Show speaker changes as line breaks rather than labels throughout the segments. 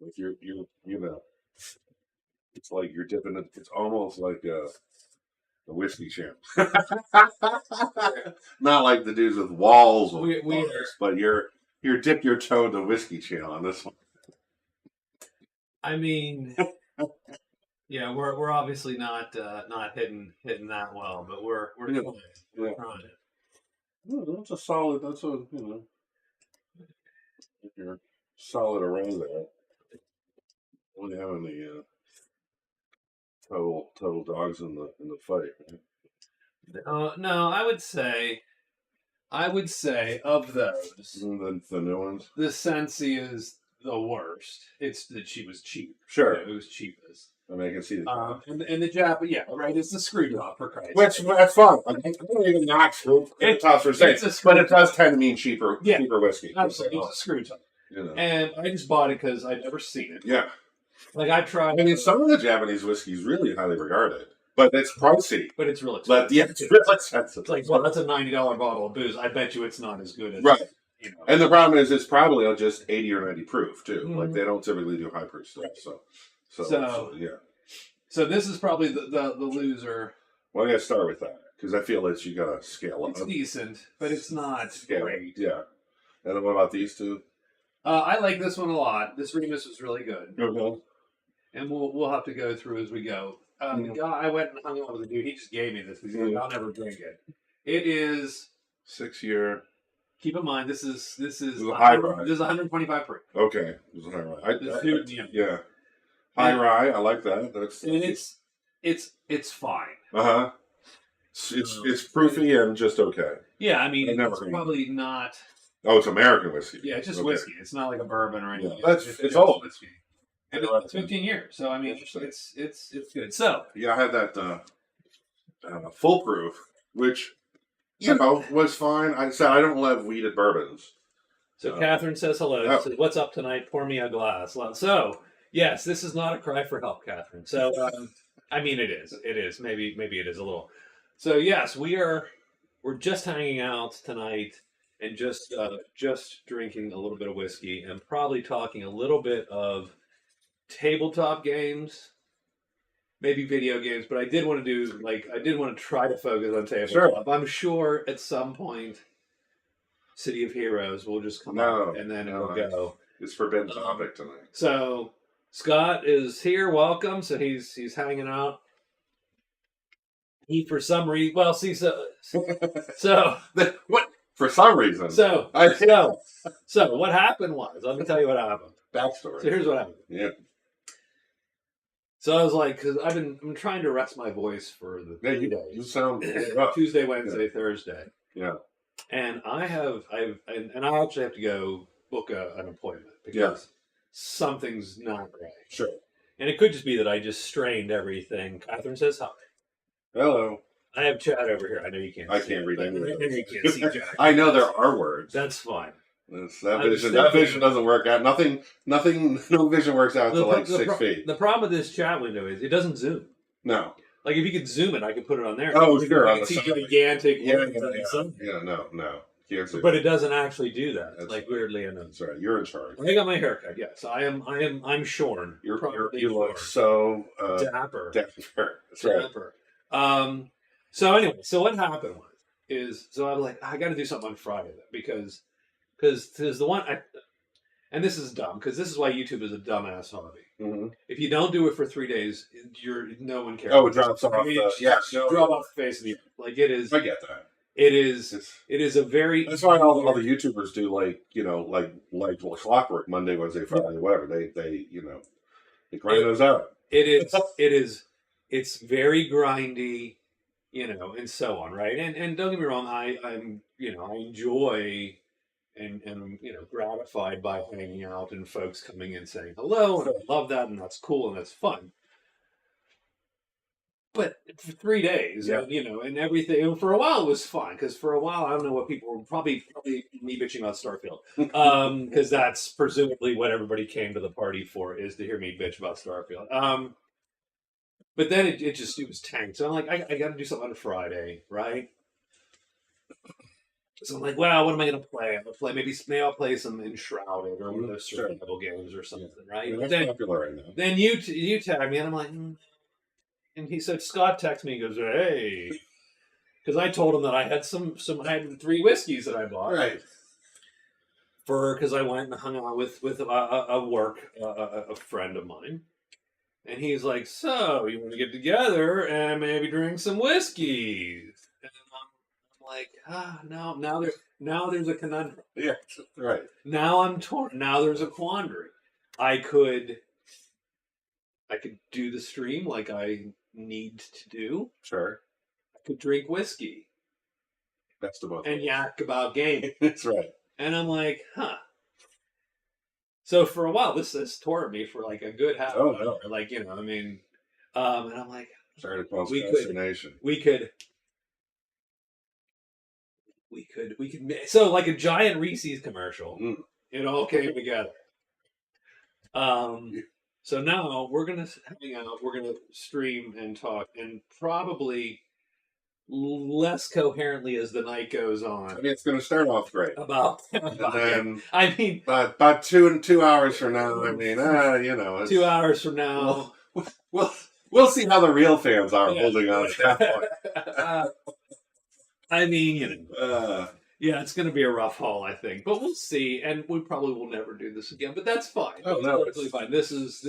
Like it's like you're dipping it. It's almost like a whiskey champ. Not like the dudes with walls of
We are.
bottles, but you're dip your toe in the whiskey channel on this one.
I mean, yeah, we're obviously not hitting that well, but we're
Yeah,
trying.
yeah.
We're trying it.
No, that's a solid. That's a if you're solid around that. Only having the total dogs in the fight.
No, I would say of those,
And the new ones.
the Sensi is the worst. It's that she was cheap.
Sure.
It was cheapest.
I mean, I can see the.
And the Jap, yeah, right. It's the screw job for Christ's
Which
sake.
that's fine. I don't even knock screw tops for saying,
It's a screw
but it does tend to mean cheaper whiskey.
Absolutely, it's a screw job.
You know.
And I just bought it because I'd never seen it.
Yeah.
Like I tried.
I mean, some of the Japanese whiskey is really highly regarded, but it's pricey.
But it's really expensive.
But yeah, it's really expensive.
It's like, well, that's a $90 bottle of booze. I bet you it's not as good as
right.
You know.
And the problem is, it's probably just 80 or 90 proof too.
Mm-hmm.
Like they don't typically do high proof stuff. So yeah.
So this is probably the loser.
Well, I got to start with that because I feel that you got to scale up.
It's decent, but it's not great.
Yeah. And then what about these two?
I like this one a lot. This Remus was really good.
Okay.
And we'll have to go through as we go. The guy I went and hung out with the dude, he just gave me this because I'll never drink it. It is
6 year.
Keep in mind this is
a high rye.
This is 125 proof.
Okay, this is high rye.
Yeah.
High rye. I like that. That's
and it's fine.
It's proofy and just okay.
Yeah, I mean it's probably not.
Oh, it's American whiskey.
Yeah, it's just whiskey. It's not like a bourbon or anything.
Yeah, it's old
whiskey. And it's 15 years, so I mean, it's good. So
yeah, I had that full proof, which was fine. I said I don't love weeded bourbons.
So Catherine says hello. She says, "What's up tonight? Pour me a glass." So yes, this is not a cry for help, Catherine. So I mean, it is. It is. Maybe it is a little. So yes, we're just hanging out tonight and just drinking a little bit of whiskey and probably talking a little bit of tabletop games, maybe video games, but I did want to try to focus on tabletop.
Sure.
I'm sure at some point City of Heroes will just come out and then it'll go.
It's forbidden topic tonight.
So Scott is here, welcome. So he's hanging out. He for some reason what
for some reason.
So what happened was, let me tell you what happened.
Backstory.
So here's what happened.
Yeah.
So I was like, because I'm trying to rest my voice for the 3 days.
You sound rough.
Tuesday, Wednesday, Thursday.
Yeah.
And I actually have to go book an appointment because something's not right.
Sure.
And it could just be that I just strained everything. Catherine says hi.
Hello.
I have chat over here. I know you can't.
I can't read any of
those. You can't see Jack.
I know there are words.
That's fine.
That vision doesn't work out. Nothing. No vision works out to like 6 feet.
The problem with this chat window is it doesn't zoom.
No.
Like if you could zoom it, I could put it on there.
Oh, sure.
I can see gigantic.
Yeah. No. Can't see.
But it doesn't actually do that. That's like weirdly enough.
That's right. You're in charge.
I got my haircut. Yes, I'm shorn.
You look so
dapper.
Dapper. That's right.
Dapper. So anyway, so what happened was I'm like, I got to do something on Friday because the one and this is dumb because this is why YouTube is a dumbass hobby. Mm-hmm. If you don't do it for 3 days, no one cares.
Oh, it drops off.
Drop off the face of the earth. Like it is.
I get that.
It is a very.
That's why all the YouTubers do like clockwork Monday, Wednesday, Friday, whatever. They grind those out.
It's very grindy, and so on, right? And don't get me wrong, I'm I enjoy and gratified by hanging out and folks coming in saying hello, and I love that, and that's cool and that's fun. But for 3 days, and everything, and for a while it was fun because for a while I don't know what people were probably me bitching about Starfield, because that's presumably what everybody came to the party for, is to hear me bitch about Starfield. But then it was tanked. So I'm like, I got to do something on Friday, right? So I'm like, well, what am I going to play? I'm gonna play maybe I'll play some Enshrouded or one of those
Sure.
survival games or something,
I
right?
mean,
But
that's popular right now.
then you tag me, and I'm like, and he said Scott texted me, and goes, hey, because I told him that I had I had 3 whiskeys that I bought,
Right.
because I went and hung out with a friend of mine. And he's like, so you want to get together and maybe drink some whiskeys? And I'm like, no. Now there's a conundrum.
Yeah. Right.
Now I'm torn. Now there's a quandary. I could do the stream like I need to do.
Sure.
I could drink whiskey
Best of both.
and yak about gaming.
That's right.
And I'm like, So for a while, this tore me for like a good half
Oh,
hour.
no.
Like, and I'm like,
Sorry to cause
We could-
consternation.
we could so like a giant Reese's commercial.
Mm.
It all came together. So now we're gonna hang out, we're gonna stream and talk, and probably less coherently as the night goes
I
on
mean, it's going to start off great.
about
And then,
I mean,
about 2 hours from now, I mean, it's,
2 hours from now.
we'll see how the real fans are
Yeah.
holding on to that point.
I mean,
Yeah,
it's going to be a rough haul, I think, but we'll see. And we probably will never do this again, but that's fine.
Oh,
That's
no,
perfectly fine. This is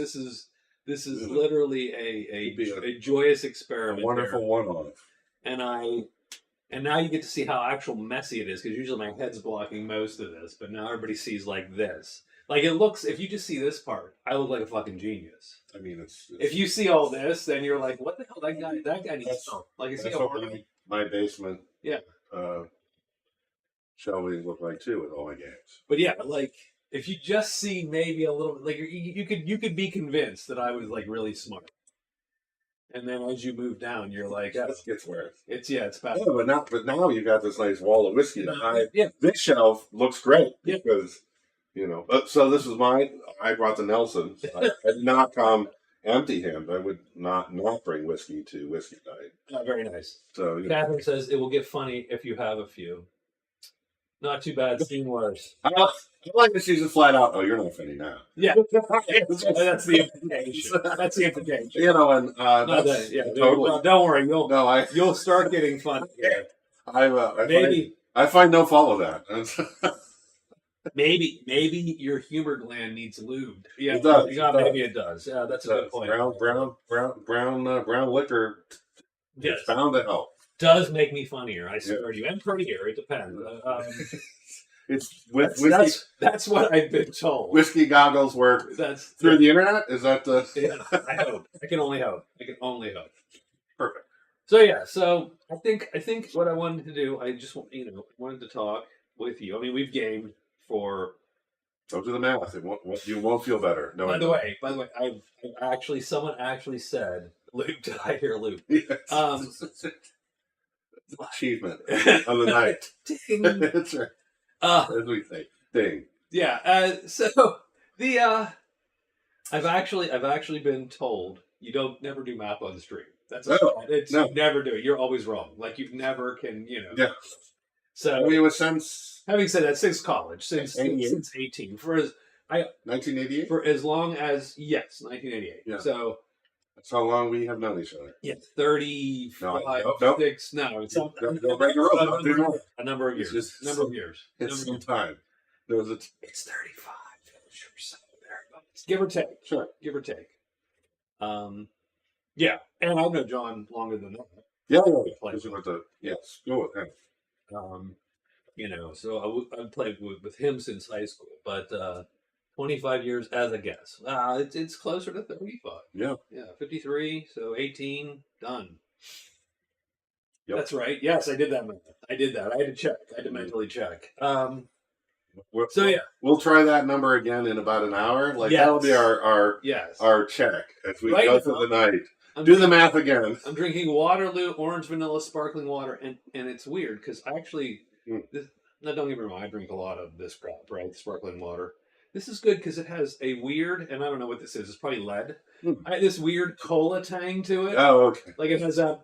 Yeah.
literally
It'd be
a joyous
a
experiment.
wonderful
here.
one-off.
And now you get to see how actual messy it is, because usually my head's blocking most of this, but now everybody sees like this. Like it looks. If you just see this part, I look like a fucking genius.
I mean, it's
If you see all this, then you're like, "What the hell? That guy needs
That's-
help." Like, is he
that's
a
what
horny?
my basement
Yeah.
shelving look like too with all my games.
But yeah, like if you just see maybe a little, like you could be convinced that I was like really smart, and then as you move down, you're like,
It gets worse.
it's bad.
Yeah, but now you got this nice wall of whiskey to hide.
Yeah,
This shelf looks great
Yeah.
because so this is mine. I brought the Nelsons. I did not come empty-handed. I would not bring whiskey to whiskey night.
very nice.
So
Catherine says it will get funny if you have a few. Not too bad. Seen worse.
I like that she's just flat out. Oh, you're not funny now.
Yeah, that's the implication. That's the implication.
And
No,
that's
totally.
totally.
Don't worry,
No,
you'll start getting funny.
I find no fault with that.
Maybe your humor gland needs lubed. Yeah,
It does,
yeah,
it does.
maybe it does. Yeah, that's a good point.
Brown liquor
Yes,
is bound to help.
does make me funnier. I swear to you, and prettier. It depends.
It's with whiskey.
That's what I've been told.
Whiskey goggles work
That's
through the internet. Is that the
yeah, I hope. I can only hope.
perfect?
So yeah, I think what I wanted to do, I just wanted to talk with you. I mean, we've gamed for.
Don't do the math. You won't feel better. No.
By the way, I've actually someone actually said, "Luke, did I hear Luke?"
Achievement on the night.
Ding.
That's right. As we say, ding.
Yeah. So the I've actually been told you don't never do math on the stream. That's
No,
it's
no.
you never do it. You're always wrong. Like you never can.
Yeah.
So
I mean, it was since
having said that, since college, since 18, for as
1988.
for as long as 1988.
Yeah.
So
That's how long we have known each other.
35,
Nope.
6. No, it's
Don't break the rules. Don't do that.
a number of
It's
years.
just
Number of years.
It's some time. There was a
It's 35. Sure, somewhere thereabouts. Give or take.
sure.
Give or take. Yeah, and I've known John longer than that.
Yeah.
Play
This is what the yes. Go with him.
So I've played with him since high school, but 25 years as a guest. It's closer to 35.
Yeah.
Yeah, 53, so 18, done.
Yep.
That's right. Yes, I did that. I did that. I had to check. I had to mentally check.
We'll try that number again in about an hour. Like
Yes.
that'll be our
Yes.
check as we
Right
go
now,
through the night.
I'm
Do the math again.
I'm drinking Waterloo orange vanilla sparkling water, and it's weird because I actually, now don't get me wrong, I drink a lot of this crap, right? Sparkling water. This is good because it has a weird, and I don't know what this is. It's probably lead. I had this weird cola tang to it.
Oh, okay.
Like it has a.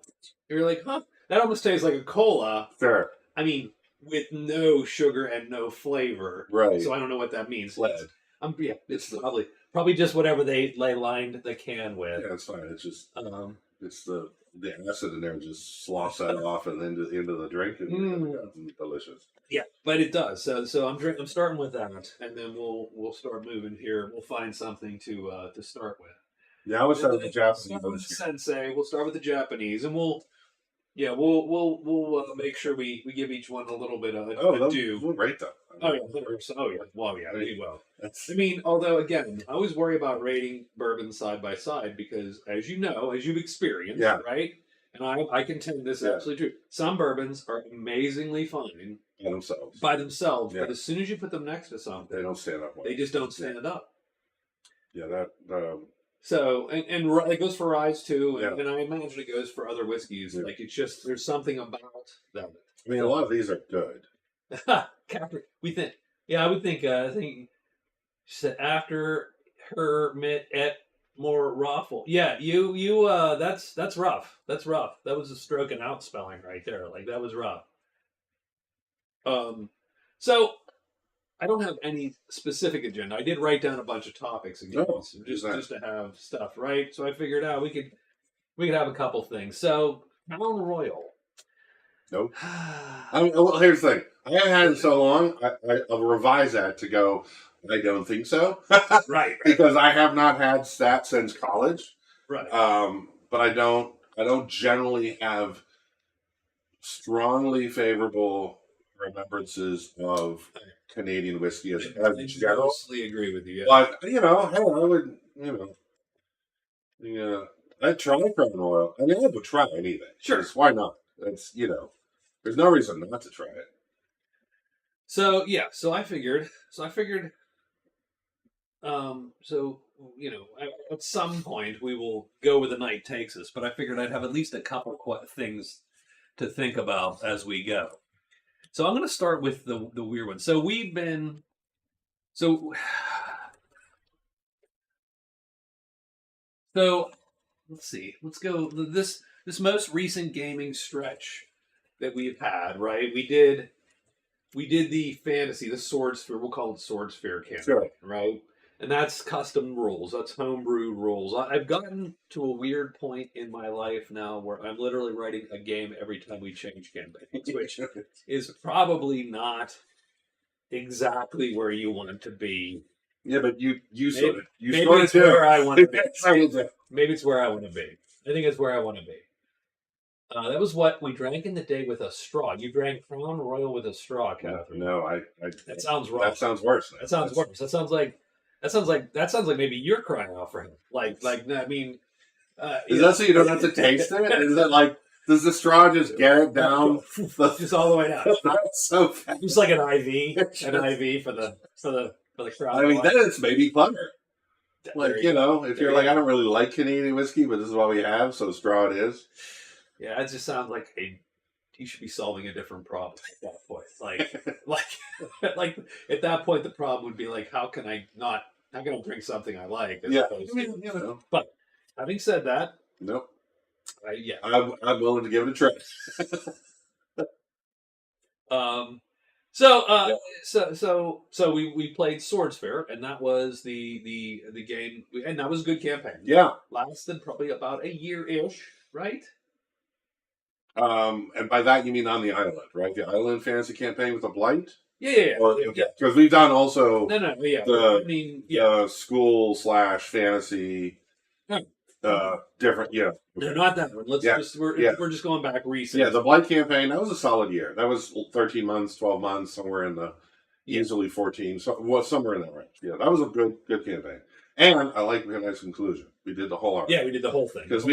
You're like, huh? That almost tastes like a cola.
Sure.
I mean, with no sugar and no flavor.
Right.
So I don't know what that means.
Lead.
Yeah, it's probably just whatever they lined the can with.
Yeah, it's fine. It's just it's the acid in there just sloughs that off and into the drink, and it's delicious.
Yeah, but it does. So I'm starting with that, and then we'll start moving here. We'll find something to start with.
Yeah, I would start with the Japanese.
Start with the sensei. We'll start with the Japanese, and we'll make sure we give each one a little bit of a due.
We'll rate them.
Oh yeah, 100%. Oh yeah. Well, yeah, we will. I mean, although again, I always worry about rating bourbons side by side because, as you know, as you've experienced, right? And I contend this is absolutely true. Some bourbons are amazingly fine by themselves, but as soon as you put them next to something,
they don't stand up.
They just don't stand up.
Yeah, that.
So and it goes for ryes too, and I imagine it goes for other whiskeys. Like it's just there's something about them.
I mean, a lot of these are good.
Capri, we think. Yeah, I would think. I think she said after her mit et more raffle. Yeah, you. That's rough. That's rough. That was a stroke and out spelling right there. Like that was rough. So I don't have any specific agenda. I did write down a bunch of topics again, just to have stuff, right? So I figured out we could have a couple things. So Crown Royal.
Nope. Well, here's the thing. I haven't had it so long. I'll revise that to go. I don't think so.
Right.
Because I have not had that since college.
Right.
But I don't generally have strongly favorable remembrances of Canadian whiskey as general.
I mostly agree with you. Yeah.
But I would I'd try Crown Royal. I mean, I would try anything.
Sure.
Why not? It's there's no reason not to try it.
So I figured. At some point we will go where the night takes us. But I figured I'd have at least a couple things to think about as we go. So I'm going to start with the weird one. So let's see. Let's go this most recent gaming stretch that we've had, right? We did the fantasy, the Swords Sphere. We'll call it Swords Sphere campaign, right? And that's custom rules. That's homebrew rules. I've gotten to a weird point in my life now where I'm literally writing a game every time we change campaigns, which is probably not exactly where you want it to be.
Yeah, but you
maybe it's where I want to be. Maybe it's where I want to be. I think it's where I want to be. That was what we drank in the day with a straw. You drank Crown Royal with a straw, Catherine.
No,
that sounds wrong.
That sounds worse.
That sounds worse. That sounds like maybe you're crying out for him. I mean,
is that so you don't have to taste it? Is it like does the straw just get it down,
just all the way down?
That's so fast.
It's like an IV for the crowd.
I mean, then it's maybe clever. Like if you're like, I don't really like Canadian whiskey, but this is what we have, so straw it is.
Yeah, it just sounds like you should be solving a different problem at that point. Like at that point, the problem would be like, how can I drink something I like? But having said that,
nope.
I'm
willing to give it a try.
So we played Swords Fair, and that was the game, and that was a good campaign.
Yeah,
lasted probably about a year-ish, right?
And by that you mean on the island, right? The island fantasy campaign with the Blight?
Yeah.
Because we've done also
the
school / fantasy, different,
No, not that one. We're just going back recent.
Yeah, the Blight campaign, that was a solid year. That was 13 months, 12 months, somewhere in the easily 14, somewhere in that range. Yeah, that was a good campaign. And I like we had a nice conclusion. We did the whole arc.
Yeah, we did the whole thing.
Because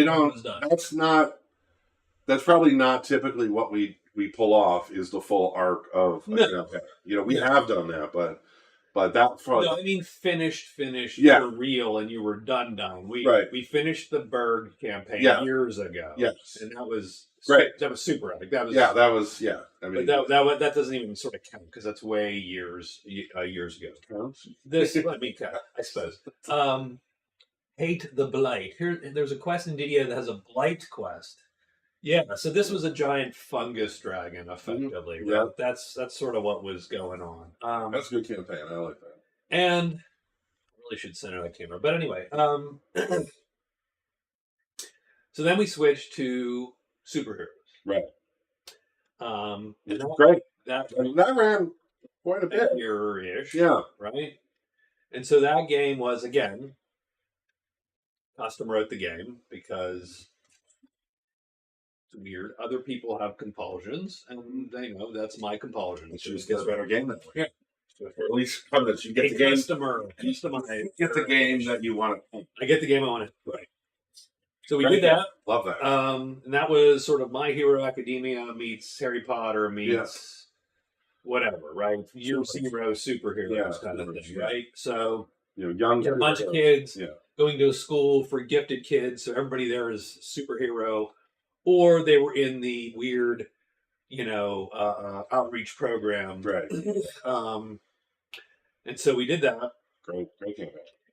that's probably not typically what we pull off is the full arc of a campaign. We have done that, but that for
I mean finished for real, and you were done. We finished the Berg campaign years ago.
Yes,
and that was
great.
That was super epic. That was
I mean,
but that doesn't even sort of count because that's way years ago. This I suppose. Hate the Blight. There's a quest in Didier that has a Blight quest. Yeah, so this was a giant fungus dragon, effectively.
Yeah.
Right? That's sort of what was going on.
That's a good campaign. I like that.
And I really should center that camera. But anyway, so then we switched to superheroes.
Right.
And
It's
that,
great.
that
And that ran quite a bit.
year-ish.
Yeah.
Right? And so that game was, again, custom wrote the game because it's weird. Other people have compulsions, and they know that's my compulsion.
It just gets a better game that way.
Yeah.
So or at least covenants. You get the game.
Customize.
Get the game that you want to.
I get the game I wanted.
Right.
So we
Great
did that.
Love that.
And that was sort of My Hero Academia meets Harry Potter meets whatever, right? Year Zero superheroes kind of thing, right? So
young.
you get a bunch of kids
Yeah.
going to a school for gifted kids, so everybody there is superhero, or they were in the weird, outreach program,
Right.
And so we did that.
Great campaign.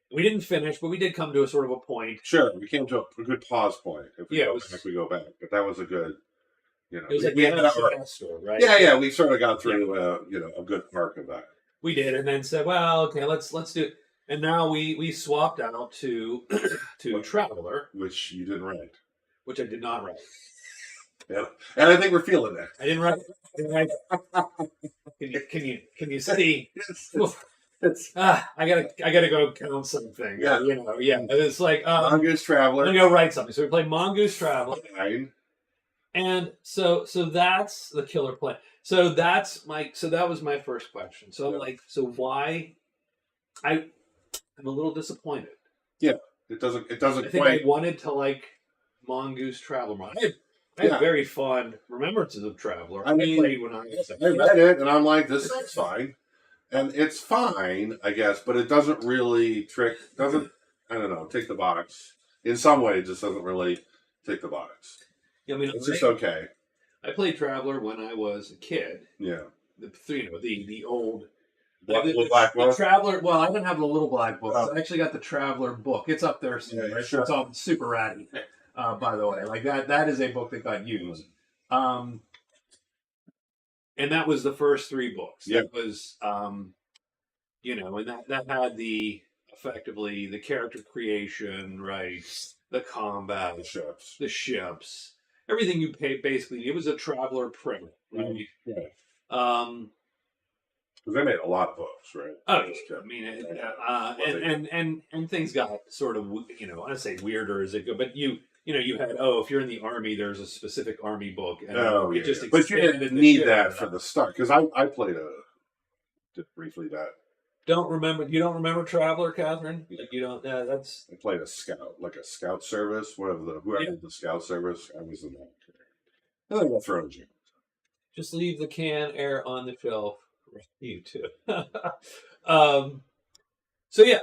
We didn't finish, but we did come to a sort of a point.
Sure, we came to a good pause point. If we go back, but that was a good.
It was like
we had that
store, right?
Yeah. We sort of got through, a good arc of that.
We did, and then said, "Well, okay, let's do it." And now we swapped out to Traveler,
which you didn't write,
which I did not write.
Yeah, and I think we're feeling that.
I didn't write. Can you see? I gotta go count something.
Yeah.
It's like
Mongoose Traveler.
I'm gonna go write something. So we played Mongoose Traveler.
Fine.
And so that's the killer plan. So that was my first question. So I'm like, so why? I'm a little disappointed.
Yeah, it doesn't
I think
quite.
I wanted to like Mongoose Traveler. I have very fond remembrances of Traveler.
I mean,
played when I was
I read it and I'm like, this is fine. And it's fine, I guess, but it doesn't really take the box. In some way, it just doesn't really take the box.
I mean,
it's just okay.
I played Traveler when I was a kid.
Yeah.
The old
black book.
The Traveler. Well, I didn't have the little black book.
Oh.
I actually got the Traveler book. It's up there.
Yeah, sure.
It's all super ratty. By the way, like that is a book that got used. And that was the first 3 books.
Yeah.
That was, and that had effectively the character creation, right? The combat, the ships, everything you pay. Basically, it was a Traveler primer, right?
Yeah. Because they made a lot of books, right?
Oh, I mean, and things got sort of, I want to say weirder as it go, but you had, if you're in the army, there's a specific army book. And
but you didn't need that for the start. Because I played briefly that.
You don't remember Traveler, Catherine? Like you don't, that's.
I played a scout, like a scout service, whoever did the scout service, I was in that. And then I got thrown in jail.
Just leave the can air on the shelf. You too. There's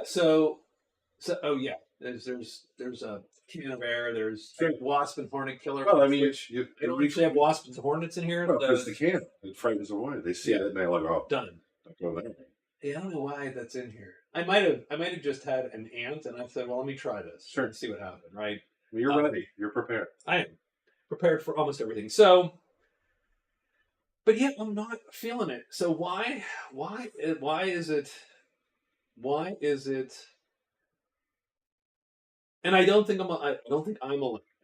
a can of air. There's wasp and hornet killer.
Well, I mean,
they don't actually have wasps and hornets in here.
No, because they can. It frightens them away. They see it and they're like, "Oh,
done."
Don't go there.
Yeah, I don't know why that's in here. I might have just had an ant, and I said, "Well, let me try this.
Sure,
and see what happened." Right?
Well, you're ready. You're prepared.
I am prepared for almost everything. So. But yet I'm not feeling it. So why is it? And I don't think I'm alone. I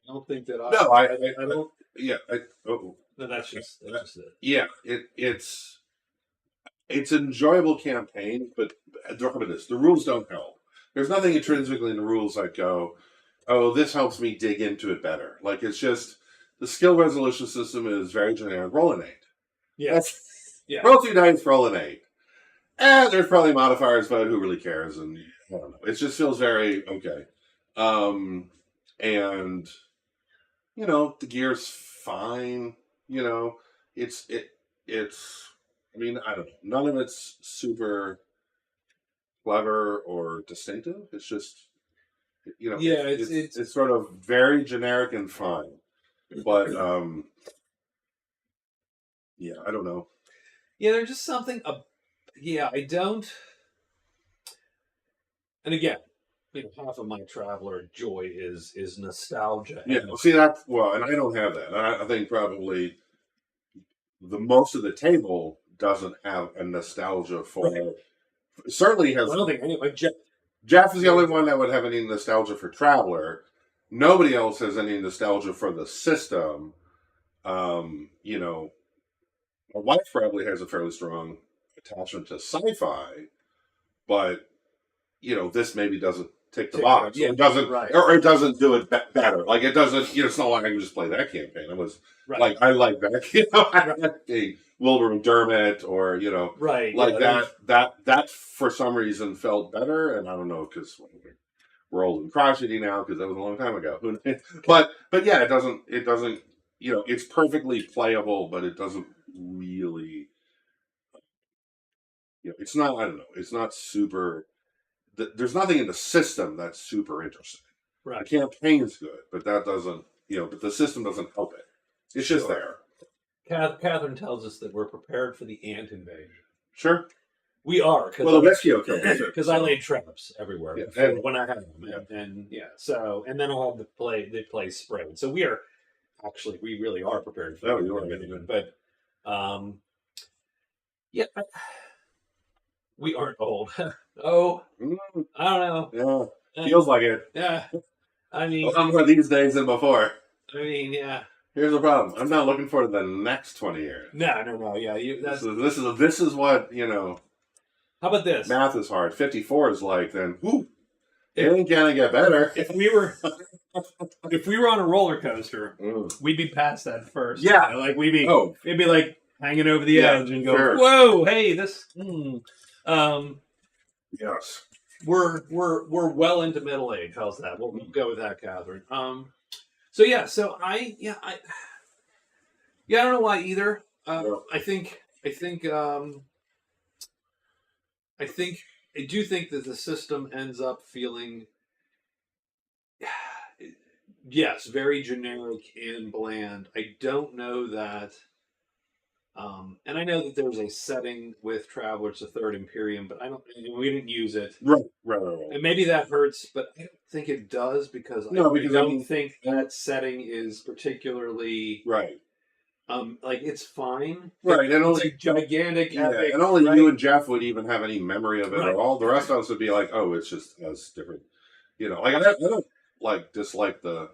don't think that I.
No, I
don't.
Yeah.
No, that's just it.
Yeah, it's an enjoyable campaign, but the rules don't help. There's nothing intrinsically in the rules that go, "Oh, this helps me dig into it better." Like it's just the skill resolution system is very generic. Roll an 8.
Yeah.
Roll 2 dice, roll an 8. And there's probably modifiers, but who really cares? And I don't know. It just feels very okay. And the gear's fine. It's. I mean, I don't know. None of it's super clever or distinctive. It's just, it's sort of very generic and fine. But I don't know.
Yeah, there's just something. I don't. And again, half of my traveler joy is nostalgia.
Yeah, well, see that. Well, and I don't have that. I think probably the most of the table doesn't have a nostalgia for.
Right.
Certainly
I
has.
don't think anyway.
Jeff is the only one that would have any nostalgia for Traveler. Nobody else has any nostalgia for the system. You know, my wife probably has a fairly strong attachment to sci-fi, but this maybe doesn't tick the box.
Yeah,
or it doesn't,
right.
or it doesn't do it better. Like it doesn't. It's not like I can just play that campaign. It was
Right.
like I like that. I like a Wilbur McDermott, or
Right.
like that for some reason felt better, and I don't know because we're old and crotchety now because that was a long time ago. But yeah, it doesn't. It's perfectly playable, but it doesn't really. It's not. I don't know. It's not super. There's nothing in the system that's super interesting.
Right.
The campaign's good, but that doesn't. But the system doesn't help it. It's just there.
Catherine tells us that we're prepared for the ant invasion.
Sure.
We are.
Well, the Vecchio killed it
because I laid traps everywhere when I had them, and then I'll have the play spread. So we really are prepared for it. But we aren't old. Oh, I don't
know. Yeah, feels like it.
Yeah, I mean,
I'm more these days than before.
I mean, yeah.
Here's the problem. I'm not looking for the next 20 years.
No. Yeah,
this is what
How about this?
Math is hard. 54 is like then. It ain't gonna get better.
If we were on a roller coaster, we'd be past that first.
Yeah,
we'd be. It'd be like hanging over the edge and go, sure. Whoa, hey, this.
Yes.
We're well into middle age. How's that? We'll go with that, Catherine. So I don't know why either. I do think that the system ends up feeling, yes, very generic and bland. I don't know that, and I know that there's a setting with Traveler, it's the Third Imperium, but we didn't use it.
Right.
And maybe that hurts, but I don't think it does because I don't think that setting is particularly
right.
It's fine.
Right, and
it's a gigantic epic,
and only you and Jeff would even have any memory of it at all. The rest of us would be like, oh, it's just as different. I don't dislike the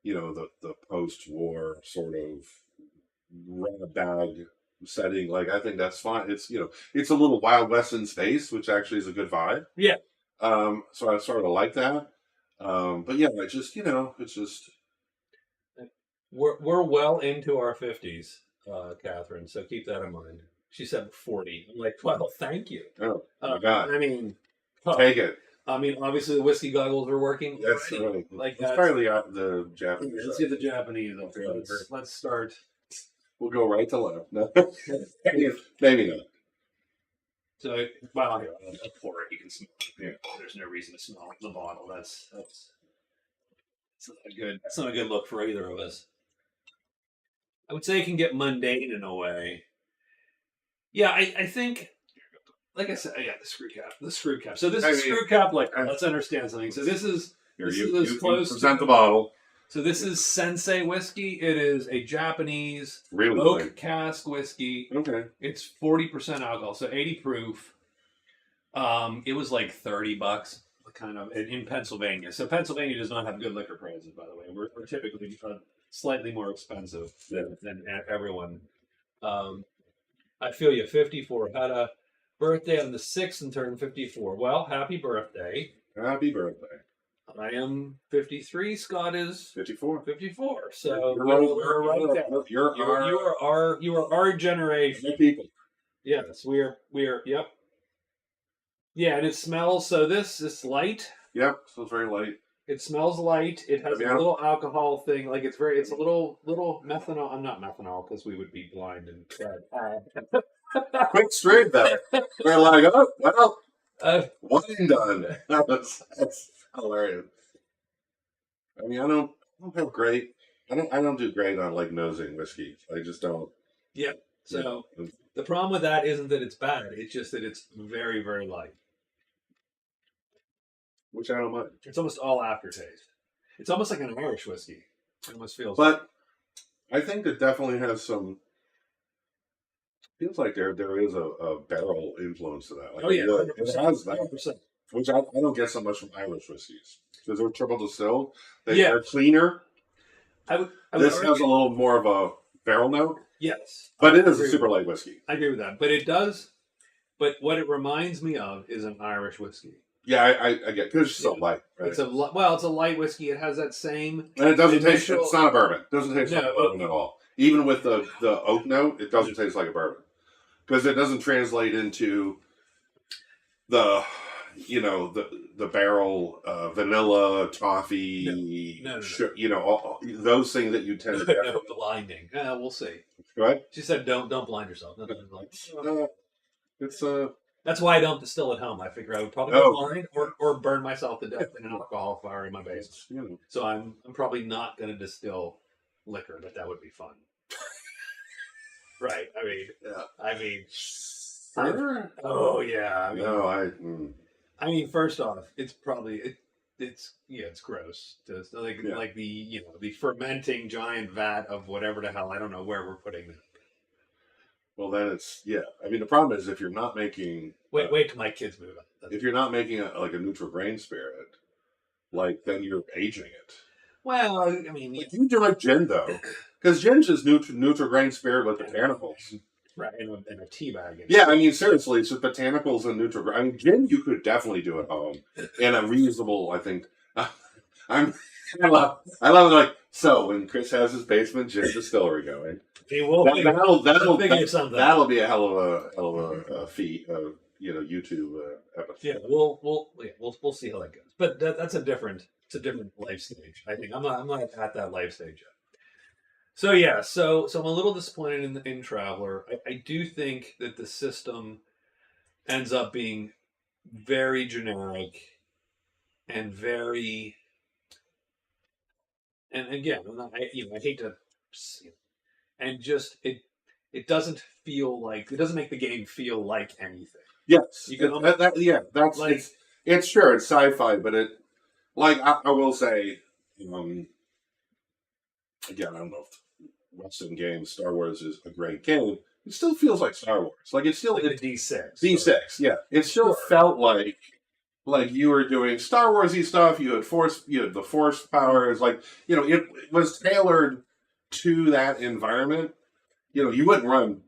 the post-war sort of run a bag setting. I think that's fine. It's it's a little Wild West in space, which actually is a good vibe.
Yeah.
So I sort of like that. But yeah, it's just it's just.
We're well into our 50s, Catherine, so keep that in mind. She said 40. I'm like, well, thank you.
Oh, my God.
I mean,
take it.
I mean, obviously the whiskey goggles are working.
That's right. It's probably the Japanese.
Let's get the Japanese up here. Let's start.
We'll go right to left. No. Maybe not.
So, well, here, I'll pour it. You can smell it. Yeah. There's no reason to smell the bottle. That's not good. That's not a good look for either of us. I would say it can get mundane in a way. Yeah, I think, like I said, the screw cap. So this is screw cap. Let's understand something. So this is
you present the bottle.
So this is Sensei whiskey. It is a Japanese
really
oak cask whiskey.
Okay.
It's 40% alcohol, so 80 proof. It was like $30, kind of in Pennsylvania. So Pennsylvania does not have good liquor prices, by the way. We're typically slightly more expensive than everyone. I feel you. 54. Had a birthday on the 6th and turned 54. Well, happy birthday.
Happy birthday.
I am 53. Scott is
54.
54. So
we're right there.
You are our generation.
People.
Yes, we are. Yep. Yeah, and it smells. So this is light.
Yep, smells very light.
It smells light. It has a little alcohol thing. It's a little methanol. I'm not methanol because we would be blind and dead.
Quick straight though. We're like, oh well, one and done. That's hilarious. I mean, I don't have great. I don't do great on nosing whiskey. I just don't.
Yeah. So the problem with that isn't that it's bad. It's just that it's very, very light.
which I don't mind.
It's almost all aftertaste. It's almost like an Irish whiskey. It almost feels.
But I think it definitely has some. Feels like there is a barrel influence to that. Like
Oh yeah,
it has that,
100%.
which I don't get so much from Irish whiskeys because they're triple distilled.
Yeah.
They're cleaner.
I would
This
argue-
has a little more of a barrel note,
yes,
but it
I
is a
agree
super
with
light whiskey.
that. I agree with that, but it does. But what it reminds me of is an Irish whiskey.
Yeah, I get because it's so light. Right?
It's a light whiskey. It has that same.
And it doesn't taste.
initial-
It's not a bourbon. It doesn't taste like
No.
a bourbon at all. Even with the oak note, it doesn't taste like a bourbon because it doesn't translate into the the barrel vanilla toffee.
No.
Those things that you tend to get.
No, blinding. We'll see.
Go ahead.
She said, "Don't blind yourself." No,
It's
That's why I don't distill at home. I figure I would probably
Oh.
go blind or burn myself to death in an alcohol fire in my basement. So I'm probably not going to distill liquor, but that would be fun. Right.
yeah.
I mean,
Sure.
oh yeah.
No,
I mean, first off, it's probably it's gross. Just like
Yeah.
like the fermenting giant vat of whatever the hell. I don't know where we're putting it.
well then it's I mean the problem is if you're not making
Wait till my kids move on.
if you're not making like a neutral grain spirit, like then you're aging it.
Well, I mean,
You do like gin though, because gin's just neutral grain spirit with botanicals.
right in a tea bag.
Yeah, I mean seriously, it's just botanicals and neutral grain. I mean gin you could definitely do at home in a reasonable. I think I love it. Like so when Chris has his basement gin distillery going,
Hey, we'll figure something.
that'll be a hell of a feat of YouTube episode.
Yeah, we'll see how that goes. But that's a different life stage. I think I'm not at that life stage yet. So yeah, so I'm a little disappointed in Traveler. I do think that the system ends up being very generic and very. And again, I hate to, and just it doesn't feel like it doesn't make the game feel like anything.
Yes,
You can
that's
like
it's sure it's sci-fi, but it I will say again I don't know if Western games Star Wars is a great game. It still feels like Star Wars. Like it's still
like a D6.
D6. Yeah, it still
Sure.
felt like you were doing Star Warsy stuff. You had the Force powers. Like it was tailored to that environment. You wouldn't run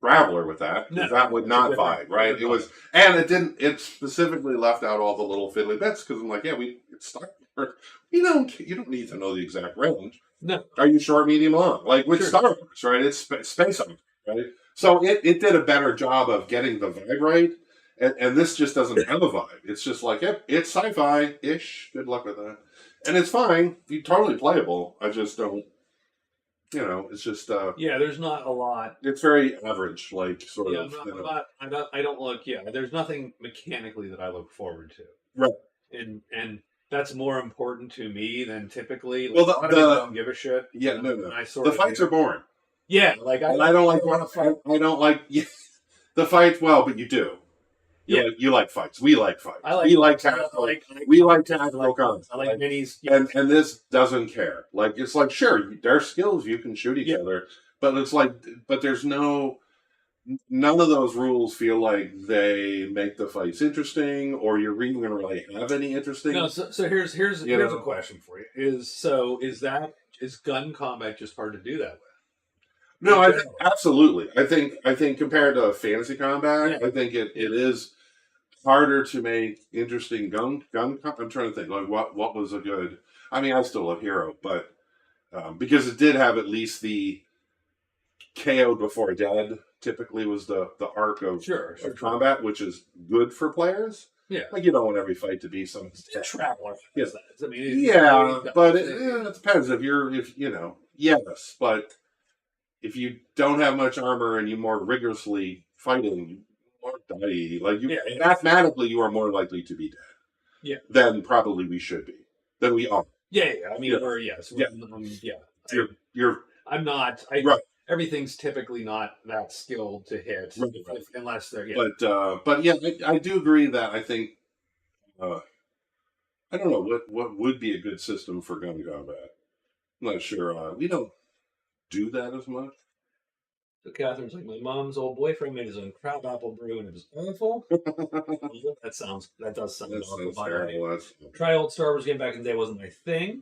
Traveler with that.
No,
That would
it's
not
a different-
vibe, right? It was, and it didn't. It specifically left out all the little fiddly bits because I'm like, yeah, it's Star Wars. You don't need to know the exact range.
No.
Are you short, medium, long? Like with
Sure.
Star Wars, right? It's space opera, right? So it did a better job of getting the vibe right, and this just doesn't have a vibe. It's just like, yep, it's sci-fi ish. Good luck with that, and it's fine. It's totally playable. I just don't. It's just
Yeah, there's not a lot.
it's very average, like sort
Yeah,
of.
I don't look. Yeah, there's nothing mechanically that I look forward to.
Right.
And that's more important to me than typically. Like,
Well,
a lot of people don't give a shit.
Yeah, no.
And I sort
The
of
fights
do.
are boring.
Yeah, like
And I don't like
want to fight.
I don't like the fights. Well, but you do. You like fights. We like fights. We like tactical. We like tactical combat.
I like minis.
And this doesn't care. Like it's like sure, there's skills you can shoot each other, but it's like there's none of those rules feel like they make the fights interesting, or you're even going to really have any interesting.
No, so here's
know.
a question for you. Is gun combat just hard to do that with?
No, I think absolutely. I think compared to fantasy combat,
Yeah.
I think it is harder to make interesting gun. I'm trying to think like what was a good. I mean, I still love Hero, but because it did have at least the KO before dead. Typically, was the arc of
Sure.
combat, which is good for players.
Yeah.
Like you don't want every fight to be some.
Traveler.
Yeah.
I mean,
Yeah, but it depends yes, but if you don't have much armor and you more rigorously fighting, you more die. Like mathematically, you are more likely to be dead.
Yeah.
Than probably we should be. Than we are.
Yeah. I mean, I'm not.
Right.
Everything's typically not that skilled to hit,
Right.
unless they're. Yeah.
But yeah, I do agree that I think I don't know what would be a good system for gun combat. I'm not sure. We don't do that as much.
So Catherine's like, my mom's old boyfriend made his own crab apple brew and it was awful. That does sound awful. By the way. Try old Star Wars game back in the day wasn't my thing.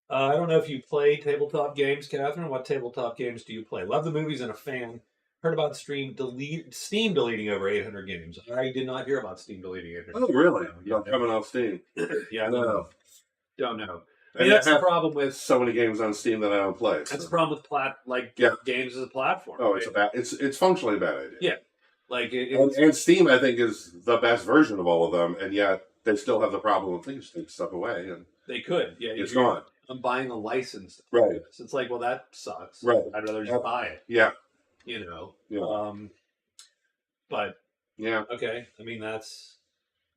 I don't know if you play tabletop games, Catherine. What tabletop games do you play? Love the movies and a fan. Heard about Steam deleting over 800 games. I did not hear about Steam deleting 800.
Oh, really?
Yeah,
coming off Steam.
Yeah,
No.
Don't know. I mean, that's the problem with
so many games on Steam that I don't play.
That's the problem with games as a platform.
Oh,
right?
it's functionally a bad idea.
Yeah, like
and Steam, I think, is the best version of all of them, and yet they still have the problem of things take stuff away, and
they could. Yeah,
it's gone.
I'm buying a license.
Right.
So it's like, well, that sucks.
Right.
I'd rather just buy it.
Yeah.
You know.
Yeah.
But
yeah.
Okay. I mean, that's.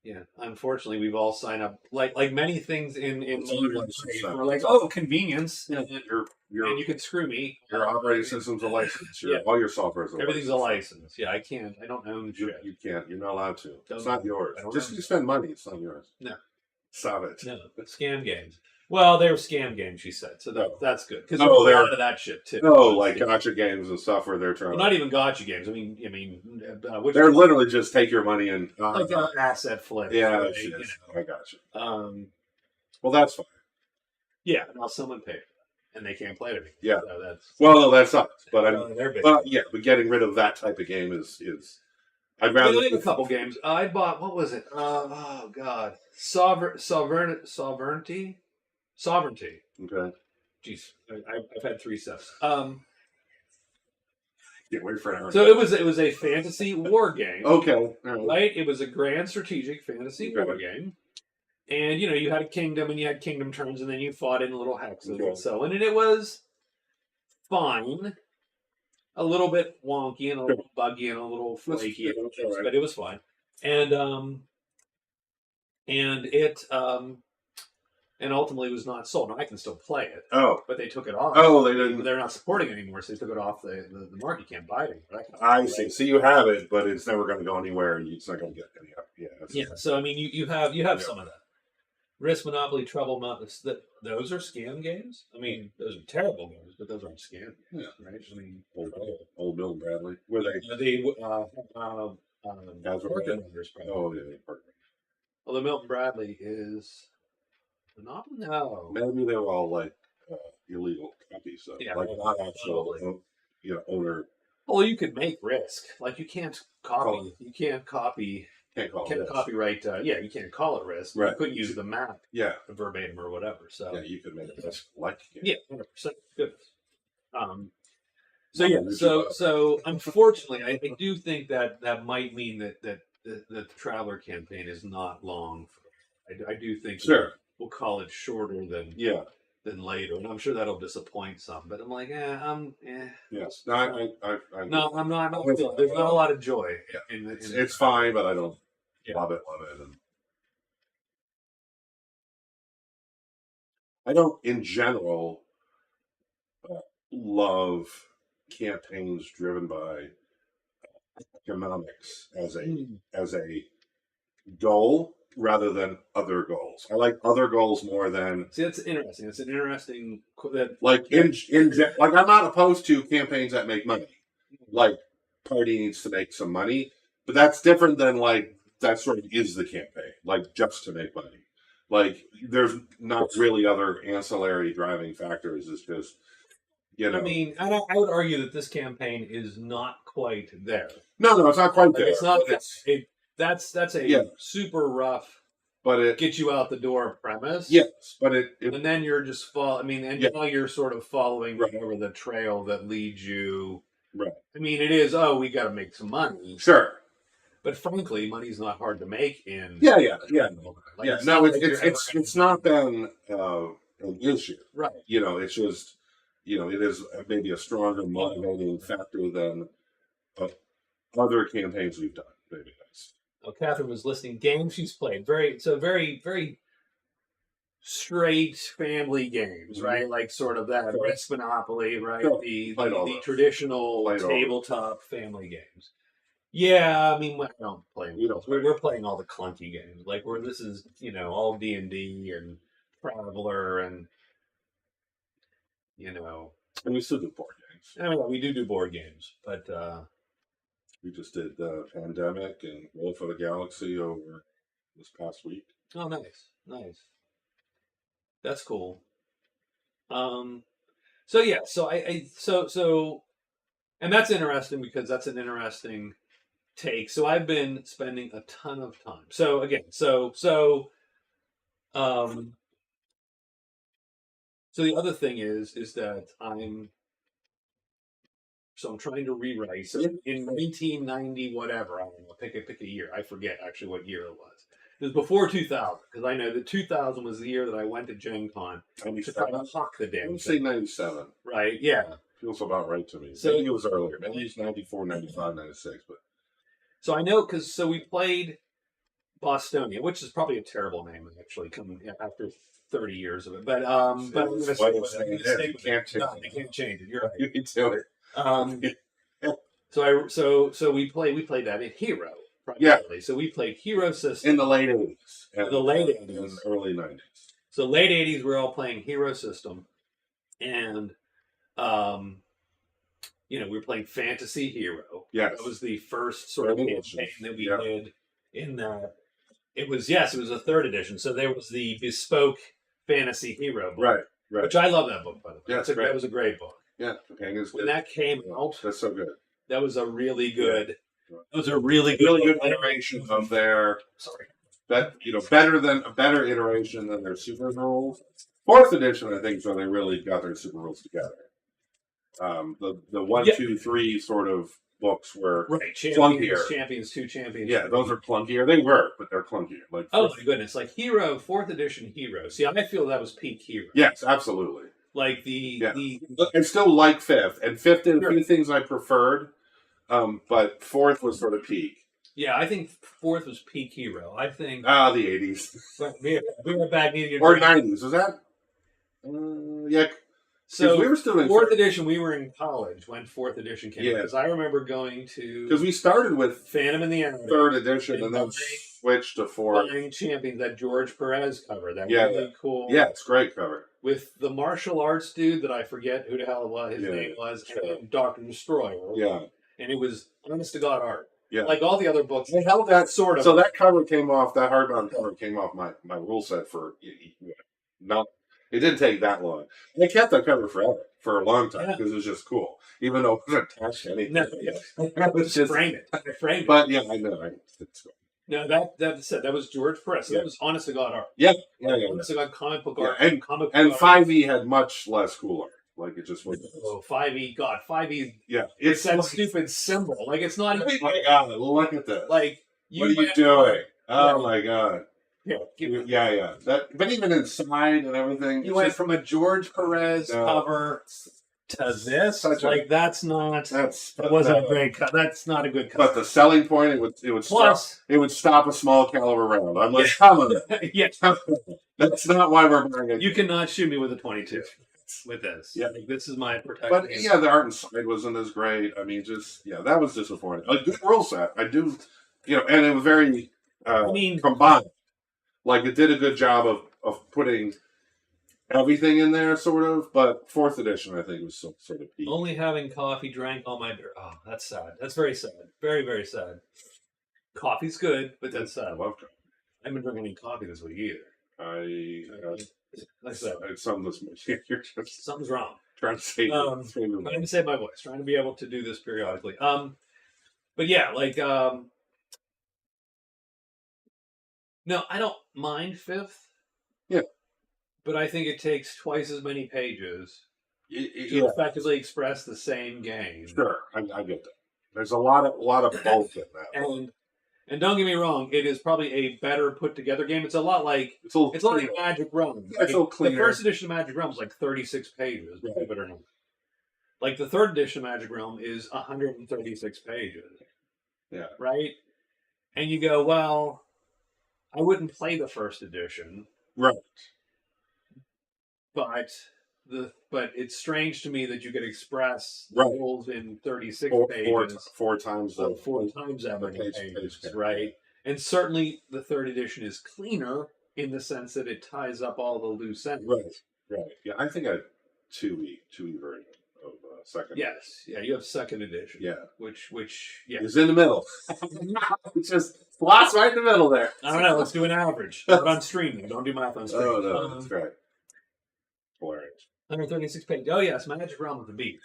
Yeah, unfortunately, we've all signed up like many things in we're like, oh, convenience,
yeah.
and you can screw me.
Your operating system's a license. All your software is
everything's a license. Yeah, I can't. I don't own shit.
You can't. You're not allowed to. It's not yours.
Just
you spend money. It's not yours.
No.
Stop it.
No, but scam games. Well, they were scam games, she said, so that's good because
there's
a lot of that shit too.
No, like gotcha games and stuff where they're trying.
Well, not even gotcha games. I mean,
they're literally just take your money and
like an asset flip.
Yeah,
right?
I got you.
Well,
that's fine.
Yeah, now someone paid for that, and they can't play it anymore.
Yeah,
so
that sucks. But I mean, but getting rid of that type of game is. I'd rather
I have a couple games. I bought what was it? Oh God, Sovereignty.
Okay.
Jeez, I've had 3 steps.
Can't wait for an hour.
So it was a fantasy war game.
Okay.
Right. It was a grand strategic fantasy war game, and you had a kingdom and you had kingdom turns, and then you fought in little hexes and so on, and it was fine. A little bit wonky and a little buggy and a little flaky, but it was fine. And it and ultimately was not sold. Now I can still play it.
Oh,
but they took it off.
Oh, they didn't.
They're not supporting it anymore, so they took it off the market. You can't buy it anymore.
I see. So you have it, but it's never going to go anywhere. It's not going to get any.
Yeah. So I mean, you have some of that. Risk, Monopoly, Trouble Mountains. Those are scam games. I mean, those are terrible games, but those aren't scam games, right? I mean,
old Bill and Bradley. Were they?
Parker Brothers, probably.
Oh yeah, Parker.
Although Milton Bradley is Monopoly. No,
maybe they were all like illegal copies. Like not actual, owner.
Well, you could make Risk. Like you can't copy. You can't copy.
Can't
copyright. You can't call it Risk.
Right.
You couldn't use the map.
Yeah.
Verbatim or whatever. So
yeah, you could make it Risk like.
Yeah, 100%. Good. So unfortunately, I do think that might mean that the Traveler campaign is not long. I do think we'll call it shorter than later, and I'm sure that'll disappoint some. But I'm like,
Yes, no,
I'm not. There's not a lot of joy.
Yeah. It's fine, but I don't love it. And I don't, in general, love campaigns driven by economics as a goal rather than other goals. I like other goals more than.
See, that's interesting. It's an interesting
like I'm not opposed to campaigns that make money. Like party needs to make some money, but that's different than like that sort of is the campaign. Like just to make money. Like there's not really other ancillary driving factors. It's just.
I mean, I would argue that this campaign is not quite there.
No, it's not quite there.
It's not. That's a super rough,
but it
get you out the door premise.
Yes, but
and then you're just now you're sort of following over the trail that leads you.
Right.
I mean, it is. Oh, we got to make some money.
Sure.
But frankly, money's not hard to make in.
Yeah.
Like,
No, it's not been an issue.
Right.
It's just. It is maybe a stronger motivating factor than other campaigns we've done. Maybe that's.
Oh, Catherine was listing games she's played. Very, very straight family games, right? Like sort of that Risk, Monopoly, right? The traditional tabletop family games. Yeah, I mean, I don't play.
You don't
We're,
play.
we're playing all the clunky games. Like where this is, all D&D and Traveler and you know,
And we still do board games.
I mean, we do board games, but
We just did Pandemic and Roll for the Galaxy over this past week.
oh, nice, that's cool. Um, so yeah, so, and that's interesting because that's an interesting take. So I've been spending a ton of time. So again, um, so the other thing is that I'm trying to rewrite. So in 1990, whatever, I don't know, pick a year. I forget actually what year it was. It was before 2000 because I know that 2000 was the year that I went to Gen Con to try to hawk the
I
damn
would say
thing.
97.
Right? Yeah.
Feels about right to me.
So
Maybe it was earlier. Maybe it's 94, 95, 96. But
so I know because we played Bostonia, which is probably a terrible name actually, coming after 30 years of it. But I'm
It's
gonna
what
stick
it's
with it. I'm gonna
saying.
stick
You
with
can't
it.
change
No,
it.
I can't change it. You're right.
you can do it.
Um, so we played that in Hero
Yeah.
primarily. So we played Hero System
In the late 80s. And,
the late
And
80s.
early 90s.
So late 80s, we're all playing Hero System, and we were playing Fantasy Hero.
Yes.
That was the first sort of
Third
campaign
edition.
that we
Yeah.
did in that. It was a third edition. So there was the bespoke Fantasy Hero book,
Right. Right.
which I love that book, by the way.
Yeah, it's great.
That was a great book.
Yeah. Companions.
When that came out,
That's so good.
that was a really good.
Yeah.
That was a really good,
Really good iteration of their.
Sorry.
A better iteration than their super rules. Fourth edition, I think, is when they really got their super rules together. The 1,
Yeah.
2, 3 sort of books were
Right,
clunkier.
Champions 2, Champions.
Yeah,
3.
those are clunkier. They were, but they're clunkier. Like
Oh my goodness! Like Hero, fourth edition Hero. See, I feel that was peak Hero.
yes, absolutely.
Like the
I still like fifth, and fifth did a
Sure.
few things I preferred, but fourth was sort of peak.
yeah, I think fourth was peak Hero. I think
The 80s
we were back needing
or 90s. Was that? Yeah.
So
we were still in
fourth edition. We were in college when fourth edition came.
Yeah.
Because I remember going to
because we started with
Phantom in the Outer,
third edition and then
buying-
switched to fourth.
buying Champions, that George Perez cover. That
Yeah,
really cool.
Yeah, it's great cover.
With the martial arts dude that I forget who the hell his
Yeah,
name was,
sure.
and Doctor Destroyer.
Yeah,
And it was honest to God art.
yeah.
Like all the other books,
They held that
sort of.
So that cover came off. That hardbound cover came off my rule set for not. It didn't take that long. They kept that cover forever for a long time
Yeah.
because it was just cool, even though it wasn't attached to anything.
No,
It was
just
just.
frame it. I framed it.
But yeah, I know. It's cool.
No, that was George Perez. So
Yeah.
That was honest to God art.
Yeah.
Honest to God comic book art.
Yeah, and-
comic book
And
art.
5e had much less cool art. Like it just wasn't.
Oh, 5e. God, 5e.
Yeah,
It's that
like,
stupid symbol. Like it's not
oh
even
my god! Look at this.
like
What are you
went-
doing? Oh
Yeah.
my god!
Yeah,
Yeah. But even inside and everything,
you
it's
went
just-
from a George Perez
No.
cover to this.
Such a-
Like that's not.
that's
That wasn't a
no.
great cut. That's not a good
But
cut.
the selling point, it would stop,
Plus,
it would stop a small caliber round. I'm like, come on,
yes,
that's not why we're buying it.
you cannot shoot me with a 22 with this.
Yeah.
Like, this is my protection.
But yeah, the art inside wasn't as great. I mean, that was disappointing. A good rule set, I do, and it was very
I mean,
combined. Like it did a good job of putting everything in there, sort of. But fourth edition, I think, was sort of peak.
only having coffee, drank all my beer. Oh, that's sad. That's very sad. Very, very sad. Coffee's good, but that's
I
sad.
love coffee.
I haven't drinking any coffee this week either. Like I said,
it's some of this. You're just
something's wrong.
trying to say.
Trying to save my voice. Trying to be able to do this periodically. But yeah, like no, I don't mind fifth.
Yeah.
But I think it takes twice as many pages to
Yeah,
effectively express the same game.
sure. I get that. There's a lot of both in that.
And don't get me wrong, it is probably a better put together game. It's a lot like
It's a little
like
cleaner.
Magic Realm.
It's a little
The
cleaner.
first edition of Magic Realm is like 36 pages,
Right.
believe it or not. Like the third edition of Magic Realm is 136 pages.
Yeah.
Right? And you go, well, I wouldn't play the first edition,
Right.
but but it's strange to me that you could express
Right.
rules in 36
four
pages,
times
so
the
4 times that many
page
pages,
count.
right? And certainly the third edition is cleaner in the sense that it ties up all the loose ends.
Right. Yeah, I think I had 2E version of second.
Yes, yeah, you have second edition.
Yeah,
which yeah,
it's in the middle. It's just slots right in the middle there.
I don't know. Let's do an average. Not on streaming. Don't do math on streaming.
Oh no, that's right. Hilarious.
136 pages. Oh yes, Magic Realm of the Beast.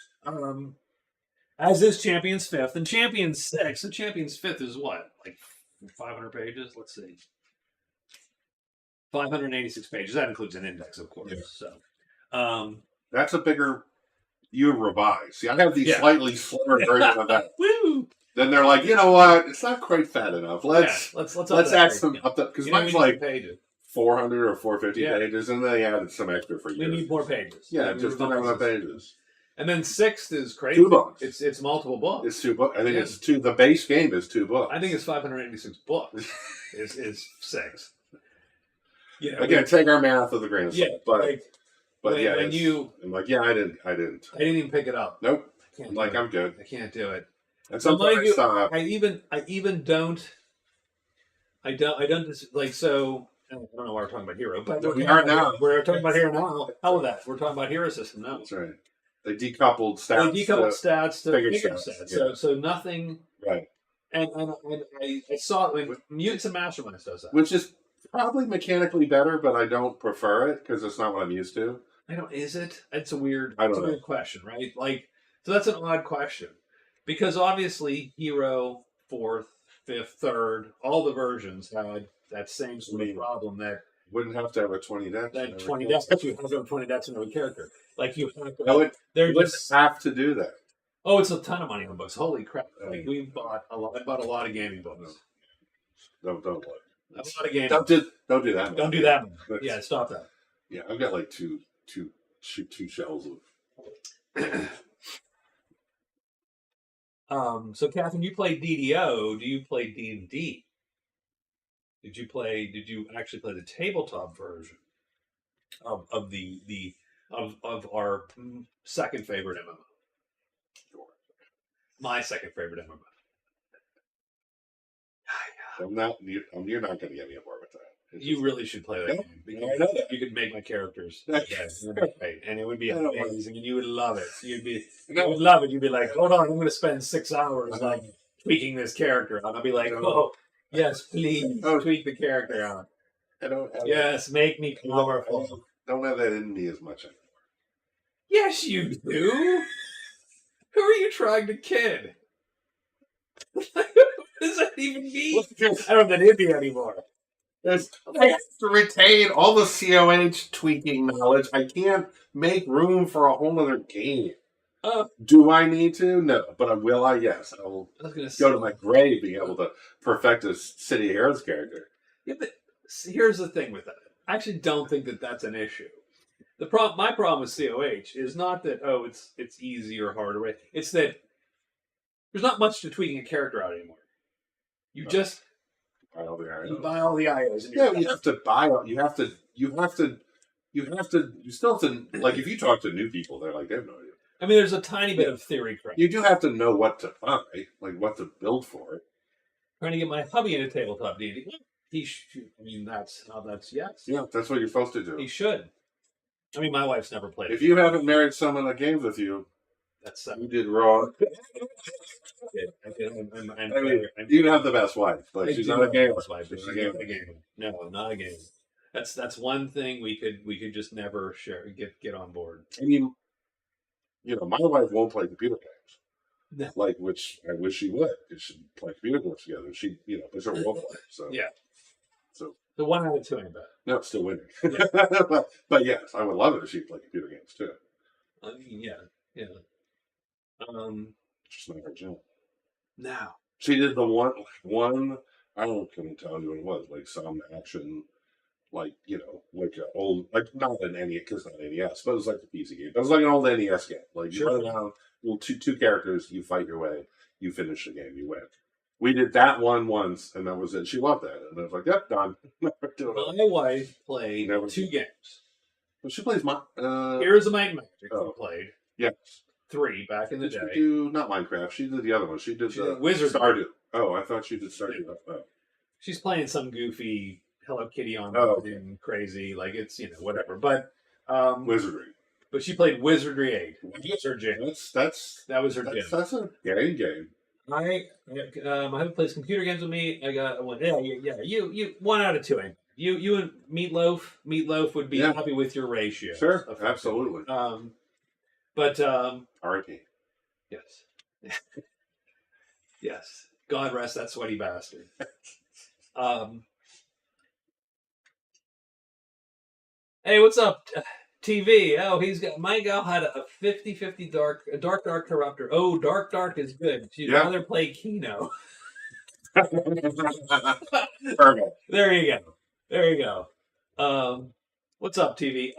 As is Champions 5th and Champions 6th. And Champions 5th is what, like 500 pages? Let's see. 586 pages. That includes an index, of course.
Yeah.
So,
that's a bigger. You revise. See, I have these
Yeah.
slightly slimmer version of that.
woo!
Then they're like, you know what? It's not quite fat enough. Let's add some up because mine's like
pages.
400 or 450
Yeah.
pages, and they added some extra for
We
you.
need more pages.
Yeah,
We
just don't have enough
revises.
pages.
And then 6th is crazy.
2 books.
It's multiple books.
It's 2 books. I think
Yeah.
it's 2. The base game is 2 books.
I think it's 586 books. is 6. Yeah,
Again, take our math with a grain of salt.
yeah,
but
like,
but
when-
yeah,
when
it's- I'm like, yeah, I didn't.
I didn't even pick it up.
Nope.
I can't
I'm
do
like,
it.
I'm good.
I can't do it.
And
So
sometimes
mind
I
you,
stop.
I even don't. I don't like so. I don't know why we're talking about Hero, but
We are now.
We're talking about Hero now. Hell with that. We're talking about Hero System now.
That's right. They decoupled stats.
They decoupled stats to
bigger
bigger
stats,
stats.
yeah.
So nothing.
Right.
And I saw it when Mutants and Masterminds does that.
Which is probably mechanically better, but I don't prefer it because it's not what I'm used to.
I don't. Is it? It's a weird.
I don't
it's a
know.
weird question, right? Like, so that's an odd question because obviously Hero 4th, 5th, 3rd, all the versions had that same sort of problem that
Wouldn't have to have a 20 deck.
20 decks. You have to have 20 decks in every character. Like you have to.
No,
they're
you wouldn't
just.
have to do that.
Oh, it's a ton of money on books. Holy crap! Like we bought a lot. I bought a lot of gaming books.
Don't look.
A lot of gaming.
Don't do that.
Don't do that.
That's-
Yeah, stop that.
Yeah, I've got like two shells of.
So Catherine, you play DDO. Do you play D&D? Did you actually play the tabletop version of our second favorite MMO? My second favorite MMO.
You're not going to get me on board with that. It's
You
just-
really should play that
Yeah,
game because
I know that.
you could make my characters.
That's
Yes, it would be great, and it would be
I don't want-
amazing, and you would love it. You
No.
would love it. You'd be like, hold on, I'm going to spend 6 hours like tweaking this character, and I'll be like, oh, yes, please
Oh.
tweak the character out.
I don't have
Yes, make me
I
powerful.
don't have that in me as much anymore.
Yes, you do. Who are you trying to kid? What does that even mean? I don't have that in me anymore.
I have to retain all the COH tweaking knowledge. I can't make room for a whole other game. Do I need to? No. But will I? Yes. I will
I was going to
go to my grave being able to perfect a City of Heroes character.
Yeah, but here's the thing with that. I actually don't think that that's an issue. My problem with COH is not that it's easy or hard, right? It's that there's not much to tweaking a character out anymore. You just
Buy all the
you
IOs.
buy all the IOs and
Yeah,
you're
you have to buy. You still have to, like, if you talk to new people, they're like, they have no idea.
I mean, there's a tiny bit of theory crap.
You do have to know what to buy, like what to build for it.
Trying to get my hubby into tabletop D&D. I mean, that's yes.
Yeah, that's what you're supposed to do.
He should. I mean, my wife's never played
If
it.
you haven't married someone that games with you,
That's
you did wrong. I mean, you have the best wife, but she's not a gamer. She's a gamer.
No, not a gamer. That's one thing we could just never share get on board.
I mean, my wife won't play computer games.
No.
Like, which I wish she would, because she play computer games together. She, it's her role play. So
Yeah.
So
The 1 out of 2 ain't bad.
no, it's still winning.
Yeah.
but yes, I would love it if she'd play computer games too.
I mean, yeah.
Just not her jam.
Now.
She did the one. I couldn't tell you what it was. Like some action, like like an old, like not an NES, because not NES, but it was like the PC game. It was like an old NES game. Like you
Sure.
run around, little two characters, you fight your way, you finish the game, you win. We did that one once, and that was it. She loved that, and I was like, "Yep, done." Never doing it.
My wife played
Never-
2 games.
Well, she plays my.
Heroes of Might and Magic.
Oh.
We played
Yes.
3 back in the
Did
day.
she do not Minecraft? She did the other one. She did
She
the
did Wizard.
Stardew. Oh, I thought she did Stardew. Oh.
She's playing some goofy Hello Kitty on
okay.
and crazy, like it's whatever. But
Wizardry.
But she played Wizardry 8. That's her jam.
That
was her jam.
That's a game.
I haven't played computer games with me. I got one. Yeah. You 1 out of 2. You and Meatloaf. Meatloaf would be happy with your ratio.
Sure, absolutely.
But
R.I.P.
Yes. Yes. God rest that sweaty bastard. Hey, what's up, TV? Oh, my gal had a 50-50 dark corruptor. Oh, dark is good. She'd rather play Keno.
Perfect.
There you go. What's up, TV?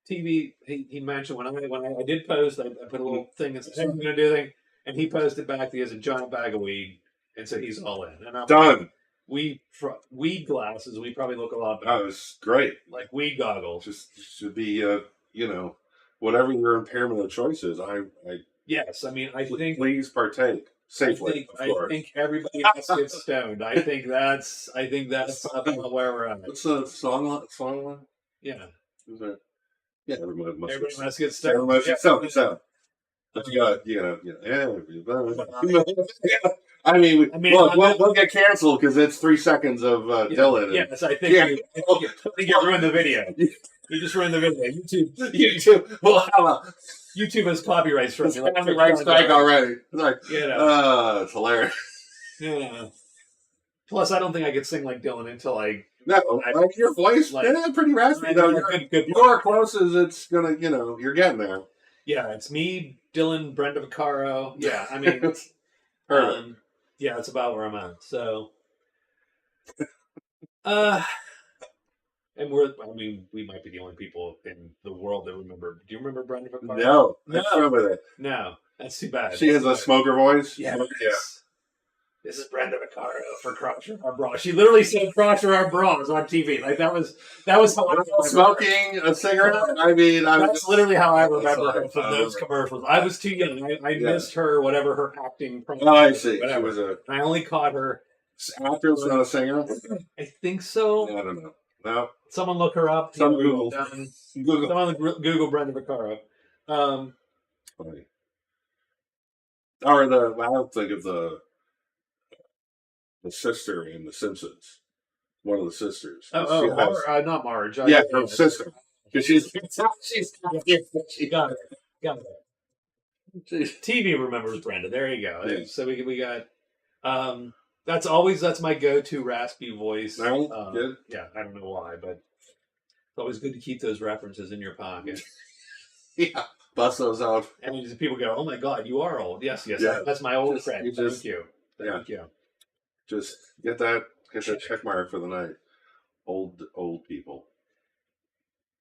TV. He mentioned when I did post, I put a little thing and said, "Hey, I'm gonna do a thing," and he posted back. He has a giant bag of weed, and so he's all in. And I'm
done.
Weed glasses. We probably look a lot better.
That was great.
Like weed goggles.
Just should be whatever your impairment of choice is.
Yes, I mean I think
please partake safely.
I think everybody has to get stoned. I think that's about where we're at.
What's the song line?
Yeah.
Yeah, everybody
must get stoned.
Everybody must get stoned. But you gotta, I mean, we'll get canceled because it's 3 seconds of Dylan.
Yes, I think you ruined the video. You just ruined the video. YouTube.
Well,
YouTube has copyrights from you.
Copyright strike already. It's like, it's hilarious.
Yeah. Plus, I don't think I could sing like Dylan until I.
No, like your voice, pretty raspy. You're close as it's gonna, you're getting there.
Yeah, it's me, Dylan, Brenda Vaccaro. Yeah, I mean, it's about where I'm at. So, and we might be the only people in the world that remember. Do you remember Brenda Vaccaro?
No, I remember that.
No, that's too bad.
She has a smoker voice.
Yeah. This is Brenda Vaccaro for Crotch Our Bras. She literally said Crotch Our Bras on TV. Like that was how I
smoking a cigarette. I mean,
that's literally how I remember her from those commercials. I was too young. I missed her, whatever her acting.
Oh, I see. Whatever. She was
I only caught her.
Actress, not a singer.
I think so.
I don't know. No.
Someone look her up.
Google.
Someone Google Brenda Vaccaro.
Funny. Or I don't think of the sister in The Simpsons. One of the sisters.
Not Marge.
Her sister. Because she's
got it. TV remembers Brenda. There you go. Yeah. So we got. That's my go-to raspy voice.
Good.
Yeah, I don't know why, but it's always good to keep those references in your pocket.
Yeah, bust those out.
And people go, "Oh my God, you are old." Yes, that's my old friend. Thank you.
Just get that check mark for the night. Old people.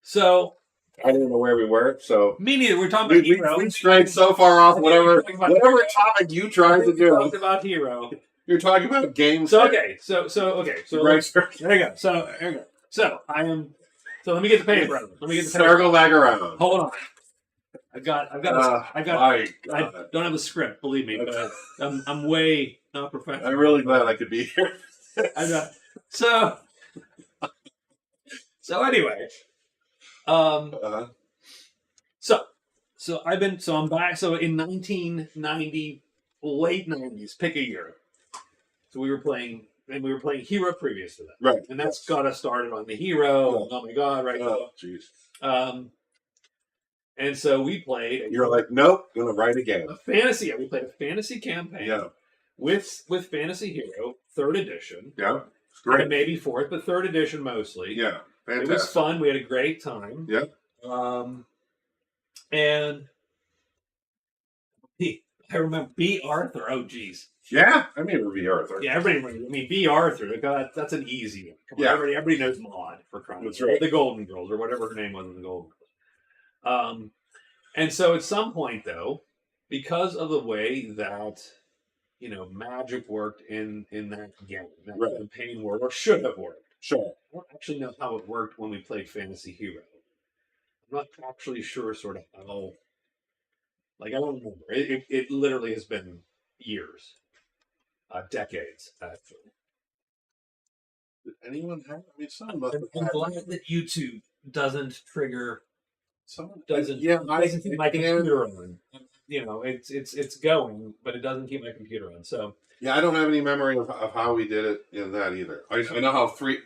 So
I don't know where we were. So
me neither. We're talking about Hero.
We strayed so far off. Whatever topic you tried to do.
Talked about Hero.
You're talking about games.
So okay. So
right.
There you go. So there you go. So I am. So let me get the paper. Let me get the paper.
Circle back around.
Hold on. I don't have a script, believe me, but I'm way not professional.
I'm really glad I could be here.
So anyway, so I'm back. So in 1990, late 90s, pick a year. So we were playing Hero previous to that,
right?
And that's got us started on the Hero. Oh my God, right?
Oh, jeez.
And so we played.
You're like, nope, gonna write again.
A fantasy. We played a fantasy campaign.
Yeah.
With Fantasy Hero, 3rd edition.
Yeah. It's great.
And maybe 4th, but 3rd edition mostly.
Yeah. Fantastic.
It was fun. We had a great time.
Yeah.
And I remember B. Arthur. Oh, geez.
Yeah, I remember B. Arthur.
Yeah, everybody. I mean, B. Arthur. That's an easy one. Come on, everybody knows Maud for crying.
That's right.
The Golden Girls or whatever her name was in the Golden Girls. And so at some point, though, because of the way that Magic worked in that game, that campaign worked, or should have worked.
Sure.
I don't actually know how it worked when we played Fantasy Hero. I'm not actually sure sort of how. Like I don't remember. It literally has been years, decades actually.
Did anyone have? I mean, someone must
I'm
have had.
glad that YouTube doesn't trigger
Someone,
doesn't
yeah,
doesn't keep my
and
computer on. You know, it's going, but it doesn't keep my computer on. So
yeah, I don't have any memory of how we did it in that either. I know how Fantasy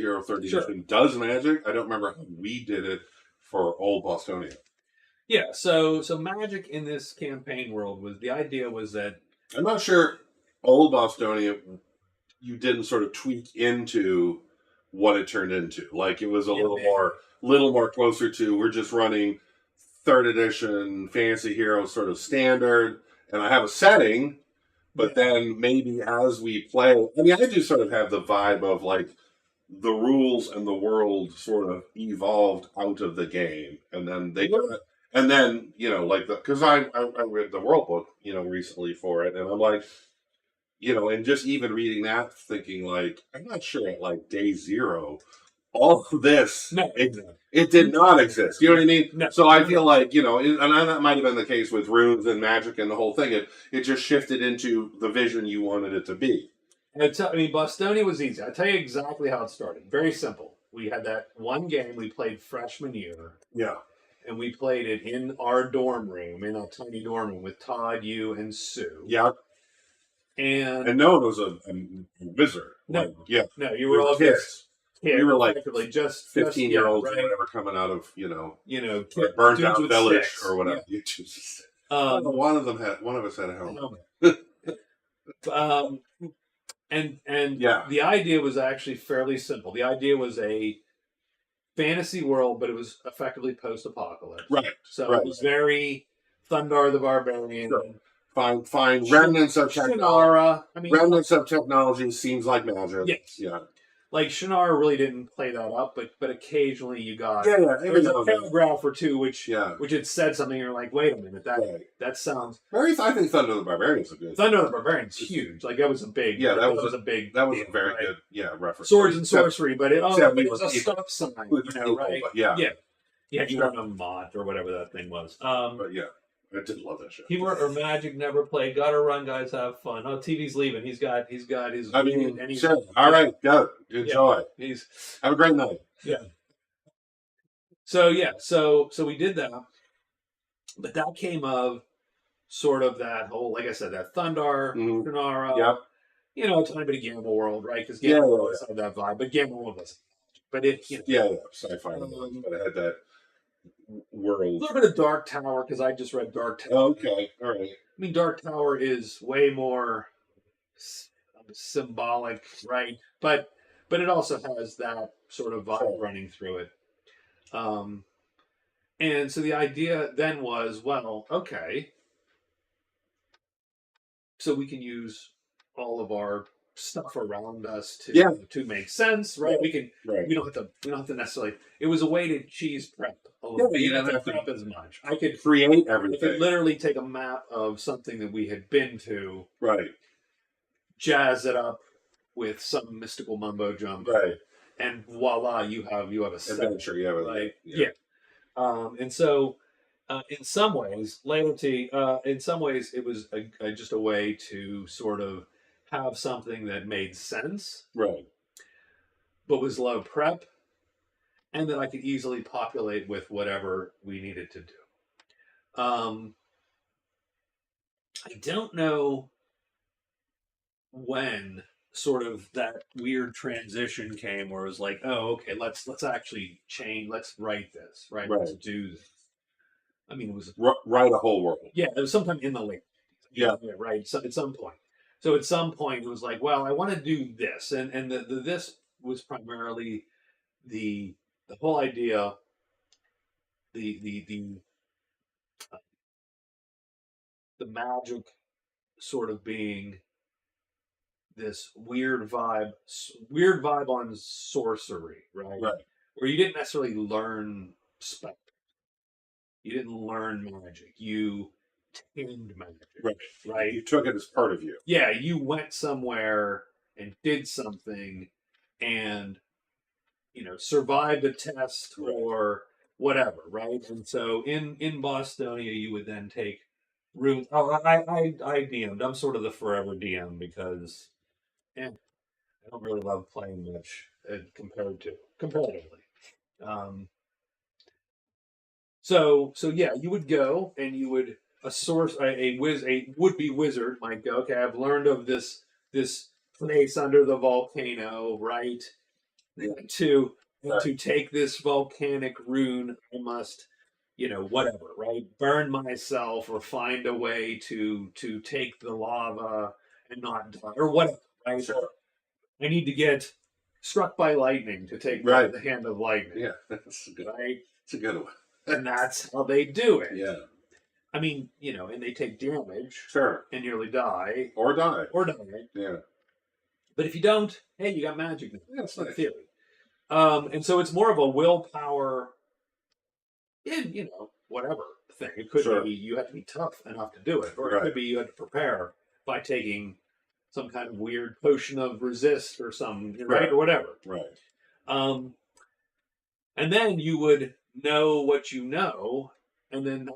Hero Third
sure,
Edition does Magic. I don't remember how we did it for Old Bostonia.
yeah. So Magic in this campaign world was the idea was that
I'm not sure Old Bostonia you didn't sort of tweak into what it turned into. Like it was a little more closer to we're just running third edition Fantasy Hero sort of standard, and I have a setting, but then maybe as we play, I mean, I do sort of have the vibe of like the rules and the world sort of evolved out of the game, and then and then like because I read the world book recently for it, and I'm like. And just even reading that, thinking like, I'm not sure at like day zero, all of this, it did not exist. You know what I mean?
No.
So I feel like, and that might have been the case with runes and magic and the whole thing. It just shifted into the vision you wanted it to be.
I mean, Bostonia was easy. I'll tell you exactly how it started. Very simple. We had that one game we played freshman year.
Yeah.
And we played it in our dorm room, in a tiny dorm room with Todd, you, and Sue.
Yeah. And no one was a wizard.
No.
Like, yeah.
No, you were all
kids.
Yeah,
we were like
just
15-year-olds or whatever coming out of, burned down village or whatever. Yeah. One of us had a helmet.
And the idea was actually fairly simple. The idea was a fantasy world, but it was effectively post-apocalypse.
Right.
So it was very Thundar the Barbarian.
Sure. Find remnants of technology.
Shannara. I mean,
remnants of technology seems like magic.
Yes.
Yeah.
Like Shannara really didn't play that up, but occasionally you got
there
was a paragraph or two which had said something. And you're like, wait a minute, that sounds.
I think Thunder the Barbarian is a good.
Thunder the Barbarian's huge. Like that was a big.
Yeah, that was
a big.
That was a very good. Yeah, reference.
Swords and sorcery, but it was a stop sign. Right?
Yeah.
You run a mod or whatever that thing was.
But yeah. I did love that shit.
Keyword or Magic never played. Gotta run, guys. Have fun. Oh, TV's leaving. He's got his.
I mean, and sure. All right, go. Enjoy. Have a great night.
Yeah. So we did that, but that came of sort of that whole, like I said, that Thundar, Shannara.
Yep.
A tiny bit of Gamble World, right? Because Gamble World had that vibe, but Gamble World wasn't. But it,
sci-fi, but it had that world.
A little bit of Dark Tower because I just read Dark Tower.
Okay, all right.
I mean, Dark Tower is way more symbolic, right? But it also has that sort of vibe running through it. And so the idea then was, well, okay, so we can use all of our stuff around us to make sense, right? We can we don't have to necessarily. It was a way to cheese prep a little bit. You don't have to prep as much. I could
create everything.
I could literally take a map of something that we had been to,
right?
Jazz it up with some mystical mumbo jumbo,
right?
And voila, you have a set.
Adventure,
And so, in some ways, loyalty. In some ways, it was just a way to sort of have something that made sense,
right?
But was low prep, and that I could easily populate with whatever we needed to do. I don't know when sort of that weird transition came where it was like, oh, okay, let's actually change, let's write this, right? Let's do this. I mean, it was
write a whole world.
Yeah, it was sometime in the late.
Yeah,
right. So at some point. So at some point it was like, well, I want to do this, and the this was primarily the whole idea, the magic sort of being this weird vibe on sorcery, right? Where you didn't necessarily learn spell, you didn't learn magic, you tamed magic, right?
You took it as part of you.
Yeah, you went somewhere and did something, and survived a test
Right.
or whatever, right? And so in Bostonia, you would then take runes. Oh, I DM'd. I'm sort of the forever DM because I don't really love playing much comparatively. Um, so yeah, you would go and you would a would be wizard might go. Okay, I've learned of this place under the volcano, right? To to take this volcanic rune, I must, whatever, right? Burn myself or find a way to take the lava and not die or whatever, right?
Sure.
I need to get struck by lightning to take
Right.
the hand of lightning.
Yeah, that's a good.
Right?
It's a good one.
And that's how they do it.
Yeah.
I mean, and they take damage
Sure.
and nearly die.
Or die. Yeah.
But if you don't, hey, you got magic now.
Yeah, it's
in
nice.
theory. And so it's more of a willpower whatever thing. It could
Sure.
be you have to be tough enough to do it, or it
Right.
could be you had to prepare by taking some kind of weird potion of resist or some right or whatever.
Right.
And then you would know what you know, and then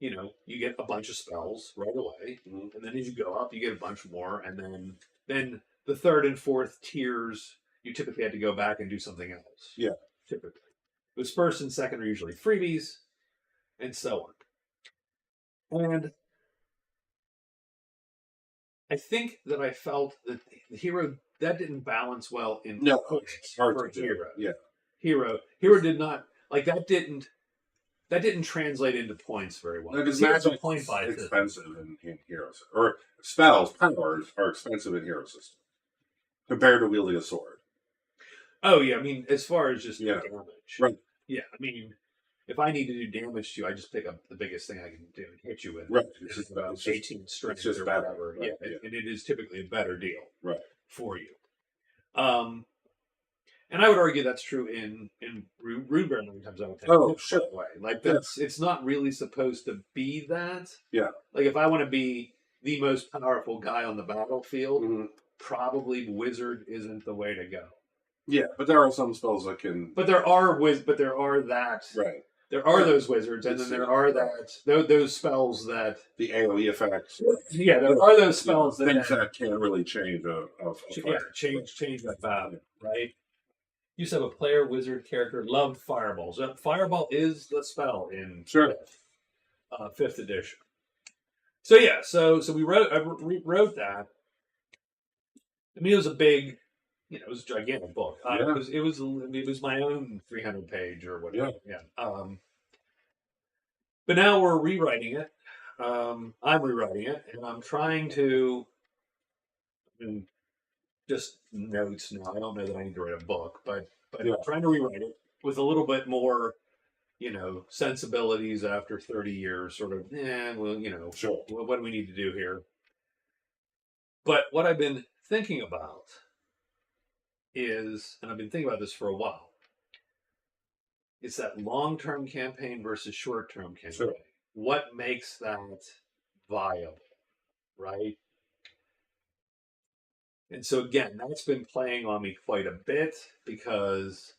you get a bunch of spells right away,
Mhm.
and then as you go up, you get a bunch more, and then the third and fourth tiers, you typically had to go back and do something else.
Yeah.
Typically, it was first and second are usually freebies, and so on. And I think that I felt that the hero that didn't balance well in
No,
points
it's hard
for
to do.
hero.
Yeah.
Hero did not like that. Didn't translate into points very well.
Because
Hero's a
magic's
point buy
expensive in Heroes. Or spells, powers are expensive in Hero System. Compared to wielding a sword.
Oh, yeah. I mean, as far as just
Yeah.
damage.
Right.
Yeah. I mean, if I need to do damage to you, I just pick up the biggest thing I can do and hit you with.
Right.
It's about 18 strength
just
or
better.
whatever.
Right.
Yeah. And it is typically a better deal
Right.
for you. And I would argue that's true in Runeberry many times out of 10.
Oh, sure.
That way. Like, it's not really supposed to be that.
Yeah.
Like, if I want to be the most powerful guy on the battlefield,
Mm-hmm.
probably wizard isn't the way to go.
Yeah, but there are some spells that can.
But there are that.
Right.
There are those wizards, and then there are those spells that
The AoE effects.
yeah, there are those spells that
things that can't really change a fight.
change that battle, right? You used to have a player wizard character loved fireballs. Fireball is the spell in
Sure.
fifth edition. So yeah, so we wrote that. I mean, it was a big, it was a gigantic book.
Yeah.
It was my own 300 page or whatever. Yeah. But now we're rewriting it. I'm rewriting it, and I'm trying to. Just notes now. I don't know that I need to write a book, but
Yeah.
I'm trying to rewrite it with a little bit more, sensibilities after 30 years. Sort of,
Sure.
what do we need to do here? But what I've been thinking about is, and I've been thinking about this for a while, it's that long-term campaign versus short-term campaign.
Sure.
What makes that viable, right? And so again, that's been playing on me quite a bit because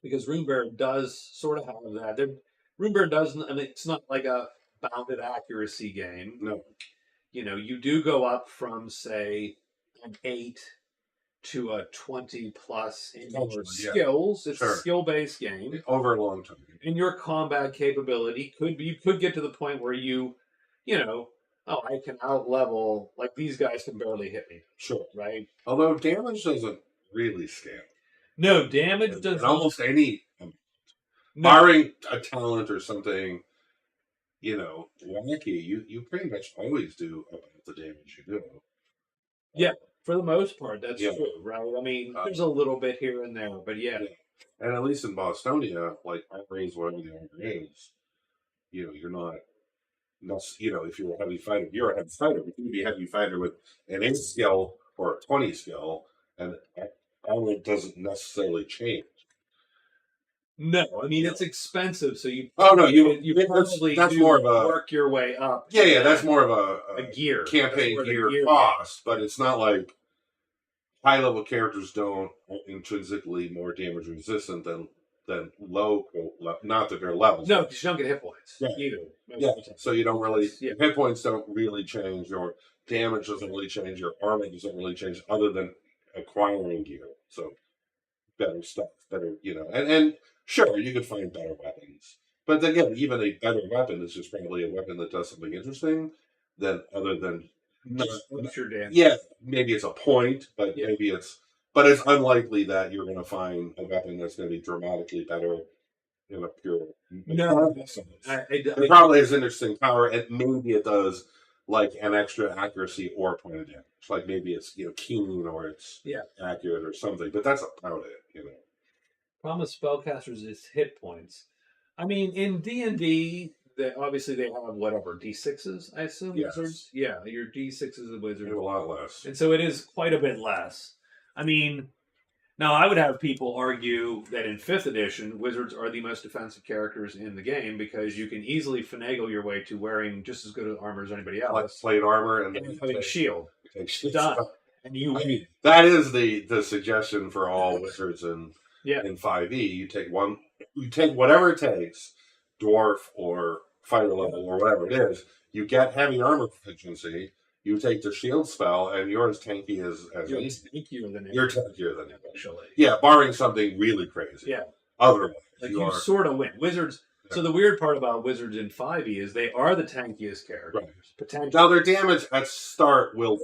Runeberry does sort of have that. Runeberry doesn't. I mean, it's not like a bounded accuracy game.
No.
You do go up from say an 8 to a 20 plus in your skills. It's a skill-based game
Over a long time.
And your combat capability could get to the point where I can out-level, like these guys can barely hit me.
Sure.
Right?
Although damage doesn't really scale.
No, damage doesn't.
Almost any, barring a talent or something, wacky, you pretty much always do about the damage you do.
Yeah, for the most part, that's
Yeah.
true, right? I mean, there's a little bit here and there, but yeah.
And at least in Bostonia, like armor is whatever the armor is, you're not, if you're a heavy fighter, you're a heavy fighter. But you can be a heavy fighter with an 8 skill or a 20 skill, and armor doesn't necessarily change.
No, I mean it's expensive, so you.
Oh no,
that's
more of a
work your way up.
Yeah, that's more of
a gear
campaign gear cost, but it's not like high level characters don't intrinsically more damage resistant than low. Not that they're levels.
No, because you don't get hit points.
Yeah.
Either.
Yeah. So you don't really
Yeah.
hit points don't really change. Your damage doesn't really change. Your armor doesn't really change, other than acquiring gear. So better stuff, better and sure you could find better weapons, but again, even a better weapon is just probably a weapon that does something interesting than other than
Sure, Dan.
yeah, maybe it's a point, but
Yeah.
maybe but it's unlikely that you're going to find a weapon that's going to be dramatically better in a pure mechanical sense. It probably has interesting power, and maybe it does like an extra accuracy or a point of damage. Like maybe it's keen or it's accurate or something, but that's about it.
Problem with spellcasters is hit points. I mean, in D&D, obviously they have whatever D6s. I assume
Yes.
wizards. Yeah, your D6s of wizards,
A lot less.
and so it is quite a bit less. I mean, now I would have people argue that in 5th edition, wizards are the most defensive characters in the game because you can easily finagle your way to wearing just as good armor as anybody else.
Like plate armor and
having a shield.
Done.
And you win.
That is the suggestion for all wizards in 5e. You take whatever it takes, dwarf or fighter level or whatever it is. You get heavy armor proficiency. You take the shield spell, and you're as tanky as
you're tankier than
you're tankier than
actually.
Yeah, barring something really crazy.
Yeah.
Otherwise,
like you sort of win. Wizards. Yeah. So the weird part about wizards in 5e is they are the tankiest characters. Right. Potentially.
Now their damage at start will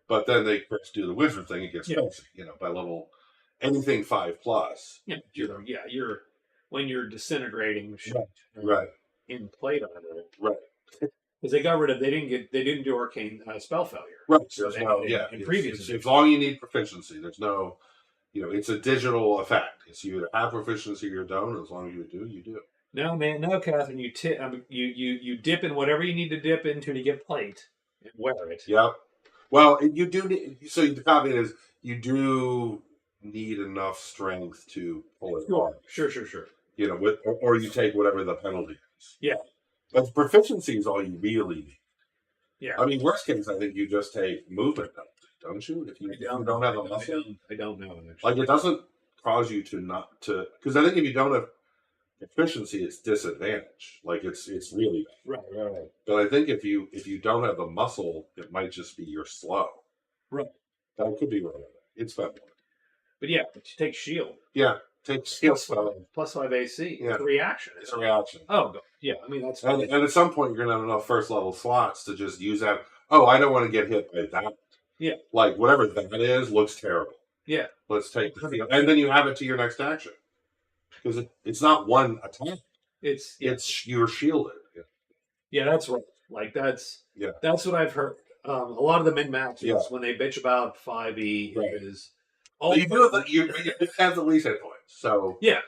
but then they first do the wizard thing. It gets fancy, by level anything 5+.
Yeah, you're when you're disintegrating.
Right.
In plate armor.
Right.
Because they got rid of, they didn't do arcane spell failure.
Right.
So in previous,
as long as you need proficiency, there's no, it's a digital effect. It's you either have proficiency or you don't. As long as you do, you do.
No, man, no, Catherine. You dip in whatever you need to dip into to get plate and wear it.
Yep. Well, you do need, so the caveat is you do need enough strength to pull it off.
Sure.
Or you take whatever the penalty is.
Yeah.
But proficiency is all you really need.
Yeah.
I mean, worst case, I think you just take movement penalty, don't you? If you don't have a muscle.
I don't know. Actually.
Like, it doesn't cause you because I think if you don't have proficiency, it's disadvantage. Like, it's really
bad. Right.
But I think if you don't have the muscle, it might just be you're slow.
Right.
That could be wrong. It's fun.
But you take shield.
Yeah. Take shield
plus 5 AC.
Yeah.
It's a reaction.
It's a reaction.
Oh, yeah. I mean, that's
and at some point, you're going to have enough first level slots to just use that. Oh, I don't want to get hit by that.
Yeah.
Like, whatever that is looks terrible.
Yeah.
Let's take the field. And then you have it to your next action. Because it's not one attack. It's you're shielded.
Yeah, that's right. Like, that's what I've heard. A lot of the min-maxers, when they bitch about 5e, is...
you have the least hit points. So
yeah,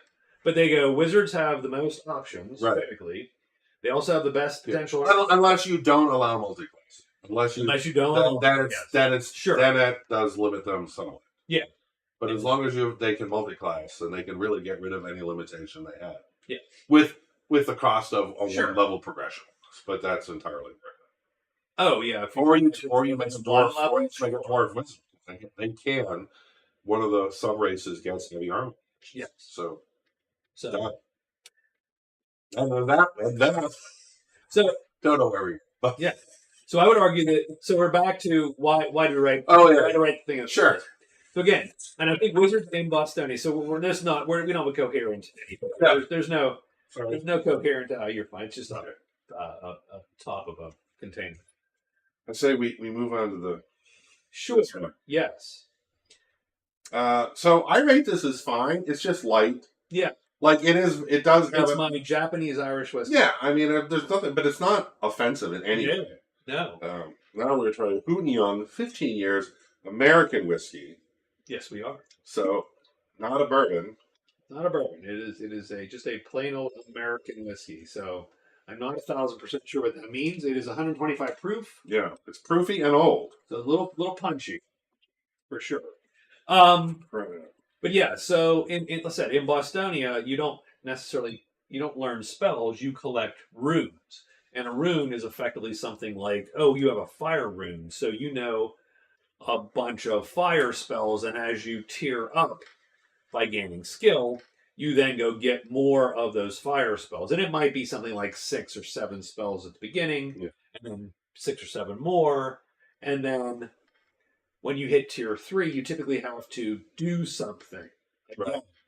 but they go, wizards have the most options, typically. They also have the best potential.
Unless you don't allow multi-class. Unless you don't, then it does limit them somewhat.
Yeah,
but as long as they can multi-class, and they can really get rid of any limitation they have.
Yeah,
with the cost of a one-level progression, but that's entirely different.
Oh yeah,
or you make a dwarf wizard. They can. One of the sub-races gets heavy armor.
Yeah.
So
that.
And that.
So
don't know where we.
Yeah. So I would argue that. So we're back to why do we write?
Oh yeah.
Why do we write the thing?
Sure.
So again, and I think wizards in Bostonia. So we don't have a coherent. There's no coherent. You're fine. It's just a top of a container.
I say we move on to the.
Sure. Yes.
So I rate this as fine. It's just light.
Yeah.
Like it is. It does have.
It's my Japanese Irish whiskey.
Yeah, I mean, there's nothing, but it's not offensive in any way.
No.
Now we're trying Hoonion, 15 years American whiskey.
Yes, we are.
So, not a bourbon.
Not a bourbon. It is just a plain old American whiskey. So I'm not 1,000% sure what that means. It is 125 proof.
Yeah, it's proofy and old.
So a little punchy, for sure. But yeah, so in Bostonia, you don't learn spells, you collect runes. And a rune is effectively something like, oh, you have a fire rune, so a bunch of fire spells, and as you tier up by gaining skill, you then go get more of those fire spells. And it might be something like 6 or 7 spells at the beginning,
Yeah.
and then 6 or 7 more. And then when you hit tier 3, you typically have to do something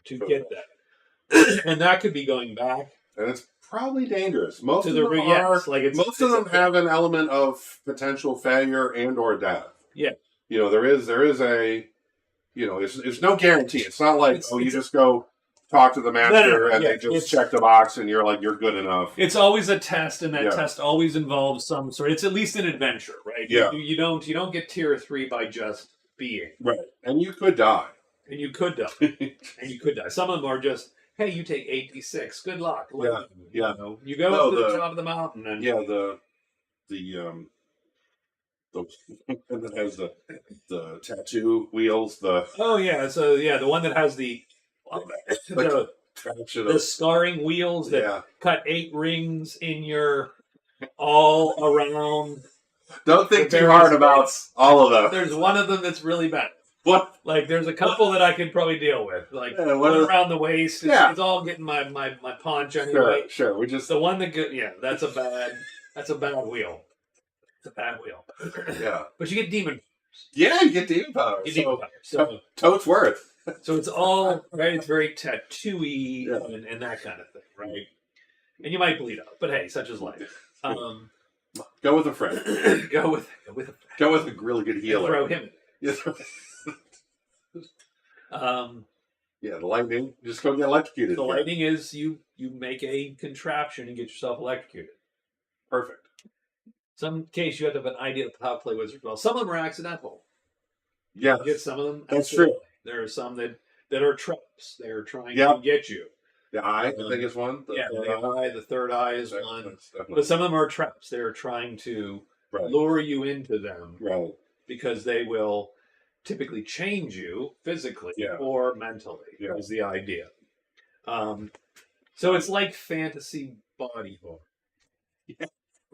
to get that. And that could be going back.
And it's probably dangerous. Most
To
of
the
them
yes,
are.
like
Most of them have an element of potential failure and or death.
Yeah.
You know, there is a, you know, it's no guarantee. It's not like, you just go talk to the master and they just check the box and you're like, you're good enough.
It's always a test, and that test always involves some sort. It's at least an adventure, right?
Yeah.
You don't get tier 3 by just being.
Right. And you could die.
And you could die. Some of them are just, hey, you take 8d6. Good luck.
Yeah.
You know, you go up to the top of the mountain and and
that has the tattoo wheels. The
one that has the scarring wheels that cut 8 rings in your all around.
Don't think too hard about all of them.
There's one of them that's really bad.
What?
Like, there's a couple that I could probably deal with. Like, one around the waist. It's all getting my paunch anyway.
Sure. We just
the one that that's a bad wheel. It's a bad wheel.
Yeah.
But you get demon.
Yeah, you get demon power.
So
totes worth.
So it's all right. It's very tattooy and that kind of thing, right? And you might bleed out, but hey, such is life.
Go with a friend.
Go with a friend.
Go with a really good healer.
Throw him.
The lightning. Just go get electrocuted.
The lightning is you make a contraption and get yourself electrocuted.
Perfect.
Some case you have to have an idea of how to play Wizard. Well, some of them are accidental.
Yeah,
you get some of them.
That's true.
There are some that are traps. They're trying to get you.
The eye, I think, is one.
The third eye is one. But some of them are traps. They're trying to lure you into them.
Right.
Because they will typically change you physically or mentally, is the idea. So it's like fantasy body horror. Yeah.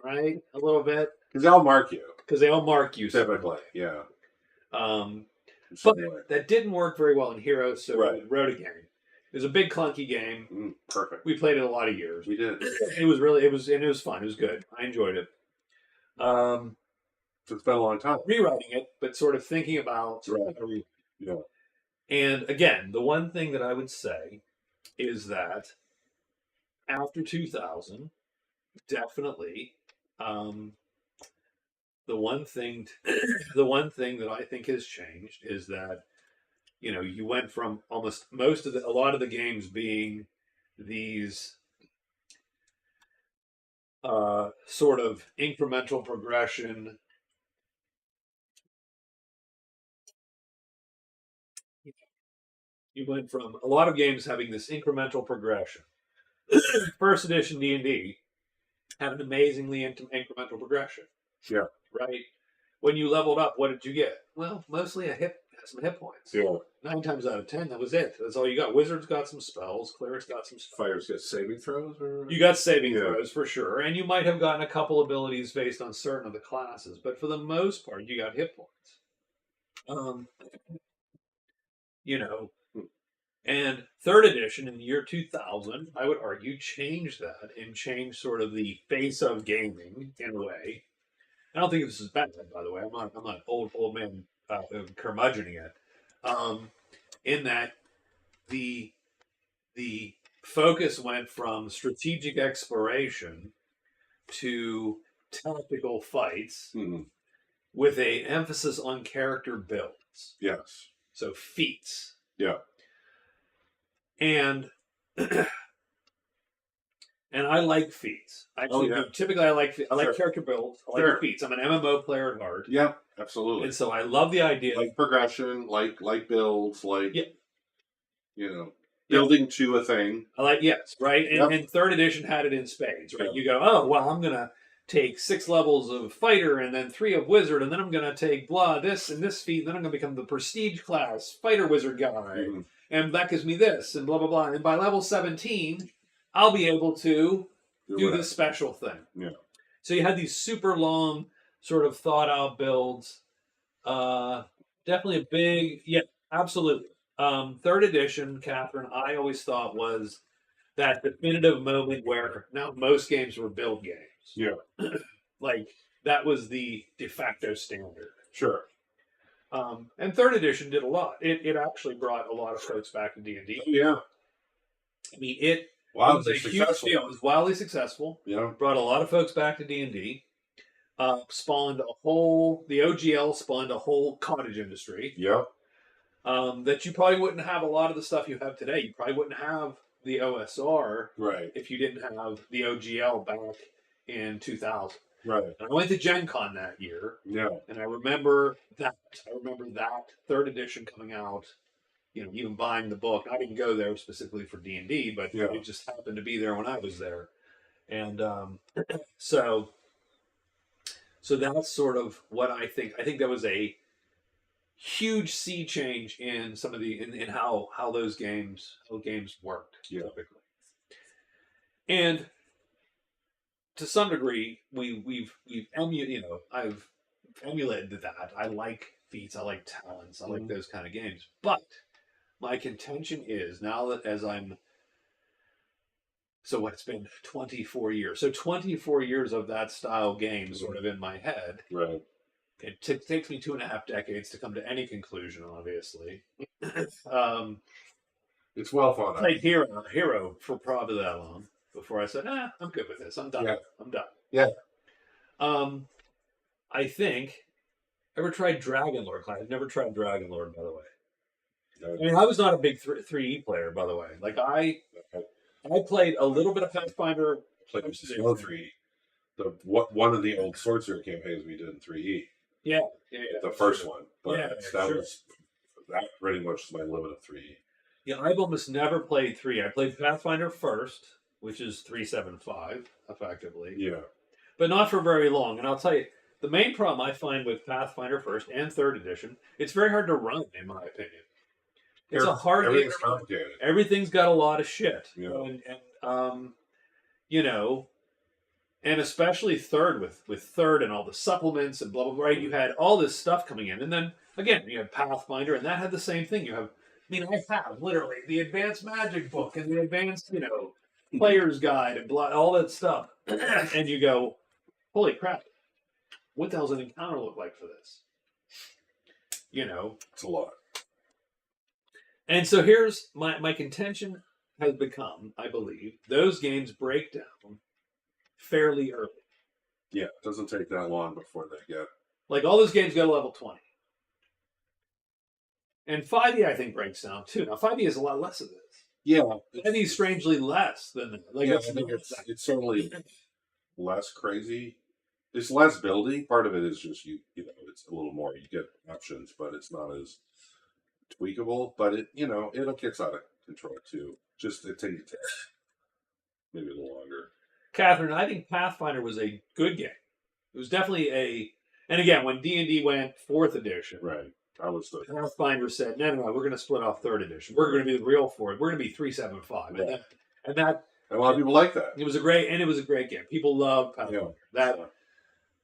Right? A little bit.
Because they'll mark you.
Typically.
Yeah.
But that didn't work very well in Heroes, so we wrote a game. It was a big clunky game.
Perfect.
We played it a lot of years.
We did.
It was fun. It was good. I enjoyed it.
So it's been a long time.
Rewriting it, but sort of thinking about And again, the one thing that I would say is that after 2000, definitely, the one thing that I think has changed is that, you know, you went from a lot of the games being these sort of incremental progression. You went from a lot of games having this incremental progression. First edition D&D had an amazingly incremental progression.
Yeah.
Right? When you leveled up, what did you get? Well, mostly some hit points.
Yeah.
9 times out of 10, that was it. That's all you got. Wizards got some spells. Clerics got some spells.
Fighters get saving throws?
You got saving throws, for sure. And you might have gotten a couple abilities based on certain of the classes. But for the most part, you got hit points. You know, and third edition in the year 2000, I would argue, changed that and changed sort of the face of gaming in a way. I don't think this is bad, by the way. I'm not old man curmudgeoning it. In that the focus went from strategic exploration to tactical fights with an emphasis on character builds.
Yes.
So feats.
Yeah.
And I like feats. Typically, I like character builds. I like feats. I'm an MMO player at heart.
Yeah, absolutely.
And so I love the idea,
like progression, like builds, building to a thing.
I like right. And third edition had it in spades. Right, you go, oh well, I'm gonna take 6 levels of fighter and then 3 of wizard, and then I'm gonna take this and this feat, and then I'm gonna become the prestige class fighter wizard guy. And that gives me this, and blah, blah, blah. And by level 17, I'll be able to do this special thing.
Yeah.
So you had these super long, sort of thought-out builds. Definitely a big, yeah, absolutely. Third edition, Catherine, I always thought was that definitive moment where now most games were build games.
Yeah.
Like that was the de facto standard.
Sure.
And third edition did a lot. It actually brought a lot of folks back to D&D.
Oh, yeah.
I mean, it was a huge
successful.
deal. It was wildly successful.
Yeah.
Brought a lot of folks back to D&D. Spawned a whole, the OGL spawned a whole cottage industry.
Yeah.
That you probably wouldn't have a lot of the stuff you have today. You probably wouldn't have the OSR
Right.
if you didn't have the OGL back in 2000.
Right.
And I went to Gen Con that year.
Yeah.
And I remember that. Third edition coming out. You know, even buying the book. I didn't go there specifically for D&D, but
Yeah.
it just happened to be there when I was there. And so that's sort of what I think. I think that was a huge sea change in some of the in how those games worked typically. And to some degree, we've I've emulated that. I like feats, I like talents, I like those kind of games. But my contention is now that it's been 24 years. So 24 years of that style game sort of in my head.
Right.
It takes me 2.5 decades to come to any conclusion, obviously.
It's well thought out.
Played Hero for probably that long before I said, I'm good with this. I'm done.
Yeah.
I'm done.
Yeah.
I think, ever tried Dragonlord? I've never tried Dragonlord, by the way.
No.
I mean, I was not a big 3E player, by the way. Like, I played a little bit of Pathfinder.
Played Snow 3. One of the old Sorcerer campaigns we did in 3E.
Yeah.
The first one. But
Yeah,
that pretty much is my limit of 3E.
Yeah, I've almost never played 3. I played Pathfinder first, which is 3.75, effectively.
Yeah.
But not for very long. And I'll tell you, the main problem I find with Pathfinder first and third edition, it's very hard to run, in my opinion. It's a hard game.
Everything's complicated.
Everything's got a lot of shit.
Yeah.
And and especially third with third and all the supplements and blah, blah, blah, right? You had all this stuff coming in. And then, again, you had Pathfinder, and that had the same thing. I have literally the Advanced Magic book and the Advanced, Player's Guide and all that stuff. And you go, holy crap, what the hell's an encounter look like for this?
It's a lot.
And so here's my contention has become, I believe, those games break down fairly early.
Yeah, it doesn't take that long before they get...
Like, all those games go to level 20. And 5e, I think, breaks down, too. Now, 5e is a lot less of this.
Yeah.
5e is strangely less than that. Like,
I think it's certainly less crazy. It's less buildy. Part of it is just, it's a little more. You get options, but it's not as tweakable. But it gets out of control, too. Just, it takes maybe a little longer.
Catherine, I think Pathfinder was a good game. It was definitely and again, when D&D went 4th edition,
right? I was the
Pathfinder said, no, we're going to split off 3rd edition. We're going to be the real 4th. We're going to be 3.75.
Yeah.
And that
a lot of people like that.
It was a great game. People love Pathfinder.
Yeah.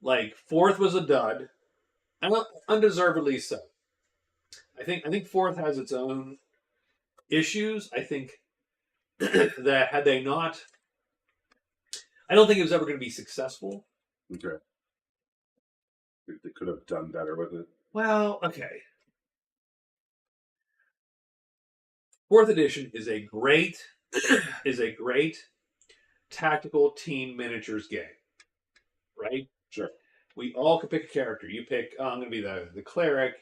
Like 4th was a dud, and undeservedly so. I think 4th has its own issues. I think that had they not, I don't think it was ever going to be successful.
Okay. They could have done better with it.
Well, okay. 4th edition is a great tactical team miniatures game, right?
Sure.
We all can pick a character. You pick, I'm going to be the cleric.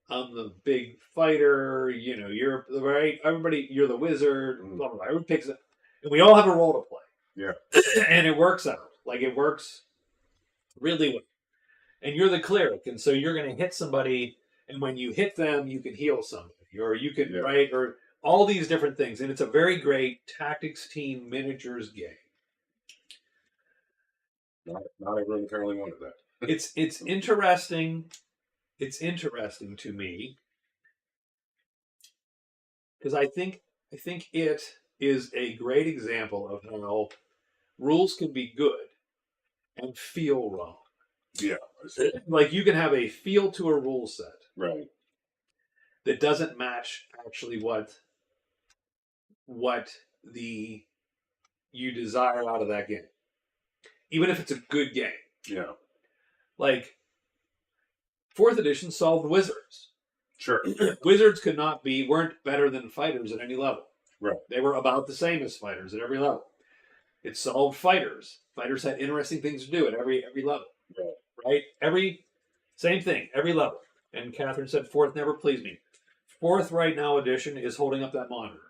I'm the big fighter. You're the right. Everybody, you're the wizard. Blah blah blah. Everybody picks it, and we all have a role to play.
Yeah.
And it works out. Like, it works really well. And you're the cleric, and so you're going to hit somebody, and when you hit them, you can heal somebody, or you can or all these different things. And it's a very great tactics team miniatures game.
Not everyone currently wanted that.
It's interesting. It's interesting to me because I think it is a great example of how rules can be good and feel wrong.
Yeah. I see.
Like you can have a feel to a rule set
Right.
that doesn't match actually what the you desire out of that game, even if it's a good game.
Yeah.
Like fourth edition solved Wizards.
Sure.
Wizards weren't better than fighters at any level.
Right.
They were about the same as fighters at every level. It solved fighters. Fighters had interesting things to do at every level.
Right.
Right? Same thing, every level. And Catherine said fourth never pleased me. Fourth right now edition is holding up that monitor.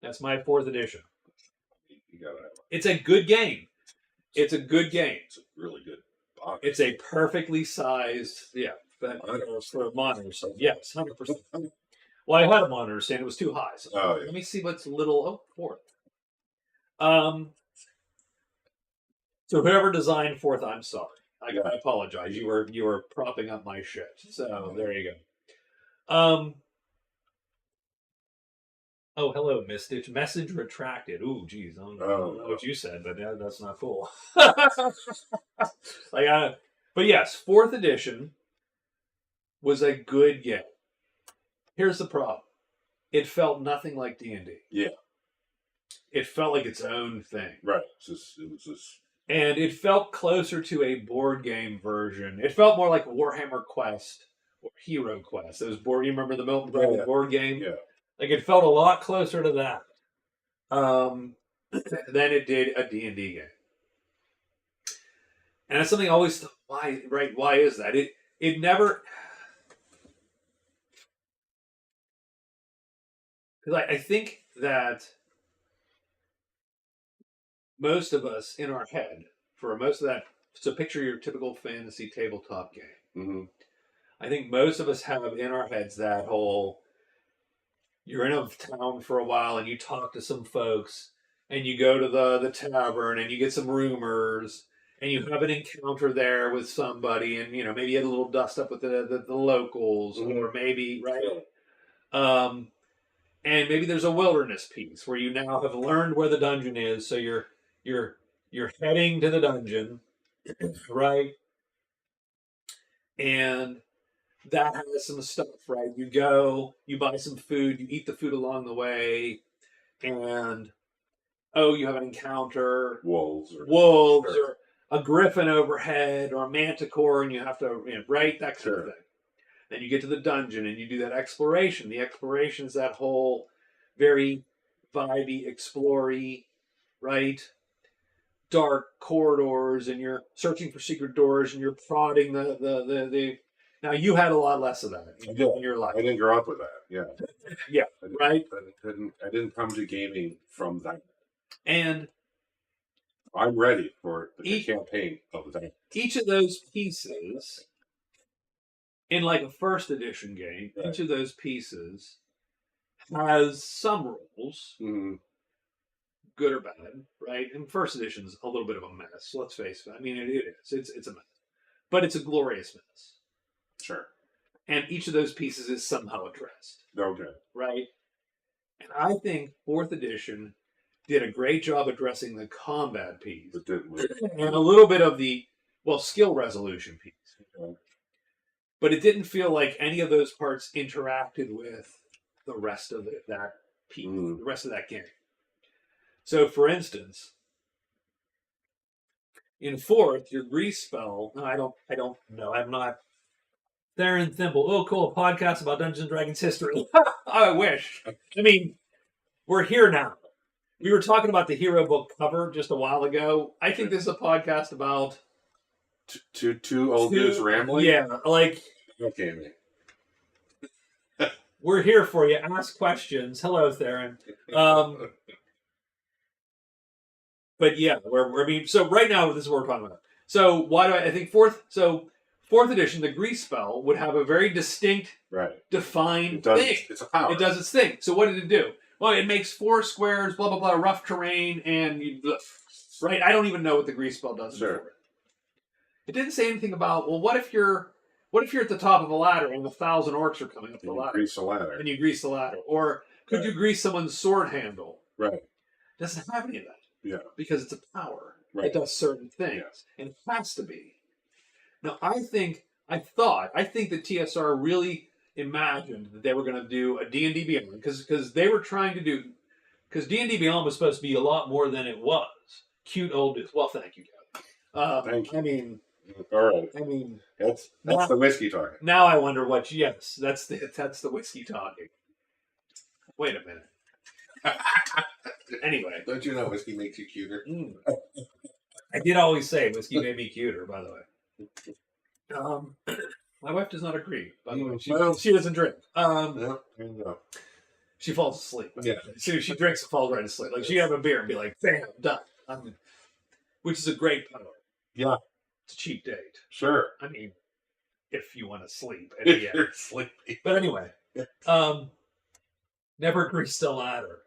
That's my fourth edition.
You gotta have it.
It's a good game. It's a good game.
It's a really good box.
It's a perfectly sized, for a monitor. So yes, 100%. Well, I had a monitor stand. It was too high. So let me see what's fourth. So whoever designed fourth, I'm sorry. I apologize. You were propping up my shit. So there you go. Oh, hello, Mistitch. Message retracted. Ooh, geez. I don't know what you said, but that's not cool. But yes, fourth edition was a good game. Here's the problem. It felt nothing like D&D.
Yeah.
It felt like its own thing.
Right. It was just...
And it felt closer to a board game version. It felt more like Warhammer Quest or Hero Quest. Those board. You remember the Milton Bradley board game?
Yeah.
Like it felt a lot closer to that than it did a D&D game. And that's something I always thought, why is that? It never... Because I think that most of us in our head, for most of that, so picture your typical fantasy tabletop game.
Mm-hmm.
I think most of us have in our heads that whole, you're in a town for a while and you talk to some folks and you go to the tavern and you get some rumors and you have an encounter there with somebody and, maybe you had a little dust up with the locals or maybe, right? And maybe there's a wilderness piece where you now have learned where the dungeon is, so you're heading to the dungeon, right? And that has some stuff, right? You go, you buy some food, you eat the food along the way, and you have an encounter, wolves, or a griffin overhead, or a manticore, and you have to, right, that kind of thing. Then you get to the dungeon and you do that exploration. The exploration is that whole very vibey, explory, right? Dark corridors, and you're searching for secret doors, and you're prodding the. Now you had a lot less of that in your life.
I didn't grow up with that. Yeah.
Yeah. Right.
I didn't come to gaming from that.
And
I'm ready for the campaign of that.
Each of those pieces. In like a first edition game, each of those pieces has some rules, good or bad, right? And first edition's a little bit of a mess. Let's face it. I mean, it is. It's a mess, but it's a glorious mess.
Sure.
And each of those pieces is somehow addressed.
Okay.
Right. And I think fourth edition did a great job addressing the combat piece and a little bit of the skill resolution piece. Okay. But it didn't feel like any of those parts interacted with the rest of that piece, the rest of that game. So, for instance, in fourth, your grease spell. No, I don't know. I'm not. Theron Thimble. Oh, cool. A podcast about Dungeons and Dragons history. I wish. I mean, we're here now. We were talking about the hero book cover just a while ago. I think this is a podcast about
two old dudes rambling.
Yeah, like.
Okay, man.
We're here for you. Ask questions. Hello, Theron. But yeah, so right now this is what we're talking about. So why do I think fourth edition, the grease spell would have a very distinct, defined thing.
It's a power.
It does its thing. So what did it do? Well, it makes 4 squares, blah blah blah, rough terrain, and right. I don't even know what the grease spell does.
Sure.
It didn't say anything about what if you're at the top of a ladder and 1,000 orcs are coming up the ladder?
Grease the ladder.
And you grease the ladder. Or could you grease someone's sword handle?
Right.
It doesn't have any of that.
Yeah.
Because it's a power.
Right.
It does certain things,
Yes.
and it has to be. Now, I think that TSR really imagined that they were going to do a D&D Beyond because they were trying to do because D&D Beyond was supposed to be a lot more than it was. Cute old dudes. Well, thank you, Kevin.
Thank you.
I mean,
All right. That's
now,
the whiskey talking.
now I wonder what. Yes, that's the whiskey talking. Wait a minute. Anyway,
Don't you know whiskey makes you cuter?
I did always say whiskey made me cuter. By the way, my wife does not agree. By the way, she doesn't drink.
Yeah, there you go.
She falls asleep.
Yeah.
So she drinks and falls right asleep. Like she have a beer and be like, "Bam, done." Which is a great power.
Yeah.
It's a cheap date.
Sure.
I mean, if you want to sleep.
If you're sleepy.
But anyway, never greased a ladder.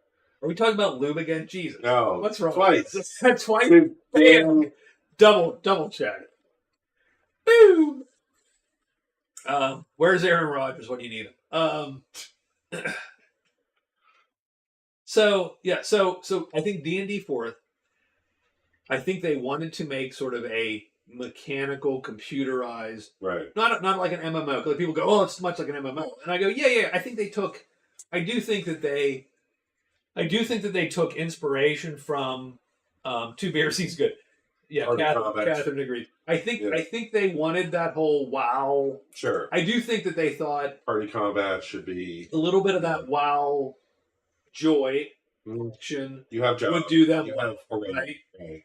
Are we talking about lube again? Jesus.
No.
What's wrong?
Twice.
Twice.
Bam.
Double check. Boom. Where's Aaron Rodgers when you need him? So I think D&D 4th. I think they wanted to make sort of a mechanical, computerized,
Right.
not like an MMO. Because people go, "Oh, it's much like an MMO," and I go, "Yeah." I do think that they took inspiration from Two Beer Seems Good. Yeah, Catherine agreed. I think they wanted that whole WoW.
Sure.
I do think that they thought
Party combat should be
a little bit of that WoW joy action
You have jobs.
would do them
You
well,
have already.
right?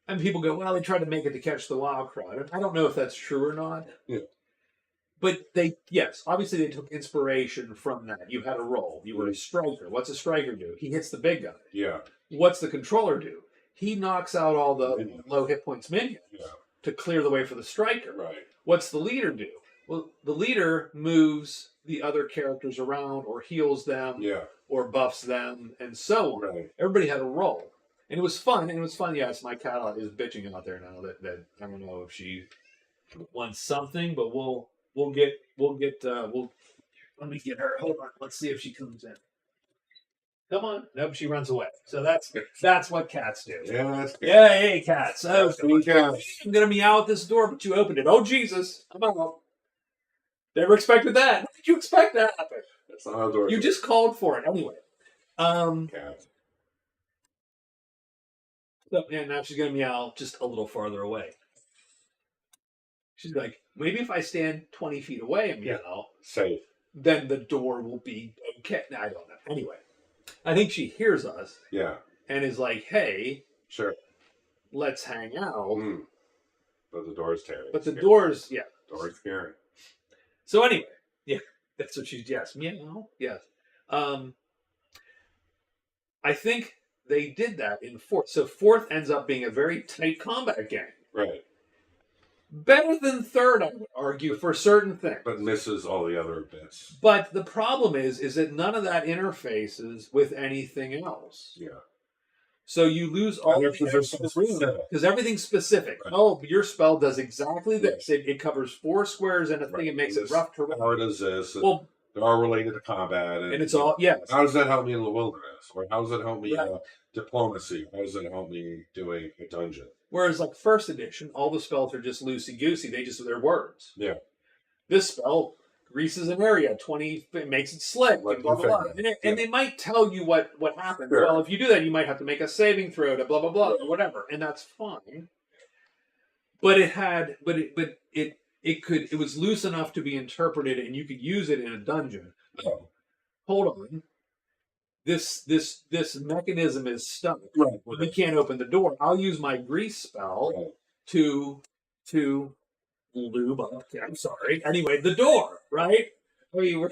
And people go, "Well, they tried to make it to catch the WoW crowd." I don't know if that's true or not.
Yeah.
But obviously they took inspiration from that. You had a role. You were a striker. What's a striker do? He hits the big guy.
Yeah.
What's the controller do? He knocks out all the
Minions.
low hit points minions
Yeah.
to clear the way for the striker.
Right.
What's the leader do? Well, the leader moves the other characters around or heals them
Yeah.
or buffs them and so on.
Right.
Everybody had a role. And it was fun. Yes, my cat is bitching out there now that I don't know if she wants something, but we'll let me get her. Hold on. Let's see if she comes in. Come on. Nope, she runs away. So that's what cats do.
Yeah. That's good.
Yeah, hey cats. So
Yeah.
I'm gonna meow at this door, but you opened it. Oh Jesus. I'm out. Never expected that. How did you expect that?
That's not how doors
You
work.
just called for it anyway.
Cat.
So, and now she's gonna meow just a little farther away. She's like, maybe if I stand 20 feet away and meow,
Safe.
then the door will be okay. No, I don't know. Anyway, I think she hears us
Yeah.
and is like, "Hey,
Sure.
let's hang out."
But the door's tearing.
But the
Scary.
door's
Door's scary.
So anyway, that's what she's meow. Yes. I think they did that in 4th. So 4th ends up being a very tight combat game.
Right.
Better than 3rd, I would argue, for certain things.
But misses all the other bits.
But the problem is that none of that interfaces with anything else.
Yeah.
So you lose all the because everything's specific.
Right.
Oh, your spell does exactly this. It covers 4 squares and a thing.
Right.
It makes
This
it rough terrain.
How does this?
Well,
they're all related to combat.
and it's all
How does that help me in the wilderness? Or how does it help me
Right.
diplomacy? How does it help me doing a dungeon?
Whereas like 1st edition, all the spells are just loosey goosey. They're words.
Yeah.
This spell greases an area, 20 it makes it slick,
Like
and blah blah blah. And they might tell you what happens.
Sure.
Well, if you do that, you might have to make a saving throw to blah blah blah or whatever, and that's fine. But it was loose enough to be interpreted, and you could use it in a dungeon. Oh, hold on. This mechanism is stuck.
Right.
We can't open the door. I'll use my grease spell
Right.
to lube up. I'm sorry. Anyway, the door, right? I mean, we're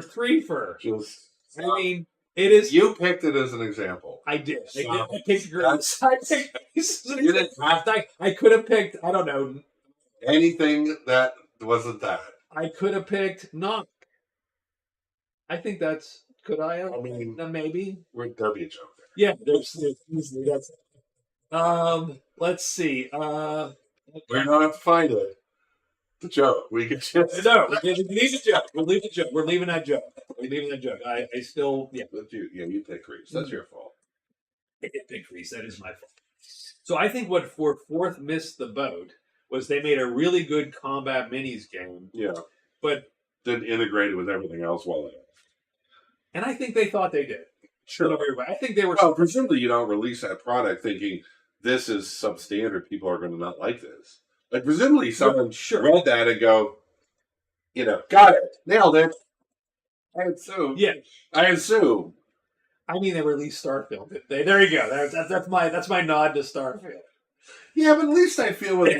3 for.
Just
I mean, it is.
You picked it as an example.
I did.
Stop.
I picked grease. I picked grease.
You didn't have
I could have picked. I don't know.
anything that wasn't that.
I could have picked knock. I think that's. Could I have?
I mean,
Maybe.
there'll be a joke there.
Yeah. There's easily that's. Let's see.
We don't have to find it. The joke. We can just
No, leave the joke. We'll leave the joke. We're leaving that joke. We're leaving that joke. I still,
You pick Reese. That's your fault.
I did pick Reese. That is my fault. So I think what for Fourth missed the boat was they made a really good combat minis game.
Yeah.
But
then integrate it with everything else while they.
And I think they thought they did.
Sure.
I think they were.
Well, presumably you don't release that product thinking this is substandard. People are going to not like this. Like presumably someone read that and go, got it, nailed it. I assume.
Yeah.
I assume.
I mean, they released Starfield. There you go. That's my nod to Starfield.
Yeah, but at least I feel with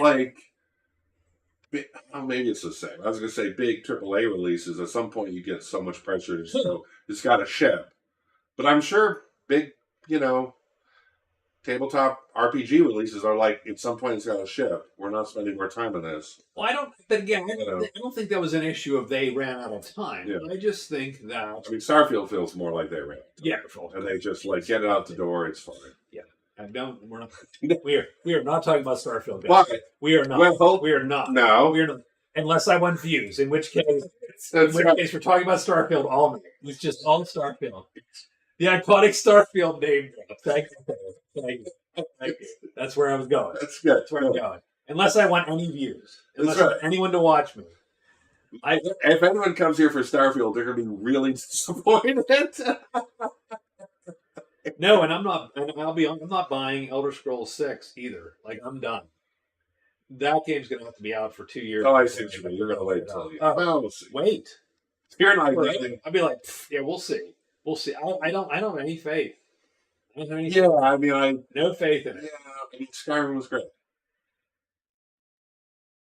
maybe it's the same. I was going to say big AAA releases. At some point, you get so much pressure. So it's got to ship. But I'm sure big, tabletop RPG releases are like, at some point, it's got to ship. We're not spending more time on this.
Well, I don't think that was an issue of they ran out of time.
Yeah.
I just think that.
I mean, Starfield feels more like they ran.
Yeah.
And they just get it out the door. It's fine.
Yeah. We're not. We are not talking about Starfield.
Why?
We are not.
Well,
we are not.
No.
We are not. Unless I want views, in which case we're talking about Starfield all night. It's just all Starfield. The iconic Starfield name drop. Thank you. That's where I was going.
That's good.
That's where I'm going. Unless I want any views. Unless I want anyone to watch me.
If anyone comes here for Starfield, they're going to be really disappointed.
No, and I'm not. And I'm not buying Elder Scrolls 6 either. Like, I'm done. That game's going to have to be out for 2 years.
Oh, I see what you mean. You're going to wait until you. Well, we'll see.
Wait.
You're not.
I'd be like, yeah, we'll see. We'll see. I don't have any faith. I don't have any
faith. I mean,
no faith in it.
Yeah, I mean, Skyrim was great.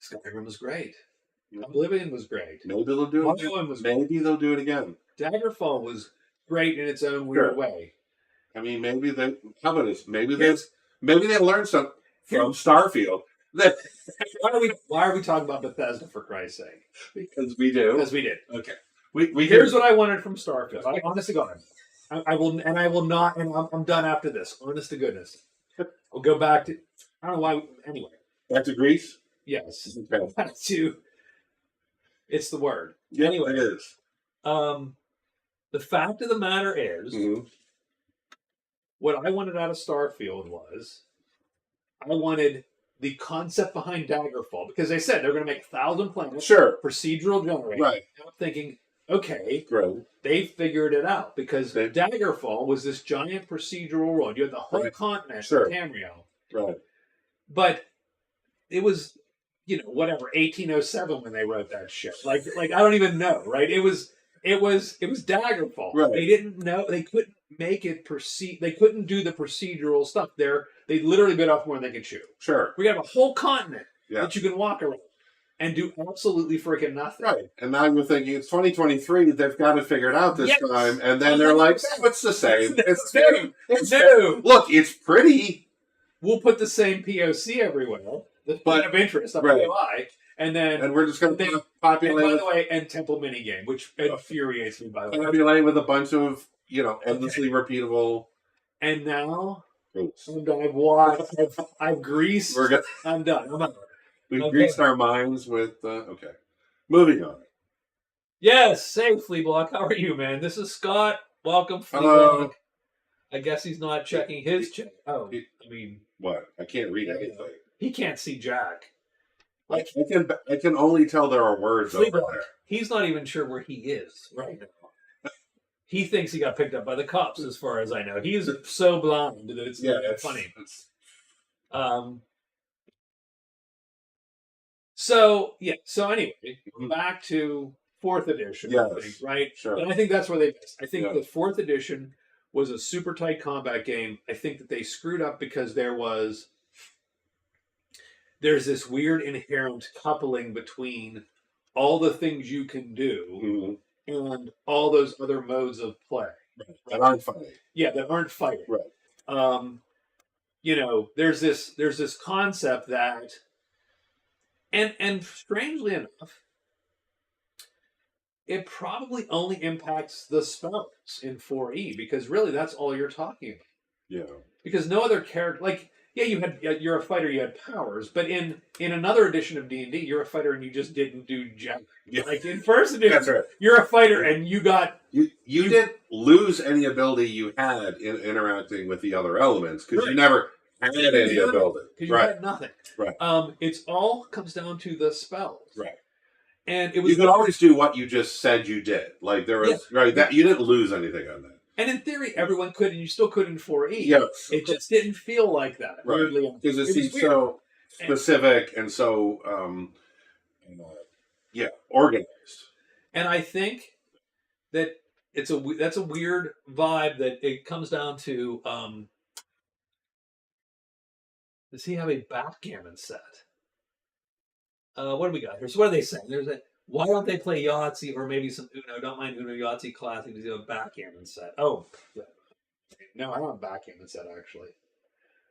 Skyrim was great. Oblivion was great.
Maybe they'll do it again. Maybe they'll do it again.
Daggerfall was great in its own weird way.
I mean, maybe they. How about this? Maybe they learned something from Starfield.
Why are we talking about Bethesda, for Christ's sake?
Because we do.
Because we did.
Okay.
Here's what I wanted from Starfield. Honest to God, I will not, and I'm done after this. Honest to goodness, I'll go back to. I don't know why. Anyway,
back to Greece.
Yes.
Okay.
Back to. It's the word.
Yeah,
anyway,
it is.
The fact of the matter is, what I wanted out of Starfield was, I wanted the concept behind Daggerfall, because they said they're going to make 1,000 planets, procedural generated.
Right.
And I'm thinking, okay, they figured it out, because Daggerfall was this giant procedural world. You had the whole continent of Tamriel.
Right.
But it was, 1807 when they wrote that shit. Like I don't even know, right? It was Daggerfall.
Right.
They didn't know, they couldn't make it they couldn't do the procedural stuff there. They literally bit off more than they could chew.
Sure.
We have a whole continent that you can walk around and do absolutely freaking nothing.
Right. And now you're thinking it's 2023, they've got to figure it out this time. And then they're like, it's the same. It's new. It's new. Look, it's pretty.
We'll put the same POC everywhere. The point of interest, and
we're just going to populate.
And by the way, and Temple minigame, which infuriates me. By the way,
populate with a bunch of endlessly repeatable.
And now I'm done. I've watched. I've greased. I'm done. I'm out.
We've greased our minds with. Moving on.
Yes, Flea Block. How are you, man? This is Scott. Welcome, Flea Block. I guess he's not checking his check. Oh, I mean,
what? I can't read anything.
He can't see Jack.
I can only tell there are words over there.
He's not even sure where he is right now. He thinks he got picked up by the cops, as far as I know. He is so blind that it's funny. So anyway, back to 4th edition, I think, right?
Sure.
And I think that's where they missed. I think the 4th edition was a super tight combat game. I think that they screwed up because there's this weird inherent coupling between all the things you can do and all those other modes of play.
Right. That aren't fighting.
Yeah, that aren't fighting.
Right.
There's this concept that, and strangely enough, it probably only impacts the spells in 4E, because really that's all you're talking about.
Yeah.
Because no other character, you're a fighter, you had powers, but in another edition of D&D, you're a fighter and you just didn't do jack.
Yeah.
Like in first edition, you're a fighter and you got...
You didn't lose any ability you had in interacting with the other elements, because you never had any ability.
Because you
Right.
had nothing.
Right.
It's all comes down to the spells.
Right.
And it was
You could always do what you just said you did. Like there was right that you didn't lose anything on that.
And in theory, everyone could, and you still could in 4E.
Yes.
It just didn't feel like that.
Right.
Weirdly,
Because it seems
weird.
so specific and so organized.
And I think that that's a weird vibe that it comes down to. Does he have a backgammon set? What do we got here? So what are they saying? Why don't they play Yahtzee or maybe some Uno? Don't mind Uno, Yahtzee Classic. They do a backgammon set. Oh, no, I don't have a backgammon set actually.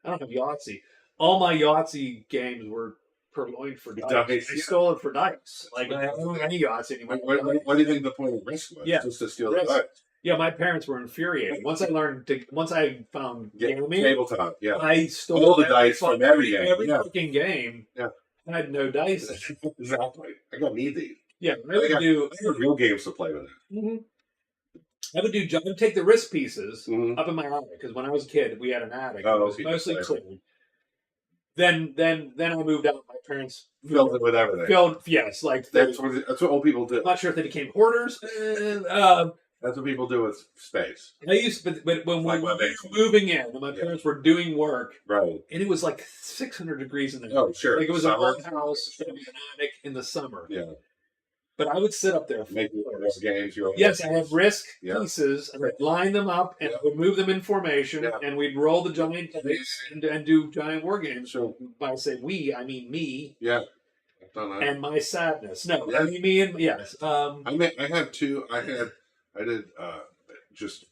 I don't have Yahtzee. All my Yahtzee games were purloined for dice. I stole it for dice. Like I don't have any Yahtzee anymore.
What do you think the point of Risk was?
Yeah.
Just to steal the dice.
Yeah, my parents were infuriated. Once I found gaming,
tabletop. Yeah,
I stole
all the dice from every game.
Every fucking game.
Yeah,
I had no dice.
Exactly. I got need these.
Yeah, I would do
real games to play with it.
Mm-hmm. I would take the Risk pieces up in my attic because when I was a kid, we had an attic. It was mostly clean. Then I moved out. My parents
filled it with everything.
Yes, like
that's what old people do.
I'm not sure if they became hoarders.
That's what people do with space.
But when we were moving in, and my parents were doing work,
right,
and it was like 600 degrees in there.
Oh, sure.
Like it was a old house in an attic in the summer.
Yeah.
But I would sit up there for
make games.
Yes, I have Risk pieces, and I'd line them up, and I would move them in formation, and we'd roll the giant dice and do giant war games. So by say we, I mean me.
Yeah. I've done that.
And my sadness. No, I mean me and yes.
I had two. I did just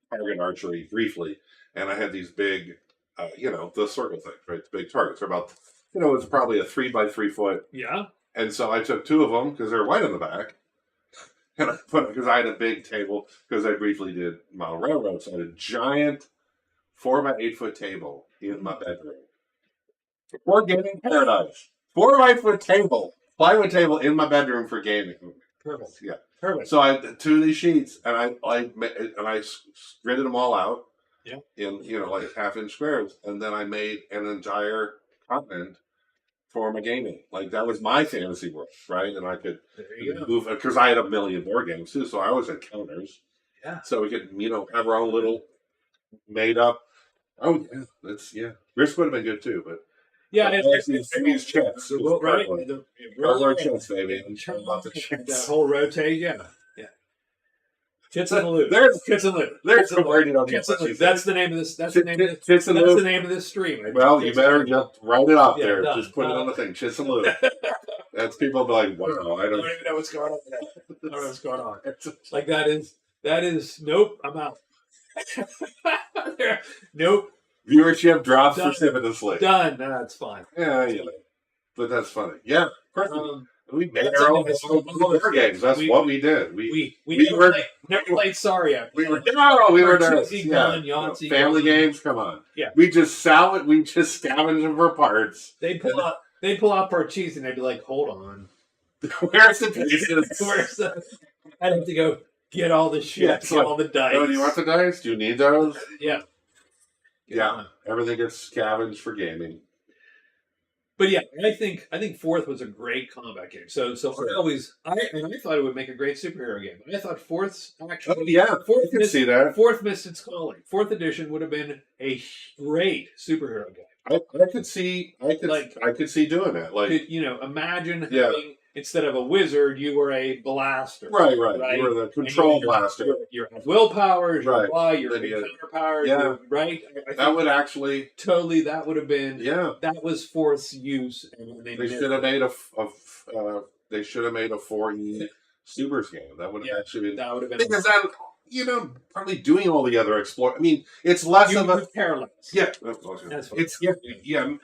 target archery briefly, and I had these big, the circle thing, right? The big targets are about, it's probably a 3 by 3 foot.
Yeah.
And so I took two of them because they're white on the back, and I put because I had a big table because I briefly did model railroad, so I had a giant 4 by 8 foot table in my bedroom. For gaming paradise, 4 by 8 foot table, plywood table in my bedroom for gaming.
Perfect.
Yeah.
Perfect.
So I had two of these sheets, and I gridded them all out, in like 1/2 inch squares, and then I made an entire continent for my gaming. Like that was my fantasy world, right? And I could move because I had a million board games too, so I always had counters.
Yeah.
So we could have our own little made up. Oh yeah, Risk would have been good too, but.
Yeah,
these chips,
right?
Roller chips, baby.
Lots of chips. That whole rotate, yeah. Tits and loot.
There's
Tits and loot.
There's the word you don't get.
That's the name of this. That's the name of this.
Tits and loot.
That's the name of this stream.
Well, you better just write it up there.
Done.
Just put it on the thing. Tits and loot. That's people be like, wow, I don't
even know what's going on. I don't know what's going on. Like that is. Nope. I'm out. Nope.
Viewership drops precipitously.
Done. No, that's fine.
Yeah, but that's funny. Yeah, of course. We made our own board games. That's what we did. We
never played Sorry after.
We were nerds. Family games. Come on.
Yeah.
We just scavenge them for parts.
They pull out Parcheesi and they'd be like, "Hold on,
where's the pieces?
Where's the?" I'd have to go get all the shit, get all the dice.
Oh, do you want the dice? Do you need those?
Yeah.
Yeah. Everything gets scavenged for gaming.
But yeah, I think Fourth was a great combat game. So sure. I thought it would make a great superhero game. I thought Fourth's actually Fourth missed its calling. Fourth edition would have been a great superhero game.
I could see doing that. Like
imagine having instead of a wizard, you were a blaster.
Right. You were the control blaster.
You have willpower, your counter powers.
Yeah.
Right.
That would actually
that would have been.
Yeah.
That was Fourth's use, and
they should have made a 4E Supers game. That would have actually been.
That would have been
because then. Probably doing all the other explore. I mean, it's less of a
parallels.
Yeah, it's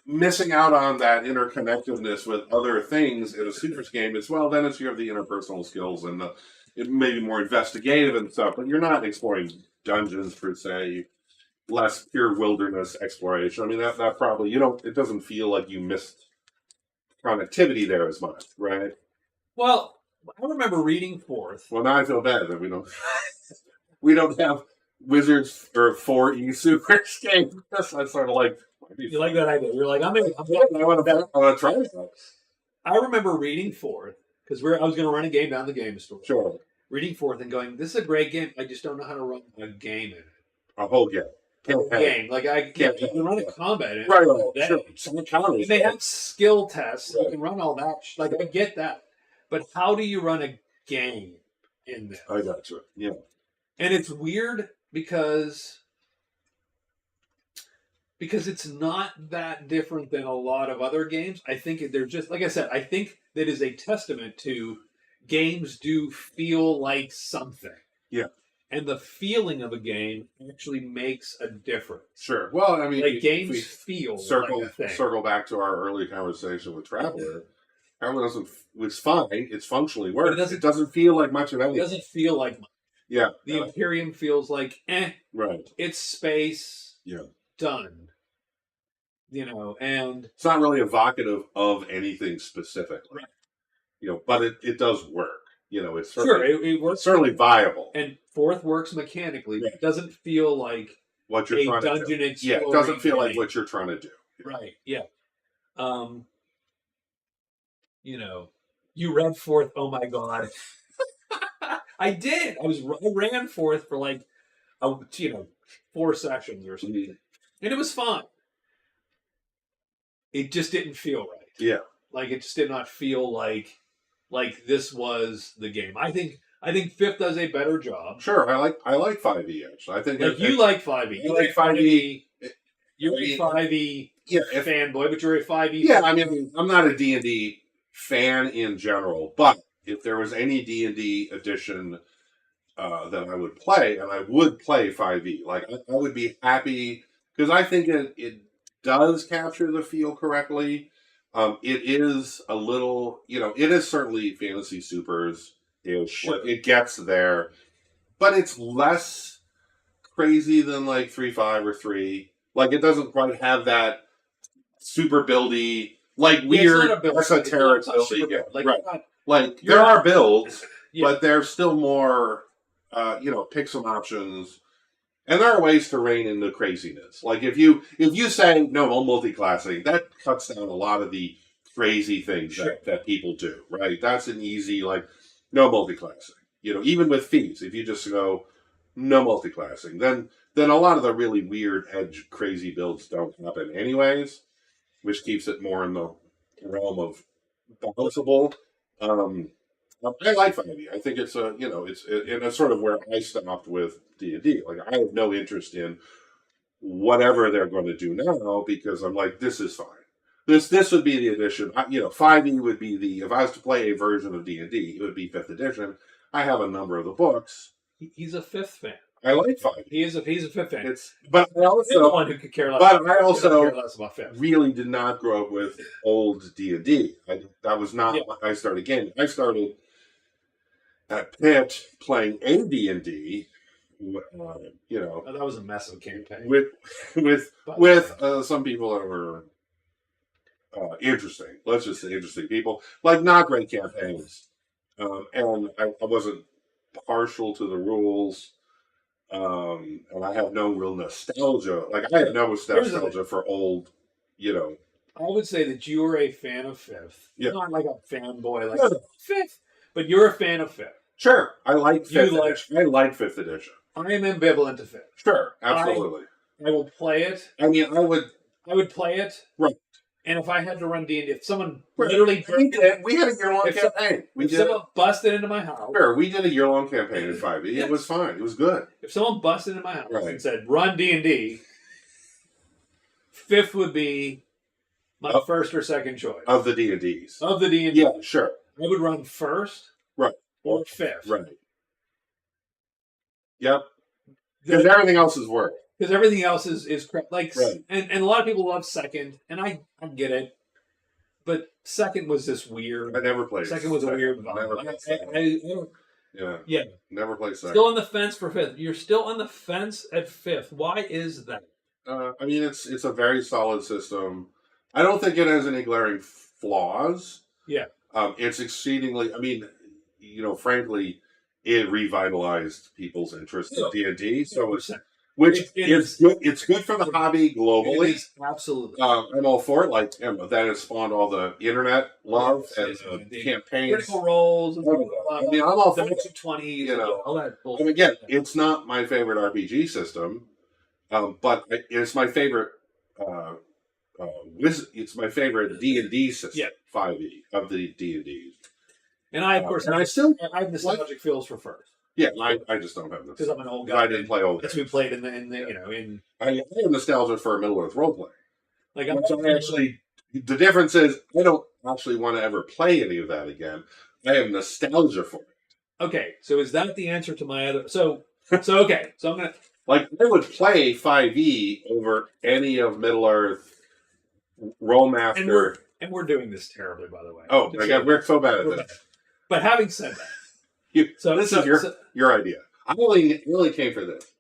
missing out on that interconnectedness with other things in a Supers game as well. Then you have the interpersonal skills and it may be more investigative and stuff, but you're not exploring dungeons per se. Less pure wilderness exploration. I mean, that probably it doesn't feel like you missed connectivity there as much, right?
Well, I remember reading Fourth.
Well, now I feel bad that we don't. We don't have Wizards or 4E Supers game. I sort of like.
You like that idea? You're like, I
want to try it.
I remember reading Fourth because I was going to run a game down the game store.
Sure.
Reading Fourth and going, this is a great game. I just don't know how to run a game in it.
A whole game.
Game. Like I can't run a combat in it.
Right. Sure. Some counters.
They have skill tests. Right. You can run all that. Like I get that, but how do you run a game in this?
I got you. Yeah.
And it's weird because it's not that different than a lot of other games. I think they're just, like I said, I think that is a testament to games do feel like something.
Yeah.
And the feeling of a game actually makes a difference.
Sure. Well, I mean,
like games feel like a thing.
Circle back to our early conversation with Traveler. Traveler it's fine. It's functionally works. It doesn't feel like much of anything.
It doesn't feel like much.
Yeah.
The Imperium feels like,
Right.
It's space.
Yeah.
Done. And
it's not really evocative of anything specific. Right. But it does work. It's certainly,
it works.
Certainly viable.
And Fourth works mechanically. But it doesn't feel like
what you're trying to do. Yeah, it doesn't feel like what you're trying to do.
Right. Yeah. You read Fourth. Oh my God. I did. I ran Fourth for 4 sessions or something, and it was fun. It just didn't feel right.
Yeah.
It just did not feel like this was the game. I think Fifth does a better job.
Sure, I like 5e actually. I think
you like 5e.
You like 5e.
You're a 5e fanboy, but you're a 5e.
Yeah, I mean, I'm not a D&D fan in general, but if there was any D&D edition that I would play, and I would play 5e, I would be happy because I think it does capture the feel correctly. It is a little, it is certainly Fantasy Supers-ish.
Sure.
It gets there, but it's less crazy than 3.5 or 3. It doesn't quite have that super buildy, weird esoteric building. Right. There are builds, but there's still more, pick some options. And there are ways to rein in the craziness. If you say no multi-classing, that cuts down a lot of the crazy things that people do, right? That's an easy no multi-classing. Even with fees, if you just go no multi-classing, then a lot of the really weird edge crazy builds don't happen anyways, which keeps it more in the realm of balanceable. I like 5e. I think it's it's sort of where I stopped with D&D. I have no interest in whatever they're going to do now because I'm this is fine. This would be the edition. 5e would be if I was to play a version of D&D, it would be 5th edition. I have a number of the books.
He's a 5th fan.
I like 5e.
He's a 5th fan.
But I also
he's the one who could care less.
But I also
care less about 5th.
Really did not grow up with old D&D. That was not when I started gaming. I started at Pitt playing AD&D,
that was a mess of a campaign
with some people that were interesting. Let's just say interesting people, not great campaigns, and I wasn't partial to the rules, and I have no real nostalgia. I have no nostalgia for old,
I would say that you are a fan of 5th.
Yeah.
Not a fanboy 5th, but you're a fan of 5th.
Sure, I like 5th edition. I like 5th edition.
I am ambivalent to 5th.
Sure, absolutely.
I will play it.
I mean, I
would play it.
Right.
And if I had to run D&D, if someone literally...
We had a year-long campaign.
Someone busted into my house...
Sure, we did a year-long campaign in 5e. It was fine. It was good.
If someone busted into my house and said, run D&D, 5th would be my first or second choice.
Of the D&Ds.
Of the D&D.
Yeah, sure.
I would run 1st.
Right.
Or 5th.
Right. Yep. Because everything else is work.
Because everything else is crap. And a lot of people love 2nd, and I get it. But 2nd was this weird.
I never played
2nd was a weird vibe. Yeah.
Never played 2nd.
Still on the fence for 5th. You're still on the fence at 5th. Why is that?
I mean, it's a very solid system. I don't think it has any glaring flaws.
Yeah.
It's exceedingly, frankly, it revitalized people's interest in D&D. So it's
100%.
which
It
is
is-
good. It's good for the hobby
It
globally.
is absolutely.
I'm all for it. Like that has spawned all the internet love
Yes,
and
the
campaigns.
Critical Roles. And
I mean, I'm all for
the
it.
20,
You know,
all that
And
bullshit.
again, it's not my favorite RPG system, but it's my favorite. It's my favorite D&D system.
Yeah.
5e of the D&D.
And I, of course,
and I still
I have nostalgic feels for first
Yeah, I just don't have this
because I'm an old
'cause
guy.
I didn't play old.
That's we played in the you know in
I have nostalgia for Middle Earth roleplay.
like
Which I actually, the difference is I don't actually want to ever play any of that again. I have nostalgia for it.
Okay, so is that the answer to my other? So okay, so I'm gonna
Like I would play 5e over any of Middle Earth Rollmaster.
and we're doing this terribly, by the way.
Oh my god, we're so bad at
We're
this.
bad. But having said that,
This is your idea. I only came for this.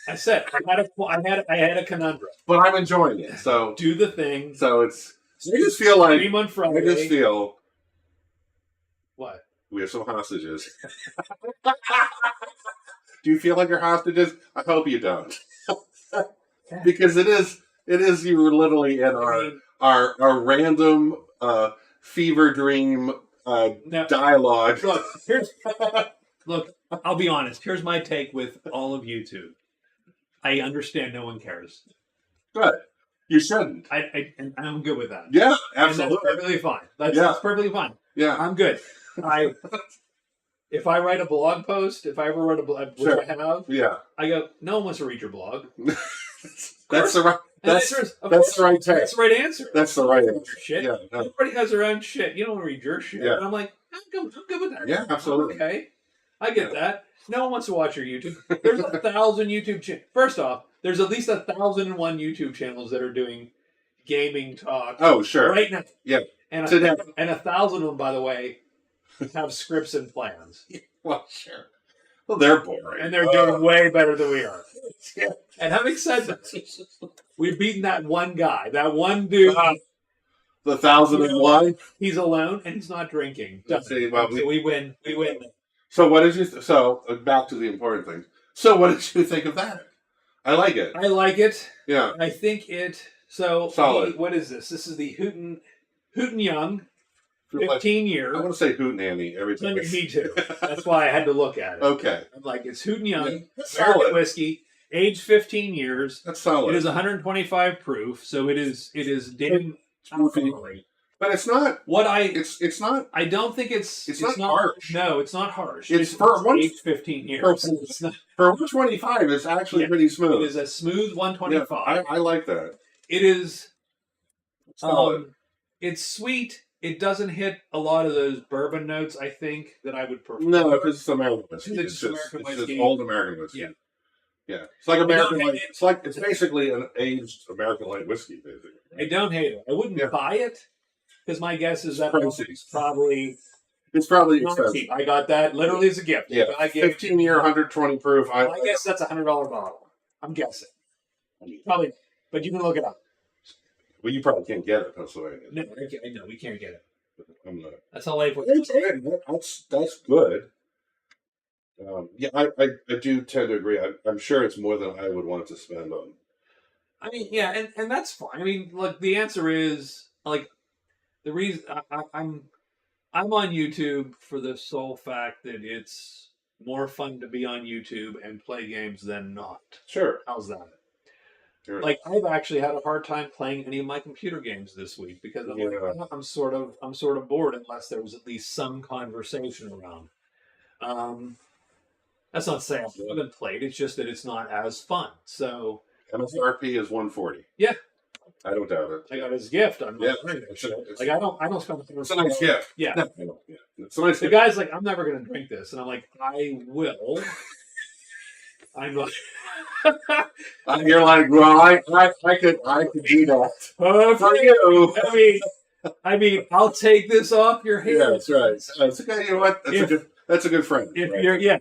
I said I had a conundrum.
But I'm enjoying it. So
Do the thing.
I just feel like
Stream on Friday.
I just feel
What?
we have some hostages. Do you feel like you're hostages? I hope you don't. Because it is you were literally in our random fever dream
Now,
dialogue.
Look, I'll be honest. Here's my take with all of YouTube. I understand no one cares.
Good. You shouldn't.
And I'm good with that.
Yeah,
And
absolutely.
that's perfectly fine. That's perfectly fine.
Yeah.
I'm good. If I write a blog post, if I ever write a blog, which I have,
Yeah.
I go, no one wants to read your blog.
That's the right. That's the right take.
That's the right answer.
That's the right
Your
answer.
shit.
Yeah. No.
Everybody has their own shit. You don't want to read your shit.
Yeah.
And I'm like, I'm good with that.
Yeah, absolutely.
Okay. I get that. No one wants to watch your YouTube. There's 1,000 YouTube channels. First off, there's at least 1,001 YouTube channels that are doing gaming talk.
Oh, sure.
Right now.
Yeah.
And
Today.
1,000 of them, by the way, have scripts and plans.
Well, sure. Well, they're boring.
And they're doing way better than we are. And having said that, we've beaten that one guy, that one dude.
The 1,001.
He's alone and he's not drinking.
Let's see, well,
So we win. We win.
So what did you? So back to the important things. So what did you think of that? I like it.
I like it.
Yeah.
I think it. So
Solid.
what is this? This is the Hooten Young,
Like,
15
I
year.
want to say hootenanny every time.
Me too. That's why I had to look at it.
Okay.
I'm like, it's Hooten Young,
Yeah, that's
American
solid.
whiskey, aged 15 years.
That's solid.
It is 125 proof, so it is dim alcohol.
But it's not.
What
It's not.
I don't think it's
not harsh.
No, it's not harsh.
It's for one-
aged 15 years.
for-
It's not,
For 125, it's actually
Yeah.
pretty
it
smooth.
is a smooth
Yeah,
125.
I like that.
It is.
Solid.
It's sweet. It doesn't hit a lot of those bourbon notes, I think, that I would prefer.
No, because it's American whiskey.
It's
It's
just
just,
American
it's
whiskey.
just old American whiskey.
Yeah.
Yeah. It's like American
don't
light.
hate it.
It's basically an aged American light whiskey, basically.
I don't hate it. I wouldn't
Yeah.
buy it because my guess is that
Pricey.
it's probably
It's probably
not
expensive.
cheap. I got that literally as a gift.
Yeah.
I gave
15-year, 120 proof.
I guess that's $100 bottle. I'm guessing. Probably, but you can look it up.
Well, you probably can't get it in Pennsylvania.
No, I know we can't get it.
I'm not.
That's how late.
That's good. Yeah, I do tend to agree. I'm sure it's more than I would want to spend on.
I mean, yeah, and that's fine. I mean, look, the answer is like the reason I'm on YouTube for the sole fact that it's more fun to be on YouTube and play games than not.
Sure.
How's that?
Sure.
Like I've actually had a hard time playing any of my computer games this week because I'm, like,
Yeah.
I'm sort of bored unless there was at least some conversation around. That's not to say I haven't played. It's just that it's not as fun. So
MSRP is 140.
Yeah.
I don't doubt it.
I got his gift. I'm
Yeah.
not playing that
It's
shit.
a-
Like I don't spend.
It's a nice gift.
Yeah.
Yeah. I know, yeah. It's a nice
The
gift.
guy's like, I'm never going to drink this, and I'm like, I will. I'm like,
You're like, well, I could do that for you.
I mean, I'll take this off your hands.
Yeah, that's right. That's okay. You know what? That's a good friend.
If
right?
you're, yeah.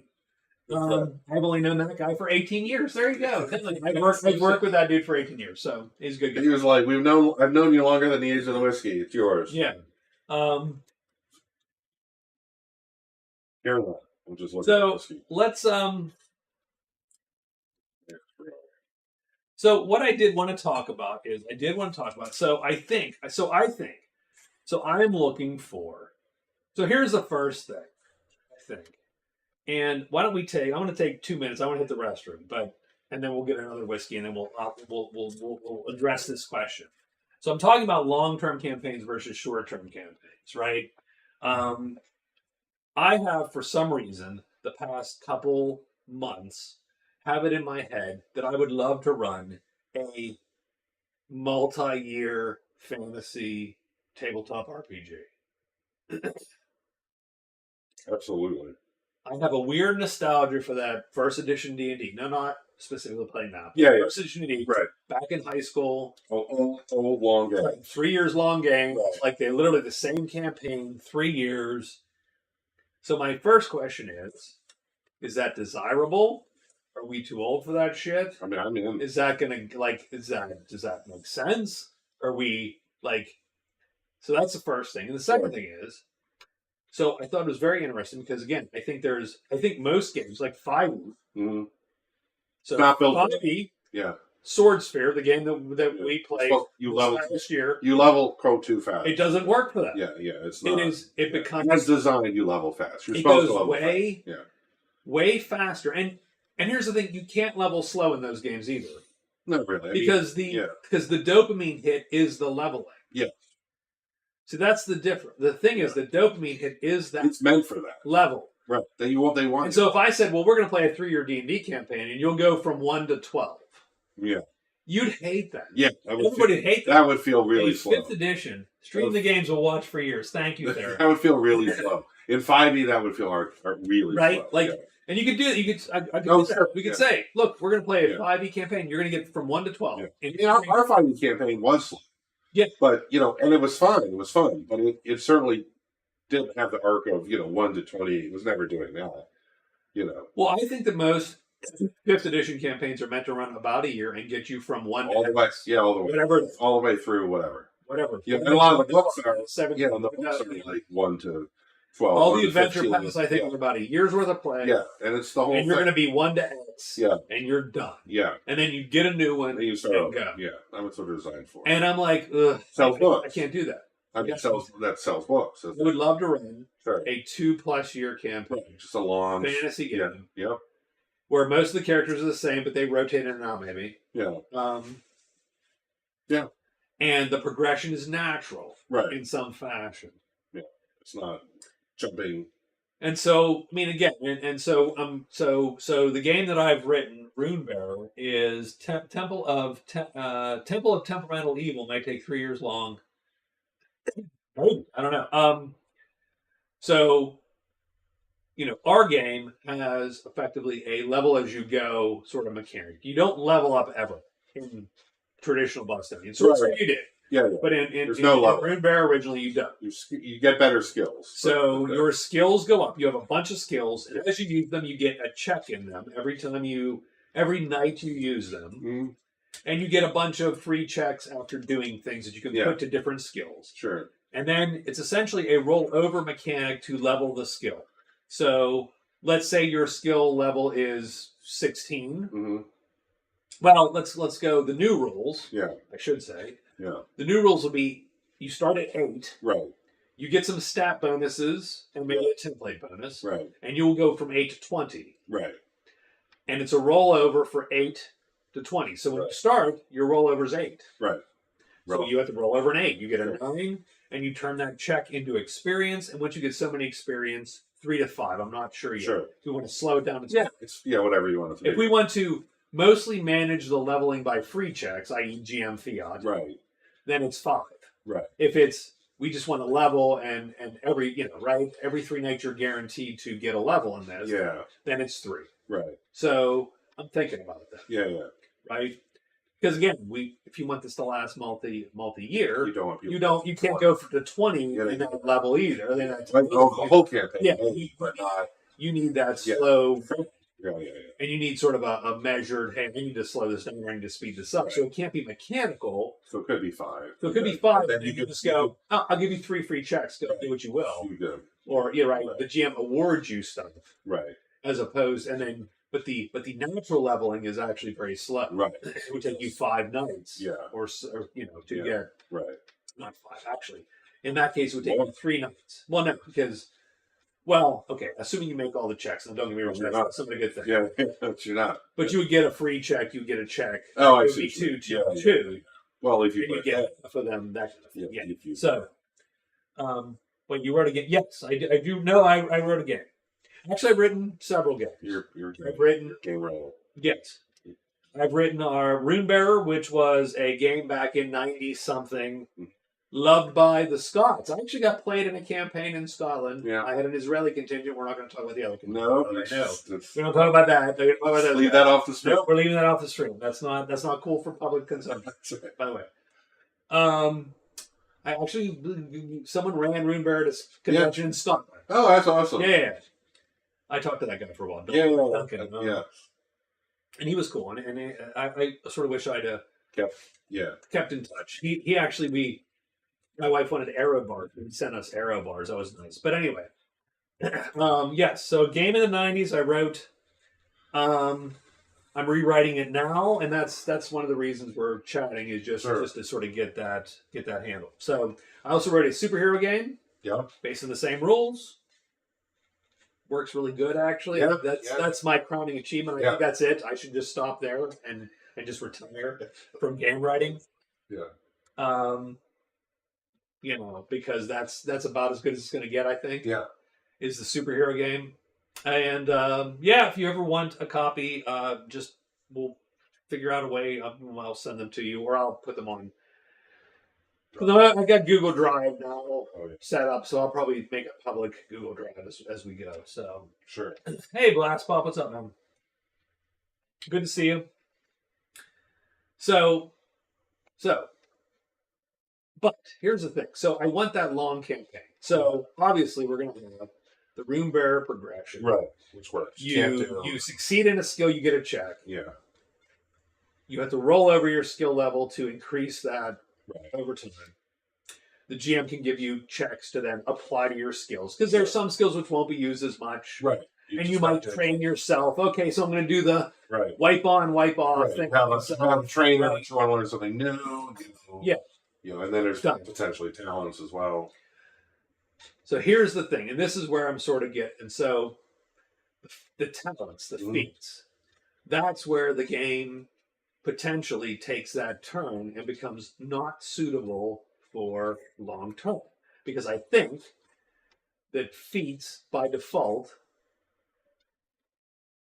I've only known that guy for 18 years. There you go. I've worked with that dude for 18 years, so he's a good guy.
He was like, I've known you longer than the age of the whiskey. It's yours.
Yeah.
Hear that. I'm just looking
So
at whiskey.
let's So what I did want to talk about is So I'm looking for. So here's the first thing I think. And why don't we take? I'm going to take 2 minutes. I want to hit the restroom, and then we'll get another whiskey, and then we'll address this question. So I'm talking about long-term campaigns versus short-term campaigns, right? I have, for some reason, the past couple months, have it in my head that I would love to run a multi-year fantasy tabletop RPG.
Absolutely.
I have a weird nostalgia for that first edition D&D. No, not specifically playing now.
Yeah,
First edition D&D.
Right.
Back in high school.
Old long game.
Like 3 years long game.
Right.
Like they literally the same campaign, 3 years. So my first question is that desirable? Are we too old for that shit?
I mean, I'm in.
Is that gonna does that make sense? Are we so that's the first thing. And the second thing is, so I thought it was very interesting because again, I think most games like 5e.
Mm-hmm.
So
not built
5e,
yeah.
Sword Sphere, the game that we played last year.
You level Crow too fast.
It doesn't work for that.
Yeah, it's not.
It becomes
as designed. You level fast. You're
it
supposed
goes
to level
way
fast.
way faster. And here's the thing: you can't level slow in those games either.
Not really,
because the dopamine hit is the leveling.
Yeah.
So that's the difference. The thing is, the dopamine hit is that
it's meant for that
level.
Right. They want.
And so if I said, well, we're going to play a 3-year D&D campaign, and you'll go from 1 to 12.
Yeah.
You'd hate that.
Yeah.
Everybody would hate that.
That would feel really slow.
5th edition. Stream the games we'll watch for years. Thank you, there.
That would feel really slow. In 5e, that would feel really
right?
slow.
Like, and you could do it. We could say, look, we're going to play a 5e campaign. You're going to get from 1 to 12.
Yeah. And our 5e campaign was slow.
Yeah.
But, and it was fine. It was fun. But it certainly didn't have the arc of, 1 to 20. It was never doing that.
Well, I think that most 5th edition campaigns are meant to run about a year and get you from 1
all
to
the way. Yeah, all the way.
Whatever.
All the way through whatever.
Yeah,
and a lot of the books are
7.
Yeah, the books are like 1 to 12.
All the adventure packs, I think, are about a year's worth of play.
Yeah, and it's the whole
and you're going to be 1 to X.
Yeah.
And you're done.
Yeah.
And then you get a new one
and you start
and go.
Yeah, that's what they're designed for.
And I'm like, ugh.
Sells books.
I can't do that.
I mean, that sells books.
I would love to run
Sure.
a 2+ year campaign.
Right. Just a long
fantasy game.
Yeah.
Where most of the characters are the same, but they rotate in and out, maybe.
Yeah.
Yeah. And the progression is natural.
Right.
In some fashion.
Yeah. It's not jumping.
And so, I mean, again, so the game that I've written, Runebearer, is Temple of Temperamental Evil. Might take 3 years long. I don't know. So, our game has effectively a level as you go sort of mechanic. You don't level up ever in traditional Bostonian. So you did.
Yeah.
But in
level.
Runebearer originally, you don't.
You get better skills.
So your skills go up. You have a bunch of skills, and as you use them, you get a check in them every night you use them.
Mm-hmm.
And you get a bunch of free checks after doing things that you can put to different skills.
Sure.
And then it's essentially a roll-over mechanic to level the skill. So let's say your skill level is 16.
Mm-hmm.
Well, let's go the new rules.
Yeah.
I should say.
Yeah.
The new rules will be you start at 8.
Right.
You get some stat bonuses and maybe a template bonus.
Right.
And you will go from 8 to 20.
Right.
And it's a rollover for 8 to 20. So when you start, your rollover is 8.
Right.
So you have to roll over an 8. You get a 9, and you turn that check into experience. And once you get so many experience, 3 to 5. I'm not sure yet.
Sure.
If we want to slow it down.
It's whatever you want it to be.
If we want to mostly manage the leveling by free checks, i.e. GM fiat,
right,
then it's 5.
Right.
If it's we just want to level and every 3 nights you're guaranteed to get a level in this, then it's 3.
Right.
So I'm thinking about that.
Yeah.
Right? Because again, if you want this to last multi-year, you can't go to 20 in that level either. Then
the whole campaign.
Yeah,
but not.
You need that slow.
Yeah, yeah,
and you need sort of a measured, hey, I need to slow this down, I need to speed this up.
Right.
So it can't be mechanical.
So it could be 5.
So it could be 5, and then you just go, oh, I'll give you 3 free checks, go do what you will.
You go.
Or, you're right, the GM awards you stuff.
Right.
As opposed, and then, but the natural leveling is actually very slow.
Right.
It would take you 5 nights.
Yeah.
Or to
Yeah.
get,
Right.
not 5, actually. In that case, it would take you 3 nights. Well, no, because, well, okay, assuming you make all the checks, and don't get me wrong, that's not a good thing.
Yeah, you're not.
But you would get a free check, you would get a check.
Oh, I
it would
see.
be 2, 2,
Yeah,
2.
Well, if you
And you get for them, that kind of thing.
Yeah,
Yeah. So, when you wrote a game, yes, I do know I wrote a game. Actually, I've written several games. I've written
game roll.
Yes. I've written our Runebearer, which was a game back in 90-something, loved by the Scots. I actually got played in a campaign in Scotland.
Yeah.
I had an Israeli contingent. We're not going to talk about the other contingent.
No,
I know. We don't talk about that.
Leave that off the stream.
No, we're leaving that off the stream. That's not cool for public consumption.
Right.
By the way. I actually, someone ran Runebearer at a convention in Scotland.
Oh, that's awesome.
Yeah. I talked to that guy for a while.
Yeah.
Duncan.
Yeah.
And he was cool, and I sort of wish I'd kept in touch. He actually, my wife wanted arrow bars. He sent us arrow bars. That was nice. But anyway, yes. So game in the 90s, I wrote. I'm rewriting it now, and that's one of the reasons we're chatting is just to sort of get that handled. So I also wrote a superhero game.
Yeah.
Based on the same rules. Works really good, actually.
Yeah,
that's my crowning achievement. I think that's it. I should just stop there and just retire from game writing.
Yeah.
Because that's about as good as it's going to get. I think.
Yeah.
Is the superhero game, and if you ever want a copy, we'll figure out a way. I'll send them to you, or I'll put them on. I got Google Drive now set up, so I'll probably make a public Google Drive as we go. So
sure.
Hey, Blast Pop, what's up, man? Good to see you. So, but here's the thing. So I want that long campaign. So obviously we're going to have the Runebearer progression,
right? Which works.
You succeed in a skill, you get a check.
Yeah.
You have to roll over your skill level to increase that.
Right.
Over time, the GM can give you checks to then apply to your skills because there's some skills which won't be used as much,
right?
You might train yourself. Okay, so I'm going to do the
right
wipe on, wipe off thing.
Have a trainer that you want to learn something new.
Yeah,
and then there's potentially talents as well.
So here's the thing, and this is where I'm sort of getting. So the talents, the feats, that's where the game potentially takes that turn and becomes not suitable for long term. Because I think that feats by default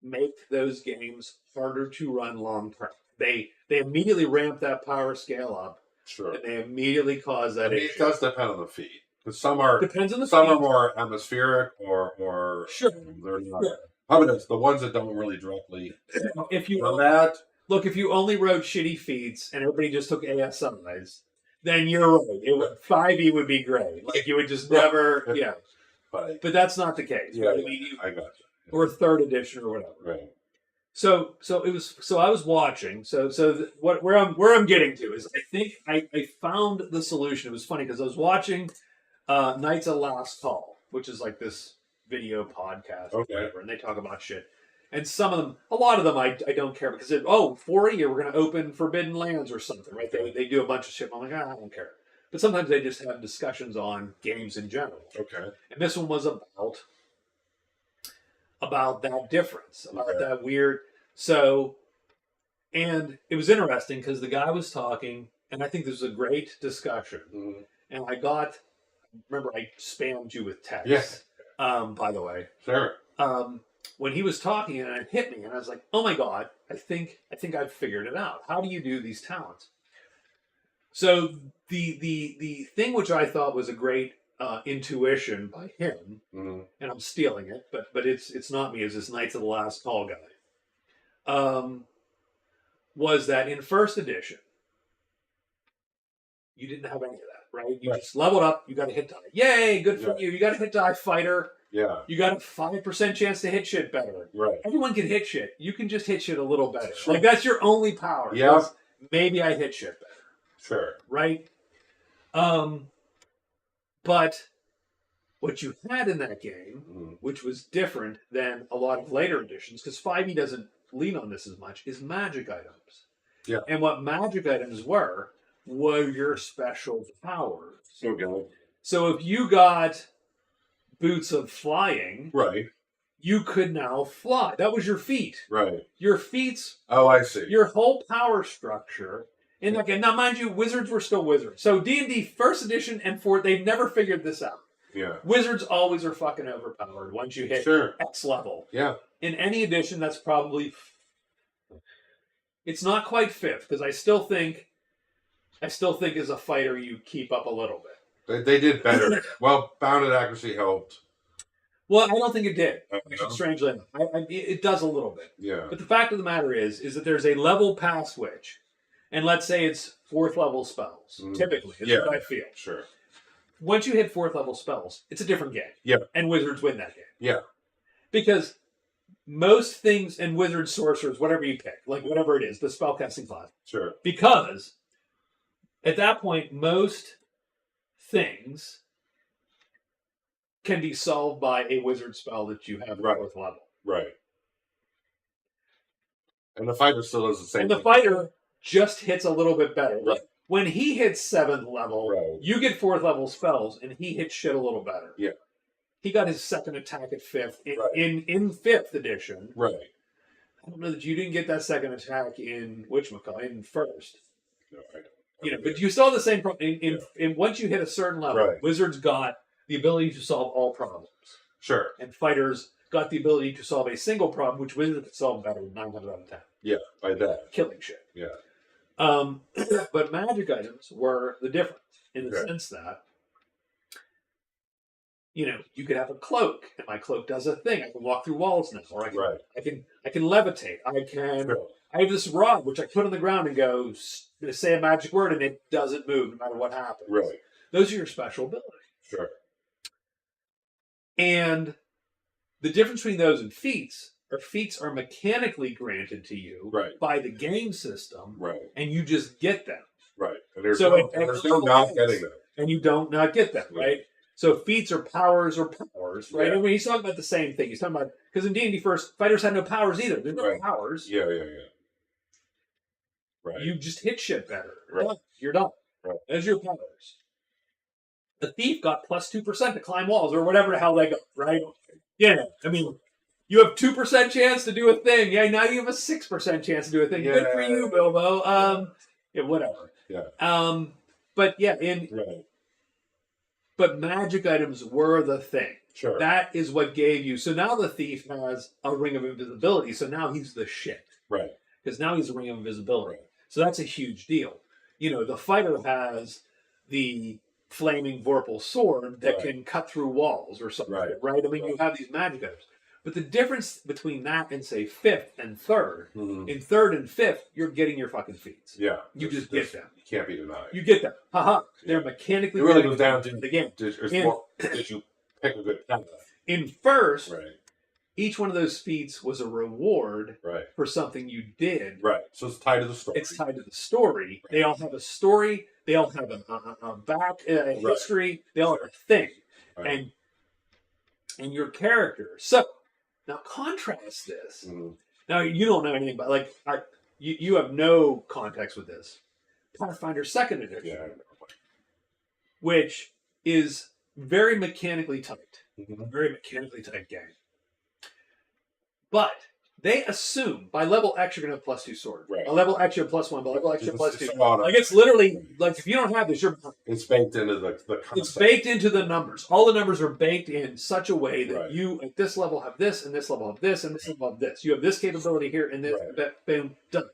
make those games harder to run long term. They immediately ramp that power scale up.
Sure.
And they immediately cause that issue.
It does depend on the feat. Because some are
depends on the
some
feat.
are more atmospheric or
sure.
They're not. Probably the ones that don't really directly
if you
know that.
Look, if you only wrote shitty feats and everybody just took ASIs, then you're right. 5e would be great. Like you would just never, But that's not the case.
Yeah,
right? I mean,
I got you.
Or 3rd edition or whatever.
Right.
So it was. So I was watching. Where I'm getting to is I think I found the solution. It was funny because I was watching Knights of Last Call, which is like this video podcast, and they talk about shit. And some of them, a lot of them, I don't care because for a year we're going to open Forbidden Lands or something, right? They do a bunch of shit. I'm like, I don't care. But sometimes they just have discussions on games in general.
Okay.
And this one was about that difference, about that weird. So, and it was interesting because the guy was talking, and I think this was a great discussion.
Mm-hmm.
And remember I spammed you with text.
Yes.
By the way.
Sure.
When he was talking and it hit me and I was like, oh my God, I think I've figured it out. How do you do these talents? So the thing which I thought was a great intuition by him, and I'm stealing it, but it's not me, it's this Knights of the Last Call guy, was that in 1st edition, you didn't have any of that, right? You just leveled up, you got a hit die. Yay, good for you. You got a hit die fighter.
Yeah.
You got a 5% chance to hit shit better.
Right.
Everyone can hit shit. You can just hit shit a little better. Like, that's your only power.
Yeah.
Maybe I hit shit better.
Sure.
Right? But what you had in that game, which was different than a lot of later editions, because 5e doesn't lean on this as much, is magic items.
Yeah.
And what magic items were your special powers.
Okay.
So if you got boots of flying,
Right.
you could now fly. That was your feat.
Right.
Your feats.
Oh, I see.
Your whole power structure in that game. Now, mind you, wizards were still wizards. So D&D first edition and fourth, they've never figured this out.
Yeah.
Wizards always are fucking overpowered once you hit X level.
Yeah.
In any edition, that's probably... It's not quite fifth, because I still think as a fighter, you keep up a little bit.
They did better. Well, bounded accuracy helped.
Well, I don't think it did.
No?
Strangely enough. It does a little bit.
Yeah.
But the fact of the matter is that there's a level past which, and let's say it's fourth level spells, typically, is what I feel.
Sure.
Once you hit fourth level spells, it's a different game.
Yeah.
And wizards win that game.
Yeah.
Because most things, and wizards, sorcerers, whatever you pick, like whatever it is, the spellcasting class.
Sure.
Because at that point, most things can be solved by a wizard spell that you have at fourth level.
Right. And the fighter still does the same
And the
thing.
fighter just hits a little bit better.
Right.
When he hits seventh level, you get fourth level spells, and he hits shit a little better.
Yeah.
He got his second attack at fifth in fifth edition.
Right.
I don't know that you didn't get that second attack in in first.
No, I don't.
But you saw the same problem. In once you hit a certain level, wizards got the ability to solve all problems.
Sure.
And fighters got the ability to solve a single problem, which wizards could solve better than 9 out of 10.
Yeah, by that.
Killing shit.
Yeah.
But magic items were the difference in the sense that, you could have a cloak, and my cloak does a thing. I can walk through walls now, or I can levitate. I have this rod which I put on the ground and go say a magic word, and it doesn't move no matter what happens.
Right.
Those are your special abilities.
Sure.
And the difference between those and feats are mechanically granted to you by the game system, and you just get them.
Right. And there's no not getting them.
And you don't not get them, right? So feats are powers, right?
Yeah.
I mean, he's talking about the same thing. He's talking about, because in D&D first, fighters had no powers either. There's no powers.
Yeah. Right.
You just hit shit better.
Right.
You're done.
Right.
There's your powers. The thief got plus 2% to climb walls, or whatever the hell they got, right? Yeah. I mean, you have 2% chance to do a thing. Yeah, now you have a 6% chance to do a thing.
Yeah.
Good for you, Bilbo. Whatever.
Yeah.
But yeah, but magic items were the thing.
Sure.
That is what gave you. So now the thief has a ring of invisibility. So now he's the shit.
Right.
Because now he's a ring of invisibility. So that's a huge deal. The fighter has the flaming Vorpal sword that can cut through walls or something. Right? I mean, you have these magic items. But the difference between that and, say, fifth and third, in third and fifth, you're getting your fucking feats.
Yeah.
You just get them.
You can't be denied.
You get them. Haha. They're mechanically...
It really goes down to
the game.
Did you pick a good path?
In first, each one of those feats was a reward for something you did.
Right. So it's tied to the story.
It's tied to the story. Right. They all have a story. They all have a history. They all have a thing. Right. And your character. So... Now contrast this. Now you don't know anything about you have no context with this. Pathfinder 2nd Edition, which is very mechanically tight, very mechanically tight game. But they assume by level X you're going to have +2 sword. By level X you have +1. By level X you have +2. It's literally if you don't have this,
it's baked into the concept.
It's baked into the numbers. All the numbers are baked in such a way that you at this level have this, and this level have this, and this level have this. You have this capability here, and this. Boom, done.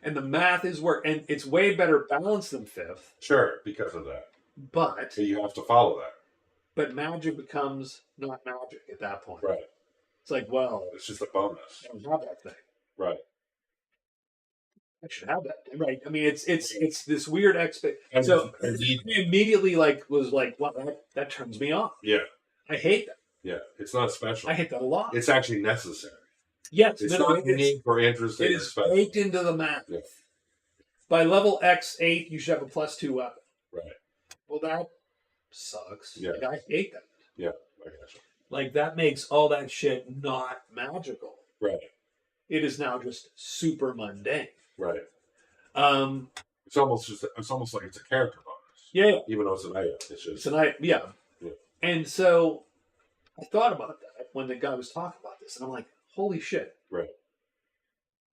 And the math is work, and it's way better balanced than fifth.
Sure, because of that.
But
so you have to follow that.
But magic becomes not magic at that point.
Right.
It's like, well,
it's just a bonus.
I don't have that thing.
Right.
I should have that. Right. I mean, it's this weird So I immediately was like, well, that turns me off.
Yeah.
I hate that.
Yeah, it's not special.
I hate that a lot.
It's actually necessary.
Yes,
It's not unique or interesting.
It is baked into the math.
Yeah.
By level X8, you should have a +2 weapon.
Right.
Well, that sucks.
Yeah.
Like, I hate that.
Yeah, I gotcha.
Like, that makes all that shit not magical.
Right.
It is now just super mundane.
Right.
It's
almost like it's a character bonus.
Yeah.
Even though it's an item. It's an
item. Yeah.
Yeah.
And so I thought about that when the guy was talking about this, and I'm like, holy shit.
Right.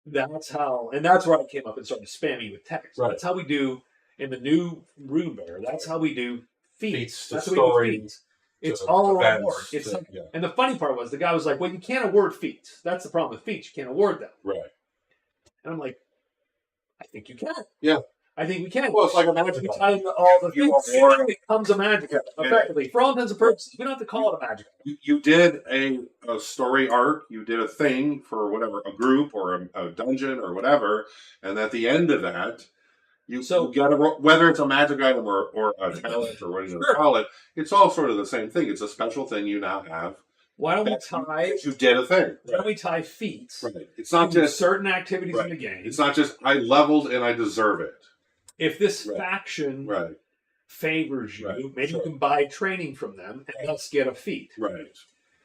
That's how, and that's where I came up and started spamming with text.
Right.
That's how we do in the new Rune Bearer. That's how we do feats. That's how we do feats. It's all a reward. It's And the funny part was the guy was like, well, you can't award feats. That's the problem with feats. You can't award them.
Right.
And I'm like, I think you can.
Yeah.
I think we can.
Well, it's like a magic
You
item.
tie into all the things, or it becomes a magic item, effectively. For all intents and purposes, we don't have to call it a magic item.
You did a story arc, you did a thing for whatever, a group or a dungeon or whatever, and at the end of that, you got to, whether it's a magic item or a talent or what you call it, it's all sort of the same thing. It's a special thing you now have.
Why don't we tie?
You did a thing.
Why don't we tie feats?
Right. It's not just
certain activities in the game.
It's not just I leveled and I deserve it.
If this faction favors you, maybe you can buy training from them and thus get a feat.
Right.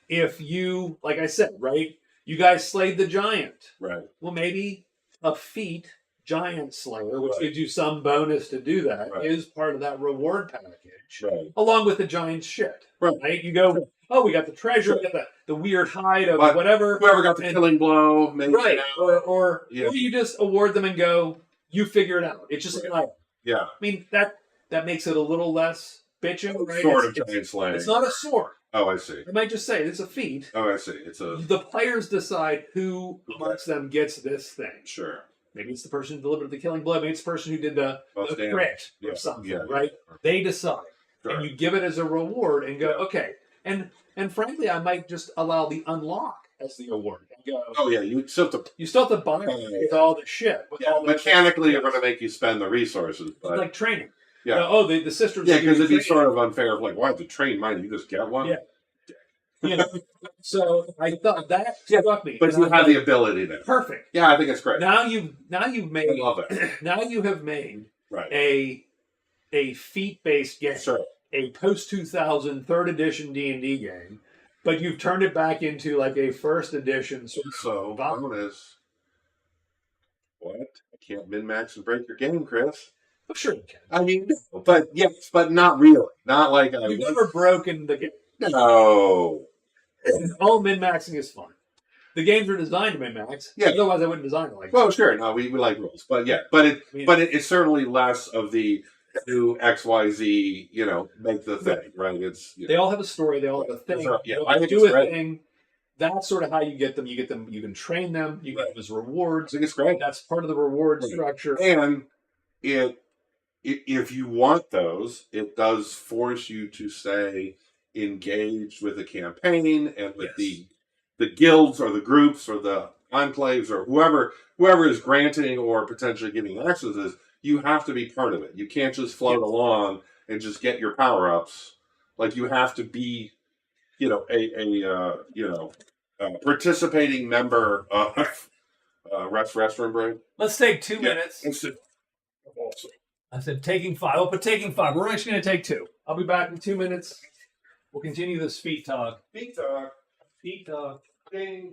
If you, like I said, you guys slayed the giant.
Right.
Well, maybe a feat, giant slayer, which gives you some bonus to do that, is part of that reward package.
Right.
Along with the giant shit.
Right.
You go, oh, we got the treasure, we got the weird hide of whatever.
Whoever got the killing blow, maybe.
Right. Or you just award them and go, you figure it out. It's just like an item.
Yeah.
I mean, that makes it a little less bitching, right?
Sort of giant slaying.
It's not a sword.
Oh, I see.
I might just say it's a feat.
Oh, I see.
The players decide who amongst them gets this thing.
Sure.
Maybe it's the person who delivered the killing blow. Maybe it's the person who did the crit or something, right? They decide. Sure. And you give it as a reward and go, okay. And frankly, I might just allow the unlock as the award. And go,
oh, yeah. You still have
to buy it with all the shit.
Mechanically, you're going to make you spend the resources. But
like training.
Yeah.
The sisters.
Yeah, because it'd be sort of unfair. Like, why have to train mine? You just get one?
Yeah. So I thought that struck me.
But you have the ability there.
Perfect.
Yeah, I think it's great.
Now you've made.
I love it.
Now you have made a feat-based game.
Sure.
A post-2000 third edition D&D game, but you've turned it back into like a first edition sort of.
So bonus. What? I can't min-max and break your game, Chris.
I'm sure you can.
I mean, but yes, but not really. Not like
you've never broken the game.
No.
All min-maxing is fun. The games are designed to min-max.
Yeah.
Otherwise, I wouldn't design it like that.
Well, sure. No, we like rules, but yeah, it's certainly less of the do XYZ. Make the thing right. It's
they all have a story. They all have a thing.
I think
do
it's
a
great.
thing. That's sort of how you get them. You get them. You can train them. You get them as rewards.
I think it's great.
That's part of the reward structure.
And if you want those, it does force you to stay engaged with the campaign and with the guilds or the groups or the enclaves or whoever is granting or potentially giving access to this. You have to be part of it. You can't just float along and just get your power ups. Like you have to be, a participating member of restroom break.
Let's take 2 minutes.
Awesome.
I said taking 5. I'll put taking 5. We're actually going to take 2. I'll be back in 2 minutes. We'll continue this feet talk.
Feet talk.
Feet talk.
Ding.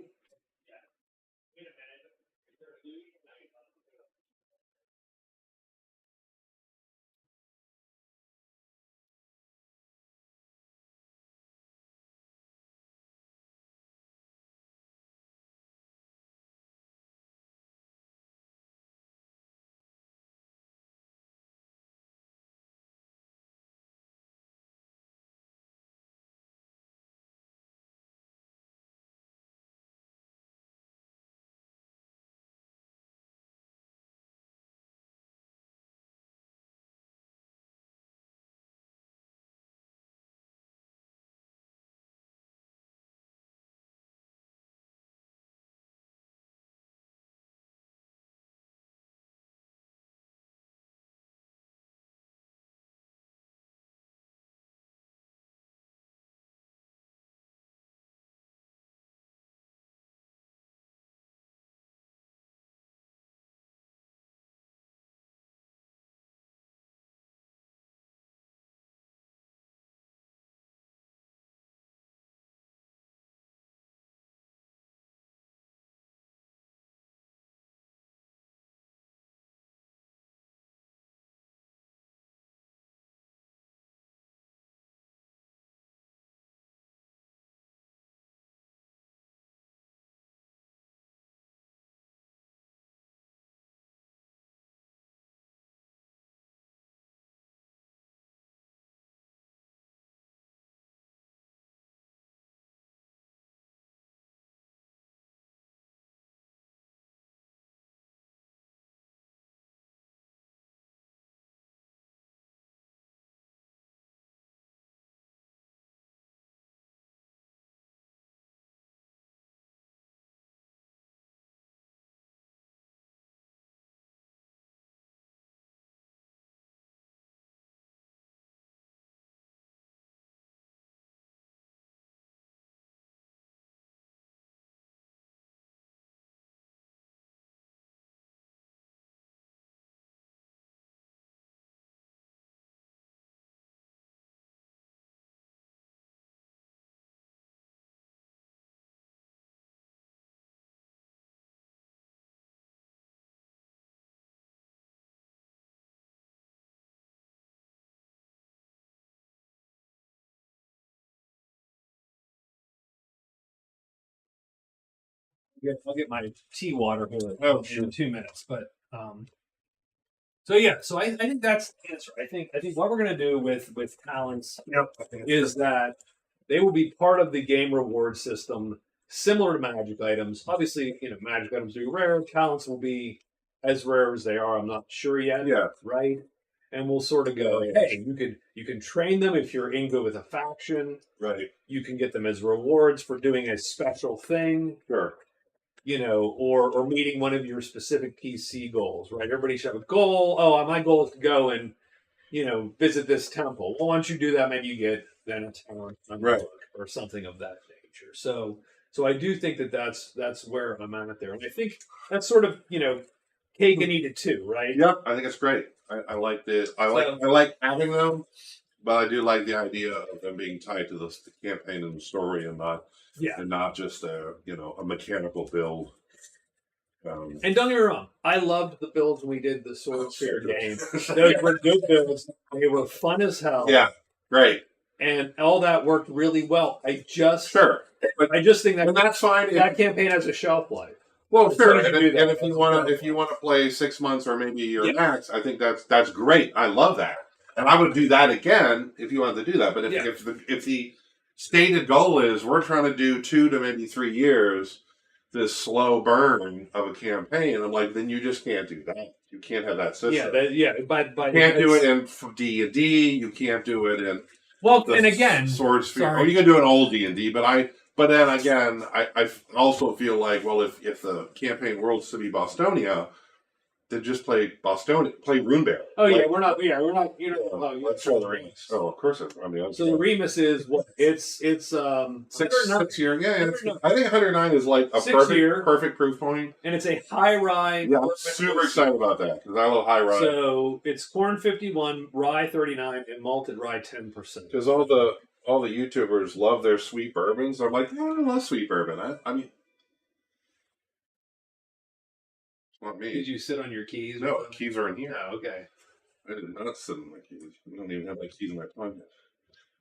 I'll get my tea water here
Oh,
in
sure.
2 minutes. But so yeah, so I think that's the answer. I think what we're gonna do with talents
Yep. I think it's
is that they will be part of the game reward system, similar to magic items. Obviously, magic items will be rare. Talents will be as rare as they are. I'm not sure yet.
Yeah.
Right. And we'll sort of go,
Yeah.
hey, you can train them if you're in good with a faction.
right.
You can get them as rewards for doing a special thing,
Sure.
or meeting one of your specific PC goals, right? Everybody should have a goal. Oh, my goal is to go and, visit this temple. Well, once you do that, maybe you get then a talent
Right.
or something of that nature. So I do think that's where I'm at there. And I think that's sort of, cake and eat it too, right?
Yep. I think it's great. I like this. I like having them, but I do like the idea of them being tied to the campaign and the story, and not just a mechanical build.
And don't get me wrong, I loved the builds when we did the Sword Sphere game. Those were good builds. They were fun as hell.
Yeah, great.
And all that worked really well. I just think
And that's fine.
that campaign has a shelf life.
Well,
As
sure.
soon as you do that,
And if you want to play 6 months or maybe a year max, I think that's great. I love that, and I would do that again if you wanted to do that. But if the stated goal is we're trying to do 2 to maybe 3 years, this slow burn of a campaign, I'm like, then you just can't do that. You can't have that system.
But
you can't do it in D&D. You can't do it in
and again,
Sword Sphere. Or you can do an old D&D, but then again, I also feel like, well, if the campaign world's to be Bostonia, then just play Runebear.
Oh yeah, we're not.
Let's show the Remus. Oh, of course it's on the other
So the Remus is what? It's
6 year. Yeah, I think 109 is like a perfect proof point,
and it's a high rye.
Yeah, I'm super excited about that because I love high rye.
So it's corn 51, rye 39, and malted rye 10%.
Because all the YouTubers love their sweet bourbons. I'm like, I love sweet bourbon. I mean, it's not me.
Did you sit on your keys?
No, keys are in here.
Oh, okay.
I did not sit on my keys. I don't even have my keys in my pocket.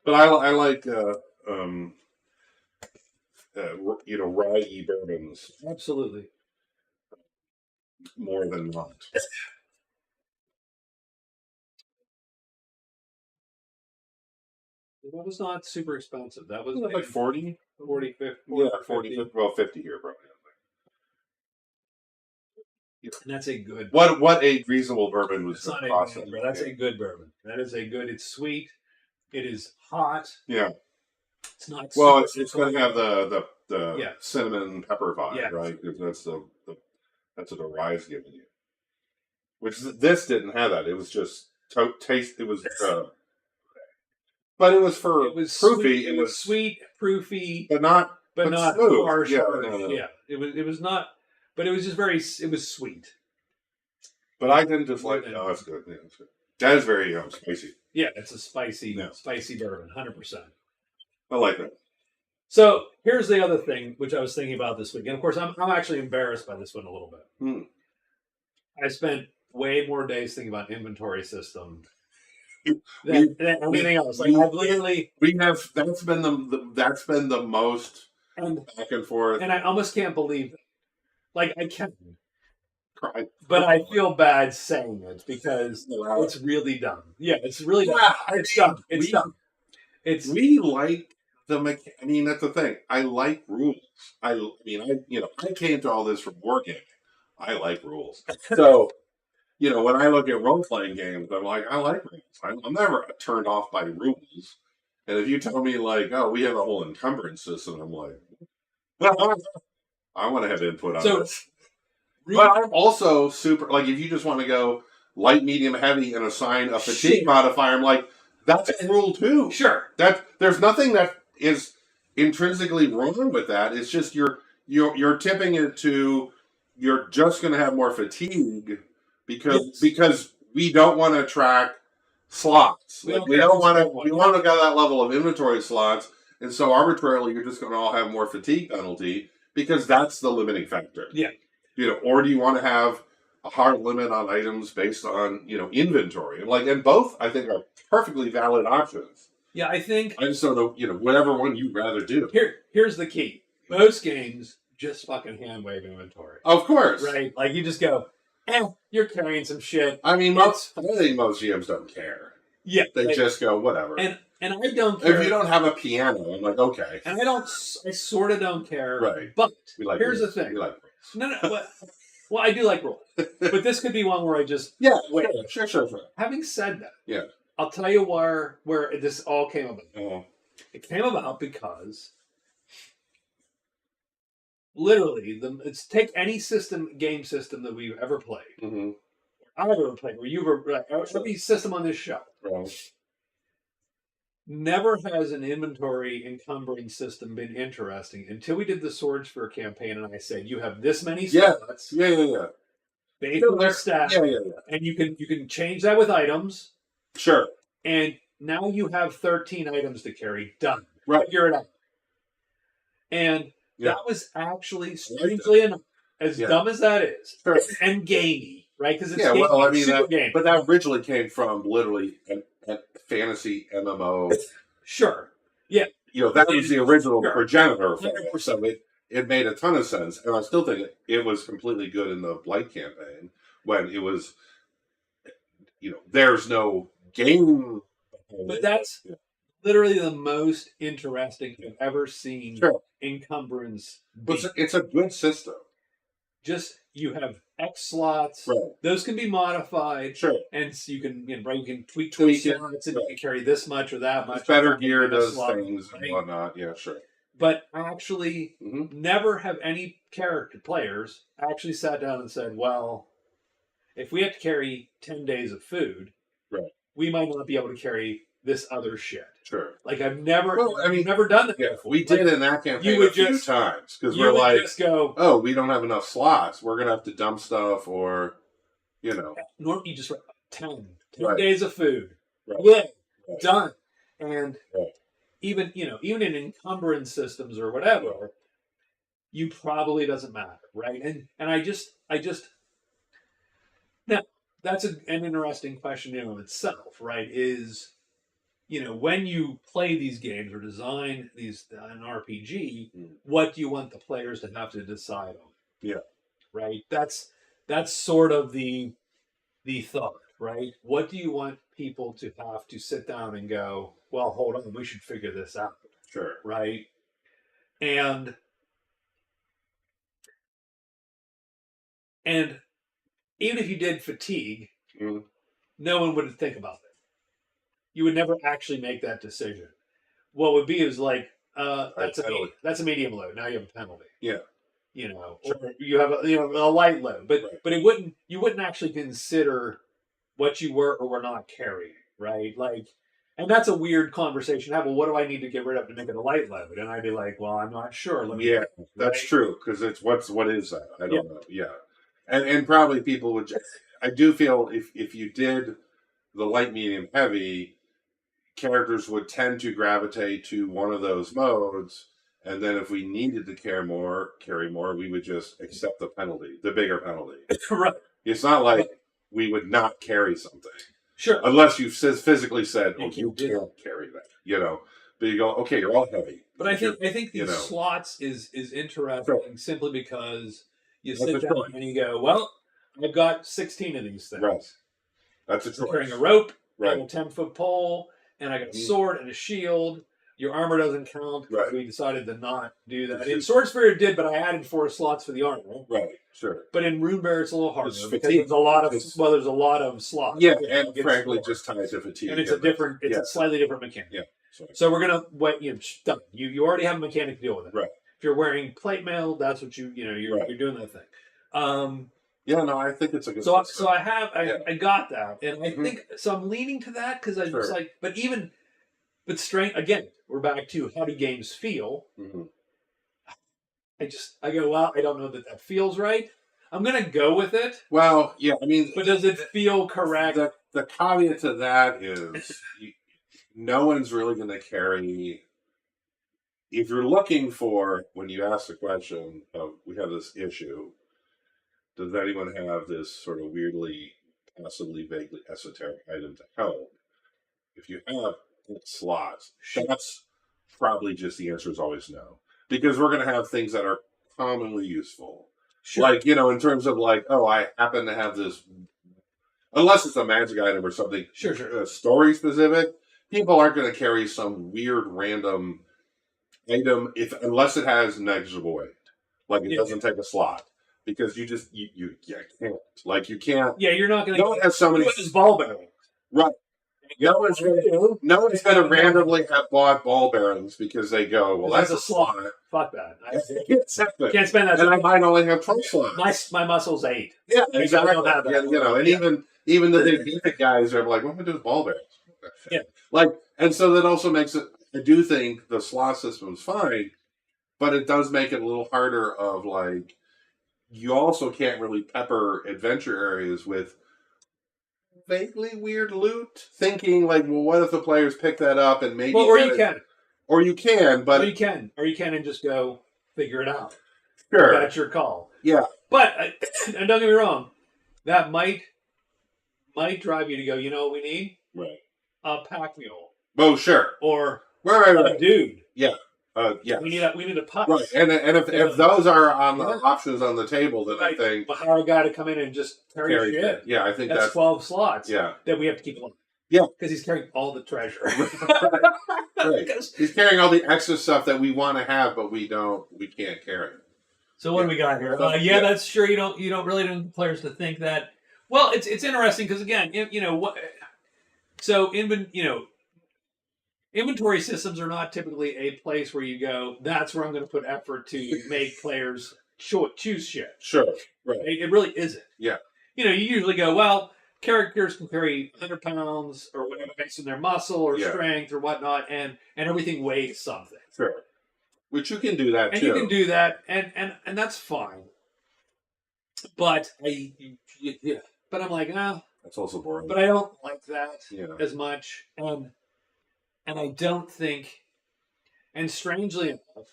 But I like rye bourbons
Absolutely.
more than not.
That was not super expensive. That was
like 40?
40, 50.
Yeah, 40, 50, well, 50 here probably.
And that's a good.
What a reasonable bourbon was.
It's not a bourbon. That's a good bourbon. That is a good. It's sweet. It is hot.
Yeah.
It's not.
Well, it's going to have the cinnamon pepper vibe, right? Because that's what the rye's giving you. Which this didn't have that. It was just taste. It was. But it was proofy.
Sweet, it was sweet, proofy,
but not smooth.
Harsh.
Yeah,
yeah. It was not. But it was just it was sweet.
But I didn't just like, that's good. Yeah, that's good. That is very spicy.
Yeah, it's a spicy bourbon, 100%.
I like that.
So here's the other thing, which I was thinking about this week. And of course, I'm actually embarrassed by this one a little bit. I spent way more days thinking about inventory system than anything else. Like I've literally,
that's been the most back and forth.
And I almost can't believe it. Like I can't, but I feel bad saying it because it's really dumb. Yeah, it's really dumb. It's dumb. It's dumb.
We like the. I mean, that's the thing. I like rules. I came to all this from wargaming. I like rules. So, when I look at role playing games, I'm like, I like rules. I'm never turned off by rules. And if you tell me like, oh, we have a whole encumbrance system, I'm like, I want to have input on this. But I'm also super, like, if you just want to go light, medium, heavy, and assign a fatigue modifier, I'm like, that's a rule too.
Sure.
There's nothing that is intrinsically wrong with that. It's just you're tipping it to you're just going to have more fatigue because we don't want to track slots. We want to get that level of inventory slots, and so arbitrarily you're just going to all have more fatigue penalty because that's the limiting factor.
Yeah.
Or do you want to have a hard limit on items based on inventory? And both I think are perfectly valid options.
Yeah, I just
don't know whatever one you'd rather do.
Here's the key. Most games just fucking hand wave inventory.
Of course.
Right? Like you just go, you're carrying some shit.
I mean, I think most GMs don't care.
Yeah.
They just go, whatever.
And I don't care.
If you don't have a piano, I'm like, okay.
And I sort of don't care.
Right.
But
rules.
here's the thing.
We like rules.
No. Well, I do like rules. But this could be one where I just...
Yeah,
wait.
Sure.
Having said that,
yeah,
I'll tell you where this all came about.
Uh-huh.
It came about because literally, take any game system that we've ever played.
Mm-hmm.
I've ever played, every system on this show.
Right.
Never has an inventory encumbering system been interesting until we did the Swordspear campaign, and I said, you have this many slots.
Yeah.
Based on their stats.
Yeah.
And you can change that with items.
Sure.
And now you have 13 items to carry. Done.
Right.
Figure it out. And that was actually, strangely enough, as dumb as that is,
sure.
and gamey, right? Because it's
super
game.
But that originally came from literally a fantasy MMO.
Sure. Yeah.
That was the original progenitor.
So
it made a ton of sense, and I still think it was completely good in the Blight campaign when it was, there's no game.
But that's literally the most interesting I've ever seen encumbrance.
It's a good system.
Just you have X slots; those can be modified.
Sure,
and so you can tweak slots, and you can carry this much or that much.
Better gear does things and whatnot. Yeah, sure.
But actually, never have any players actually sat down and said, "Well, if we have to carry 10 days of food, we might not be able to carry this other shit."
Sure.
Like I've never done that before.
We did in that campaign a few times because we're like,
just go,
"Oh, we don't have enough slots. We're gonna have to dump stuff," or
Normally, you just 10 days of food. Done. And even in encumbrance systems or whatever, you probably doesn't matter, right? And I just now that's an interesting question in and of itself, right? Is when you play these games or design an RPG, what do you want the players to have to decide on?
Yeah.
Right? That's sort of the thought, right? What do you want people to have to sit down and go, well, hold on, we should figure this out.
Sure.
Right? And even if you did fatigue, no one would think about it. You would never actually make that decision. What would be is like, that's a medium load. Now you have a penalty.
Yeah.
Or you have a light load, but you wouldn't actually consider what you were or were not carrying, right? Like, and that's a weird conversation to have. Well, what do I need to get rid of to make it a light load? And I'd be like, well, I'm not sure.
That's true because it's what is that? I don't know. Yeah, and probably people would. I do feel if you did the light, medium, heavy, characters would tend to gravitate to one of those modes. And then if we needed to carry more, we would just accept the penalty, the bigger penalty.
Right.
It's not like we would not carry something.
Sure.
Unless you physically said, oh, you can't carry that, But you go, okay, you're all heavy.
But I think these slots is interesting simply because you sit down and you go, well, I've got 16 of these things.
Right. That's a choice.
I'm carrying a rope, and a 10-foot pole, and I got a sword and a shield. Your armor doesn't count because we decided to not do that. In Swordspear it did, but I added 4 slots for the armor.
Right, sure.
But in Runebear it's a little harder because there's a lot of slots.
Yeah, and frankly just tied to fatigue.
And it's a slightly different mechanic.
Yeah.
So we're gonna done. You already have a mechanic to deal with it.
Right.
If you're wearing plate mail, that's what you're doing that thing.
Yeah, no, I think it's a good.
So I got that, and I think so. I'm leaning to that because I was like, but strength again. We're back to how do games feel. I go, well, I don't know that feels right. I'm gonna go with it.
Well, yeah, I mean,
but does it feel correct?
The caveat to that is no one's really going to carry. If you're looking for, when you ask the question of, we have this issue, does anyone have this sort of weirdly, possibly vaguely esoteric item to help? If you have slots, that's probably just the answer is always no. Because we're going to have things that are commonly useful.
Sure.
Like, in terms of like, oh, I happen to have this, unless it's a magic item or something,
Sure.
Story specific, people aren't going to carry some weird random item unless it has negligible weight. Like it doesn't take a slot. Because you can't. Like, you can't.
Yeah, you're not going
to. No one has so many.
ball bearings.
Right. No one's going to randomly have bought ball bearings because they go, well, that's a slot.
Fuck that.
Exactly.
Can't spend that.
And I might only have 12 slots.
My muscle's 8.
Yeah, exactly. And even the big beefy guys are like, what am I doing with ball bearings?
Yeah.
Like, and so that also makes it, I do think the slot system's fine, but it does make it a little harder of like, you also can't really pepper adventure areas with vaguely weird loot, thinking like, well, what if the players pick that up and maybe...
Or you can,
but...
Or you can and just go figure it out.
Sure.
That's your call.
Yeah.
But, and don't get me wrong, that might drive you to go, you know what we need?
Right.
A pack mule.
Oh, sure.
Or
right.
A dude.
Yeah. Yeah.
We need a puck.
Right. And if those are on the options on the table, then I think...
We'll hire a guy to come in and just carry shit.
Yeah, I think
that's 12 slots.
Yeah.
That we have to keep on.
Yeah.
Because he's carrying all the treasure.
Right. He's carrying all the extra stuff that we want to have, but we can't carry.
So what do we got here? That's sure. You don't really want the players to think that. Well, it's interesting because again, inventory systems are not typically a place where you go, that's where I'm going to put effort to make players choose shit.
Sure. Right.
It really isn't.
Yeah.
You usually go, well, characters can carry 100 pounds or whatever based on their muscle or strength or whatnot, and everything weighs something.
Sure. Which you can do that
and
too.
You can do that, and that's fine. But but I'm like,
that's also boring.
But I don't like that as much, and I don't think, and strangely enough,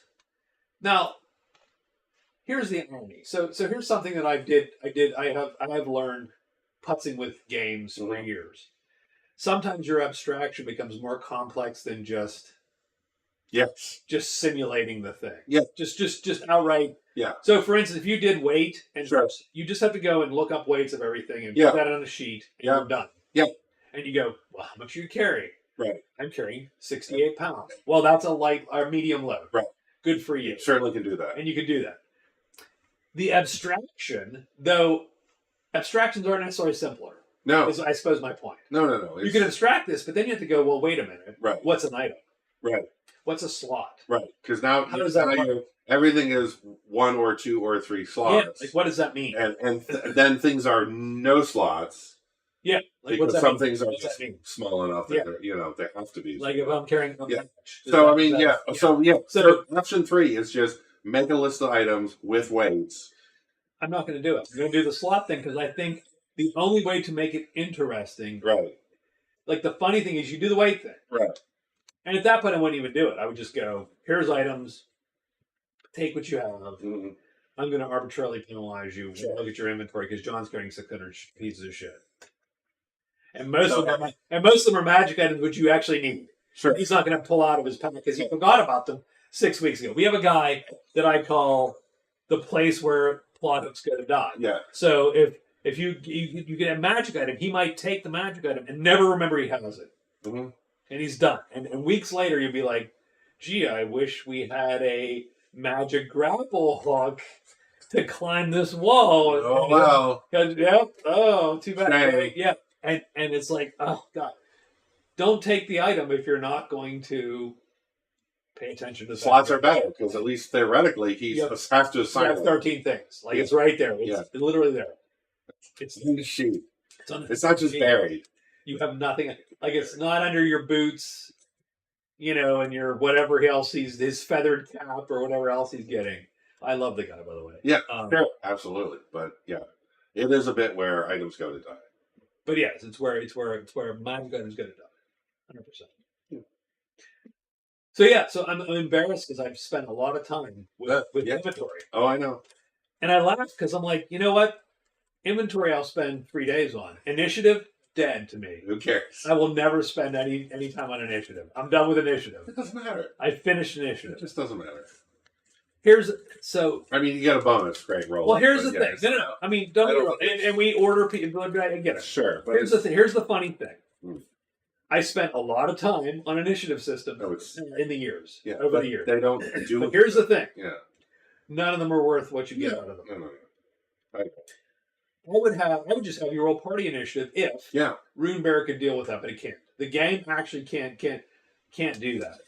now here's the irony. So here's something that I have learned putzing with games for years. Sometimes your abstraction becomes more complex than just simulating the thing.
Yeah.
Just outright.
Yeah.
So for instance, if you did weight and you just have to go and look up weights of everything and put that on a sheet and you're done.
Yeah.
And you go, well, how much do you carry?
Right.
I'm carrying 68 pounds. Well, that's a light or medium load.
Right.
Good for you.
You certainly can do that.
And you can do that. The abstraction, though, abstractions aren't necessarily simpler.
No.
Is I suppose my point.
No.
You can abstract this, but then you have to go, well, wait a minute.
Right.
What's an item?
Right.
What's a slot?
Right. Because now,
how does that work?
Everything is 1 or 2 or 3 slots.
Yeah. Like, what does that mean?
And then things are no slots.
Yeah.
Like, because some things are just small enough that they have to be.
Like if I'm carrying.
So option 3 is just make a list of items with weights.
I'm not going to do it. I'm going to do the slot thing because I think the only way to make it interesting.
Right.
Like the funny thing is you do the weight thing.
Right.
And at that point I wouldn't even do it. I would just go, here's items. Take what you have.
Mm-hmm.
I'm going to arbitrarily penalize you. Look at your inventory because John's carrying 600 pieces of shit. And most of them are magic items which you actually need.
Sure.
He's not going to pull out of his pack because he forgot about them 6 weeks ago. We have a guy that I call the place where plot hooks go to die.
Yeah.
So if you get a magic item, he might take the magic item and never remember he has it.
Mm-hmm.
And he's done. And weeks later, you'll be like, gee, I wish we had a magic grapple hook to climb this wall.
Oh, wow.
Yep. Oh, too bad.
Dang.
Yeah. And it's like, oh, God. Don't take the item if you're not going to pay attention to that.
Slots are better because at least theoretically he has to assign.
You have 13 things. Like it's right there. It's literally there.
It's in the sheet. It's not just
sheet.
Buried.
You have nothing. Like it's not under your boots, and your whatever else his feathered cap or whatever else he's getting. I love the guy, by the way.
Yeah, sure, absolutely. But yeah, it is a bit where items go to die.
But yes, it's where magic items go to die, 100%. So I'm embarrassed because I've spent a lot of time with inventory.
Oh, I know.
And I laugh because I'm like, you know what? Inventory I'll spend 3 days on. Initiative, dead to me.
Who cares?
I will never spend any time on initiative. I'm done with initiative.
It doesn't matter.
I finished initiative.
It just doesn't matter.
So
I mean, you get a bonus, great roll.
well, here's the thing. No. I mean, don't get me wrong. And we order people. I get it.
Sure. But
Here's the thing. Here's the funny thing.
Hmm.
I spent a lot of time on initiative systems in the years.
Yeah,
over the years.
They don't do.
But here's the thing.
Yeah.
None of them are worth what you get out of them.
No.
I would just have you roll party initiative if Runebear could deal with that, but it can't. The game actually can't do that.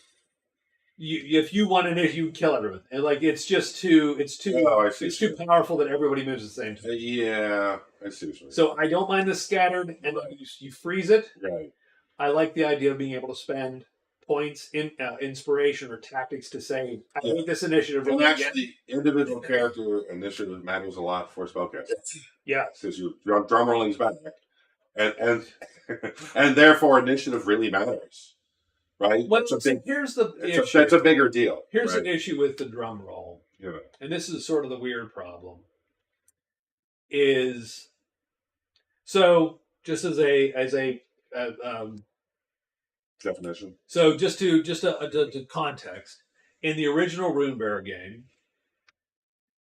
If you want an issue, you kill everyone, and like it's too too powerful that everybody moves at the same time.
Yeah, I see what you mean.
So I don't mind the scattered, and you freeze it.
Right.
I like the idea of being able to spend points in inspiration or tactics to say, I think this initiative.
And actually, individual character initiative matters a lot for spellcasting.
Yeah,
because your drum rolling's back, and and therefore initiative really matters. Right.
Well, here's the issue.
That's a bigger deal.
Here's an issue with the drum roll.
Yeah.
And this is sort of the weird problem. Is so just as a
definition.
So just to context, in the original Runebear game,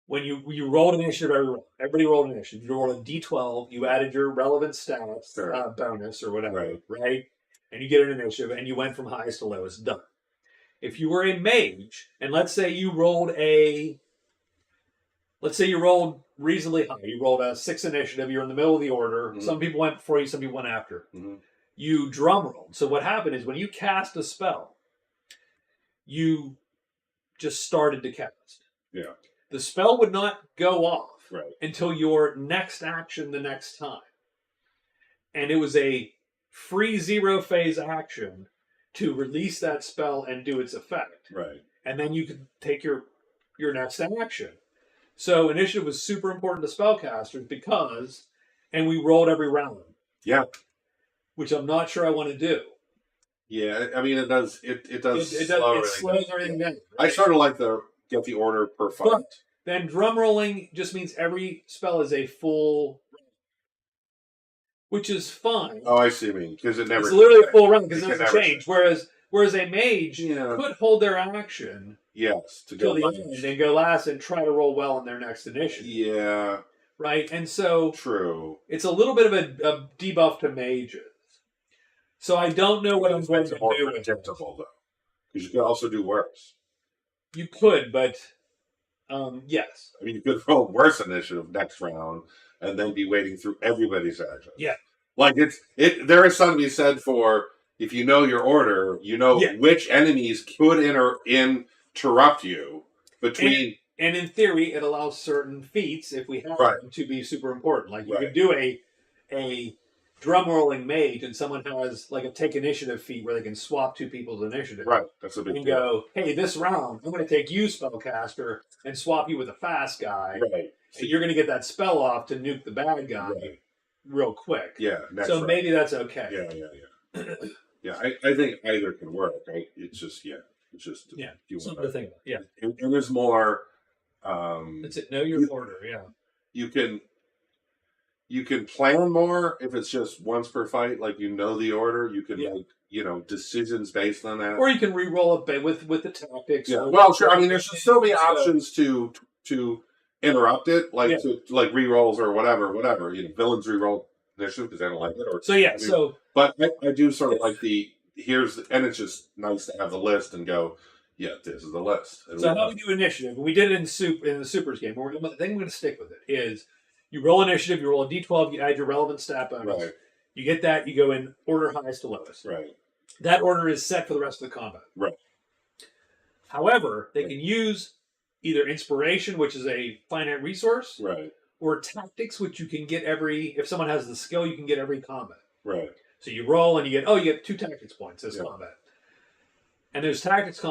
when you rolled initiative, everybody rolled initiative. You rolled a D12. You added your relevant stats bonus or whatever, right? And you get an initiative, and you went from highest to lowest. Done. If you were a mage, and let's say you rolled reasonably high, you rolled a 6 initiative, you're in the middle of the order. Mm-hmm. Some people went before you, some people went after. Mm-hmm. You drum rolled. So what happened is when you cast a spell, you just started to cast.
Yeah.
The spell would not go off until your next action the next time, and it was a free 0 phase action to release that spell and do its effect.
Right.
And then you could take your next action. So initiative was super important to spellcasters because, and we rolled every round.
Yeah.
Which I'm not sure I want to do.
Yeah, I mean it does. It does.
It slows everything down. Right?
I sort of like get the order per fight.
But then drum rolling just means every spell is a full. Which is fine.
Oh, I see. Because it never.
It's literally a full round because it doesn't change. Whereas a mage could hold their action.
Yes, to
go last. And then go last and try to roll well in their next initiative.
Yeah.
Right, and so
true.
It's a little bit of a debuff to mages. So I don't know what I'm going to do with it.
Though, because you could also do worse.
You could, but yes.
I mean, you could roll worse initiative next round. And then be waiting through everybody's actions.
Yeah.
Like there is something to be said for if you know your order, you know which enemies could interrupt you between.
And in theory, it allows certain feats, if we have them, to be super important. Like you could do a drum rolling mage, and someone has like a take initiative feat where they can swap 2 people's initiative.
Right. That's a big
deal. Go, hey, this round I'm going to take you, spellcaster, and swap you with a fast guy.
Right.
So you're going to get that spell off to nuke the bad guy real quick.
Yeah.
So maybe that's okay.
Yeah. Yeah. I think either can work. Right? It's just
something to think about. Yeah.
And there's more.
That's it. Know your order. Yeah.
You can plan more if it's just once per fight. Like the order. You can make decisions based on that.
Or you can re-roll it with the tactics.
Yeah. Well, sure. I mean, there should still be options to interrupt it, like re-rolls or whatever. Villains re-roll initiative because they don't like it. But I do sort of like and it's just nice to have the list and go, this is the list.
So how we do initiative? We did it in the Supers game. The thing we're going to stick with it is you roll initiative, you roll a D12, you add your relevant stat bonus. Right. You get that, you go in order highest to lowest.
Right.
That order is set for the rest of the combat.
Right.
However, they can use either inspiration, which is a finite resource, or tactics, which you can get if someone has the skill, you can get every combat.
Right.
So you roll and you get 2 tactics points this combat. And those tactics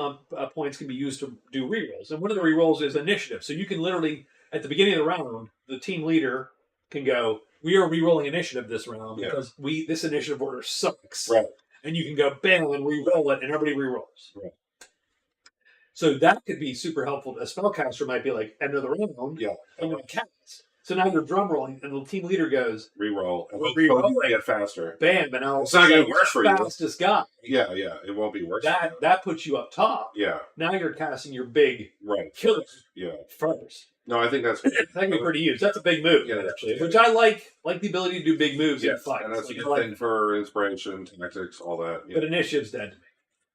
points can be used to do rerolls. And one of the rerolls is initiative. So you can literally, at the beginning of the round, the team leader can go, we are rerolling initiative this round because this initiative order sucks.
Right.
And you can go, bam, and reroll it, and everybody rerolls.
Right.
So that could be super helpful. A spellcaster might be like, end of the round, I'm going to cast. So now you're drum rolling, and the team leader goes,
Reroll. And
We're
hope
re-rolling.
you get faster.
bam, and now
It's not getting worse for you.
fastest guy.
Yeah. It won't be worse.
That puts you up top.
Yeah.
Now you're casting your big
Right.
killer
Yeah.
first.
No, I think that's
That can be pretty huge. That's a big move,
Yeah,
actually.
yeah.
Which I like the ability to do big moves in
yes,
fights.
and that's a
Like,
good thing for inspiration, tactics, all that. Yeah.
But initiative's dead to me.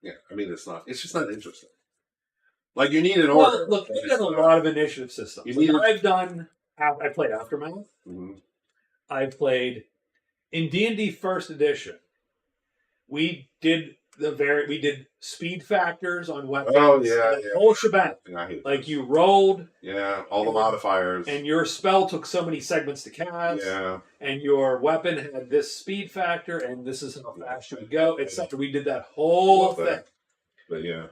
Yeah, I mean, it's not. It's just not interesting. Like you need an
Well,
order.
look,
but
we've
it's
done a
not-
lot of initiative systems.
You
Like,
need-
I played Aftermath.
Mhm.
I played in D&D First Edition. We did speed factors on weapons.
Oh, yeah,
the
yeah.
whole shebang.
I hate
Like
this.
you rolled,
Yeah, all the modifiers.
and your spell took so many segments to cast,
Yeah,
and your weapon had this speed factor, and this is how fast you would go, etc. We did that whole
Love
thing.
that. But yeah,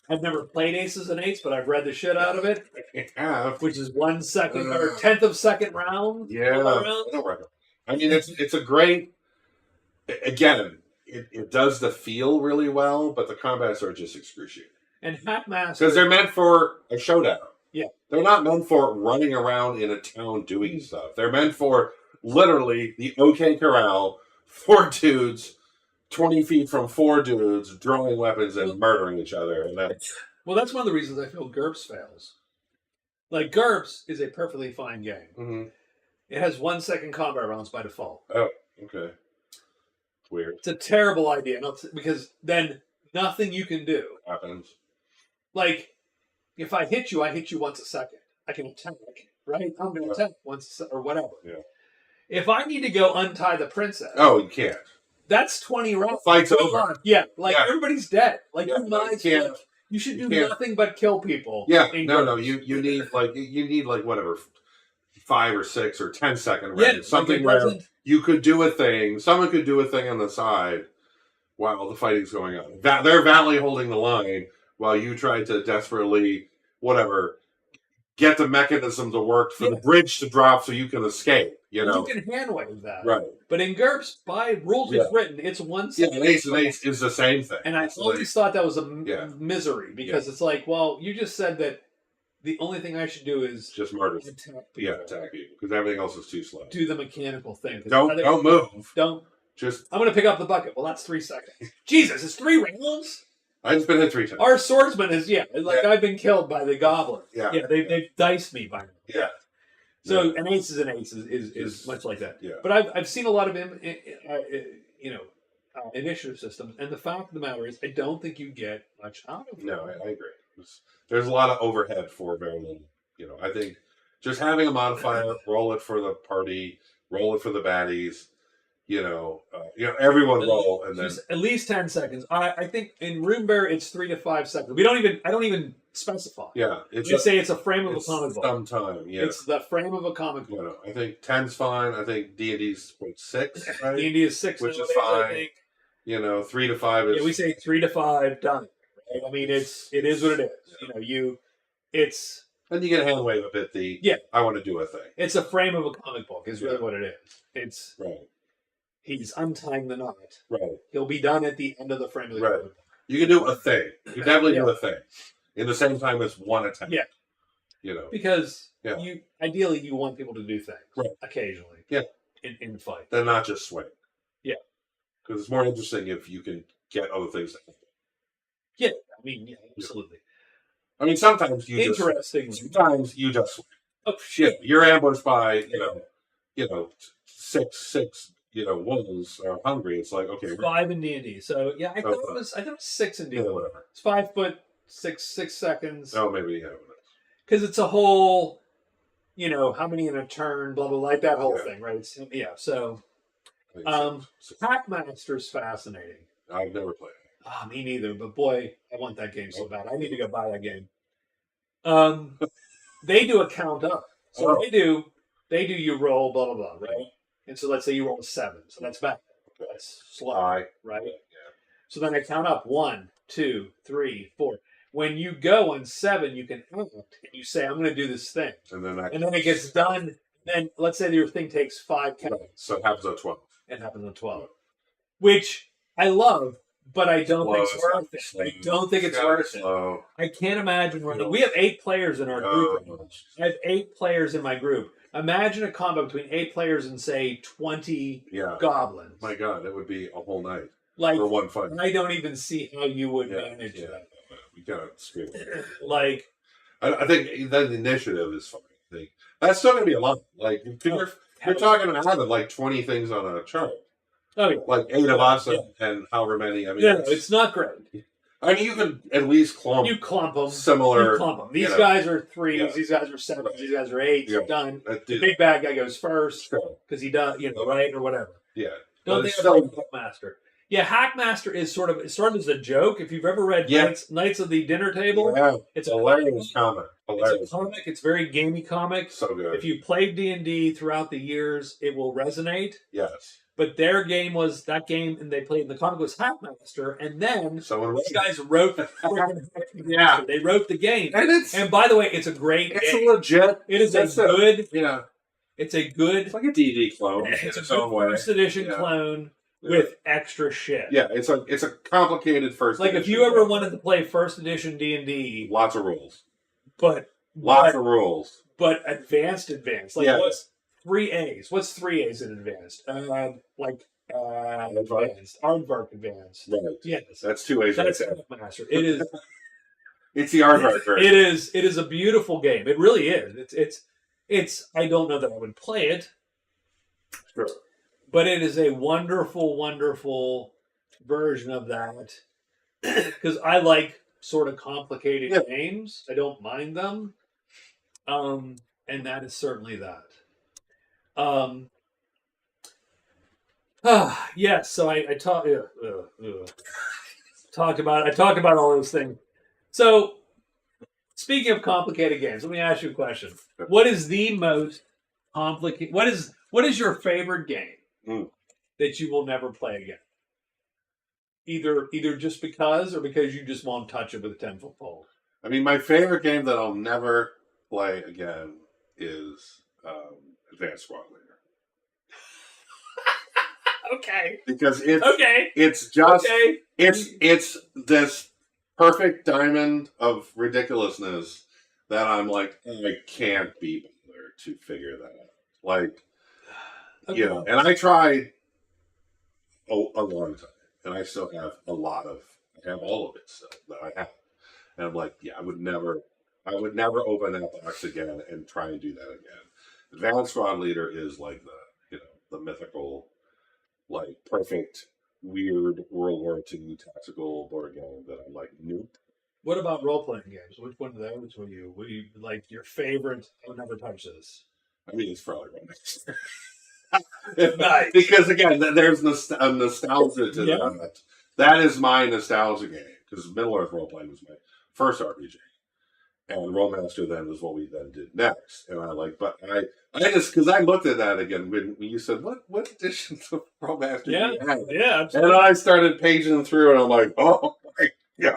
I've never played Aces and Eights, but I've read the shit out of it,
yeah,
which is 1 second or 10th of second round.
yeah.
all
I
around.
don't recommend. I mean, it's a great. Again, it does the feel really well, but the combats are just excruciating
And Hackmaster,
because they're meant for a showdown.
Yeah.
They're not meant for running around in a town doing stuff. They're meant for literally the OK Corral, 4 dudes, 20 feet from 4 dudes, drawing weapons and murdering each other. And that's
that's one of the reasons I feel GURPS fails. Like, GURPS is a perfectly fine game.
mm-hmm.
It has 1 second combat rounds by default.
Okay. Weird.
It's a terrible idea, because then nothing you can do.
Happens.
Like, if I hit you once a second. I can attack, right? I'm going to attack once or whatever.
Yeah.
If I need to go untie the princess,
Oh, you can't.
that's 20 rounds.
Fight's
Come
over.
on. Yeah, like
Yeah.
everybody's dead. Like,
Yeah,
you
no,
might
you can't.
you should
You
do
can't.
nothing but kill people.
Yeah.
in
No.
GURPS.
You need like whatever, 5 or 6 or 10 second
Yeah,
rounds. Something
like it
where
doesn't-
you could do a thing. Someone could do a thing on the side while the fighting's going on. They're valiantly holding the line while you try to desperately, whatever, get the mechanism to work for the bridge to drop so you can escape. You know,
You can hand wave that.
right?
But in GURPS, by rules
Yeah.
it's written, it's 1
Yeah,
second.
and Ace is the same thing.
And I
It's
always thought that was a
Yeah.
misery, because it's like, well, you just said that the only thing I should do is
just murder.
attack people.
Yeah, attack you because everything else is too slow.
Do the mechanical thing. 'Cause
Don't move.
Don't.
Just
I'm going to pick up the bucket. Well, that's 3 seconds. Jesus, it's 3 rounds?
I just been hit 3 times.
Our swordsman is, like,
Yeah.
I've been killed by the goblin.
Yeah.
Yeah, they've diced me by now.
Yeah.
So, an Aces and Aces is much like that.
Yeah.
But I've seen a lot of initiative systems, and the fact of the matter is, I don't think you get much out of it.
No, I agree. There's a lot of overhead for very little. You know, I think just having a modifier, roll it for the party, roll it for the baddies. Everyone roll, and then
Just at least 10 seconds. I think in Runebear it's 3 to 5 seconds. I don't even specify.
yeah,
We say it's a frame of a comic book.
sometime. Yeah,
It's the frame of a comic book.
I think 10's fine. I think D&D's 6, right?
D&D is 6
Which is
nowadays, I
fine.
think.
3 to 5 is.
Yeah, we say 3 to 5 done. Right? I mean, it is what it is. It's
And you can hand wave a bit. I want to do a thing.
it's a frame of a comic book. Is really what it is. It's
Right.
he's untying the knot.
Right.
He'll be done at the end of the frame of the
Right.
comic book.
You can do a thing. You definitely do
Yeah.
a thing. In the same time as one attack.
Yeah. Because
Yeah.
ideally you want people to do things
Right.
occasionally.
Yeah.
In fight.
Then not just swing.
Yeah.
Because it's more interesting if you can get other things to happen.
I mean, yeah, absolutely.
I mean, sometimes you
Interesting.
just swing.
Oh shit.
You're ambushed by, 6 wolves are hungry. It's like, okay,
5 in D&D. So yeah, I thought
Oh,
it was 6 in D&D.
whatever.
It's 5 foot 6 seconds.
Oh, maybe, yeah.
Because it's a whole, how many in a turn, blah blah, like that whole
Yeah.
thing, right? So
I think
Packmaster's fascinating.
I've never played it.
Me neither, but boy, I want that game so bad. I need to go buy that game. They do a count up. So
Oh.
they do you roll, blah blah blah, right? And so let's say you roll a 7, so that's bad. That's slow, right?
Yeah.
So then I count up 1, 2, 3, 4. When you go on 7, you can act and you say, I'm going to do this thing.
And then
It gets done. Then let's say your thing takes 5 counts.
So it happens at 12.
It happens on 12. Which I love, but I don't think it's
Slow,
worth it.
slow.
I don't think it's worth it.
Slow.
I can't imagine running. We have 8 players in our group. I have 8 players in my group. Imagine a combo between 8 players and say 20
Yeah.
goblins.
My God, that would be a whole night
Like,
for one fight.
I don't even see how you would manage that.
We gotta screw it.
Like,
I think the initiative is fine. I think that's still gonna be a lot. Like you're talking about having like 20 things on a chart.
oh yeah,
Like 8 of us and however many. I mean,
yeah, it's not great.
I mean, you can at least clump
You clump them.
similar.
You clump them. These
you know,
guys are 3s.
Yeah.
These guys are 7s. These guys are 8s.
Yeah.
Done.
that
The
dude-
big bad guy goes first
Sure.
because he does, right or whatever.
Yeah.
Don't
But
think
it's
about
still-
Hackmaster. Yeah, Hackmaster is sort of as a joke. If you've ever read
Yeah.
Knights of the Dinner Table,
Yeah.
it's a
Hilarious comic.
It's
Hilarious.
a comic. It's very gamey comic.
So good.
If you played D&D throughout the years, it will resonate.
Yes.
But their game was that game, and they played in the comic was Hackmaster, and then
Someone
these guys wrote the
Yeah.
They wrote the game.
And it's
And by the way, it's a great
it's
game.
a legit.
It is a
that's
good.
Yeah.
It's a good.
It's like a DD clone.
It's a
in its own
good
way.
first edition
Yeah.
clone
Yeah.
with extra shit.
Yeah, it's a complicated first.
Like if
edition
you ever
clone.
wanted to play first edition D&D,
Lots of rules.
but
Lots of rules.
but advanced. Like
Yeah.
what's 3As? What's 3As in advanced? Advanced. Aardvark advanced.
Right.
Yes.
That's 2 A's.
That's
Right there.
Master. It is.
It's the Aardvark version.
It is. It is a beautiful game. It really is. It's. I don't know that I would play it,
Sure.
but it is a wonderful, wonderful version of that. Because I like sort of complicated
Yeah.
games. I don't mind them. And that is certainly that. Yes. So I talk. Talk about all those things. So, speaking of complicated games, let me ask you a question. What is the most complicated? What is your favorite game that you will never play again? Either just because or because you just won't touch it with a 10-foot pole.
I mean, my favorite game that I'll never play again is Advanced Squad Leader.
Okay.
Because it's just it's this perfect diamond of ridiculousness that I'm like, I can't be bothered to figure that out. Like,
Okay.
and I tried a long time, and I still have I have all of it still that I have, and I'm like, yeah, I would never open that box again and try and do that again. Advanced Squad Leader is like the mythical, like perfect, weird World War II tactical board game that I'm like, nope.
What about role-playing games? Which one of those were you like your favorite? I'll never touch this.
I mean, it's probably right.
Nice.
Because again, there's a nostalgia to
Yeah.
that. That is my nostalgia game because Middle Earth role playing was my first RPG, and Rollmaster then was what we then did next. And but I just because I looked at that again when you said what editions of Rollmaster do you have?
Yeah,
And
absolutely.
I started paging through, and I'm like, oh my god.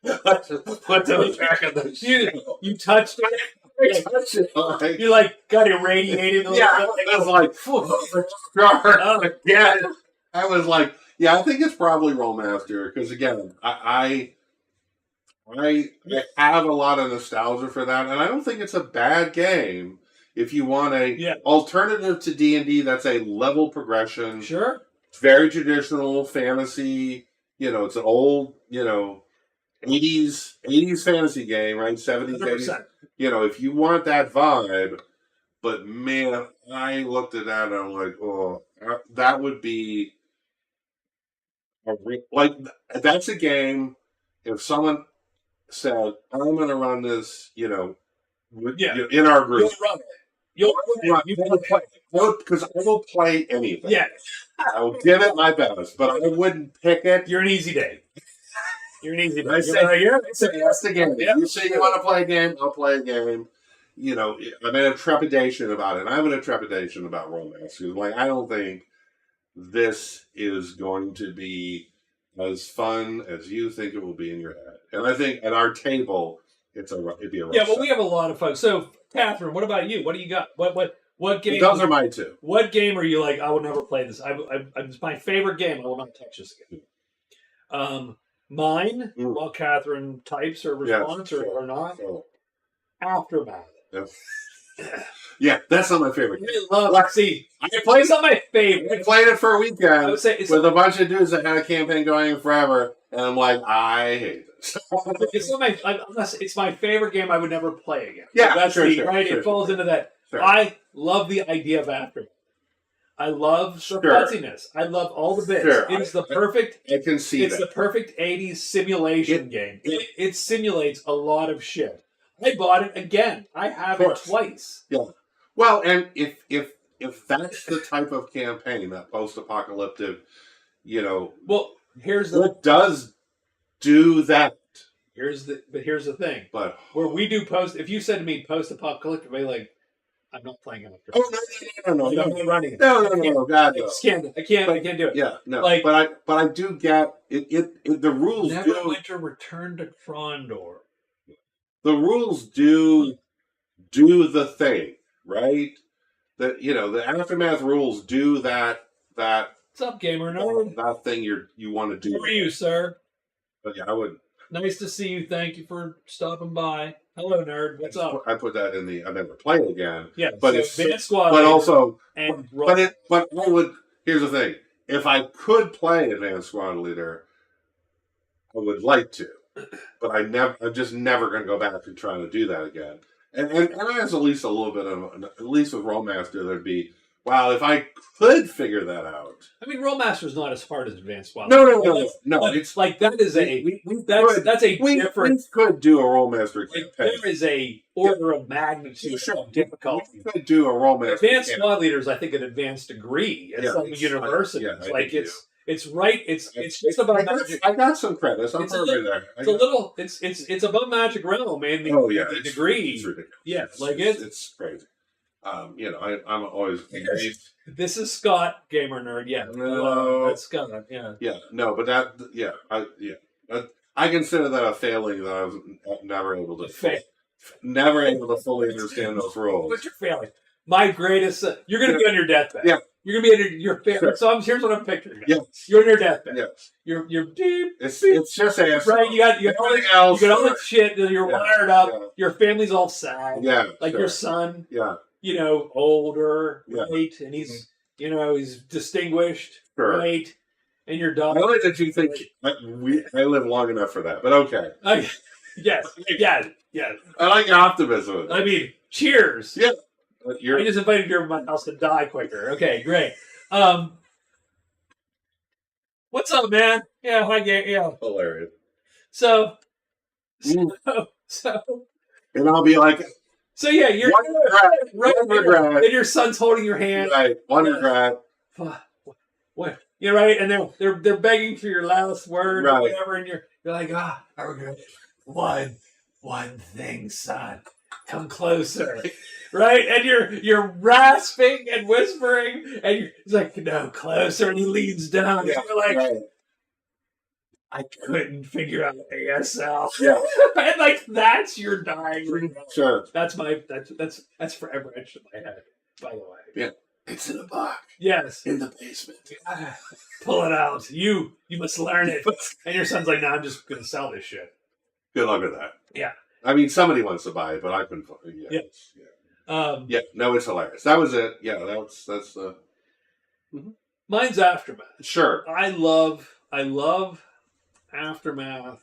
I just put to the back of the shoe.
You touched it.
I touched it, like,
You like got irradiated. A
yeah,
little bit.
I was like, yeah. I was like, yeah, I think it's probably Rollmaster because again, I have a lot of nostalgia for that, and I don't think it's a bad game if you want a alternative to D&D that's a level progression.
Sure.
It's very traditional fantasy. It's an old 80s fantasy game, right? 70s, 80s.
100%.
If you want that vibe, but man, I looked at that and I'm like, oh, that would be that's a game. If someone said, I'm going to run this, in our group,
You'll run it.
because I will play anything.
Yeah.
I will give it my best, but I wouldn't pick it.
You're an easy day. You're an easy day.
I say that's the game.
Yeah.
If you say you want to play a game, I'll play a game. I'm in a trepidation about it. I'm in a trepidation about romance. Like, I don't think this is going to be as fun as you think it will be in your head. And I think at our table, it'd be a rough
we have a lot of folks. So, Catherine, what about you? What do you got? What game?
Those are my two.
What game are you like? I would never play this. It's my favorite game. I will not touch this again. Mine, while Catherine types her response or not, Aftermath.
Yeah, that's not my favorite game.
I love. See, it's not my favorite.
I played it for a weekend
I would say
with a bunch of dudes that had a campaign going forever, and I'm like, I hate this.
It's not my unless it's my favorite game. I would never play again.
Yeah,
that's
sure,
right. It falls into that.
Sure.
I love the idea of Aftermath. I love the fuzziness. I love all the bits.
Sure.
It's the perfect.
I can see
it's
that.
the perfect '80s simulation game. It simulates a lot of shit. I bought it again. I have it twice.
Yeah. Well, and if that's the type of campaign, that post-apocalyptic,
well, here's the
it does do that.
Here's the thing.
But
where we do if you said to me post-apocalyptic, I'd be like, I'm not playing it.
Oh no!
I'm not running it.
No! God, no.
I can't do it.
Yeah, no.
Like,
but I do get it. The rules
Neverwinter Return to Frondor.
The rules do the thing, right? That the Aftermath rules do that.
What's up, gamer nerd?
That thing you want to do.
How are you, sir?
But yeah, I would.
Nice to see you. Thank you for stopping by. Hello, nerd. What's up?
I put that in the. I never play it again.
Yeah,
but
so
it's
Advanced Squad.
But also,
and
but I would. Here's the thing: if I could play Advanced Squad Leader, I would like to. But I'm just never going to go back and try to do that again. And as at least a little bit of, at least with Rolemaster, there'd be, wow, if I could figure that out.
I mean, Rolemaster's not as hard as Advanced Squad.
No.
It's like that is that's a different.
We could do a Rolemaster campaign.
There is a order of magnitude of difficulty.
We could do a Rolemaster.
Advanced Squad Leader is, I think, an advanced degree at some universities. It's right. It's just about magic.
I got some credits. I'm there.
It's above Magic Realm and the degree.
It's ridiculous.
Yeah,
it's crazy. I'm always.
This is Scott, gamer nerd. Yeah,
no,
that's Scott. Yeah,
yeah, no, but I consider that a failing that I was never able to fully understand those rules.
But you're failing. My greatest. You're going to be on your deathbed.
Yeah.
You're gonna be at your family. Sure. So here's what I'm picturing.
Yeah.
You're on your deathbed.
Yeah.
You're deep.
It's just ass.
Right. You got all that shit. You're wired up. Yeah. Your family's all sad.
Yeah.
Your son.
Yeah.
Older. Yeah. Right. And he's he's distinguished.
Sure.
Right. And your daughter.
I like that you think I live long enough for that, but okay.
Yes. Yeah.
I like your optimism.
I mean, cheers.
Yeah.
I just invited you over my house to die quicker. Okay, great. What's up, man? Yeah, hi, yeah.
Hilarious.
So,
and I'll be like,
so yeah, you're
one regret.
And your son's holding your hand.
Right, one regret.
What? You're right, and they're begging for your last word
right.
or whatever, and you're like, I regret one thing, son. Come closer. Right, and you're rasping and whispering, and he's like, "No, closer." And he leans down.
Yeah,
and you're like, right. I couldn't figure out ASL.
Yeah,
and that's your dying regret.
Sure,
that's forever etched in my head. By the way,
yeah, it's in a box.
Yes,
in the basement.
Pull it out. You must learn it. And your son's like, "No, I'm just gonna sell this shit."
Good luck with that.
Yeah,
I mean, somebody wants to buy it, but I couldn't. Yeah. No, it's hilarious. That was it. Yeah, that's
Mine's Aftermath.
Sure.
I love Aftermath,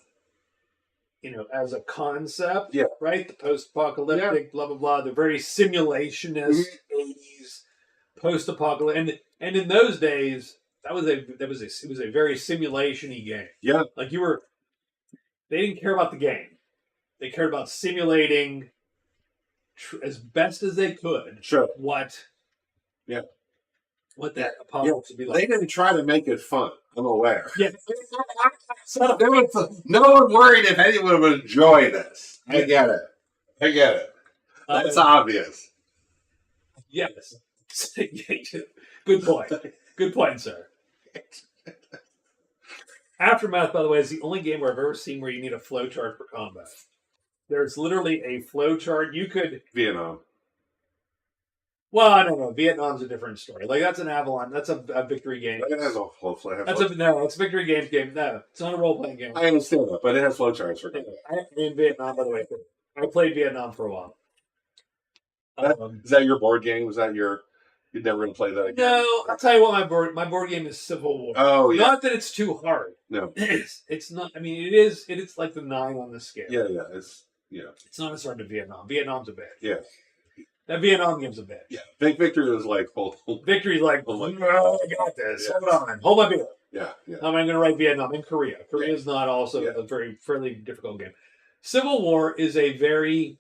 as a concept.
Yeah.
Right? The post-apocalyptic, blah, blah, blah. The very simulationist 80s post-apocalyptic. And in those days, it was a very simulation-y game.
Yeah.
Like they didn't care about the game. They cared about simulating as best as they could.
Sure.
What that apocalypse would be like.
They didn't try to make it fun. I'm aware.
Yeah.
No one worried if anyone would enjoy this. I get it. That's obvious.
Yes. Good point. Good point, sir. Aftermath, by the way, is the only game where I've ever seen where you need a flowchart for combat. There's literally a flowchart. You could
Vietnam.
Well, I don't know. Vietnam's a different story. Like that's an Avalon. That's a victory game.
It has a hopefully.
That's a no. It's a victory game. No, it's not a role playing game.
I understand that, but it has flowcharts for
In Vietnam, by the way. I played Vietnam for a while.
Is that your board game? Was that your? You're never going to play that again?
No, I'll tell you what. My board game is Civil War.
Oh yeah.
Not that it's too hard.
No.
It's not. I mean, it is. It is like the 9 on the scale.
Yeah.
It's not as hard as Vietnam. Vietnam's a bitch.
Yeah.
That Vietnam game's a bitch.
Yeah. Big Victory was like
Victory's like,
oh my
no, I got this.
Yeah.
Hold on. Hold my beer.
Yeah.
I'm going to write Vietnam and Korea. Korea is not also a very fairly difficult game. Civil War is a very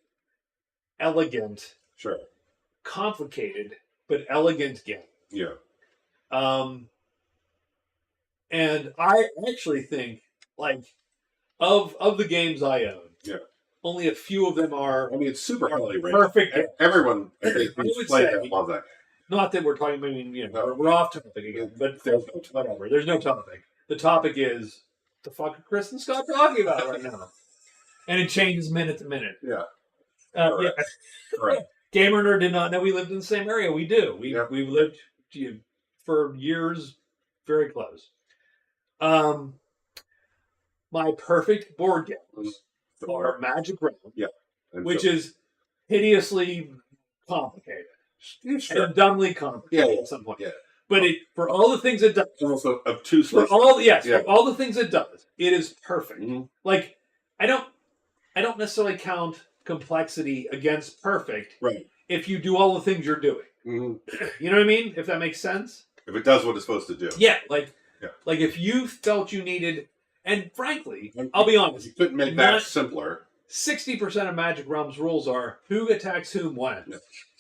elegant,
Sure.
complicated, but elegant game.
Yeah.
And I actually think, like, of the games I own, only a few of them are.
I mean, it's super highly rated.
Perfect.
Everyone, I think,
I
who's
would
played
say-
that love that.
Not that we're talking. I mean,
No.
we're off topic again, but
There's no topic.
whatever. There's no topic. The topic is the fuck are Chris and Scott talking about right now, and it changes minute to minute.
Yeah.
Yeah.
Correct.
Gamer Nerd did not know we lived in the same area. We do. We've lived for years, very close. My perfect board games are Magic Realm,
And
which
so-
is hideously complicated
sure.
and dumbly complicated at some point.
Yeah.
But for all the things it does,
Also obtuse.
for all
Yeah.
all the things it does, it is perfect.
Mhm.
Like I don't necessarily count complexity against perfect
Right.
if you do all the things you're doing.
hmm
You know what I mean? If that makes sense.
If it does what it's supposed to do.
Yeah, like
Yeah.
if you felt you needed, and frankly, I'll be honest,
You couldn't make
Not-
that simpler.
60% of Magic Realm's rules are who attacks whom when.
Yeah.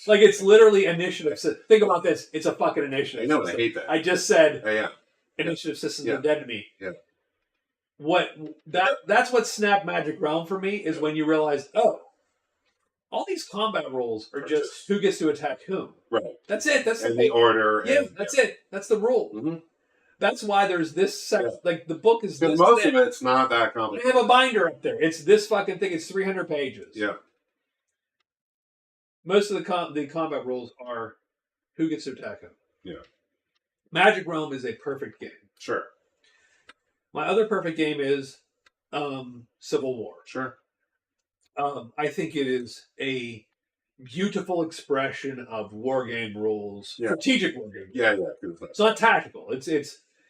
Like it's literally initiative. Think about this. It's a fucking initiative.
I know. I
system.
hate that.
I just said
Yeah.
initiative systems
Yeah.
are dead to me.
Yeah.
That's what snapped Magic Realm for me is when you realize, oh, all these combat rules are just who gets to attack whom.
Right.
That's it. That's
And the order.
yeah.
and,
That's it. That's the rule.
hmm
That's why there's this section. Like the book is
Because
this
most
thick.
of it's not that
I
complicated.
have a binder up there. It's this fucking thing. It's 300 pages.
Yeah.
Most of the combat rules are who gets to attack whom.
Yeah.
Magic Realm is a perfect game.
Sure.
My other perfect game is Civil War.
Sure.
I think it is a beautiful expression of war game rules,
Yeah.
strategic war game.
Yeah. Yeah. 'Cause
It's not tactical. It's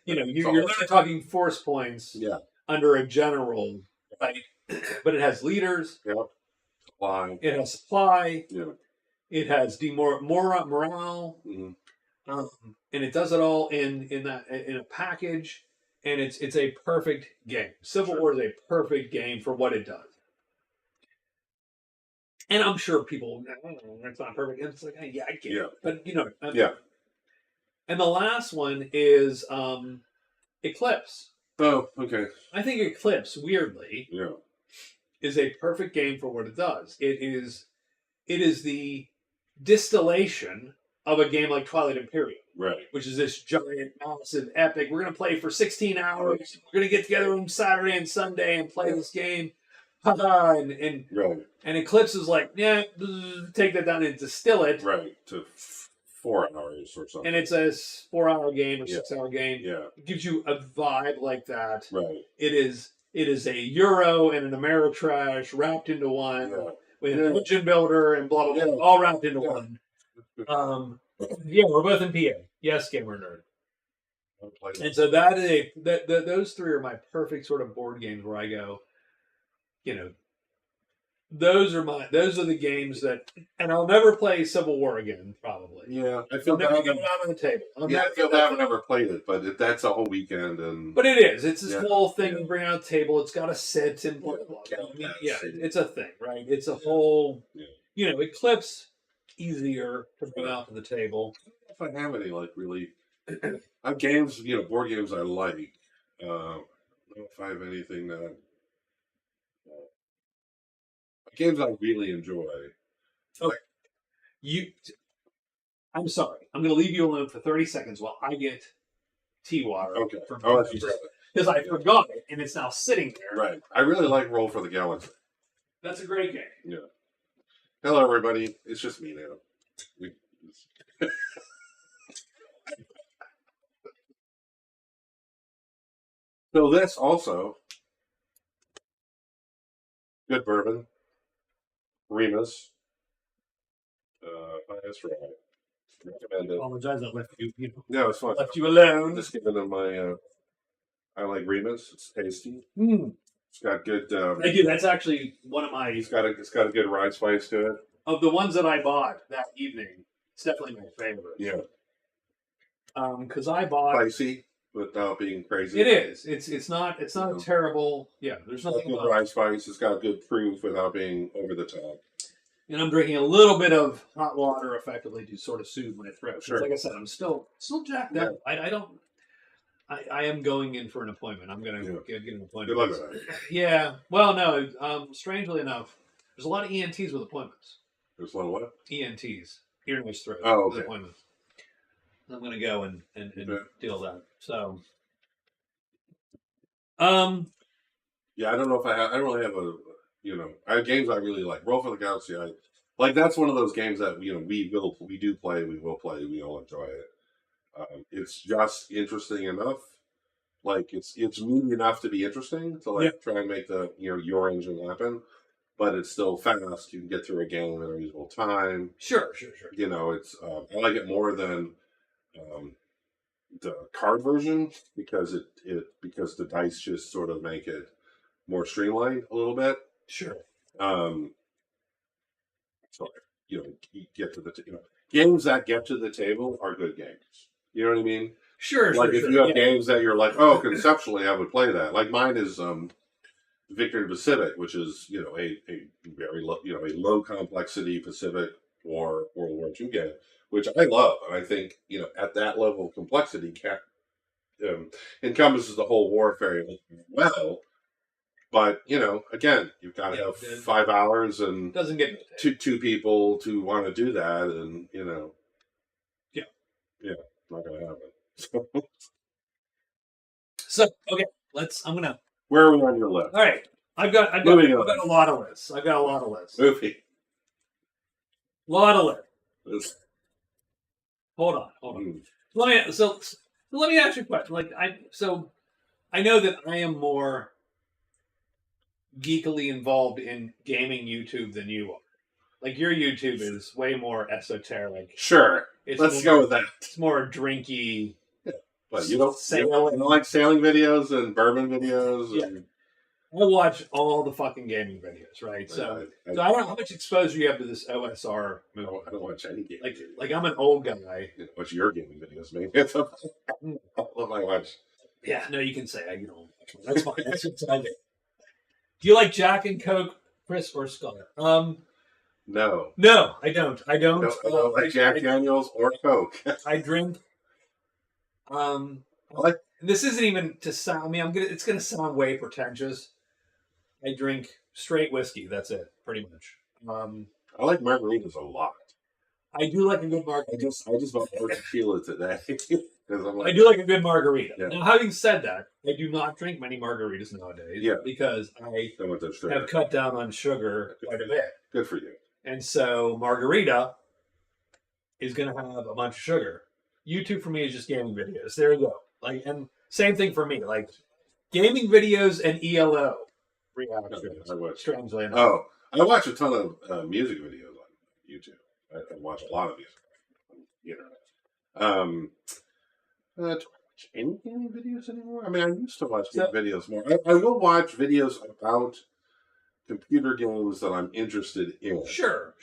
you're literally talking force points
yeah.
under a general, right? But it has leaders.
Yeah. Why?
It has supply.
Yeah.
It has morale,
hmm
and it does it all in a package. And it's a perfect game. Civil War is a perfect game for what it does. And I'm sure people, it's not perfect. And it's like, yeah, I get it. But
Yeah.
And the last one is Eclipse.
Oh. Okay.
I think Eclipse, weirdly,
Yeah.
is a perfect game for what it does. It is the distillation of a game like Twilight Imperium,
Right.
which is this giant, massive, epic. We're going to play for 16 hours. We're going to get together on Saturday and Sunday and play this game. And
Right.
Eclipse is like, yeah, take that down and distill it.
Right. To 4 hours or something.
And it's a 4-hour game or 6-hour game.
Yeah.
It gives you a vibe like that.
Right.
It is a Euro and an Ameritrash wrapped into one.
Yeah.
With an engine builder and blah, blah, blah,
Yeah.
all wrapped into
Yeah.
one. Yeah, we're both in PA. Yes, Gamer Nerd.
I'll play that.
And so those three are my perfect sort of board games where I go, those are the games that, and I'll never play Civil War again, probably.
Yeah. I
I'll
feel
never
bad.
get it out on the table.
I feel bad I've never played it, but that's a whole weekend and.
But it is. It's this
Yeah.
whole thing you bring out a table. It's got to sit and blah, blah, blah. I mean, yeah, it's a thing, right? It's a whole, Eclipse, easier to bring out to the table.
If I have any really, I have games, board games I like. I don't know if I have anything that games I really enjoy.
I'm sorry. I'm going to leave you alone for 30 seconds while I get tea water.
Okay.
from-
Oh, that's right.
Because I forgot it and it's now sitting there.
Right. I really like Roll for the Galaxy.
That's a great game.
Hello, everybody. It's just me now. So this also good bourbon, Remus, highest rye. Recommend it.
Apologize, I left you.
No, it's fine.
Left you alone.
I'm just giving them my. I like Remus. It's tasty.
Mm.
It's got good.
Thank you. That's actually one of my
It's got a good rye spice to it.
of the ones that I bought that evening. It's definitely my favorite.
Yeah.
Because I bought.
Spicy without being crazy.
It is. It's not a terrible. Yeah. There's
It's got
nothing
good
about.
rye spice. It's got good proof without being over the top.
And I'm drinking a little bit of hot water, effectively, to sort of soothe my throat.
Sure.
Like I said, I'm still jacked up. I don't. I am going in for an appointment. I'm going to get an appointment.
Good luck with that.
Yeah. Well, no. Strangely enough, there's a lot of ENTs with appointments.
There's a lot of what?
ENTs, ear, nose, throat.
Oh,
with
okay.
appointments. I'm going to go and deal with that. So,
Yeah, I don't know if I don't really have a, I have games I really like. Roll for the Galaxy, that's one of those games that, we do play, we will play, we all enjoy it. It's just interesting enough. Like, it's meaty enough to be interesting, to, try and make the, your engine happen. But it's still fast. You can get through a game in a reasonable time.
Sure.
It's, I like it more than the card version because because the dice just sort of make it more streamlined a little bit.
Sure.
So you get to the games that get to the table are good games. You know what I mean?
Sure.
Like if you have games that you're like, oh, conceptually I would play that. Like mine is Victory Pacific, which is a very low complexity Pacific War World War II game, which I love, and I think at that level of complexity encompasses the whole warfare well. But again, you've got to have 5 hours and
doesn't get
two people to want to do that, and not going to happen.
So okay, I'm gonna.
Where are we on your list?
All right, I've got a lot of lists.
Movie.
Lot of lists. Hold on.
Mm.
Let me ask you a question. I know that I am more geekily involved in gaming YouTube than you are. Like your YouTube is way more esoteric.
Sure. Let's go with that.
It's more drinky.
But you don't like sailing videos and bourbon videos?
Yeah. I watch all the fucking gaming videos, right? So I don't know how much exposure you have to this OSR movie.
I don't watch any gaming.
Like I'm an old guy.
Watch your gaming videos, maybe. That's what I watch.
Yeah, no, you can say I don't watch one. That's fine. That's what I do. Do you like Jack and Coke, Chris, or Scholar?
No.
No, I don't. I don't
like Jack Daniels or Coke.
I drink. This isn't even to sound. I mean, it's gonna sound way pretentious. I drink straight whiskey. That's it, pretty much.
I like margaritas a lot.
I do like a good margarita.
I just bought more tequila today.
I do like a good margarita.
Yeah.
Now, having said that, I do not drink many margaritas nowadays.
Yeah.
Because I
have
have cut down on sugar quite a bit.
Good for you.
And so margarita is going to have a bunch of sugar. YouTube for me is just gaming videos. There you go. And same thing for me. Like gaming videos and ELO reactions.
I watch.
Strangely enough.
Oh, I watch a ton of music videos on YouTube. I watch a lot of music on the internet. Do I watch any gaming videos anymore? I mean, I used to watch videos more. I will watch videos about computer games that I'm interested in.
Sure.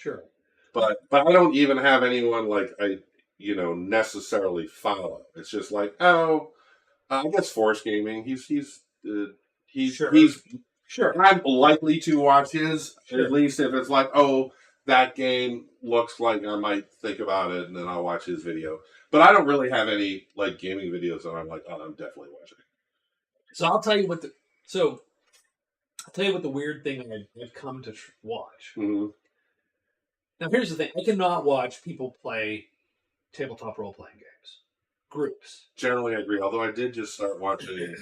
But I don't even have anyone like I necessarily follow. It's just like, I guess Force Gaming. He's
Sure.
I'm likely to watch his, at least if it's like, that game looks like I might think about it, and then I'll watch his video. But I don't really have any like gaming videos that I'm like, I'm definitely watching.
So I'll tell you what the weird thing I've come to watch.
Mm-hmm.
Now here's the thing: I cannot watch people play tabletop role-playing games, groups.
Generally, I agree. Although I did just start watching.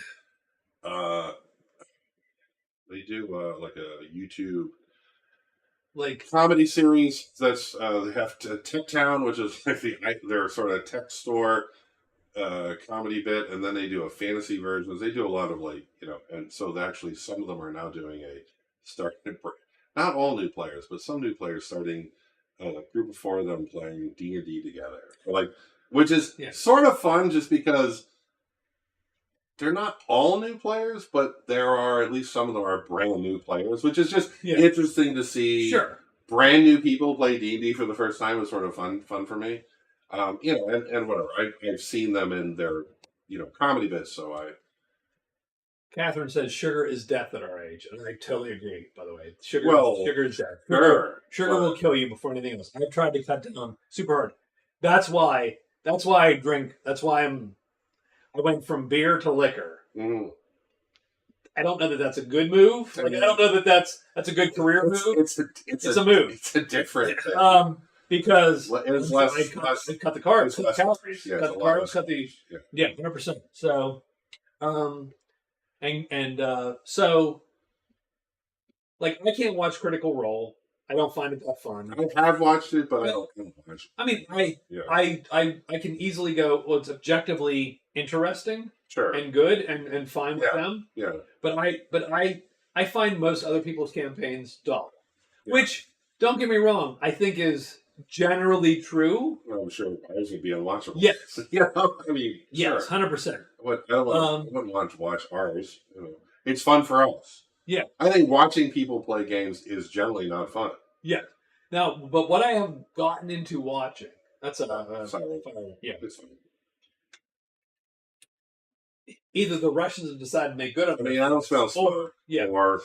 They do like a YouTube
Like
comedy series. That's they have Tech Town, which is like their sort of tech store comedy bit, and then they do a fantasy versions. They do a lot of and so actually some of them are now doing not all new players, but some new players starting a group of 4 of them playing D&D together, which is sort of fun, just because they're not all new players, but there are at least some of them are brand new players, which is just interesting to see.
Sure.
Brand new people play D&D for the first time is sort of fun for me. And whatever. I've seen them in their, comedy bits, so I...
Catherine says sugar is death at our age, and I totally agree, by the way. Sugar is death. Sugar will kill you before anything else. I've tried to cut down super hard. That's why I drink, I went from beer to liquor.
Mm.
I don't know that that's a good move. I don't know that that's a good career move. It's a move.
It's a different thing.
Because
it's
I cut the carbs, cut the calories,
cut
the carbs, cut the 100%. So, so, like, I can't watch Critical Role. I don't find it that fun.
I have watched it, but I don't watch it.
I mean, I can easily go, well, it's objectively interesting, and good, and fine with them.
Yeah.
But I find most other people's campaigns dull, which, don't get me wrong, I think is generally true.
Well, I'm sure ours would be unwatchable.
Yes.
I mean,
yes, 100%.
I wouldn't want to watch ours. It's fun for us.
Yeah.
I think watching people play games is generally not fun.
Yeah. Now, but what I have gotten into watching, that's it's fun. Either the Russians have decided to make good on it.
I mean, I don't smell smoke. Or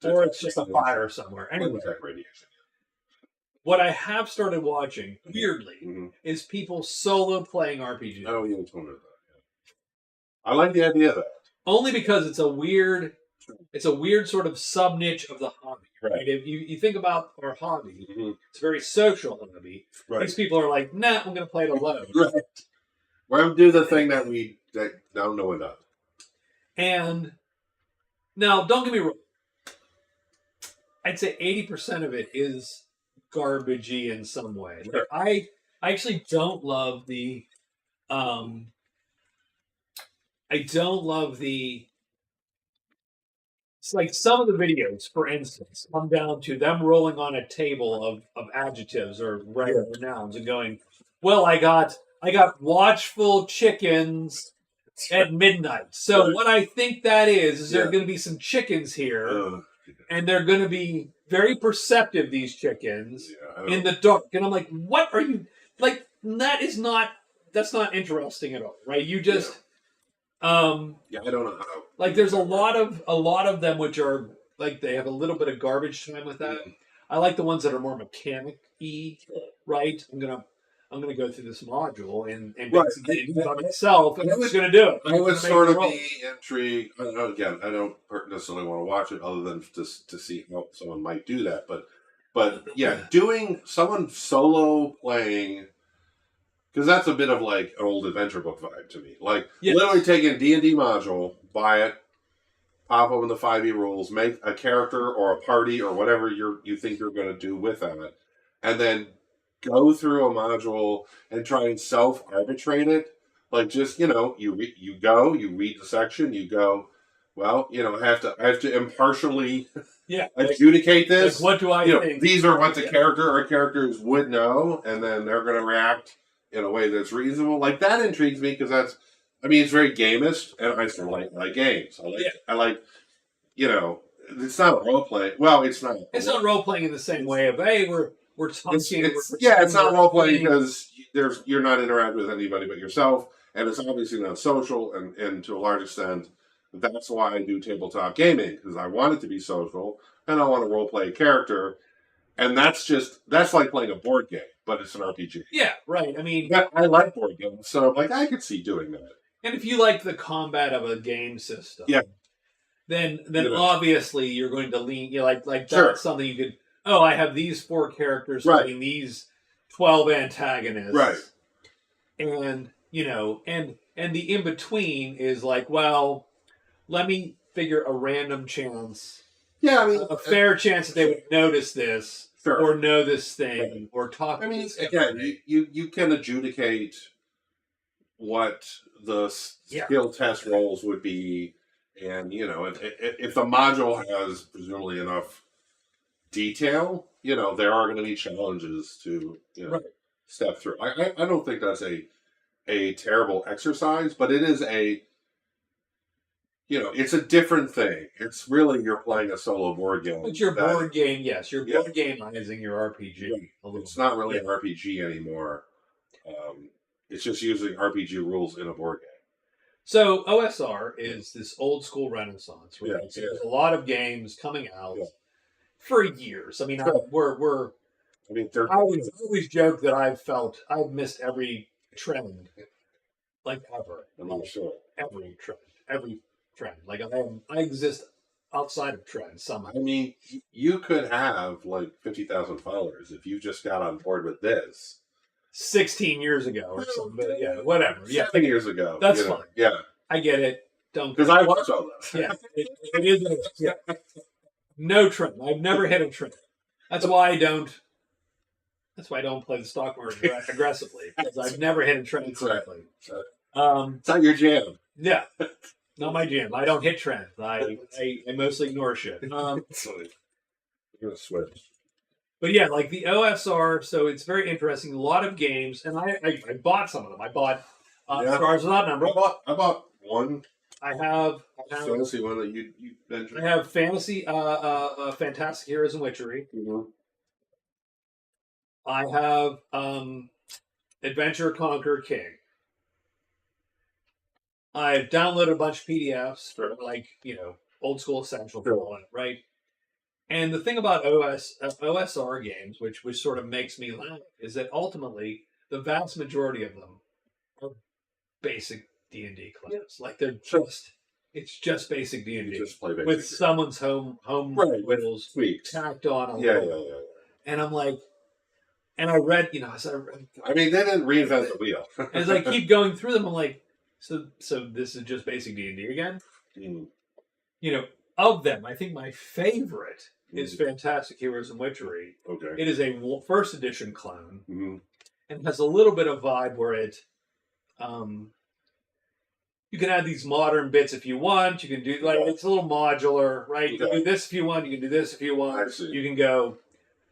it's just a fire somewhere. Anyway, what I have started watching, weirdly, is people solo playing RPGs.
Oh, yeah, it's one of that. I like the idea of that.
Only because it's a weird sort of sub niche of the hobby. Right? If you think about our hobby, it's a very social hobby. Right. These people are like, nah, I'm going to play it alone.
Right. We're going to do the thing that don't know enough.
And now, don't get me wrong. I'd say 80% of it is garbagey in some way. Sure. Like, I actually don't love the it's like some of the videos, for instance, come down to them rolling on a table of adjectives or regular nouns and going, well, I got watchful chickens at midnight. So what I think that is there are going to be some chickens here, and they're going to be very perceptive, these chickens, in the dark. And I'm like, what are you... Like, that's not interesting at all, right? You just...
I don't know how.
Like, there's a lot of them which are, like, they have a little bit of garbage time with that. I like the ones that are more mechanic-y, right? I'm gonna go through this module and basically by myself, and I'm just gonna do it.
I would sort of be intrigued. Again, I don't necessarily want to watch it, other than to see how someone might do that. But yeah, doing someone solo playing, because that's a bit of like an old adventure book vibe to me. Like literally taking a D&D module, buy it, pop open the 5e rules, make a character or a party or whatever you think you're going to do with it, and then go through a module and try and self-arbitrate it. Like, just, you read the section, you go, well, I have to impartially adjudicate this.
Like, what do I think?
These are what the character or characters would know, and then they're going to react in a way that's reasonable. Like, that intrigues me, because it's very gamist, and I still like games. I like, it's not role play. Well, it's not.
It's not role playing in the same way of, hey, we're talking.
It's not role playing because you're not interacting with anybody but yourself, and it's obviously not social, and to a large extent, that's why I do tabletop gaming, because I want it to be social, and I want to role play a character, and that's like playing a board game, but it's an RPG.
Yeah, right. I mean,
I like board games, so I could see doing that.
And if you like the combat of a game system, then obviously you're going to lean. That's something you could. Oh, I have these 4 characters fighting these 12 antagonists,
right?
And and the in between is like, well, let me figure a random chance, a fair chance that they would notice this,
Sure.
or know this thing or talk.
I mean,
this guy.
again, you can adjudicate what the skill test roles would be, and if the module has presumably enough detail, there are going to be challenges to
Right.
step through. I don't think that's a terrible exercise, but it is it's a different thing. It's really you're playing a solo board game.
It's your board game, yes. You're board gameizing your RPG a little.
It's not really an RPG anymore. It's just using RPG rules in a board game.
So OSR is this old school renaissance, right?
Yeah,
So there's a lot of games coming out for years. I mean, I always joke that I've missed every trend, like ever.
I'm sure.
Every trend. Like I exist outside of trends somehow.
I mean, you could have like 50,000 followers if you just got on board with this
16 years ago or something. But yeah, whatever. Yeah,
7 years ago.
That's fine.
Yeah,
I get it. Don't
because I watch all this.
Yeah, it is. Yeah, no trend. I've never hit a trend. That's why I don't play the stock market aggressively because I've never hit a trend correctly.
It's not your jam.
Yeah, not my jam. I don't hit trends. I mostly ignore shit.
You're gonna switch.
But yeah, like the OSR, so it's very interesting. A lot of games, and I bought some of them. I bought Stars Without Number.
I bought one.
I have
fantasy one that you mentioned.
I have fantasy, Fantastic Heroes and Witchery.
Mm-hmm.
I have Adventure Conquer King. I've downloaded a bunch of PDFs for old school essential for all that, right? And the thing about OSR games, which sort of makes me laugh, is that ultimately the vast majority of them are basic D&D class. Like it's just basic D&D with someone's home rules tacked on.
Yeah.
And I'm like, and I read,
I mean, they didn't reinvent the wheel.
As I keep going through them, I'm like, so this is just basic D&D again.
Mm.
Of them, I think my favorite is Fantastic Heroes and Witchery.
Okay.
It is a first edition clone,
mm-hmm.
and has a little bit of vibe where it, you can add these modern bits if you want. You can do it's a little modular, right? You can do this if you want. You can do this if you want.
I see.
You can go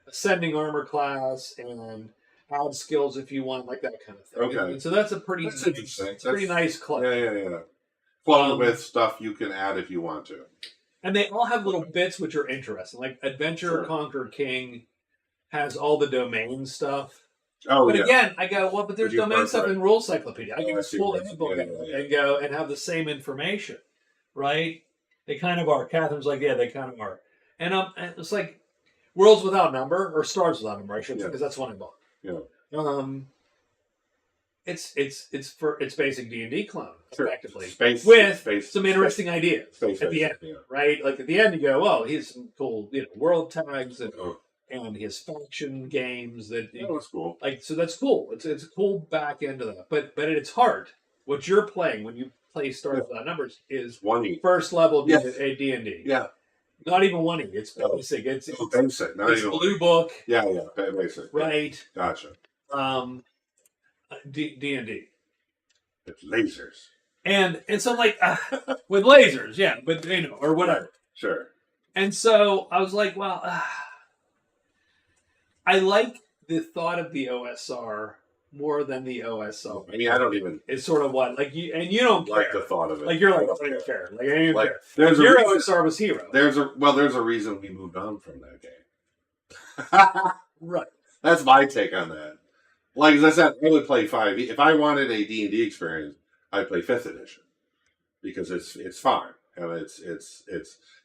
ascending armor class and add skills if you want, like that kind of thing.
Okay.
And so that's a pretty nice clone.
Yeah. Clone with stuff you can add if you want to.
And they all have little bits which are interesting. Like Adventure Conquer King has all the domain stuff.
Oh,
but again, I go, well, but there's domain stuff in Rule Cyclopedia. I can just pull that book and go and have the same information, right? They kind of are. Catherine's like, yeah, they kind of are. And it's like Worlds Without Number, or Stars Without Number, I should say, because that's one I bought.
Yeah.
It's basic D&D clone, effectively,
with
some interesting ideas at the end, right? Like at the end, you go, well, here's some cool, world tags and his faction games that.
That's cool.
So that's cool. It's a cool back end of that. But at its heart, what you're playing when you play Stars Without Numbers is
1E.
First level D&D.
Yeah.
Not even 1E. It's basic. It's
basic. Not
it's
even
blue book.
Yeah. Basic.
Right.
Gotcha.
D&D.
It's lasers.
And so I'm like, with lasers, yeah, but or whatever.
Sure.
And so I was like, well, I like the thought of the OSR more than the OSR.
I mean, I don't even.
It's sort of what you don't
like
care.
The thought of it.
Like you're like, I don't even care. Like I don't even care.
Your
OSR was Hero.
There's a reason we moved on from that game.
Right.
That's my take on that. Like as I said, I would play 5e. If I wanted a D&D experience, I'd play 5th edition because it's fine and it's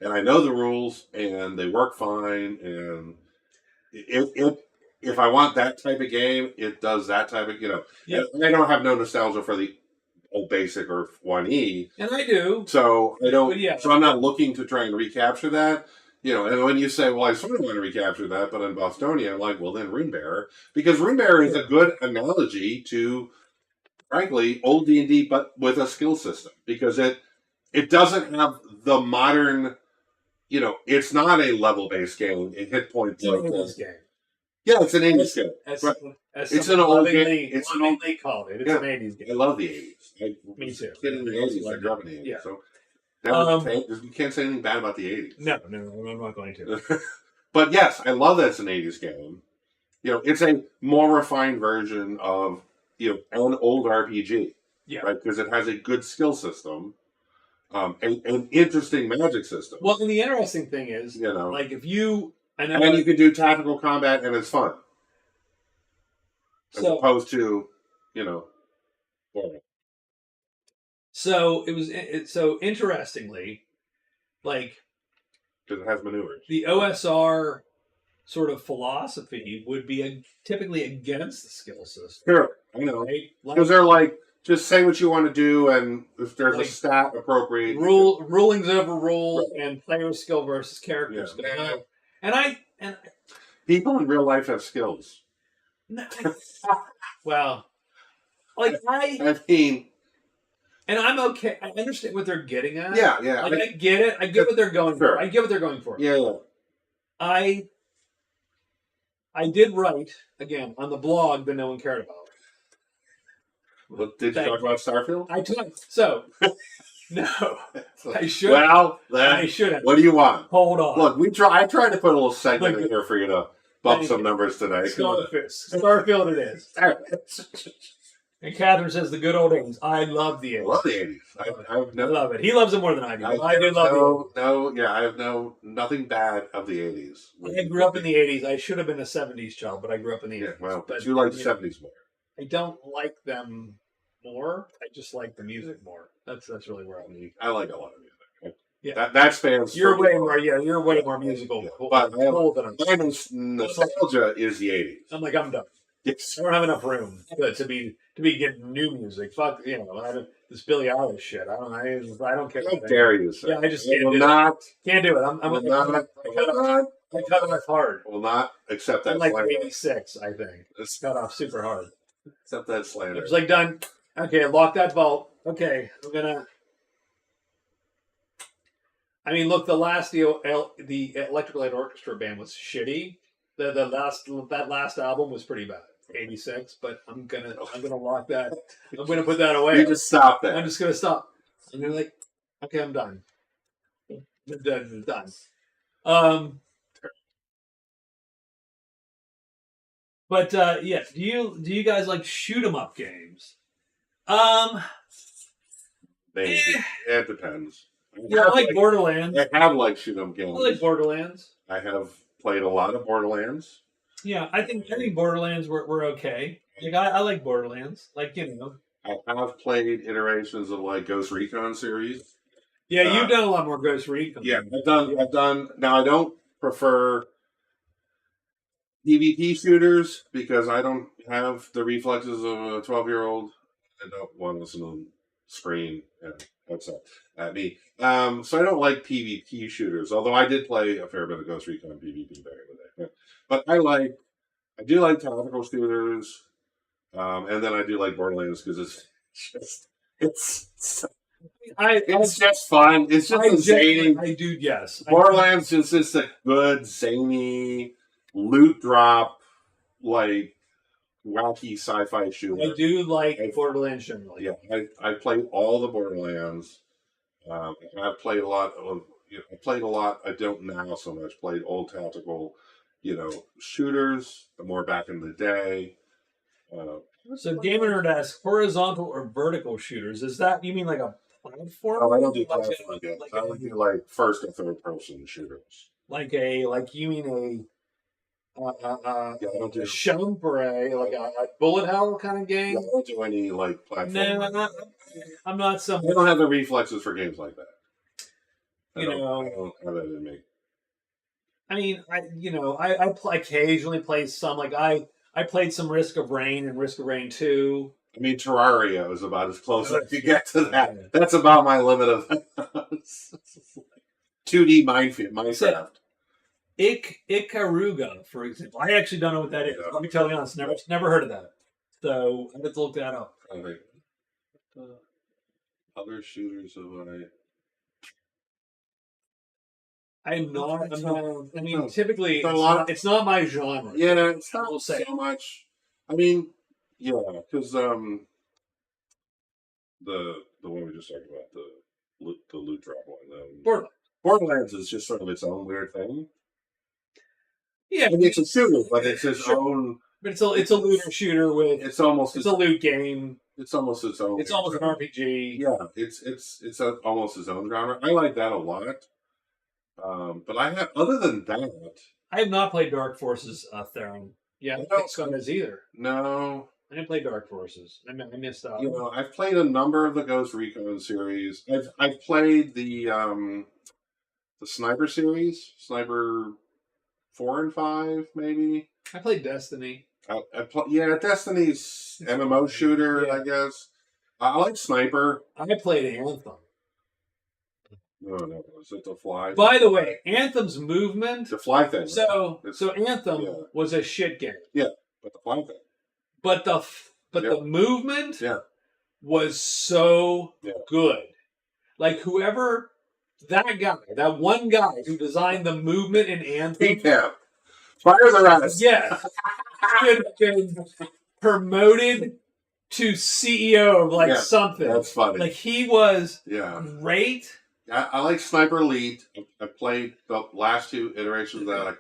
and I know the rules and they work fine and if I want that type of game, it does that type of
Yeah.
I don't have no nostalgia for the old basic or 1E,
and I do.
So I don't.
Yeah.
So I'm not looking to try and recapture that. And when you say, well, I sort of want to recapture that, but in Bostonia, I'm like, well, then Runebearer. Because Runebearer is a good analogy to, frankly, old D&D, but with a skill system. Because it doesn't have the modern, it's not a level-based game. It hit points like this. Yeah, it's an 80s game.
As,
Right.
as
It's
someone
an old
lovingly,
game. It's an old.
lovingly called it. It's
Yeah.
an 80s
I
game.
love the 80s. I
Me
was a
too.
kid in the
I also
80s. I
love
grew up in
it.
the 80s.
Yeah.
So
Um,
you can't say anything bad about the 80s.
No, I'm not going to.
But yes, I love that it's an 80s game. It's a more refined version of an old RPG.
Yeah.
Right, because it has a good skill system, an interesting magic system.
Well, and the interesting thing is, like if you, I know,
and you can do tactical combat, and it's fun, as opposed to,
So it was so interestingly, like
because it has maneuvers.
The OSR sort of philosophy would be typically against the skill system.
Sure, I know,
right?
Because they're like, just say what you want to do, and if there's a stat appropriate,
rulings overrule, and player skill versus character skill. And
people in real life have skills.
Well, like
I mean,
and I'm okay. I understand what they're getting at.
Yeah.
Like, I get it. I get what they're going for. I get what they're going for.
Yeah.
I did write again on the blog that no one cared about.
What did you talk about Starfield?
I talked. So no, I should.
Well, then
I shouldn't.
What do you want?
Hold on.
Look, I tried to put a little segment in here for you to bump some numbers today.
Starfield it is. And Catherine says the good old 80s. I love the 80s.
I love the 80s. I
love it. He loves it more than I do. I do love it.
I have nothing bad of the 80s.
I grew up in the 80s. I should have been a 70s child, but I grew up in the 80s.
Well, but you like the 70s more.
I don't like them more. I just like the music more. That's really where I'm.
I like a lot of music.
Yeah,
that spans.
You're way more. Yeah, you're way more musical.
But my nostalgia is the 80s.
I'm like, I'm done.
Yes.
I don't have enough room to be getting new music. Fuck, this Billie Eilish shit. I don't care.
How dare you, sir?
Yeah, I just can't do
it.
Can't do it. I cut off hard.
Will not accept that.
I'm like 86, I think. It's cut off super hard.
Accept that slander.
It was like done. Okay, lock that vault. Okay, I'm gonna. I mean, look, the Electric Light Orchestra band was shitty. That last album was pretty bad. 86, but I'm gonna lock that. I'm gonna put that away.
You just stop that.
I'm just gonna stop. And they're like, okay, I'm done. I'm done. But yeah, do you guys like shoot 'em up games?
Maybe. It depends.
Yeah, I like Borderlands.
I have liked shoot 'em games.
I like Borderlands.
I have played a lot of Borderlands.
Yeah, I think Borderlands were okay. Like I like Borderlands. Like
I have played iterations of like Ghost Recon series.
Yeah, you've done a lot more Ghost Recon.
Yeah, I've done. Now I don't prefer PvP shooters because I don't have the reflexes of a 12-year-old. I don't want to listen to them scream and at me. So I don't like PvP shooters. Although I did play a fair bit of Ghost Recon PvP back in the day. But I do like tactical shooters, and then I do like Borderlands because it's just fun. It's just zany.
I do, yes.
Borderlands is just a good zany loot drop, like wacky sci-fi shooter.
I do like Borderlands generally.
Yeah, I played all the Borderlands. I've played a lot of. I played a lot. I don't now so much. Played old tactical, shooters. More back in the day.
So Gamer Nerd asks, horizontal or vertical shooters? Is that you mean like a platform?
Oh, I don't do platform games. I only do like first and third person shooters.
Like you mean
yeah, I don't do
a Shump or like a bullet hell kind of game?
Yeah, I don't do any like platform.
No, I'm not some.
I don't have the reflexes for games like that. I don't have that in me.
I mean, I occasionally play some. Like I played some Risk of Rain and Risk of Rain 2.
I mean, Terraria is about as close as I could get to that. That's about my limit of 2D Minecraft.
Ikaruga, for example. I actually don't know what that is. Yeah. Let me tell you honest. Never heard of that. So I have to look that up.
Other shooters of
I'm not. I mean,
No.
typically,
Done a lot of-
it's not my genre.
Yeah, it's not
We'll say.
so much. I mean, yeah, because the one we just talked about, the loot drop one. Borderlands is just sort of its own weird thing.
Yeah,
I mean, it's a shooter, but it's its own.
But it's a looter shooter with.
It's almost.
It's a loot game.
It's almost its own.
It's almost an RPG.
Yeah, it's almost its own genre. I like that a lot. But I have, other than that,
I have not played Dark Forces, Theron. Yeah, I don't think Scott has either.
No.
I didn't play Dark Forces. I missed out.
You know, I've played a number of the Ghost Recon series. I've played the Sniper series, Sniper 4 and 5, maybe.
I played Destiny.
Destiny's MMO shooter,
Yeah.
I guess. I like Sniper.
I played Anthem.
No, was it the Fly?
By the way, Anthem's movement.
The Fly thing.
So
Right?
Anthem was a shit game.
Yeah, but the Fly thing.
But the movement was so
Yeah.
good. Like whoever that one guy who designed the movement in Anthem,
Yeah. Fire the rest.
yeah, should have been promoted to CEO of
Yeah,
something.
That's funny.
Like he was
Yeah.
great.
I like Sniper Elite. I played the last two iterations of that. I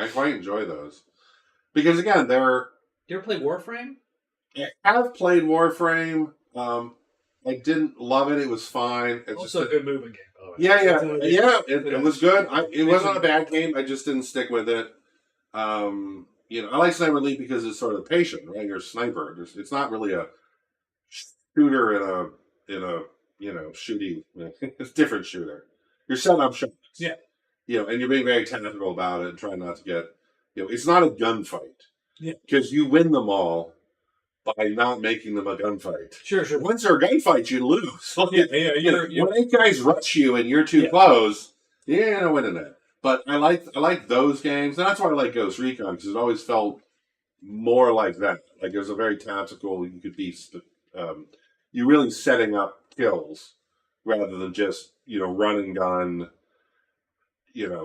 quite enjoy those. Because again,
You ever play Warframe?
I have played Warframe. I didn't love it. It was fine. It's
Also a good movement game, by the way.
Yeah. It was good. It wasn't a bad game. I just didn't stick with it. You know, I like Sniper Elite because it's sort of patient, right? You're a sniper. It's not really a shooter in a shooting. It's a different shooter. You're setting up shots.
Yeah.
You know, and you're being very tactical about it and trying not to get, it's not a gunfight.
Yeah.
Because you win them all by not making them a gunfight.
Sure.
Once they're a gunfight, you lose.
You're
when 8 guys rush you and you're too close, you're not winning it. But I like those games, and that's why I like Ghost Recon, because it always felt more like that. Like it was a very tactical. You could be, you're really setting up kills rather than just run and gun.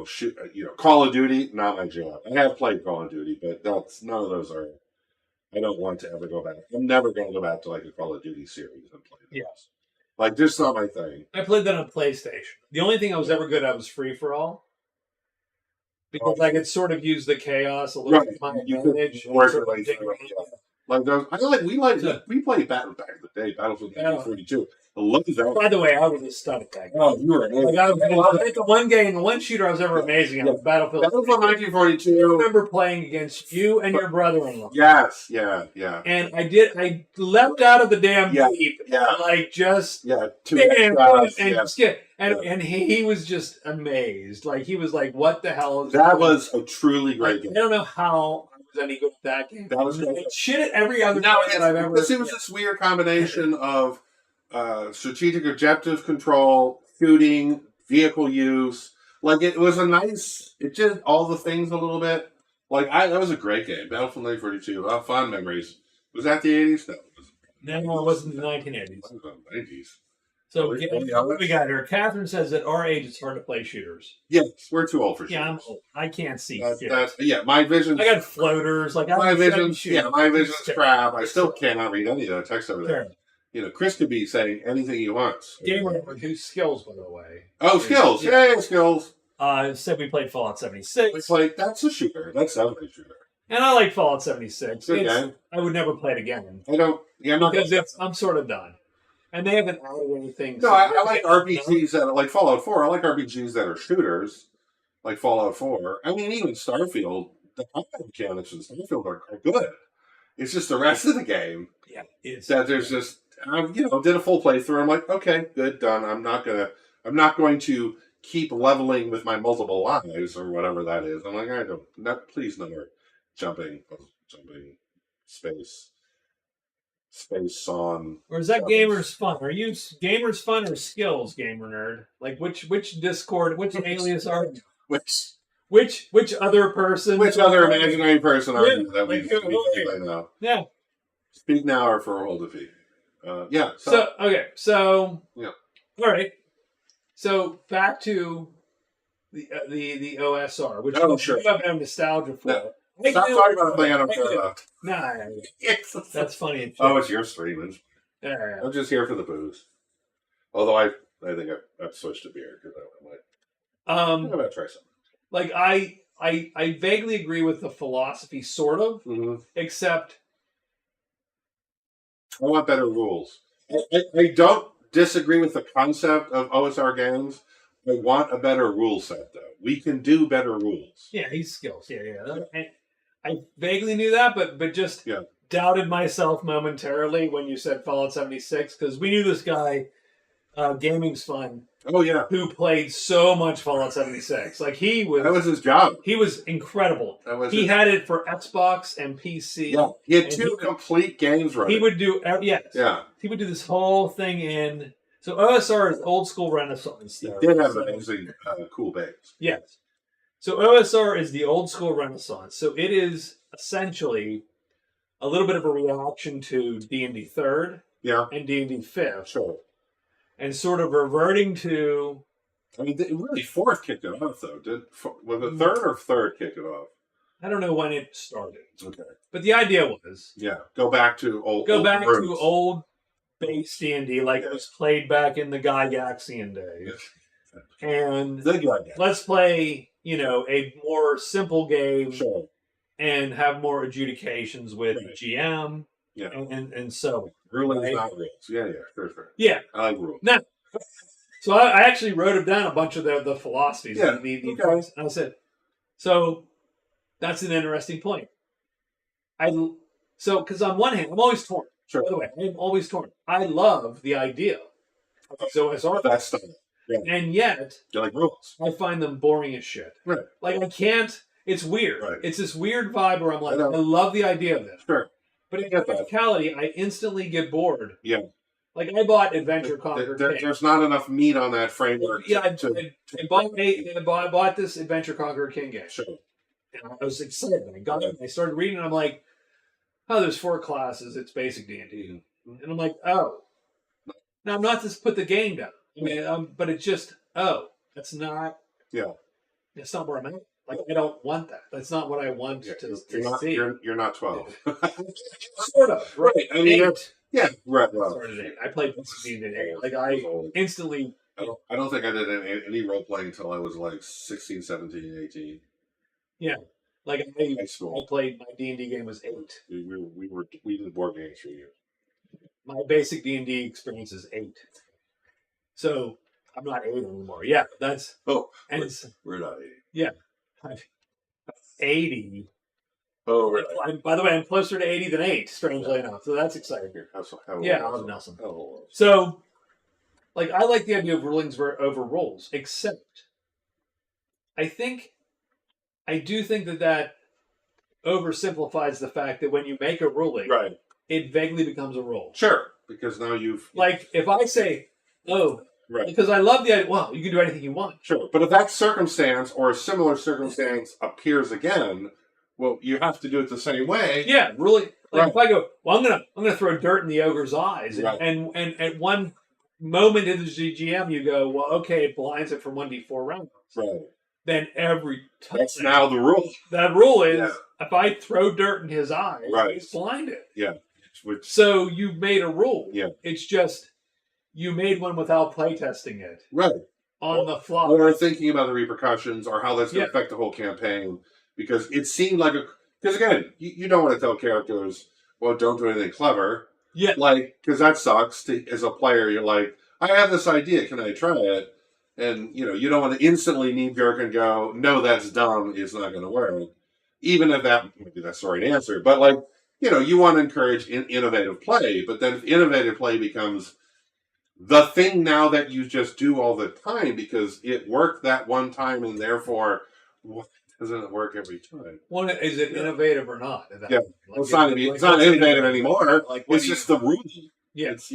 Shoot. Call of Duty, not my job. I have played Call of Duty, but none of those are. I don't want to ever go back. I'm never going to go back to like a Call of Duty series and play those.
Yes.
Like this is not my thing.
I played that on PlayStation. The only thing I was ever good at was Free for All. Because I could sort of use the chaos a little bit to my advantage.
Work your way through it, yeah. Like those, we played back in the day, Battlefield 1942. I love that.
By the way, I was a stud at that game.
Oh, you were
I think the one shooter I was ever amazing at was Battlefield.
Battlefield 1942.
I remember playing against you and your brother-in-law.
Yes, yeah.
And I leapt out of the damn jeep. Like just and he was just amazed. Like he was like, "What the hell is
that?" Was a truly great game.
I don't know how I was any good at that game.
That was great.
Shit at every other game that I've ever.
It was this weird combination of strategic objective control, shooting, vehicle use. Like it was a nice. It did all the things a little bit. Like that was a great game. Battlefield 1942. Fond memories. Was that the 80s?
No, it wasn't the 1980s.
It was the 90s.
So what we got here? Catherine says at our age it's hard to play shooters.
Yes, we're too old for shooters.
Yeah, I'm old. I can't see.
My vision.
I got floaters. Like
my vision's crap. I still cannot read any of the text over there.
Sure.
Chris could be saying anything he wants.
Gamer whose skills, by the way.
Oh, skills! Yeah, skills.
Said we played Fallout 76.
We played. That's a shooter. That's definitely a shooter.
And I like Fallout 76.
Good game.
I would never play it again.
I don't. Yeah, I'm not.
Because I'm sort of done. And they haven't added anything.
No, I like RPGs that are like Fallout 4. I like RPGs that are shooters, like Fallout 4. I mean, even Starfield, the combat mechanics in Starfield are good. It's just the rest of the game.
Yeah,
that there's just did a full playthrough. I'm like, okay, good, done. I'm not going to keep leveling with my multiple lives or whatever that is. I'm like, please no more jumping space on.
Or is that Gamers Fun? Are you Gamers Fun or Skills, Gamer Nerd? Like which Discord, which alias are you? Which other person?
Which other imaginary person are you that we
right
now?
Yeah.
Speak now or for a whole defeat.
So
yeah.
All right. So back to the OSR, which
Oh, sure.
you have no nostalgia for.
No. Stop talking about a thing I don't care about.
Nah, that's funny.
Oh, it's your streaming.
Yeah.
I'm just here for the booze. Although I think I've switched to beer because I might try something.
Like I vaguely agree with the philosophy, sort of, except
I want better rules. I don't disagree with the concept of OSR games. I want a better rule set, though. We can do better rules.
Yeah, he's skills. Yeah. And I vaguely knew that, but just doubted myself momentarily when you said Fallout 76, because we knew this guy, Gaming's Fun.
Oh, yeah.
Who played so much Fallout 76. Like, that
was his job.
He was incredible. He had it for Xbox and PC.
Yeah. He had two complete games running.
He would do,
Yeah.
He would do this whole thing in, so OSR is old school Renaissance.
He did have amazing, cool base.
Yes. So OSR is the old school Renaissance. So it is essentially a little bit of a reaction to D&D 3rd and D&D 5th.
Sure.
And sort of reverting to...
I mean, really, 4th kicked it off, though. Was it 3rd or 3rd kicked it off?
I don't know when it started.
Okay.
But the idea was...
Yeah, go back to old
base D&D, like it was played back in the Gygaxian days. And let's play, a more simple game and have more adjudications with GM and so.
Ruling is not rules. Yeah, sure.
Yeah.
I like rules.
Now, so I actually wrote down a bunch of the philosophies.
Yeah.
And I said, so that's an interesting point. Because on one hand, I'm always torn.
Sure.
By the way, I'm always torn. I love the idea of OSR.
That stuff. Yeah.
And yet,
you like rules.
I find them boring as shit.
Right.
Like, I can't, it's weird.
Right.
It's this weird vibe where I'm like, I love the idea of this.
Sure.
But in practicality, I instantly get bored.
Yeah.
Like, I bought Adventure Conquer King.
There's not enough meat on that framework.
I bought this Adventure Conquer King game.
Sure.
And I was excited. I got it. I started reading, and I'm like, oh, there's 4 classes. It's basic D&D. And I'm like, oh. Now, I'm not to put the game down. I mean, but it's just, that's not...
Yeah.
That's not where I'm at. Like, I don't want that. That's not what I want to see.
You're not 12.
Sort of. Right.
I mean,
8.
Yeah, right.
Started 8. I played D&D at 8. Like, I instantly...
I don't think I did any role-playing until I was like 16, 17, 18.
Yeah. Like, I played, my D&D game was 8.
We did board games for years.
My basic D&D experience is 8. So, I'm not 8 anymore. Yeah, that's...
Oh,
and
we're not 80.
Yeah. 80.
Oh, really?
By the way, I'm closer to 80 than 8, strangely enough. So that's exciting.
I
was Nelson. So, like, I like the idea of rulings over rules, except I do think that oversimplifies the fact that when you make a ruling, it vaguely becomes a rule.
Sure, because now you've...
Like, if I say, because I love the idea, well, you can do anything you want.
Sure, but if that circumstance or a similar circumstance appears again, well, you have to do it the same way.
Yeah, really. Like, if I go, well, I'm gonna throw dirt in the ogre's eyes, and at one moment in the GM, you go, well, okay, it blinds it for 1d4 rounds.
Right.
Then every time...
That's now the rule.
That rule is, if I throw dirt in his eyes, he's blinded.
Yeah.
So you made a rule.
Yeah.
It's just, you made one without playtesting it.
Right.
On the fly.
Or thinking about the repercussions or how that's going to affect the whole campaign. Because it seemed like because again, you don't want to tell characters, well, don't do anything clever.
Yeah.
Like, because that sucks. As a player, you're like, I have this idea. Can I try it? And, you don't want to instantly knee-jerk and go, no, that's dumb. It's not going to work. Even if maybe that's the right answer. But, like, you want to encourage innovative play. But then if innovative play becomes the thing now that you just do all the time because it worked that one time and therefore... doesn't it work every time?
Is it innovative or not?
Yeah. Like, it's not innovative anymore. Like, it's just the rule.
Yeah.
It's,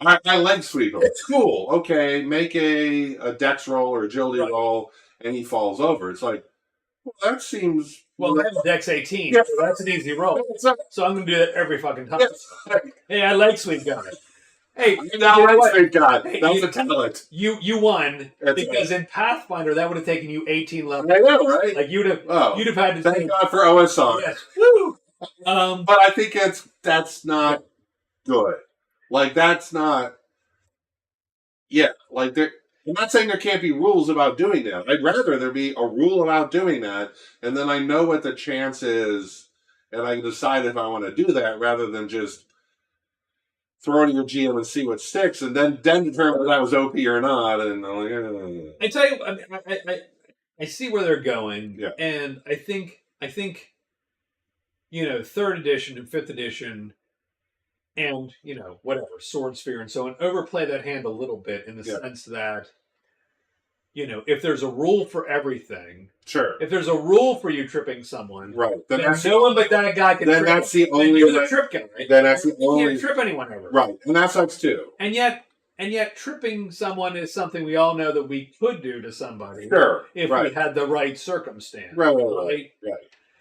I leg sweep him. It's cool. Okay, make a dex roll or agility roll, and he falls over. It's like, well, that seems...
Well, I have a dex 18,
so
that's an easy roll. So I'm going to do that every fucking time.
Yes.
Hey, I leg sweep guy. Hey,
thank God.
Hey,
that was a talent.
You won
That's
because in Pathfinder that would have taken you 18 levels.
I know, right?
Like you'd have had to.
Thank God for OSR.
Yes. Woo.
But I think that's not good. Like that's not. Yeah, like there. I'm not saying there can't be rules about doing that. I'd rather there be a rule about doing that, and then I know what the chance is, and I can decide if I want to do that rather than just throw it in your GM and see what sticks, and then determine if that was OP or not. And
I tell you, I see where they're going,
yeah.
And I think third edition and fifth edition, and whatever Sword Sphere and so on overplay that hand a little bit in the sense that if there's a rule for everything,
sure.
If there's a rule for you tripping someone,
right?
Then no one but that guy can.
Then
trip
that's the only.
You're the trip guy. Right?
Then that's the only.
You can't trip anyone ever.
Right, and that sucks too.
And yet tripping someone is something we all know that we could do to somebody.
Sure.
If we had the right circumstance.
Right.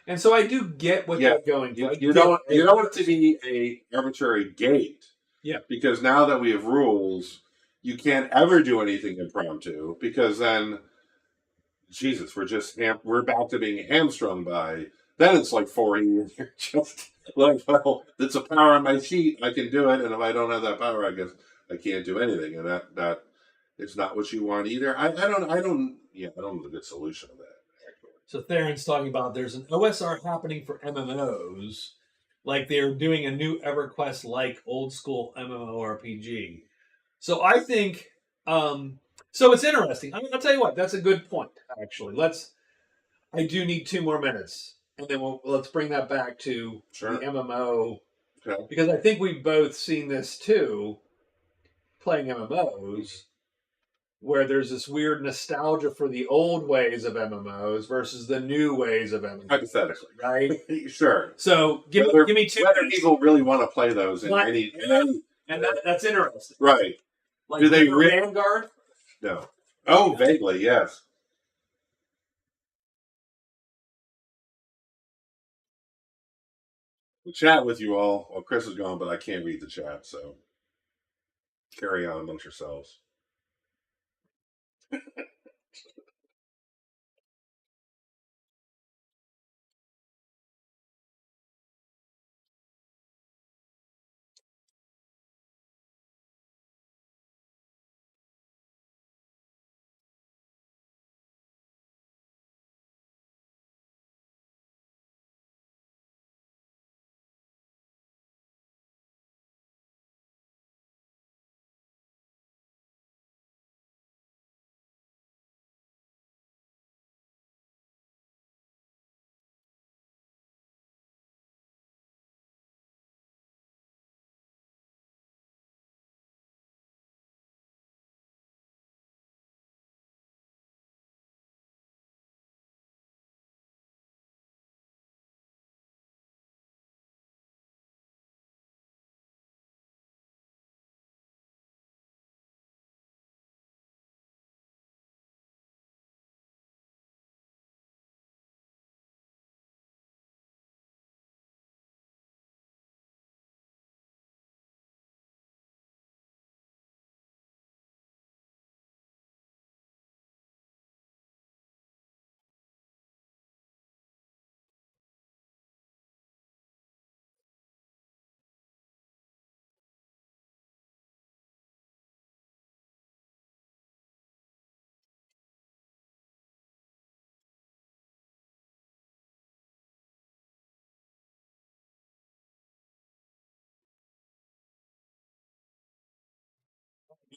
And so I do get what they're going to.
You don't want it to be a arbitrary gate.
Yeah.
Because now that we have rules, you can't ever do anything impromptu because then, Jesus, we're back to being hamstrung by. Then it's like 40, and you're just like, well, it's a power on my sheet. I can do it, and if I don't have that power, I guess I can't do anything, and that is not what you want either. I don't know the good solution of that.
So Theron's talking about there's an OSR happening for MMOs, like they're doing a new EverQuest like old school MMORPG. So I think, so it's interesting. I'll tell you what, that's a good point. Actually, I do need 2 more minutes, and then let's bring that back to the MMO, because I think we've both seen this too, playing MMOs. Where there's this weird nostalgia for the old ways of MMOs versus the new ways of MMOs.
Hypothetically.
Right?
Sure.
So give me 2
whether
minutes.
people really want to play those in
that's interesting.
Right.
Like
do they
Vanguard?
No. Oh, vaguely, yes. We'll chat with you all. Well, Chris is gone, but I can't read the chat, so carry on amongst yourselves.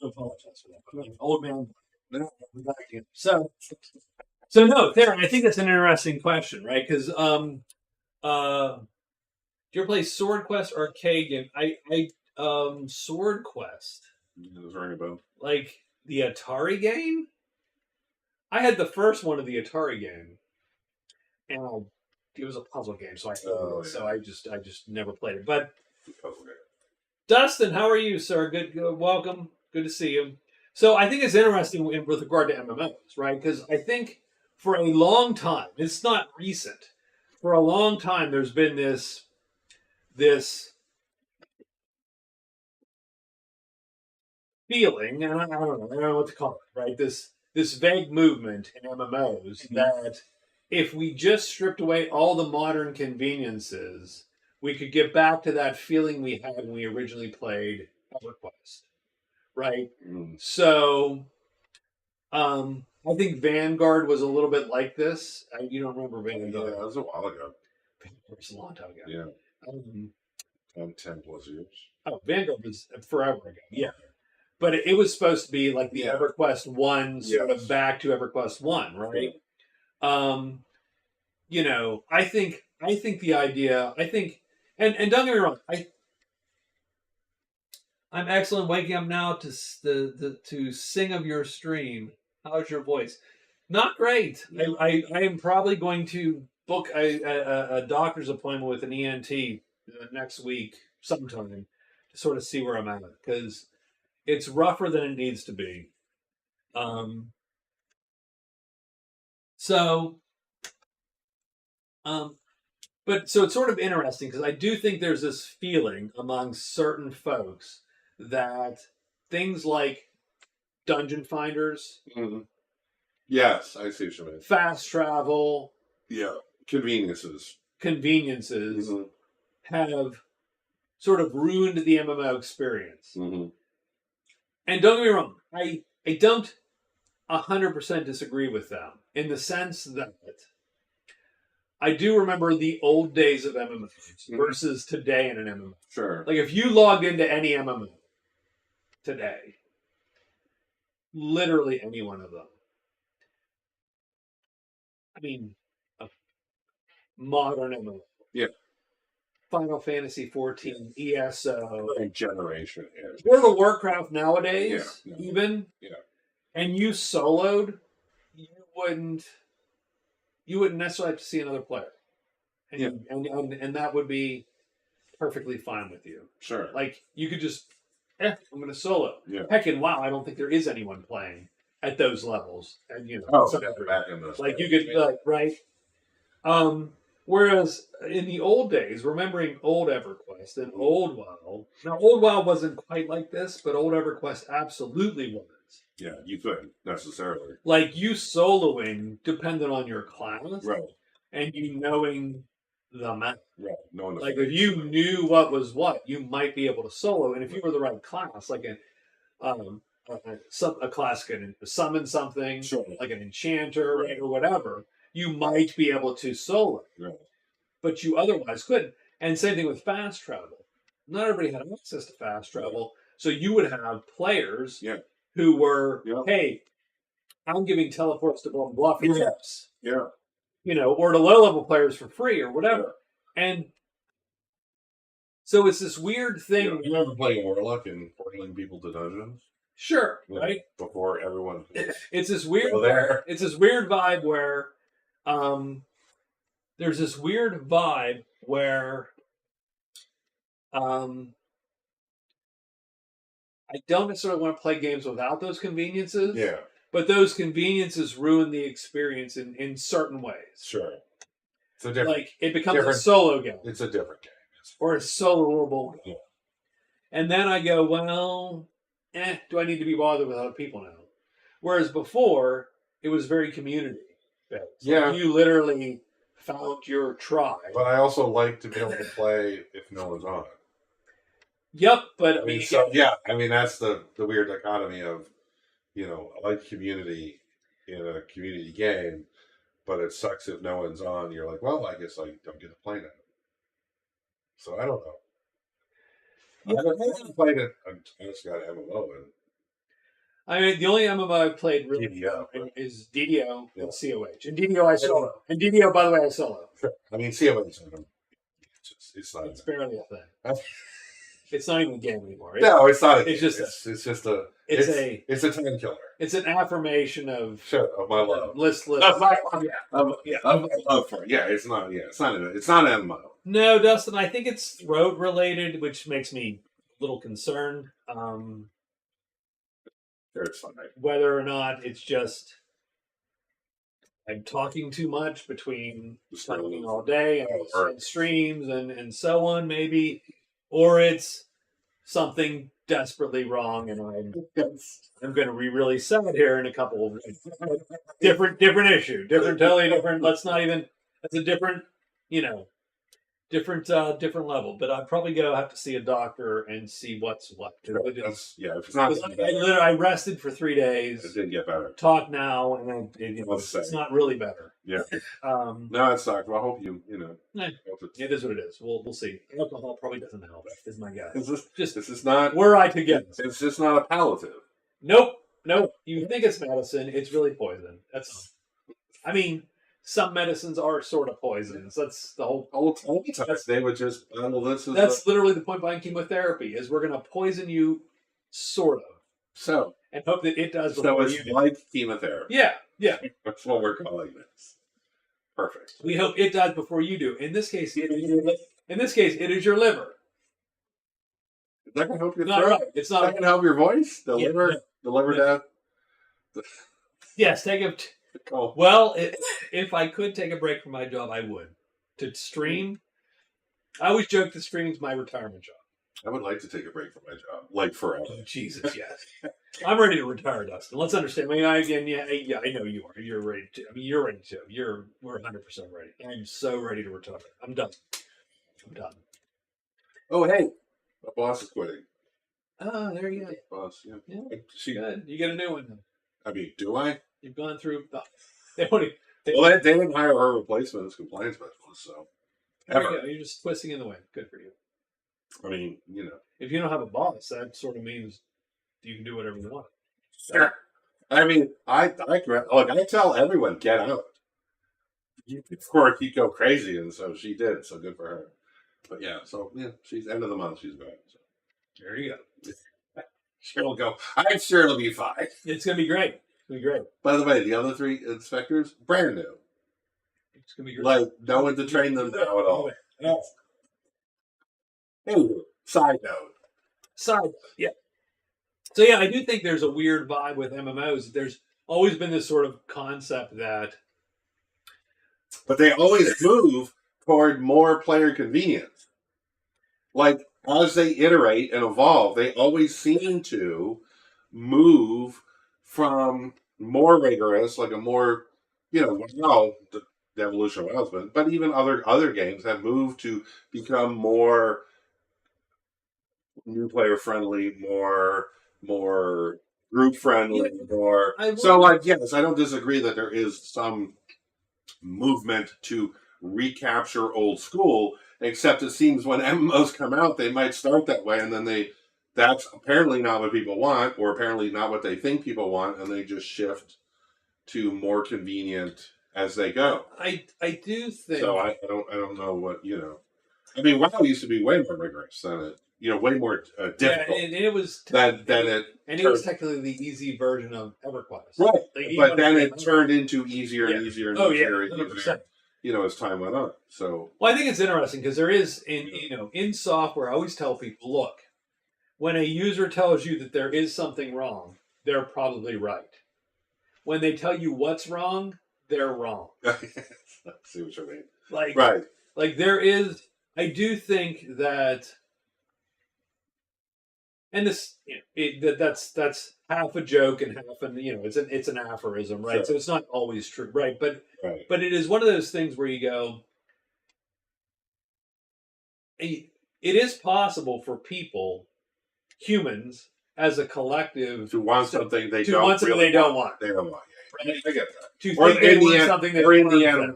I apologize for that. Old man. So no, Theron, I think that's an interesting question, right? Because do you ever play Sword Quest arcade game? Sword Quest.
Does it ring a bell?
Like the Atari game? I had the first one of the Atari game, and it was a puzzle game, so I just never played it. But
puzzle game.
Dustin, how are you, sir? Good, welcome. Good to see you. So I think it's interesting with regard to MMOs, right? Because I think for a long time, it's not recent. For a long time, there's been this feeling, and I don't know what to call it, right? This vague movement in MMOs that if we just stripped away all the modern conveniences, we could get back to that feeling we had when we originally played EverQuest, right? So, I think Vanguard was a little bit like this. You don't remember Vanguard?
Yeah, that was a while ago.
Vanguard was a long time ago.
Yeah. 10 plus years.
Oh, Vanguard was forever ago. Yeah. But it was supposed to be like the EverQuest 1 sort of back to EverQuest 1, right? You know, I think the idea, and don't get me wrong, I'm excellent waking up now to sing of your stream. How's your voice? Not great. I am probably going to book a doctor's appointment with an ENT next week sometime to sort of see where I'm at, because it's rougher than it needs to be. But so it's sort of interesting because I do think there's this feeling among certain folks that things like dungeon finders,
yes, I see what you mean.
fast travel,
conveniences
have sort of ruined the MMO experience. And don't get me wrong, I don't 100% disagree with them in the sense that I do remember the old days of MMOs versus today in an MMO.
Sure.
Like if you logged into any MMO today, literally any one of them, I mean, a modern MMO.
Yeah.
Final Fantasy 14, ESO.
Generation.
World of Warcraft nowadays, even.
Yeah.
And you soloed, you wouldn't necessarily have to see another player. And that would be perfectly fine with you.
Sure.
Like you could just, I'm going to solo.
Yeah.
Heck, and wow, I don't think there is anyone playing at those levels. And
back in those
like you could right. Whereas in the old days, remembering old EverQuest and old WoW. Now, old WoW wasn't quite like this, but old EverQuest absolutely was.
Yeah, you couldn't necessarily.
Like you soloing depended on your class,
right? And
you knowing the map,
right? Knowing the
like if you knew what was what, you might be able to solo. And if you were the right class, like a class could summon something, like an enchanter, right, or whatever, you might be able to solo.
Right.
But you otherwise couldn't. And same thing with fast travel. Not everybody had access to fast travel, so you would have players. Who were, hey, I'm giving teleports to blah, blah, for tips.
Yeah.
You know, or to low-level players for free or whatever. And so it's this weird thing.
You remember playing Warlock and portaling people to dungeons?
Sure, right?
Before everyone...
It's this weird... It's this weird vibe where... there's this weird vibe where... I don't necessarily want to play games without those conveniences.
Yeah.
But those conveniences ruin the experience in certain ways.
Sure. It's a different...
Like, it becomes a solo game.
It's a different game.
Or a soloable game. Yeah. And then I go, well, do I need to be bothered with other people now? Whereas before, it was very community-based. Like you literally found your tribe.
But I also like to be able to play if no one's on.
Yep, but
I mean, I mean that's the weird dichotomy of, I like community in a community game, but it sucks if no one's on. You're like, well, I guess I don't get to play now. So I don't know. I haven't played it. I just got MMO.
I mean, the only MMO I've played really is DDO and COH. And DDO I solo. And DDO, by the way, I solo.
Sure. I mean, COH, it's not.
It's barely a thing. It's not even a game anymore.
No, it's not.
It's just
a time killer.
It's an affirmation of
my love.
Listless.
Of my love for it. Yeah, it's not. Yeah, it's not an MMO.
No, Dustin. I think it's throat related, which makes me a little concerned.
It's fine.
Whether or not it's just I'm talking too much between talking all day and streams and so on, maybe. Or it's something desperately wrong, and I'm going to be really sad here in a couple of different issue, totally different. Let's not even. That's a different, different level. But I'd probably have to see a doctor and see what's what.
If it's not,
I rested for 3 days.
It didn't get better.
Talk now, and it's not really better.
Yeah. No, it sucks. Well, I hope you know.
It is what it is. We'll see. Alcohol probably doesn't help. Is my guess.
This is not.
Were I to guess,
it's just not a palliative.
Nope. You think it's medicine? It's really poison. That's. I mean, some medicines are sort of poisons. That's the whole
time. They would just bundle this.
That's literally the point behind chemotherapy. Is we're going to poison you, sort of.
So.
And hope that it does.
So it's like chemotherapy.
Yeah.
That's what we're calling this. Perfect.
We hope it does before you do. In this case, it is your liver.
Is that going to help your
throat? Right. It's not
going to help your voice. The liver death.
Yes, take a. Well, if I could take a break from my job, I would. To stream, I always joke that streaming is my retirement job.
I would like to take a break from my job, like forever.
Oh, Jesus, yes. I'm ready to retire, Dustin. Let's understand. I mean, I know you are. You're ready to. I mean, you're ready to. We're 100% ready. I'm so ready to retire. I'm done.
Oh, hey, my boss is quitting.
Oh, there you go.
Boss, yeah.
Good. You get a new one then.
I mean, do I?
You've gone through. They
didn't hire her replacement as compliance specialist, so.
You're just twisting in the wind. Good for you.
I mean,
if you don't have a boss, that sort of means you can do whatever you want.
Sure. I mean, I tell everyone, get out. Before you go crazy, and so she did. So good for her. But she's end of the month. She's back. So.
There you go.
She'll go. I'm sure it'll be fine.
It's gonna be great.
By the way, the other 3 inspectors, brand new.
It's gonna be great.
Like no one to train them now at all. Anyway, side note.
Yeah. So I do think there's a weird vibe with MMOs. There's always been this sort of concept that.
But they always move toward more player convenience. Like, as they iterate and evolve, they always seem to move from more rigorous, like a more, now the evolution of husband, but even other games have moved to become more new player friendly, more group friendly, more. Yes, I don't disagree that there is some movement to recapture old school, except it seems when MMOs come out, they might start that way, and then that's apparently not what people want, or apparently not what they think people want, and they just shift to more convenient as they go.
I do think.
So I don't know what I mean, WoW used to be way more rigorous than it. Way more difficult.
Yeah, and it was it was technically the easy version of EverQuest,
right? But then it turned into easier and easier and easier, and
100%.
As time went on. So,
I think it's interesting because there is in software. I always tell people, look, when a user tells you that there is something wrong, they're probably right. When they tell you what's wrong, they're wrong.
I see what you mean.
Right. Like there is. I do think that. And this, that's half a joke and half it's an aphorism, right? Sure. So it's not always true, right? But it is one of those things where you go, it is possible for humans, as a collective,
to want something they don't
want. They don't want.
They don't want. Yeah. I get that.
To think they want something that
in the end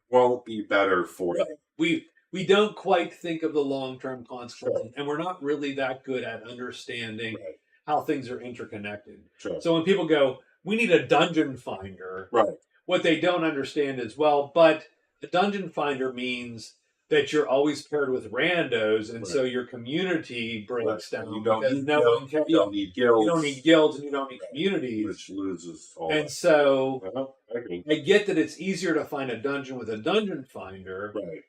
won't be better for you.
We don't quite think of the long-term consequences, and we're not really that good at understanding how things are interconnected.
Sure.
So when people go, we need a dungeon finder, what they don't understand is, but a dungeon finder means that you're always paired with randos, and so your community breaks down.
You don't need guilds. You don't need guilds,
and you don't need communities.
Which loses all
and
that.
So I get that it's easier to find a dungeon with a dungeon finder.
Right.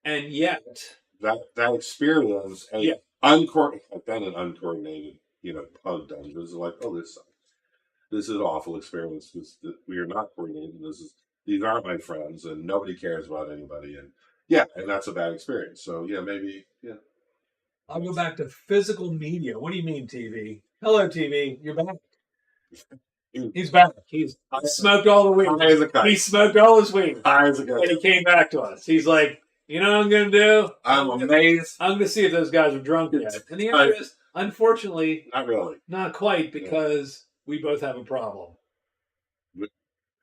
And yet,
that experience, and I've been in uncoordinated, pug dungeons. Like, oh, this is an awful experience. We are not coordinated. These aren't my friends, and nobody cares about anybody. And and that's a bad experience. So maybe
I'll go back to physical media. What do you mean, TV? Hello, TV. You're back. He's back. He's smoked all the weed.
High as a kite.
He smoked all his weed.
High as a kite.
And he came back to us. He's like, you know what I'm going to do?
I'm amazed.
I'm going to see if those guys are drunk yet. And the answer is, unfortunately,
Not really.
not quite, because we both have a problem.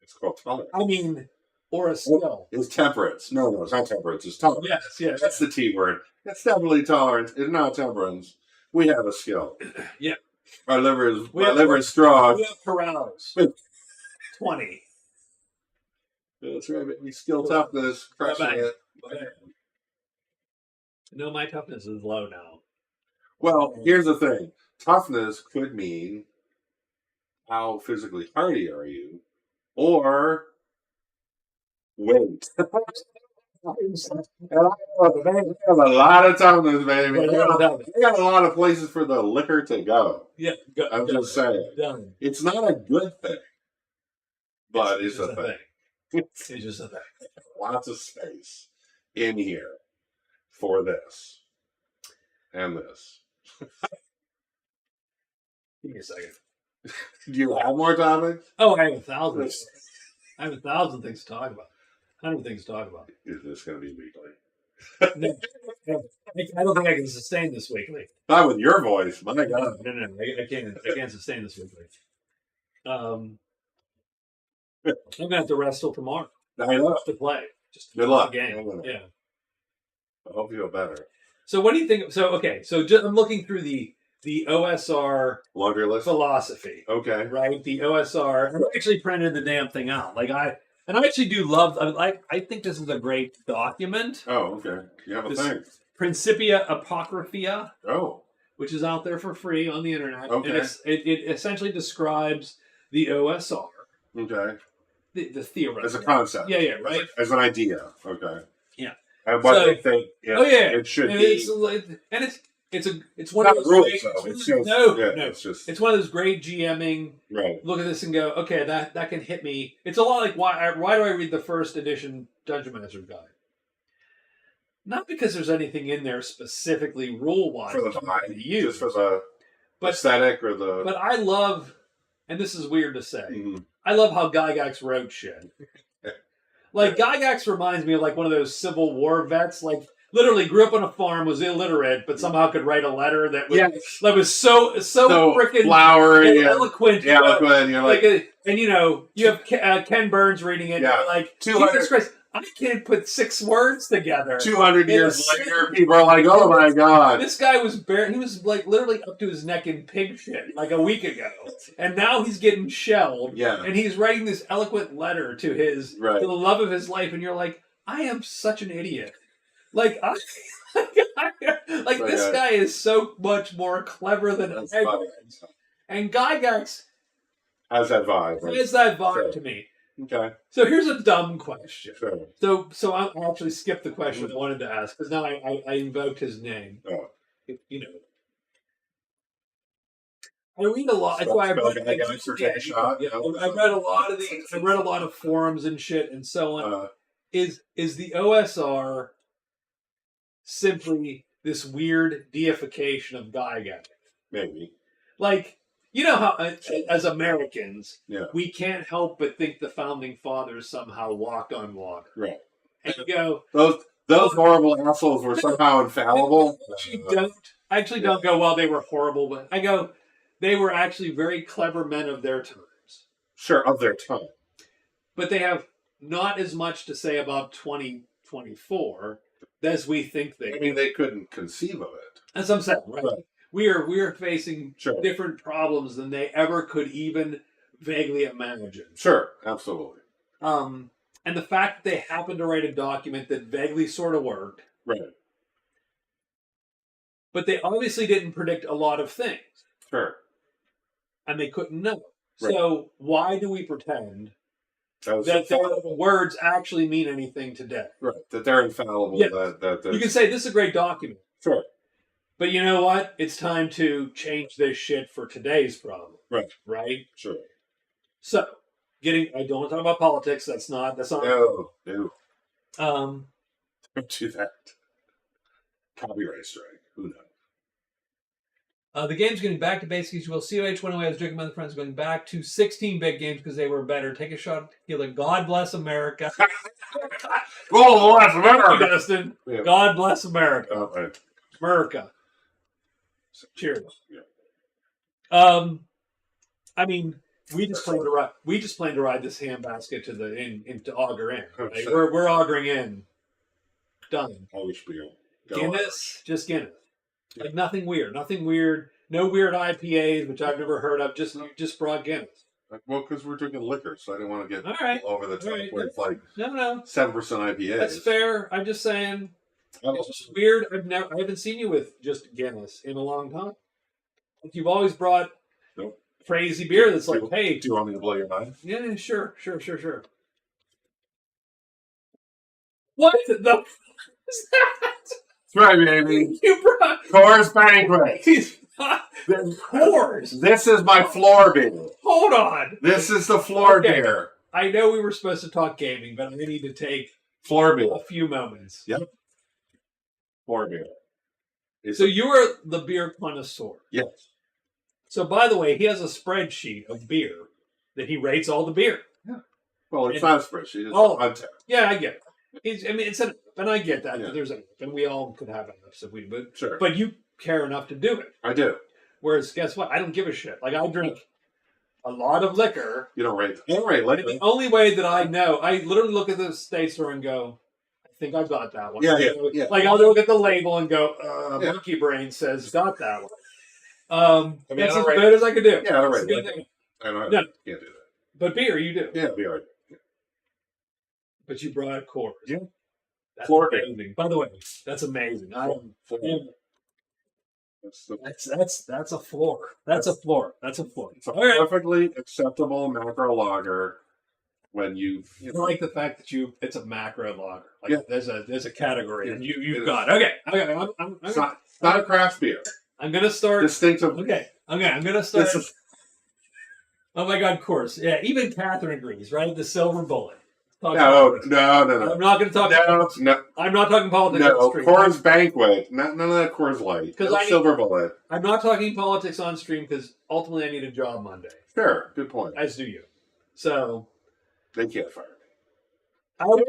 It's called tolerance.
I mean, or a skill.
It's temperance. No, it's not temperance. It's tolerance.
Yes.
That's the T word. It's definitely tolerance. It's not temperance. We have a skill.
Yeah.
My liver is strong.
We have Corrales. 20.
That's right. We skill toughness. Crushing it.
No, my toughness is low now.
Well, here's the thing. Toughness could mean how physically hardy are you, or weight. And I have a lot of toughness, baby. I got a lot of places for the liquor to go.
Yeah,
I'm just saying.
Done.
It's not a good thing, but it's a thing.
It's just a thing.
Lots of space in here for this and this.
Give me a second.
Do you have more topics?
Oh, I have 1,000. I have 1,000 things to talk about. 100 things to talk about.
Is this going to be weekly?
No, I don't think I can sustain this weekly.
Not with your voice. My God.
No. I can't sustain this weekly. I'm gonna have to rest till tomorrow.
I know.
To play. Just
Good luck.
Game. Yeah.
I hope you feel better.
So what do you think? So okay. So I'm looking through the OSR
Laundry list.
philosophy.
Okay.
Right. The OSR. I actually printed the damn thing out. I actually do love. I think this is a great document.
Oh, okay. You have a thing.
Principia Apocrypha.
Oh.
Which is out there for free on the internet.
Okay.
And it essentially describes the OSR.
Okay.
The theory.
As a concept.
Yeah, right?
As an idea. Okay.
Yeah.
And what they think it should be.
It's one of those
rules,
great,
though.
It's one of those great GMing.
Right.
Look at this and go, okay, that can hit me. It's a lot like why do I read the first edition Dungeon Master's Guide? Not because there's anything in there specifically rule-wise
for the vibe,
to use,
just for the aesthetic or the.
But I love, and this is weird to say, I love how Gygax wrote shit. Like Gygax reminds me of like one of those Civil War vets, like literally grew up on a farm, was illiterate, but somehow could write a letter that was so freaking
flowery
and eloquent.
Eloquent. You're like
and you have Ken Burns reading it.
Yeah.
And you're like, Jesus Christ, I can't put 6 words together.
200 years later, people are like, "Oh my God!"
This guy was he was like literally up to his neck in pig shit like a week ago, and now he's getting shelled.
Yeah,
and he's writing this eloquent letter to to the love of his life, and you're like, I am such an idiot. Like this guy is so much more clever than ever. And Gygax
has that vibe.
Right? Has that vibe to me.
Okay.
So here's a dumb question.
Sure.
So I'll actually skip the question I wanted to ask because now I invoked his name.
Oh.
You know. I read a lot. That's why I read a lot of these. I read a lot of forums and shit and so on. Is the OSR simply this weird deification of Gygax?
Maybe.
Like, you know how, as Americans,
yeah,
we can't help but think the founding fathers somehow walked on water.
Right.
And you go,
those horrible assholes were somehow infallible.
I actually don't go, well, they were horrible, but I go, they were actually very clever men of their times.
Sure, of their time.
But they have not as much to say about 2024 as we think they do.
I mean, they couldn't conceive of it.
That's what I'm saying, right? We are facing different problems than they ever could even vaguely imagine.
Sure, absolutely.
And the fact that they happened to write a document that vaguely sort of worked.
Right.
But they obviously didn't predict a lot of things.
Sure.
And they couldn't know. Right. So why do we pretend
that
their words actually mean anything today?
Right. That they're infallible.
Yeah.
That
you can say this is a great document.
Sure.
But you know what? It's time to change this shit for today's problem.
Right.
Right?
Sure.
So, I don't want to talk about politics. That's not.
No.
Don't
do that. Copyright strike. Who knows?
The game's getting back to basics. You will COH went away. I was drinking with my friends, going back to 16 big games because they were better. Take a shot at tequila. God bless America.
Oh, that's
Thank you,
America.
Dustin.
Yeah.
God bless America.
Oh, right.
America. Cheers.
Yeah.
I mean, we just plan to ride this handbasket to the into Auger Inn.
Oh,
Right?
sure.
We're Augering in. Done.
Irish beer. Go
Guinness, just Guinness.
Yeah.
Like nothing weird. No weird IPAs, which I've never heard of. Just brought Guinness.
on. Well, because we're drinking liquor, so I didn't want to get
All right.
over the top
All right.
where it's like
No.
7% IPAs.
That's fair. I'm just saying.
Oh,
It's just weird. I haven't seen you with just Guinness in a long time. Like you've always brought
Nope.
crazy beer that's like, hey,
do you want me to blow your mind?
yeah, sure. What the f- is that?
That's right, baby.
You brought
Coors Banquet.
these Coors.
This is my floor beer.
Hold on.
This is the floor
Okay.
beer.
I know we were supposed to talk gaming, but I need to take
Floor beer.
a few moments.
Yep. Floor beer. It's
So you are the beer connoisseur.
yes.
So by the way, he has a spreadsheet of beer that he rates all the beer.
Well, it's
And-
not a spreadsheet. It's
Oh.
content.
Yeah, I get it. It's an and I get that.
Yeah.
There's an and we all could have enough if we
Sure.
but you care enough to do it.
I do.
Whereas guess what? I don't give a shit. Like I drink a lot of liquor.
You don't rate. You don't rate
And
liquor.
the only way that I know, I literally look at the state store and go, I think I got that one.
Yeah.
Like I'll look at the label and go,
Yeah.
Monkey Brain says got that one.
I mean,
That's
I
as
don't
good as I could do.
Yeah, I don't
It's
rate
a good
liquor.
thing.
I don't
No.
can't do that.
But beer, you do.
Yeah, be alright.
But you brought Coors.
Yeah.
That's
Floor beer.
amazing. By the way, that's amazing. That's a floor. That's a floor. That's a floor.
It's a
All right.
perfectly acceptable macro lager when you've
I like the fact that it's a macro lager. Like
Yeah.
there's a category
Yeah.
and
It
you've
is.
got okay.
it's not a craft beer.
I'm gonna start.
Distinctive.
Okay. I'm gonna start.
This is
Oh my God, of course. Yeah, even Catherine agrees, right? The silver bullet. Talk
no,
about it.
no.
I'm not gonna talk.
No.
I'm not talking politics on
No,
stream.
Coors Banquet. None of that Coors Light.
'Cause
No
I need-
Silver Bullet.
I'm not talking politics on stream because ultimately I need a job Monday,
Sure, good point.
as do you. So
They can't fire me.
I would,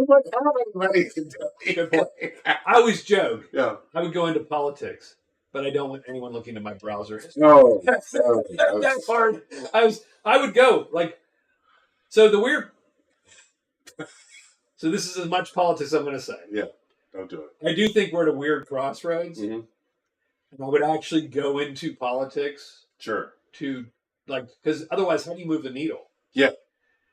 Good point.
I always joke
Yeah.
I would go into politics, but I don't want anyone looking at my browser.
No.
That's hard. I would go like. So the weird. So this is as much politics I'm going to say.
Don't do it.
I do think we're at a weird crossroads,
Mhm.
and I would actually go into politics
Sure.
to because otherwise, how do you move the needle?
Yeah.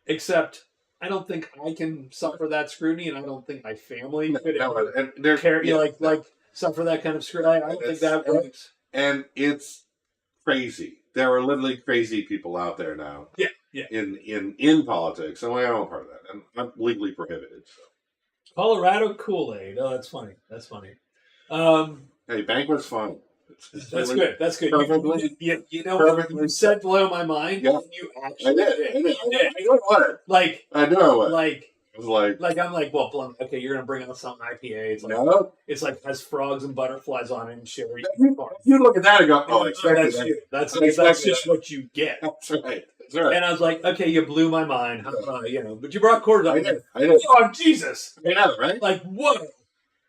Except I don't think I can suffer that scrutiny, and I don't think my family could
No,
ever
and they're
care,
yeah,
like suffer that kind of scrutiny. I don't think that works.
and it's crazy. There are literally crazy people out there now.
Yeah.
In politics, and I am a part of that, and I'm legally prohibited. So.
Colorado Kool-Aid. Oh, that's funny. That's funny.
Hey, Banquet's fine.
That's good. That's good.
Perfectly-
You know what?
perfectly-
You said blow my mind.
Yeah.
You
I
actually
did.
did.
I did.
You did.
I know what.
Like,
I know what.
like,
It was like,
I'm like, well, Blum, okay, you're gonna bring out some IPA. It's like,
no.
it's like has frogs and butterflies on it and sherry.
You look at that and go, oh, I expected
That's
that.
you. That's
I expected
just
that.
what you get.
That's right. That's right.
And I was like, okay, you blew my mind. But you brought Coors up.
I did. I did.
Oh Jesus!
I know, right?
Like what?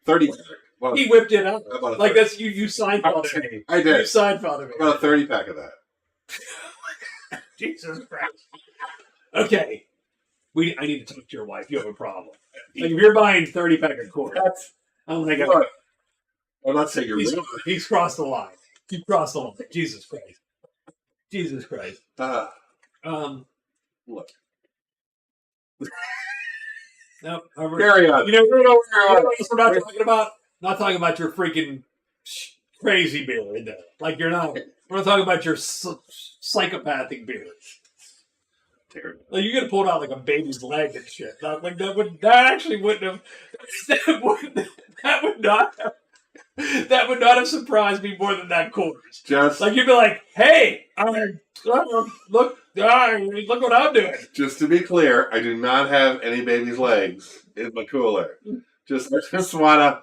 30. Well,
He whipped it out.
about a
Like
30.
that's you Seinfeld me.
I
You
did.
Seinfeld me.
About a 30 pack of that.
Jesus Christ. Okay. I need to talk to your wife. You have a problem. Like if you're buying 30 pack of Coors,
That's.
I'm like,
Look, I'm not saying you're
he's,
real.
he's crossed the line. He crossed the line. Jesus Christ. Jesus Christ.
Look.
No,
Carry on.
you know
Carry
what
on.
else we're not talking about? Not talking about your freaking crazy beer in there. Like you're not. We're not talking about your psychopathic beer.
Terrible.
Like you could have pulled out like a baby's leg and shit. That actually wouldn't have. That would not have surprised me more than that Coors.
Just,
Like you'd be like, "Hey, look what I'm doing."
just to be clear, I do not have any baby's legs in my cooler. I just wanna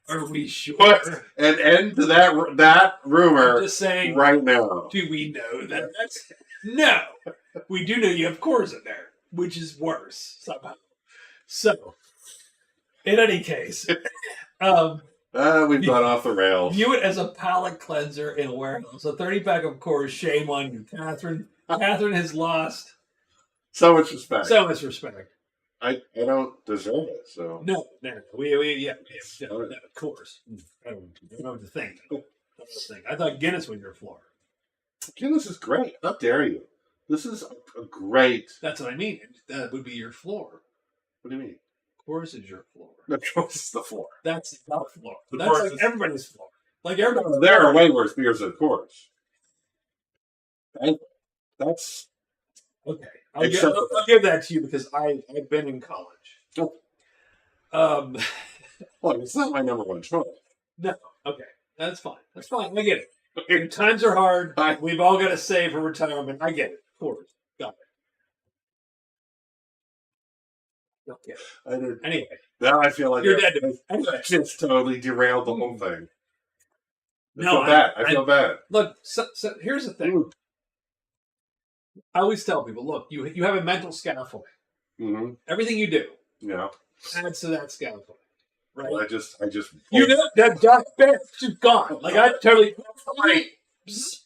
Are we sure?
Put an end to that rumor
I'm just saying,
right now.
do we know that? No. We do know you have cores in there, which is worse somehow. So, in any case,
We've gone off the rails.
view it as a palate cleanser in a warehouse. A 30-pack of cores, shame on you, Catherine. Catherine has lost
So much respect.
so much respect.
I don't deserve it, so.
No, of course. I don't know what to think. I thought Guinness was your floor.
Guinness is great. How dare you? This is a great.
That's what I mean. That would be your floor.
What do you mean?
Coors is your floor.
The Coors is the floor.
That's the floor.
The
That's
Coors
like
is-
everybody's floor. Like everybody.
There are way worse beers than Coors. That's
Okay.
Acceptable.
I'll give that to you because I've been in college.
well, it's not my number one choice.
No. Okay. That's fine. That's fine. I get it. Times are hard. We've all got to save for retirement. I get it. Coors. Got it. Okay.
I did.
Anyway.
Now I feel like
You're dead to me.
I
Anyway.
just totally derailed the whole thing.
No,
I feel bad.
Look, so here's the thing.
Mm.
I always tell people, look, you have a mental scaffolding.
Mm-hmm.
Everything you do
Yeah.
adds to that scaffolding, right?
Well, I just.
You know that just gone. Like I totally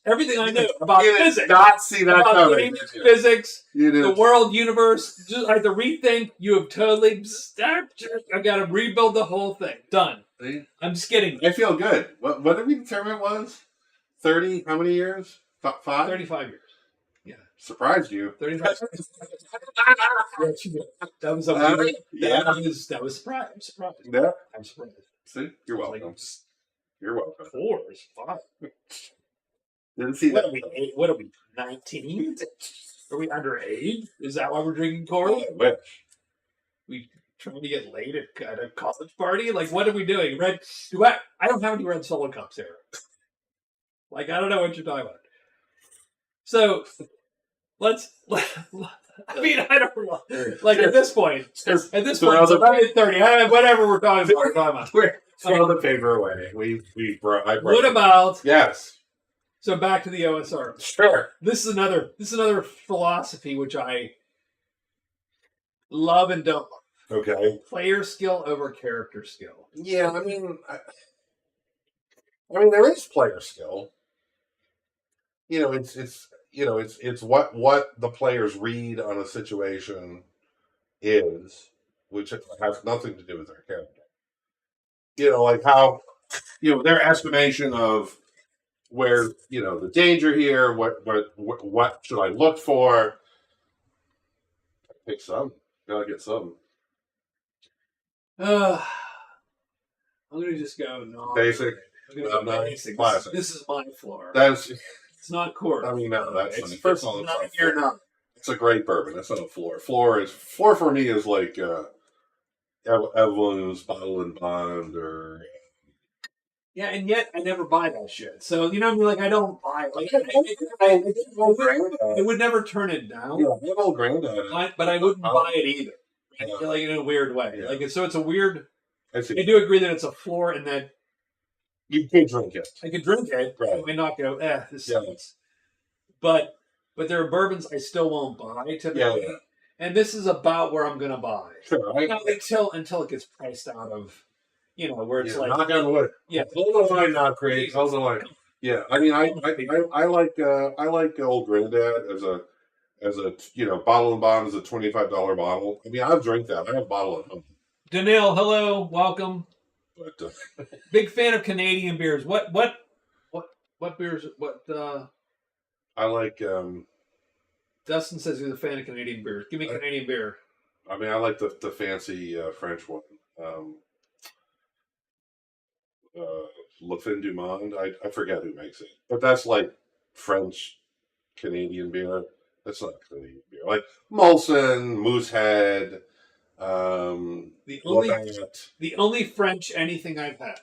everything I know about
You did
physics,
not see that
about
coming.
gaming, physics,
You did.
the world, universe. Just I had to rethink. You have totally. I got to rebuild the whole thing. Done.
See?
I'm just kidding.
I feel good. What did we determine it was? 30? How many years? 5?
35 years. Yeah,
Surprised you.
35. That was a weird.
Yeah.
That was surprised. I'm surprised.
Yeah.
I'm surprised.
See? You're welcome. You're welcome.
4 is 5.
Didn't see
What
that.
are we? What are we? 19? Are we underage? Is that why we're drinking Coors?
Which?
We trying to get laid at a college party? Like, what are we doing? Red? I don't have any red Solo cups here. Like, I don't know what you're talking about. So, I mean, I don't know. Like, at this point, it's about 30. Whatever we're talking about,
Throw the paper away. I brought
What about?
Yes.
So back to the OSR.
Sure.
This is another philosophy which I love and don't love.
Okay.
Player skill over character skill.
Yeah, I mean, there is player skill. It's what the players read on a situation is, which has nothing to do with their character. Like how, their estimation of where, the danger here, what should I look for? Pick some. Gotta get some.
I'm gonna just go
Basic.
I'm gonna go basic.
Classic.
This is my floor.
It's
not Coors.
I mean, no, that's
it's
first
it's
of all,
not here now.
It's a great bourbon. That's not a floor. Floor for me is like Evelyn's Bottle and Bond or.
Yeah, and yet I never buy that shit. So you know what I mean? Like I don't buy it. Like I would never turn it down.
Yeah, my old granddad.
But I wouldn't buy it either.
Yeah.
Like in a weird way.
Yeah.
Like so, it's a weird.
I
I
see.
do agree that it's a floor and that
You can drink it.
I could drink it.
Right.
I may not go. This
Yeah.
sucks. But there are bourbons I still won't buy typically.
Yeah.
And this is about where I'm gonna buy.
Sure.
Until it gets priced out of, where it's like
knock on wood.
yeah.
Hold the line now, Craig. Hold the line. Yeah, I mean, I like old granddad as a Bottle and Bond is a $25 bottle. I mean, I'll drink that. I have a bottle at home.
Danielle, hello, welcome.
But
Big fan of Canadian beers. What beers?
I like.
Dustin says he's a fan of Canadian beers. Give me Canadian beer.
I mean, I like the fancy French one. Le Fin du Monde. I forget who makes it, but that's like French Canadian beer. That's not Canadian beer. Like Molson, Moosehead.
The only French anything I've had.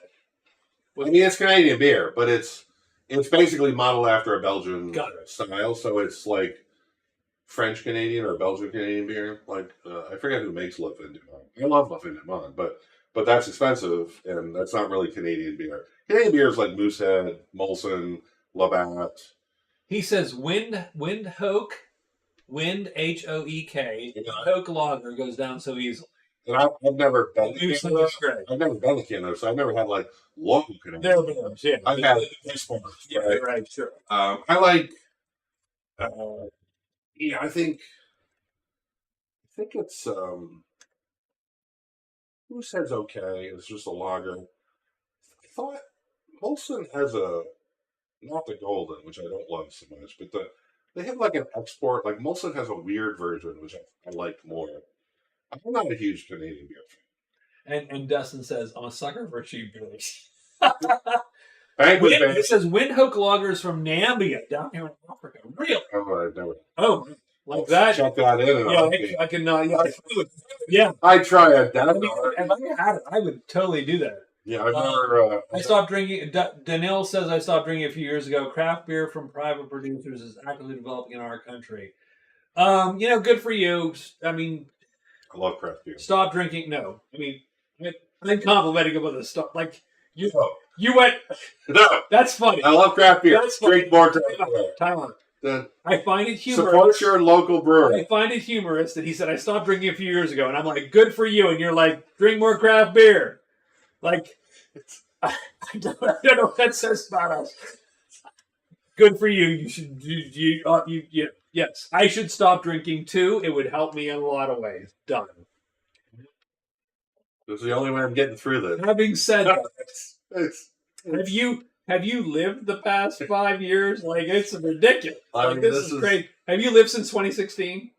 I mean, it's Canadian beer, but it's basically modeled after a Belgian style. So it's like French Canadian or Belgian Canadian beer. Like I forget who makes Le Fin du Monde. I love Le Fin du Monde, but but that's expensive, and that's not really Canadian beer. Canadian beer is like Moosehead, Molson, Labatt.
He says Windhoek, Wind Hoek,
Yeah.
Hoek Lager goes down so easily.
And I've never been to
Moose
Canada.
is great.
I've never been to Canada, so I've never had like local Canadian.
There beers, yeah.
I've had exports.
Yeah, right, sure.
I like. Yeah, I think it's Moosehead's okay. It's just a lager. I thought Molson has not the golden, which I don't love so much, but they have like an export. Like Molson has a weird version, which I liked more. I'm not a huge Canadian beer
fan. And Dustin says, I'm a sucker for cheap beers. It says Windhoek Lagers from Nambia, down here in Africa. Really?
Oh, I've never.
Oh, like that?
Check that in.
Yeah, I can. Yeah.
I try it.
If I had it, I would totally do that.
Yeah, I've never.
I stopped drinking. Danielle says I stopped drinking a few years ago. Craft beer from private producers is actively developing in our country. Good for you. I mean,
I love craft beer.
Stop drinking. No, I mean, I'm complimenting him with the stuff. Like you went.
No,
that's funny.
I love craft beer.
That's
Drink more craft beer.
Time on. I find it humorous.
Support your local brewery.
I find it humorous that he said I stopped drinking a few years ago, and I'm like, good for you, and you're like, drink more craft beer. Like, I don't know what that says about us. Good for you. You should. Yes, I should stop drinking too. It would help me in a lot of ways. Done.
This is the only way I'm getting through this.
Having said that, have you lived the past 5 years? Like, it's ridiculous. Like, this is crazy. Have you lived since 2016?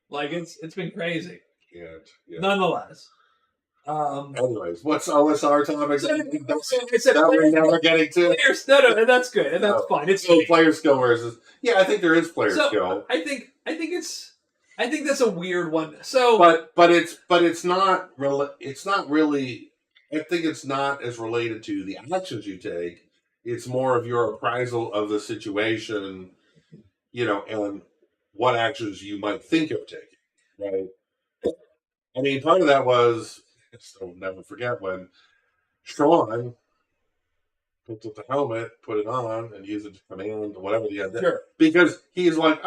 Like, it's been crazy.
Yeah.
Nonetheless.
Anyways, what's our topic?
That
we're never getting to.
No, and that's good, and that's fine. It's
so player skill versus. Yeah, I think there is player skill.
I think that's a weird one. So,
but it's not really. I think it's not as related to the actions you take. It's more of your appraisal of the situation, and what actions you might think of taking. Right. I mean, part of that was. So never forget when Sean picked up the helmet, put it on, and used it to command whatever the end.
Sure.
Because he's like,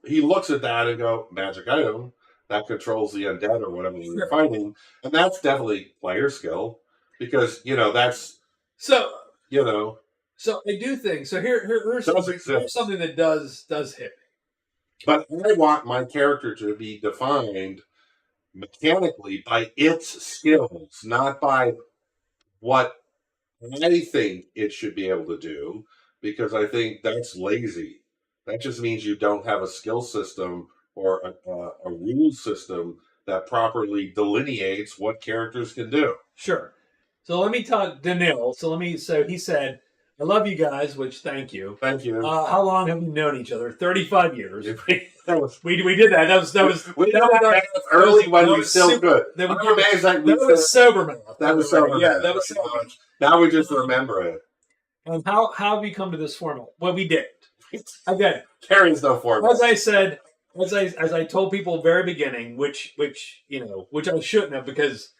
he looks at that and go, magic item that controls the undead or whatever you're fighting, and that's definitely player skill because that's
so.
So
I do think so. Here's something that does hit me.
But I want my character to be defined mechanically by its skills, not by what I think it should be able to do, because I think that's lazy. That just means you don't have a skill system or a rule system that properly delineates what characters can do.
Sure. So let me talk Danil. So he said, I love you guys, which thank you.
Thank you.
How long have we known each other? 35 years. We did that. That was
early when we still good.
That was sober math.
That was sober math.
Yeah, that was sober math.
Now we just remember it.
And how have you come to this format? Well, we did. Again,
Karen's no format.
As I said, as I told people very beginning, which I shouldn't have because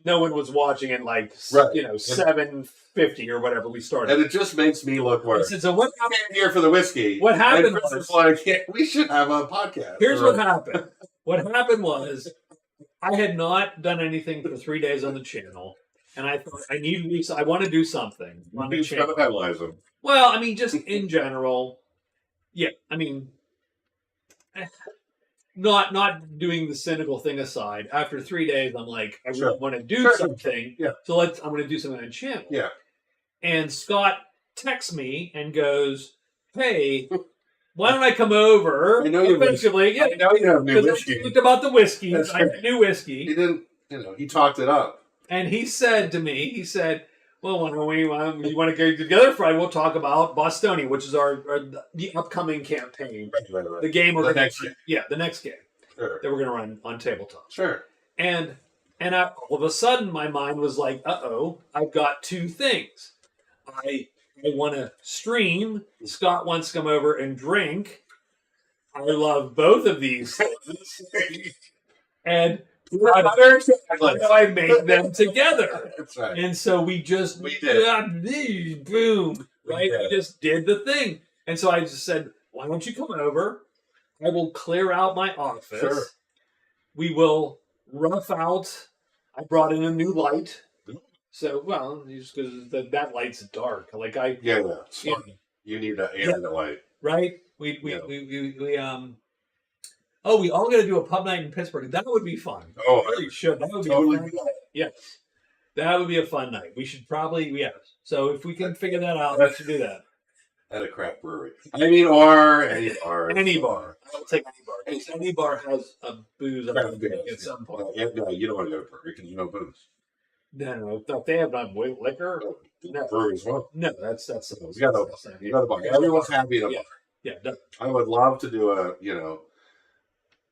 no one was watching in 7:50 or whatever we started.
And it just makes me look worse.
I said, so what
I came here for the whiskey.
What happened was
we should have a podcast.
Here's what happened. What happened was I had not done anything for 3 days on the channel, and I thought I want to do something on the channel.
Penalize them.
Well, I mean, just in general, yeah. I mean, not doing the cynical thing aside. After 3 days, I'm like, I really want to do something.
Yeah.
So I'm going to do something on channel.
Yeah.
And Scott texts me and goes, "Hey, why don't I come over?"
I know you
eventually.
I know you have new whiskey.
I talked about the whiskey.
That's
I had new whiskey.
He didn't. He talked it up.
And he said to me, well, when you want to get together Friday, we'll talk about Bostonia, which is the upcoming campaign.
Right.
The game
the next game.
Yeah, the next game
that
we're going to run on tabletop.
Sure.
And all of a sudden, my mind was like, I've got two things. I want to stream. Scott wants to come over and drink. I love both of these things. I made them together.
That's right.
And so we just boom, right? We just did the thing. And so I just said, why don't you come over? I will clear out my office.
Sure.
We will rough out. I brought in a new light. So, well, just because that light's dark. Like
Smart. You need an ambient light.
Right? We Oh, we all got to do a pub night in Pittsburgh. That would be fun.
Oh,
we really should. That would be
totally
a fun night. Yes. That would be a fun night. We should probably, yes. So if we can figure that out, we should do that.
At a craft brewery. I mean, or any bar.
Any bar. I'll take any bar. Because any bar has a booze at some point.
No, you don't want to go to a brewery because you know booze.
No. If they have not liquor, no.
Brewery as well.
No, that's
you got to bar. Everyone's happy in a bar.
Yeah.
I would love to do a,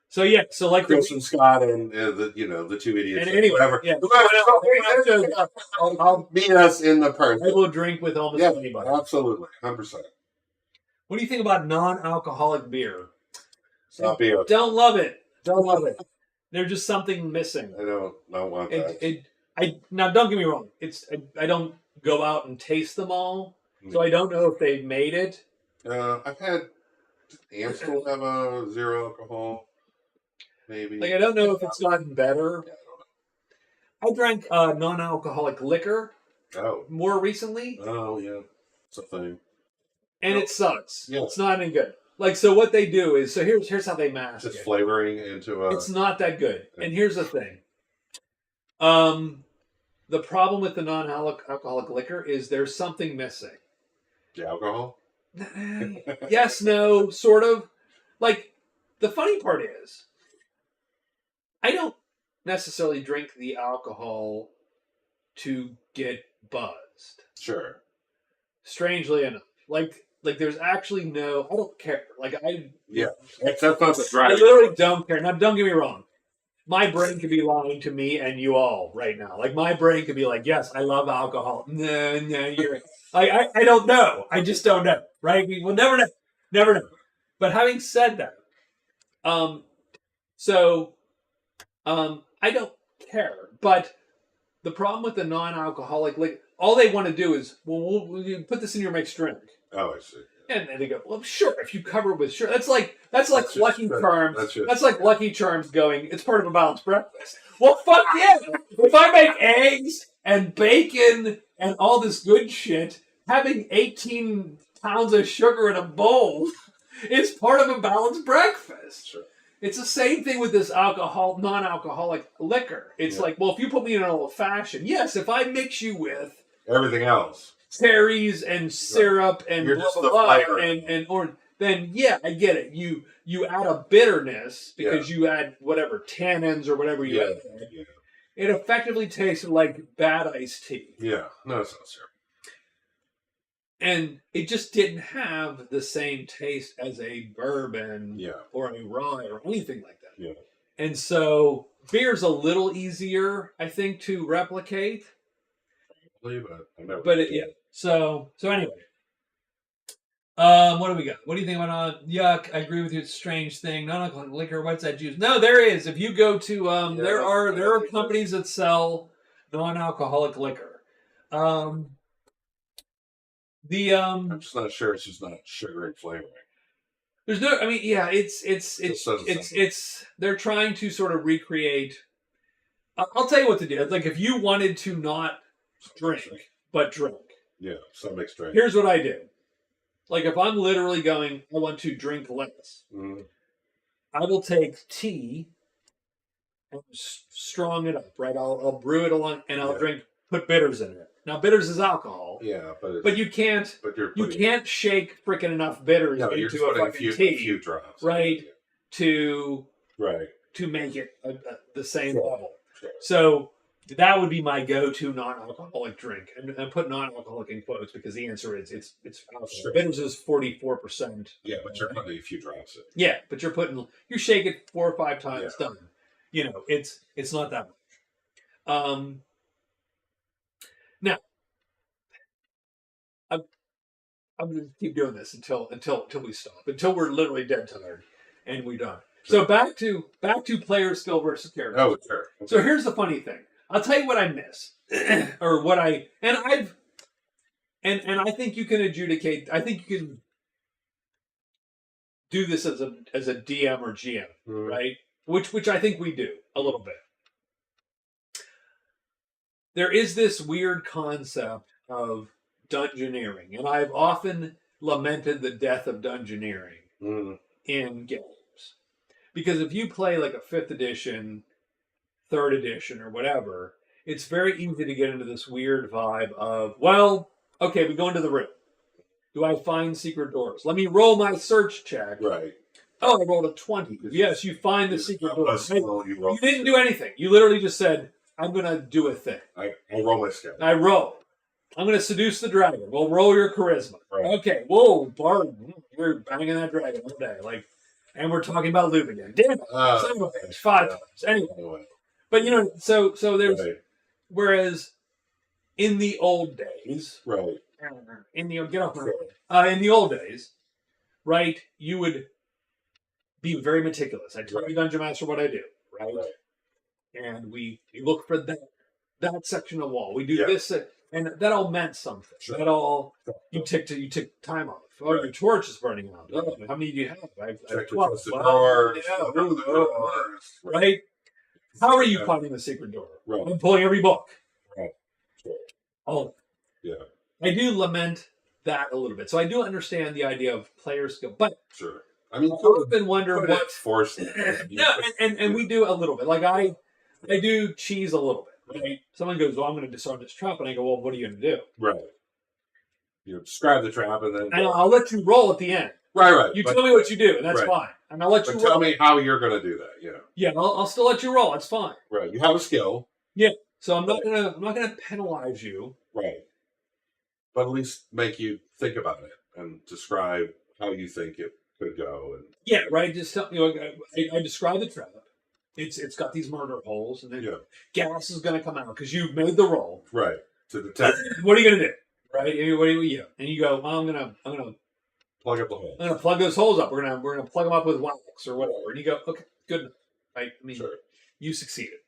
So yeah, so like
Chris and Scott and the two idiots.
And anyway,
whatever.
Yeah.
I'll meet us in the person.
I will drink with almost anybody.
Absolutely, 100%.
What do you think about non-alcoholic beer?
Not beer.
Don't love it. There's just something missing.
I don't want that.
Now don't get me wrong. I don't go out and taste them all, so I don't know if they've made it.
I've had Amstel have a 0 alcohol. Maybe.
Like I don't know if it's gotten better. I drank non-alcoholic liquor. More recently.
Oh yeah, it's a thing.
And it sucks.
Yeah.
It's not any good. Like so, what they do is here's how they mask
it. It's flavoring into a.
It's not that good. And here's the thing. The problem with the non-alcoholic liquor is there's something missing.
The alcohol.
Yes, no, sort of. Like the funny part is, I don't necessarily drink the alcohol to get buzzed.
Sure.
Strangely enough, like there's actually no. I don't care.
That's not the drive.
I literally don't care. Now, don't get me wrong. My brain could be lying to me and you all right now. Like my brain could be like, "Yes, I love alcohol." No, you're. I don't know. I just don't know. Right? We will never know. Never know. But having said that, I don't care. But the problem with the non-alcoholic, like, all they want to do is, we'll put this in your mixed drink.
Oh, I see.
And they go, well, sure, if you cover it with sure. That's like Lucky Charms. That's like Lucky Charms going, it's part of a balanced breakfast. Well, fuck yeah. If I make eggs and bacon and all this good shit, having 18 pounds of sugar in a bowl is part of a balanced breakfast.
Sure.
It's the same thing with this non-alcoholic liquor. It's like, well, if you put me in an old fashioned, yes, if I mix you with
everything else,
cherries and syrup and blah, blah, blah, and orange, then yeah, I get it. You add a bitterness because you add whatever tannins or whatever you add. Yeah. It effectively tasted like bad iced tea.
Yeah, no, it's not syrup.
And it just didn't have the same taste as a bourbon or a rye or anything like that.
Yeah.
And so beer's a little easier, I think, to replicate. So anyway. What do we got? What do you think about yuck? I agree with you. It's a strange thing. Non-alcoholic liquor. What's that juice? No, there is. If you go to there are companies that sell non-alcoholic liquor. I'm
just not sure. It's just not sugar and flavoring.
There's no. I mean, yeah. It's. They're trying to sort of recreate. I'll tell you what to do. It's like if you wanted to not drink but drink.
Yeah, some mixed drink.
Here's what I do. Like if I'm literally going, I want to drink less.
Mm-hmm.
I will take tea and strong it up. Right. I'll brew it along and I'll put bitters in it. Now bitters is alcohol.
Yeah,
but you can't. You can't shake freaking enough bitters into a fucking tea.
A few drops,
right? To make it the same level. Sure. So that would be my go-to non-alcoholic drink, and put non-alcoholic in quotes because the answer is it's alcohol. Sure. Bitters is 44%.
Yeah, but you're putting a few drops in.
Yeah, but you shake it 4 or 5 times, done. You know, it's not that much. Now, I'm going to keep doing this until we stop, until we're literally dead tired and we're done. So back to player skill versus character.
Oh, sure. Okay.
So here's the funny thing. I'll tell you what I miss, or what I and I've and I think you can adjudicate. I think you can do this as a DM or GM, right? Which I think we do a little bit. There is this weird concept of dungeoneering, and I've often lamented the death of dungeoneering in games. Because if you play like a 5th edition, 3rd edition, or whatever, it's very easy to get into this weird vibe of, well, okay, we go into the room. Do I find secret doors? Let me roll my search check.
Right.
Oh, I rolled a 20. Yes, you find the secret doors.
You
didn't do anything. You literally just said, I'm going to do a thing.
I roll my skill.
I roll. I'm going to seduce the dragon. Well, roll your charisma.
Right.
Okay. Whoa, Bard, you're banging that dragon all day. And we're talking about loot again. Damn it. Son of a bitch. 5 times. Anyway. But, so there's...
Right.
Whereas in the old days...
Right.
In the old days, right, you would be very meticulous. I tell you, Dungeon Master, what I do, right? And we look for that section of wall. We do this, and that all meant something. Sure. That all you took time off. Oh, your torch is burning out. Oh, how many do you have? I have 12. Right? How are you finding the secret door? Right. I'm pulling every book.
Right. Sure.
All.
Yeah.
I do lament that a little bit. So I do understand the idea of player skill, but
sure. I mean,
I've been wondering what
force.
No, and we do a little bit. Like I do cheese a little bit. Right? Someone goes, "Well, I'm going to disarm this trap," and I go, "Well, what are you going to do?"
Right. You describe the trap, and then
I'll let you roll at the end.
Right.
You tell me what you do, and that's fine. And I'll let you roll.
Tell me how you're going to do that. Yeah.
Yeah, I'll still let you roll. It's fine.
Right. You have a skill.
Yeah. So I'm not gonna penalize you.
Right. But at least make you think about it and describe how you think it could go. And
yeah, right. Just tell I describe the trap. It's got these murder holes, and then gas is going to come out because you made the roll.
Right. To detect.
What are you going to do? Right. And you go, well, I'm gonna
plug up the hole.
I'm gonna plug those holes up. We're gonna plug them up with wax or whatever. And you go, okay, good enough. Right. I mean, you succeeded.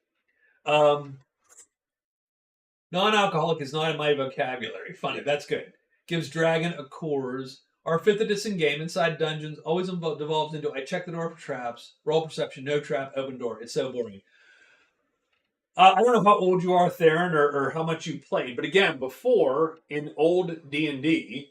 Non-alcoholic is not in my vocabulary. Funny, that's good. Gives dragon a cores. Our 5th edition game, Inside Dungeons, always devolves into I check the door for traps, roll perception, no trap, open door. It's so boring. I don't know how old you are, Theron, or how much you played, but again, before, in old D&D,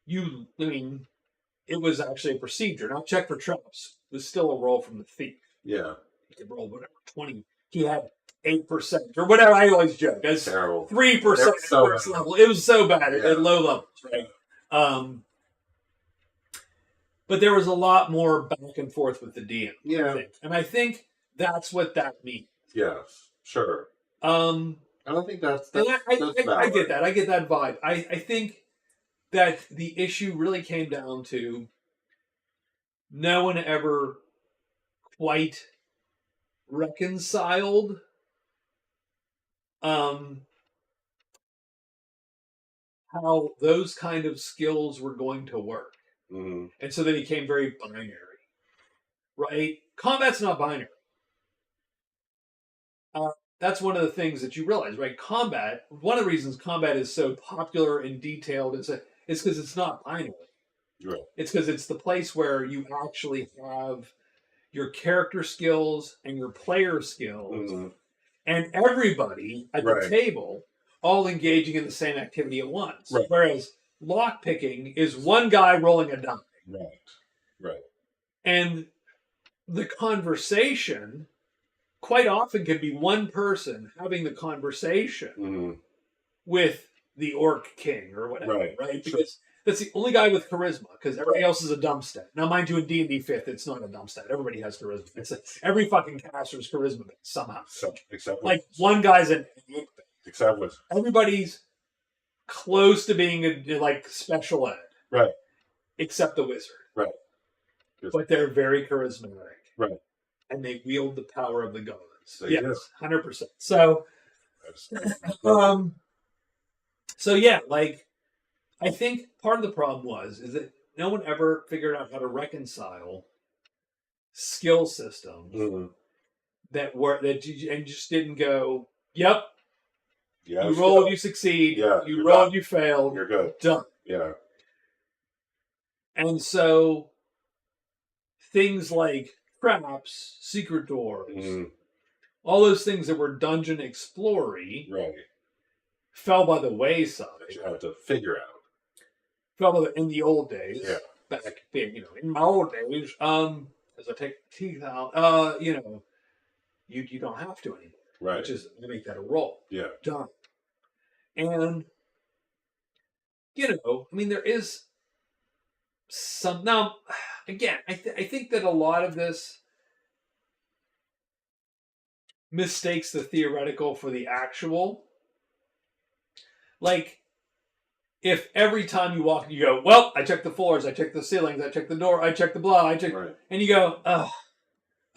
it was actually a procedure. Not check for traps. It was still a roll from the thief.
Yeah.
He could roll whatever, 20. He had 8% or whatever. I always joke. That's
terrible.
3% at first level. It was so bad at low levels, right? But there was a lot more back and forth with the DM.
Yeah.
I think that's what that means.
Yes, sure. I don't think that's
I get that. I get that vibe. I think that the issue really came down to no one ever quite reconciled how those kind of skills were going to work.
Mm-hmm.
And so they became very binary, right? Combat's not binary. That's one of the things that you realize, right? Combat, one of the reasons combat is so popular and detailed is because it's not binary.
Right.
It's because it's the place where you actually have your character skills and your player skills, and everybody at the table all engaging in the same activity at once.
Right.
Whereas lockpicking is one guy rolling a die.
Right.
And the conversation quite often can be one person having the conversation with the orc king or whatever, right? Because that's the only guy with charisma, because everybody else is a dumb stat. Now, mind you, in D&D 5th, it's not a dumb stat. Everybody has charisma. Every fucking caster's charisma based somehow.
Except
like one guy's an ink based.
Except with
everybody's close to being like special ed,
right?
Except the wizard,
right?
But they're very charismatic,
right?
And they wield the power of the gods.
Yes,
100%. So, so yeah, like I think part of the problem is that no one ever figured out how to reconcile skill systems that you just didn't go, yep,
Yeah,
you rolled, you succeed.
Yeah,
you rolled, done. You failed.
You're good.
Done.
Yeah.
And so things like traps, secret doors, all those things that were dungeon explory,
right,
fell by the wayside.
That you have to figure out.
Fell by in the old days.
Yeah.
Back, in my old days, as I take teeth out, you don't have to anymore.
Right.
Which is, I make that a roll.
Yeah.
Done. And, there is some, now, again, I think that a lot of this mistakes the theoretical for the actual. Like, if every time you walk, you go, well, I check the floors, I check the ceilings, I check the door, I check the blah, I check, right. And you go, oh,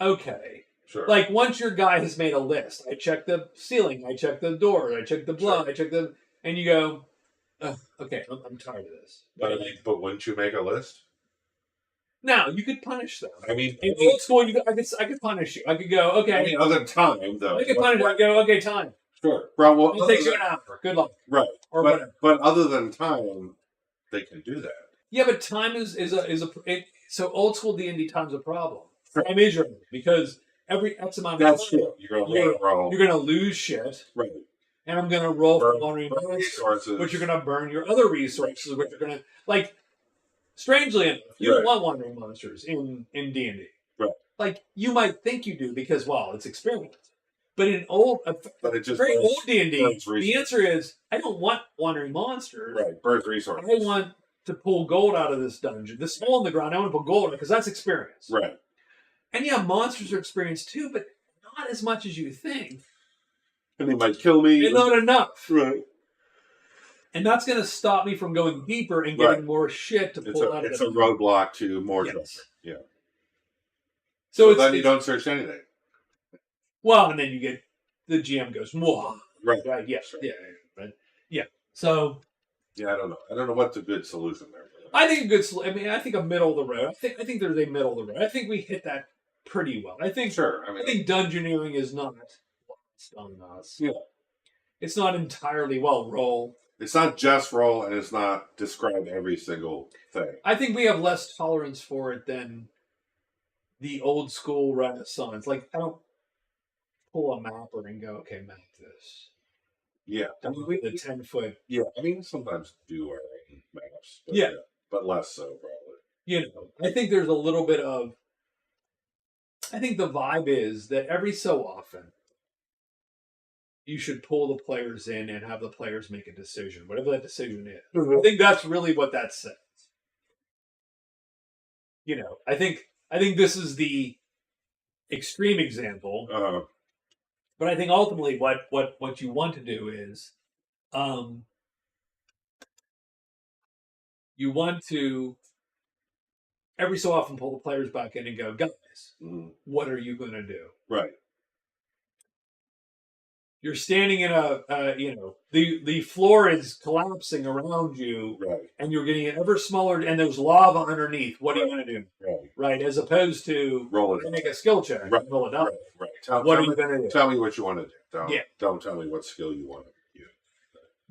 okay. Sure. Like, once your guy has made a list, I check the ceiling, I check the door, I check the blah, sure. I check the, and you go, okay, I'm tired of this.
But wouldn't you make a list?
Now, you could punish them.
I mean,
in old school, I could punish you. I could go, okay.
I mean, other time, though.
I could punish you. I go, okay, time.
Sure. Well,
it takes you an hour. Good luck.
Right.
Or whatever.
But other than time, they can do that.
Yeah, but time is so old school D&D time's a problem. Time is your because every X amount of
time, true. You're
gonna lose shit.
Right.
And I'm gonna roll for one resources, which you're gonna burn your other resources, which are gonna like. Strangely enough, you don't want wandering monsters in D&D.
Right.
Like you might think you do because it's experience. But in very old D&D, the answer is I don't want wandering monsters.
Right. Burns resources.
I want to pull gold out of this dungeon. This hole in the ground, I want to pull gold out because that's experience.
Right.
And yeah, monsters are experience too, but not as much as you think.
And they might kill me.
And not enough.
Right.
And that's going to stop me from going deeper and getting more shit to pull out of it.
It's a roadblock to more treasure. Yeah.
So
then you don't search anything.
Well, and then you get the GM goes, whoa.
Right.
Yeah. Sure. Yeah. So.
Yeah, I don't know. I don't know what's a good solution there.
I think I think a middle of the road. I think there's a middle of the road. I think we hit that pretty well. I think.
Sure.
I think dungeoneering is not lost on us.
Yeah.
It's not entirely roll.
It's not just roll, and it's not describe every single thing.
I think we have less tolerance for it than the old school Renaissance. Like, I don't pull a mapper and go, okay, map this.
Yeah.
I mean, we the 10-foot.
Yeah, I mean, sometimes do our own maps. But less so, probably.
I think there's a little bit of. I think the vibe is that every so often, you should pull the players in and have the players make a decision, whatever that decision is. Mm-hmm. I think that's really what that says. I think this is the extreme example, but I think ultimately what you want to do is, you want to every so often pull the players back in and go, guys, what are you going to do?
Right.
You're standing in the floor is collapsing around you,
right? And
you're getting ever smaller, and there's lava underneath. What are you going to do? Right. As opposed to
roll it,
make a skill check, roll it up.
Right.
What are you going to do?
Tell me what you want to do. Don't tell me what skill you want to use.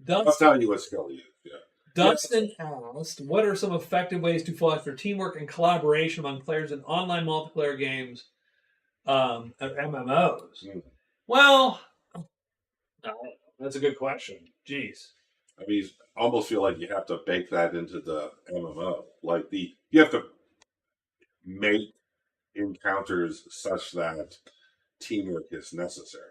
I'll tell you what skill you use. Yeah.
Dustin asked, "What are some effective ways to foster teamwork and collaboration among players in online multiplayer games, MMOs?" Well. That's a good question. Jeez.
I mean, I almost feel like you have to bake that into the MMO. Like you have to make encounters such that teamwork is necessary.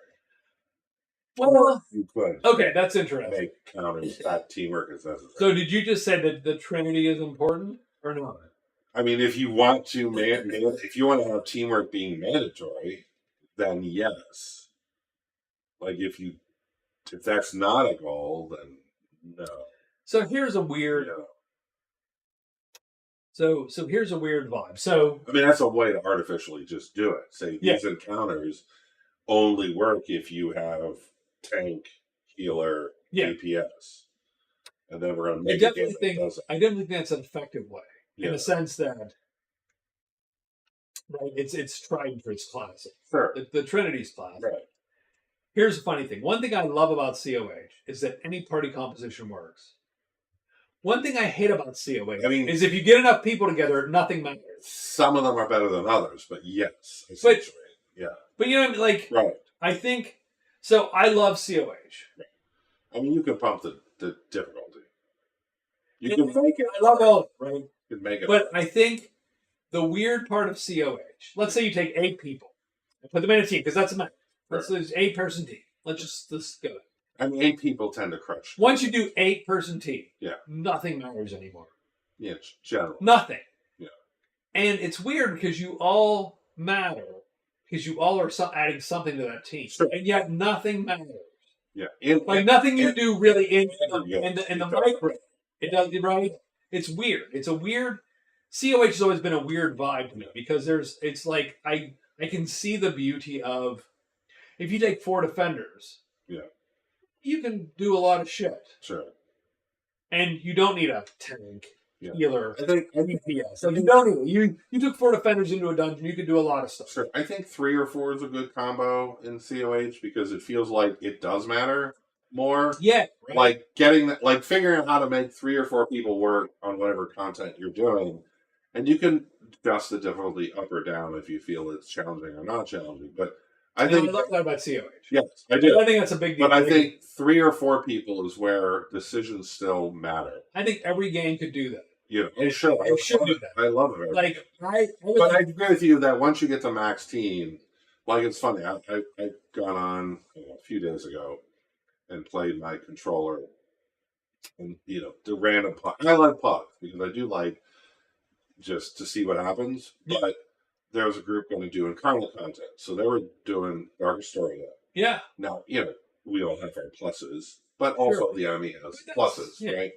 Well,
you could.
Okay, that's interesting.
Make encounters that teamwork is necessary.
So, did you just say that the Trinity is important or not?
I mean, if you want to have teamwork being mandatory, then yes. Like if that's not a goal, then no.
So here's a weird. So here's a weird vibe. So
I mean, that's a way to artificially just do it. Say these encounters only work if you have tank, healer, DPS, and then we're going to make a game that does it.
I definitely think that's an effective way in the sense that right? It's tried and true. It's classic.
Sure.
The Trinity's classic.
Right.
Here's the funny thing. One thing I love about COH is that any party composition works. One thing I hate about COH is if you get enough people together, nothing matters.
Some of them are better than others, but yes. Yeah.
But you know what I mean? Like,
right.
I think, so I love COH.
Right. I mean, you can pump the difficulty. You can make it.
I love all of it, right?
You can make it.
But I think the weird part of COH, let's say you take 8 people and put them in a team, because that's a matter. Let's do 8-person team. Let's go.
I mean, 8 people tend to crush.
Once you do 8-person team,
yeah,
nothing matters anymore.
Yeah, it's general.
Nothing.
Yeah. And
it's weird because you all matter, because you all are adding something to that team.
Sure.
And yet nothing matters.
Yeah.
Nothing you do really in the micro. It does, right? It's weird. It's a weird... COH has always been a weird vibe to me because it's like I can see the beauty of... If you take 4 defenders...
Yeah.
You can do a lot of shit.
Sure.
And you don't need a tank, healer,
I think
DPS. So you don't need you took 4 defenders into a dungeon, you could do a lot of stuff.
Sure. I think 3 or 4 is a good combo in COH because it feels like it does matter more.
Yeah. Right.
Like figuring out how to make 3 or 4 people work on whatever content you're doing. And you can adjust the difficulty up or down if you feel it's challenging or not challenging. But I think
I love that about COH.
Yes, I do.
I think that's a big deal.
But I think 3 or 4 people is where decisions still matter.
I think every game could do that.
Yeah, sure.
I should do that.
I love it. I agree with you that once you get to max team, like it's funny. I got on a few days ago and played my controller, and the random puck. I like pucks because I do like just to see what happens, but. There was a group going to do incarnate content. So they were doing Dark Astoria. Yeah. Now, we all have our pluses, but also the enemy has pluses, right?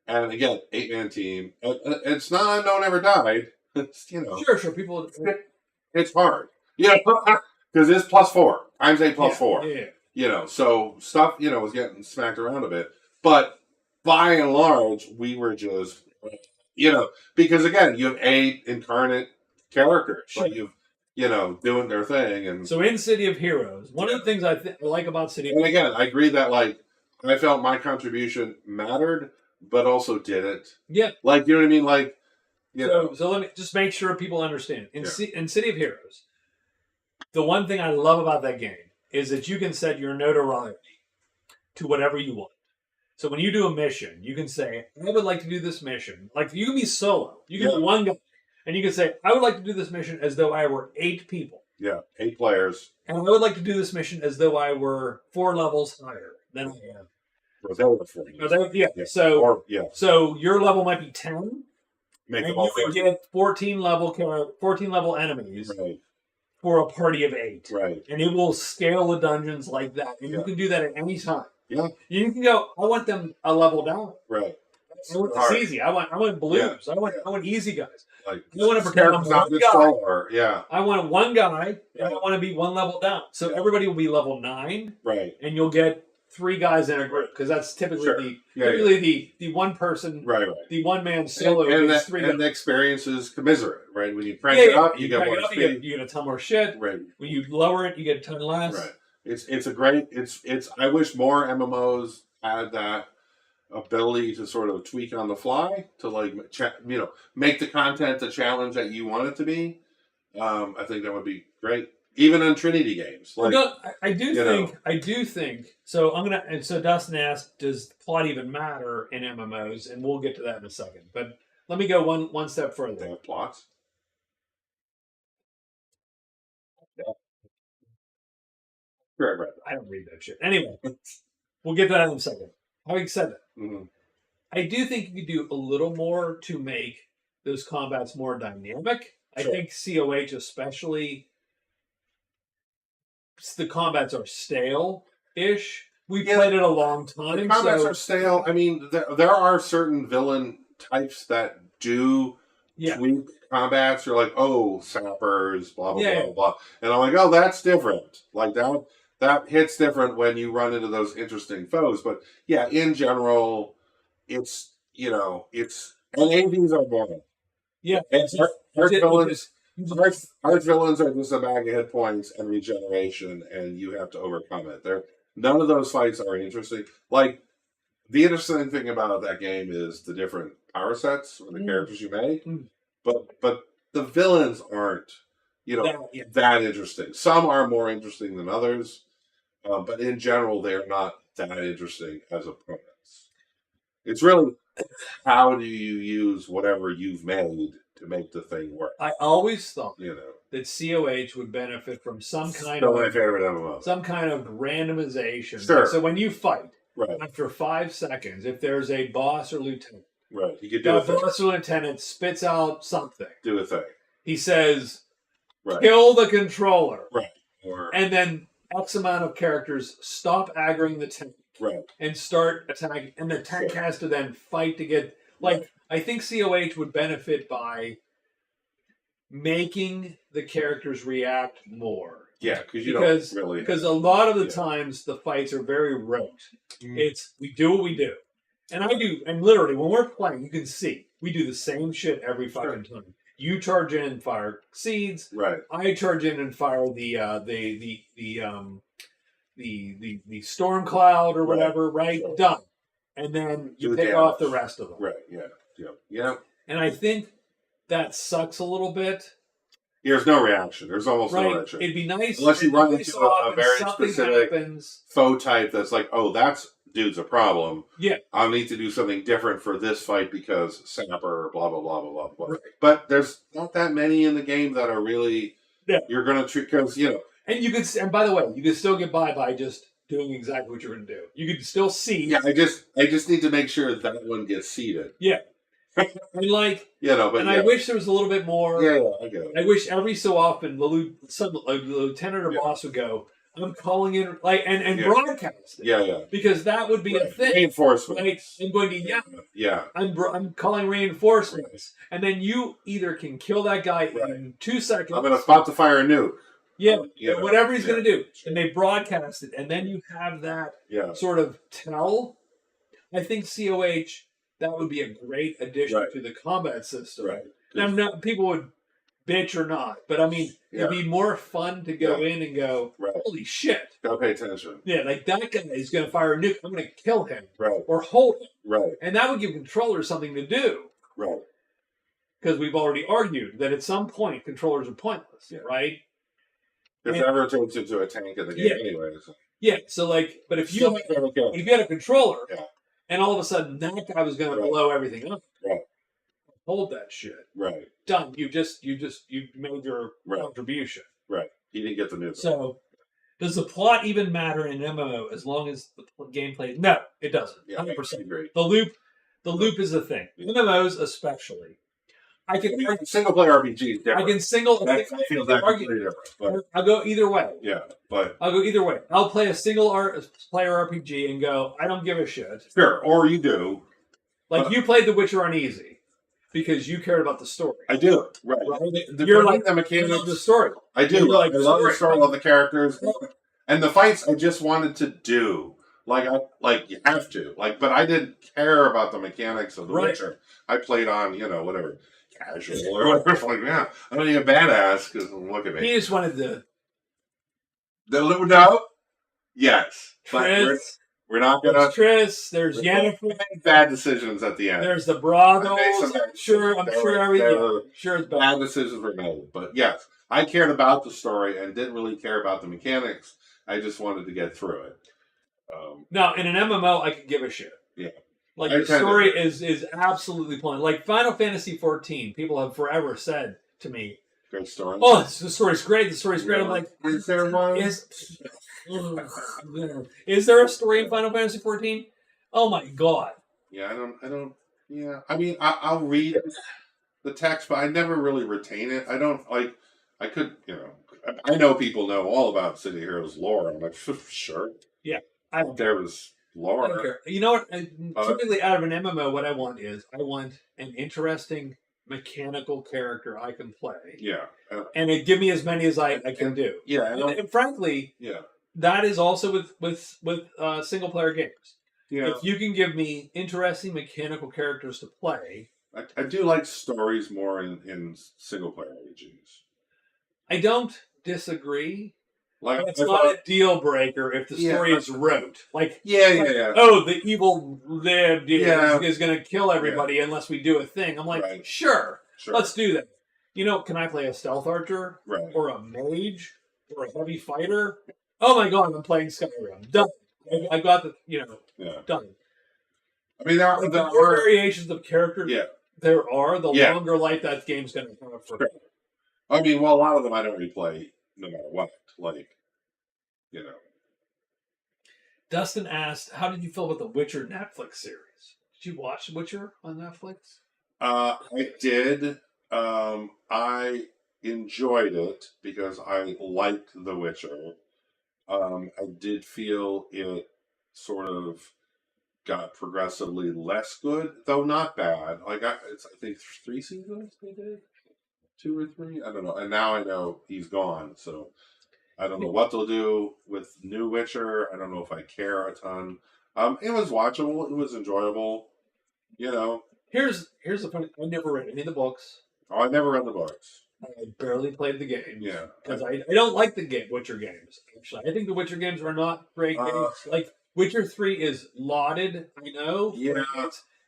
And again, 8-man team. It's not Unknown Never Died. It's,
Sure. People...
It's hard. Because it's +4. Times 8 +4.
Yeah.
So stuff, was getting smacked around a bit. But by and large, we were just, because again, you have 8 incarnate characters, doing their thing, and
so in City of Heroes, one of the things I like about City,
and again, I agree that I felt my contribution mattered, but also didn't. Yeah, you know what I mean.
So let me just make sure people understand. In City of Heroes, the one thing I love about that game is that you can set your notoriety to whatever you want. So when you do a mission, you can say, "I would like to do this mission." Like you can be solo, you can be one guy. And you can say, I would like to do this mission as though I were 8 people.
Yeah, 8 players.
And I would like to do this mission as though I were 4 levels higher than I am. So your level might be 10. And you would get 14 level enemies for a party of 8.
Right.
And it will scale the dungeons like that. And you can do that at any time.
Yeah.
You can go, I want them a level down.
Right.
It's easy. I want blues. I want easy guys.
Like,
I want to pretend I'm one guy. I want one guy, and I want to be 1 level down. So everybody will be level 9,
right? And
you'll get 3 guys in a group because that's typically the one person, the one man solo.
And the experience is commiserate, right? When you crank it up, you get more speed.
You get a ton more shit.
Right.
When you lower it, you get a ton less.
Right. It's a great. I wish more MMOs had that ability to sort of tweak on the fly to make the content the challenge that you want it to be. I think that would be great, even on Trinity games.
I do think. So So Dustin asked, "Does plot even matter in MMOs?" And we'll get to that in a second. But let me go one step further.
They have plots. Yeah. Right.
I don't read that shit. Anyway, we'll get to that in a second. Having said that, I do think you could do a little more to make those combats more dynamic. I think COH especially, the combats are stale-ish. We played it a long time.
The combats are stale. I mean, there are certain villain types that do tweak combats. You're like, oh, sappers, blah, blah, blah, blah. And I'm like, oh, that's different. Like that hits different when you run into those interesting foes. But yeah, in general, it's and AVs are boring.
Yeah,
and villains. Arch villains are just a bag of hit points and regeneration, and you have to overcome it. None of those fights are interesting. Like, the interesting thing about that game is the different power sets or the characters you make, but the villains aren't, that interesting. Some are more interesting than others, but in general, they're not that interesting as opponents. It's really how do you use whatever you've made to make the thing work.
I always thought that COH would benefit from some kind of
my favorite MMO.
Some kind of randomization.
Sure.
So when you fight,
right,
after 5 seconds, if there's a boss or lieutenant,
right, you could do a thing.
boss or lieutenant spits out something.
Do a thing.
He says,
right,
kill the controller.
Right.
And then X amount of characters stop aggroing the tank.
Right.
And start attacking. And the tank has to then fight to get... Like, I think COH would benefit by making the characters react more.
Yeah, because
because a lot of the times the fights are very rote. It's we do what we do, and I do, and literally when we're playing, you can see we do the same shit every fucking time. You charge in and fire seeds.
Right.
I charge in and fire the storm cloud or whatever. Right. Sure. Done. And then you pick off the rest of them.
Right. Yeah.
And I think that sucks a little bit.
There's no reaction. There's almost no reaction.
It'd be nice
unless you run into a very specific foe type that's like, oh, that's dude's a problem.
Yeah,
I'll need to do something different for this fight because Sapper, blah blah blah blah blah.
Right.
But there's not that many in the game that are really. Yeah. You're gonna treat because
And you could, and by the way, you could still get by just doing exactly what you're going to do. You could still see.
Yeah, I just need to make sure that one gets seeded.
Yeah. And I wish there was a little bit more.
Yeah, I get it.
I wish every so often the lieutenant or boss would go, I'm calling in, and broadcast it.
Yeah.
Because that would be a thing.
Reinforcements.
I'm going to yell.
Yeah.
I'm calling reinforcements. And then you either can kill that guy in 2 seconds.
I'm about to fire a nuke.
Yeah, whatever he's going to do. And they broadcast it. And then you have that sort of tell. I think COH... that would be a great addition to the combat system.
Right.
Now, people would bitch or not, but I mean, it'd be more fun to go in and go, holy shit.
Gotta pay attention.
Yeah, like that guy is going to fire a nuke. I'm going to kill him.
Right.
Or hold him.
Right.
And that would give controllers something to do.
Right.
Because we've already argued that at some point, controllers are pointless. Yeah. Right?
If it ever turns into a tank in the game anyways.
Yeah, so but if you had a controller... and all of a sudden, that guy was going to blow everything up.
Right.
Hold that shit.
Right.
Done. You made your contribution.
Right. He didn't get the news.
So, does the plot even matter in an MMO as long as the gameplay? No, it doesn't. 100%.
Agree.
The loop is the thing. MMOs especially. I can
single player RPG.
I can I feel that completely different. I'll go either way.
Yeah, but
I'll go either way. I'll play a single player RPG and go, I don't give a shit.
Sure, or you do.
Like you played The Witcher on easy because you cared about the story.
I do. Right.
You're like
the mechanics.
You love the story.
I do. I love the story. I love the characters, and the fights. I just wanted to do. You have to. But I didn't care about the mechanics of The Witcher. I played on whatever. Casual or whatever. I don't need a badass because look at me.
He just wanted the
no. Yes,
Triss,
we're not gonna.
Triss. There's Yennefer.
Bad decisions at the end.
There's the Bragos. I'm sure everything. Sure, it's
bad decisions were made, but yes, I cared about the story and didn't really care about the mechanics. I just wanted to get through it.
Now, in an MMO, I could give a shit.
Yeah.
The story is absolutely plain. Like Final Fantasy XIV, people have forever said to me,
"Great story."
Oh, the story's great. The story's great. I'm like,
is there one?
Is there a story in Final Fantasy XIV? Oh my god.
Yeah, I don't. Yeah, I mean, I'll read the text, but I never really retain it. I don't like. I could, I know people know all about City Heroes lore. I'm like, sure.
Yeah,
there was. Lore.
I don't care. You know what? Typically, out of an MMO, what I want is an interesting mechanical character I can play.
Yeah,
and give me as many as I can do.
Yeah,
and frankly, that is also with single player games.
Yeah,
if you can give me interesting mechanical characters to play,
I do like stories more in single player RPGs.
I don't disagree.
Like,
But it's not a deal breaker if the story is rote.
yeah.
Oh, the evil lived
Yeah.
is going to kill everybody unless we do a thing. I'm like,
Right.
sure,
Sure.
let's do that. Can I play a stealth archer
Right.
or a mage or a heavy fighter? Oh my god, I'm playing Skyrim. Done. I got the done.
I mean, there
The
are
more variations of characters
Yeah.
there are, the
Yeah.
longer life that game's going to have for.
Sure. I mean, well, a lot of them I don't replay no matter what. Like,
Dustin asked, "How did you feel about the Witcher Netflix series? Did you watch Witcher on Netflix?"
I did. I enjoyed it because I liked The Witcher. I did feel it sort of got progressively less good, though not bad. Like I think 3 seasons they did, 2 or 3. I don't know. And now I know he's gone, so I don't know what they'll do with New Witcher. I don't know if I care a ton. It was watchable. It was enjoyable.
Here's the funny. I never read any of the books.
Oh, I never read the books.
I barely played the games.
Yeah,
because I don't like the Witcher games. Actually, I think the Witcher games are not great games. Like Witcher 3 is lauded. I know.
Yeah,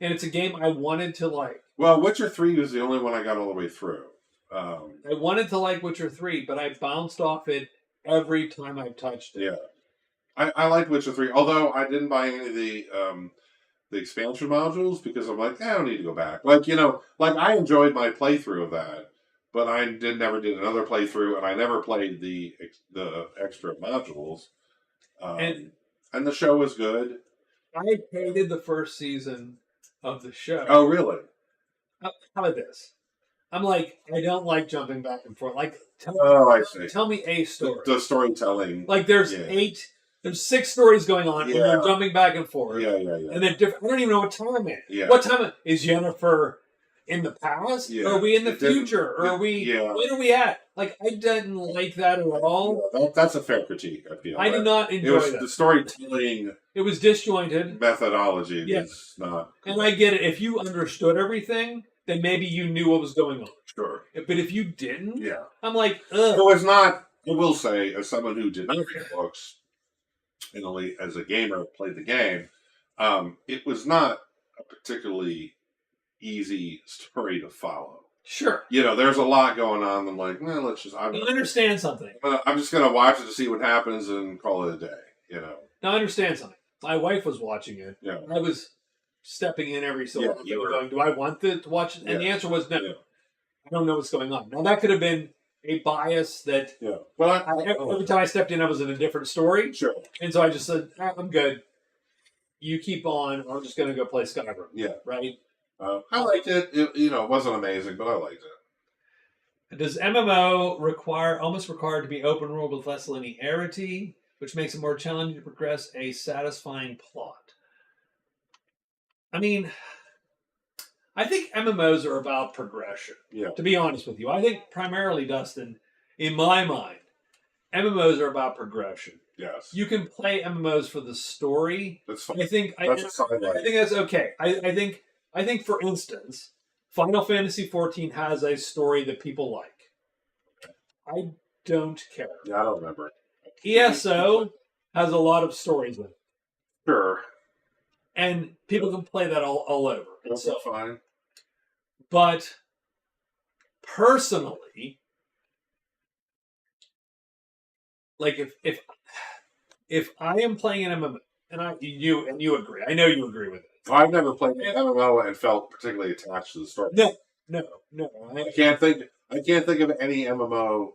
and it's a game I wanted to like.
Well, Witcher 3 was the only one I got all the way through.
I wanted to like Witcher 3, but I bounced off it every time I touched it.
Yeah, I liked Witcher 3, although I didn't buy any of the expansion modules because I'm like, I don't need to go back. Like, I enjoyed my playthrough of that, but I never did another playthrough, and I never played the extra modules. And the show was good.
I hated the first season of the show.
Oh, really?
How about this? I'm like, I don't like jumping back and forth. Like,
I see.
Tell me a story.
The storytelling.
Like, there's 6 stories going on, and they're jumping back and forth.
Yeah.
And then I don't even know what time it is.
Yeah.
What time is Yennefer in the past?
Yeah.
Or are we in the future? Or are we?
Yeah.
When are we at? Like, I didn't like that at all.
Yeah, that's a fair critique. I feel.
I did not enjoy that.
The storytelling.
It was disjointed.
Methodology was not.
And I get it. If you understood everything, then maybe you knew what was going on.
Sure.
But if you didn't,
yeah,
I'm like, ugh.
It was not. I will say, as someone who did not read books, and only as a gamer played the game, it was not a particularly easy story to follow.
Sure.
There's a lot going on. I'm like, let's just. I
understand something.
I'm just going to watch it to see what happens and call it a day.
Now, I understand something. My wife was watching it.
Yeah.
I was stepping in every so often.
You were
going, do I want to watch it? And the answer was no.
Yeah.
I don't know what's going on. Now, that could have been a bias that every time I stepped in, I was in a different story.
Sure.
And so I just said, I'm good. You keep on. I'm just going to go play Skyrim.
Yeah.
Right?
I liked it. It wasn't amazing, but I liked it.
Does MMO almost require to be open world with less linearity, which makes it more challenging to progress a satisfying plot? I mean, I think MMOs are about progression.
Yeah.
To be honest with you, I think primarily, Dustin, in my mind, MMOs are about progression.
Yes.
You can play MMOs for the story.
That's fine.
I think
that's
okay. I think, for instance, Final Fantasy XIV has a story that people like. I don't care.
Yeah, I don't remember.
ESO has a lot of stories in it.
Sure.
And people can play that all over.
That's
so
fine.
But personally, like if I am playing an MMO, and you agree, I know you agree with it.
I've never played an MMO and felt particularly attached to the story.
No.
I can't think of any MMO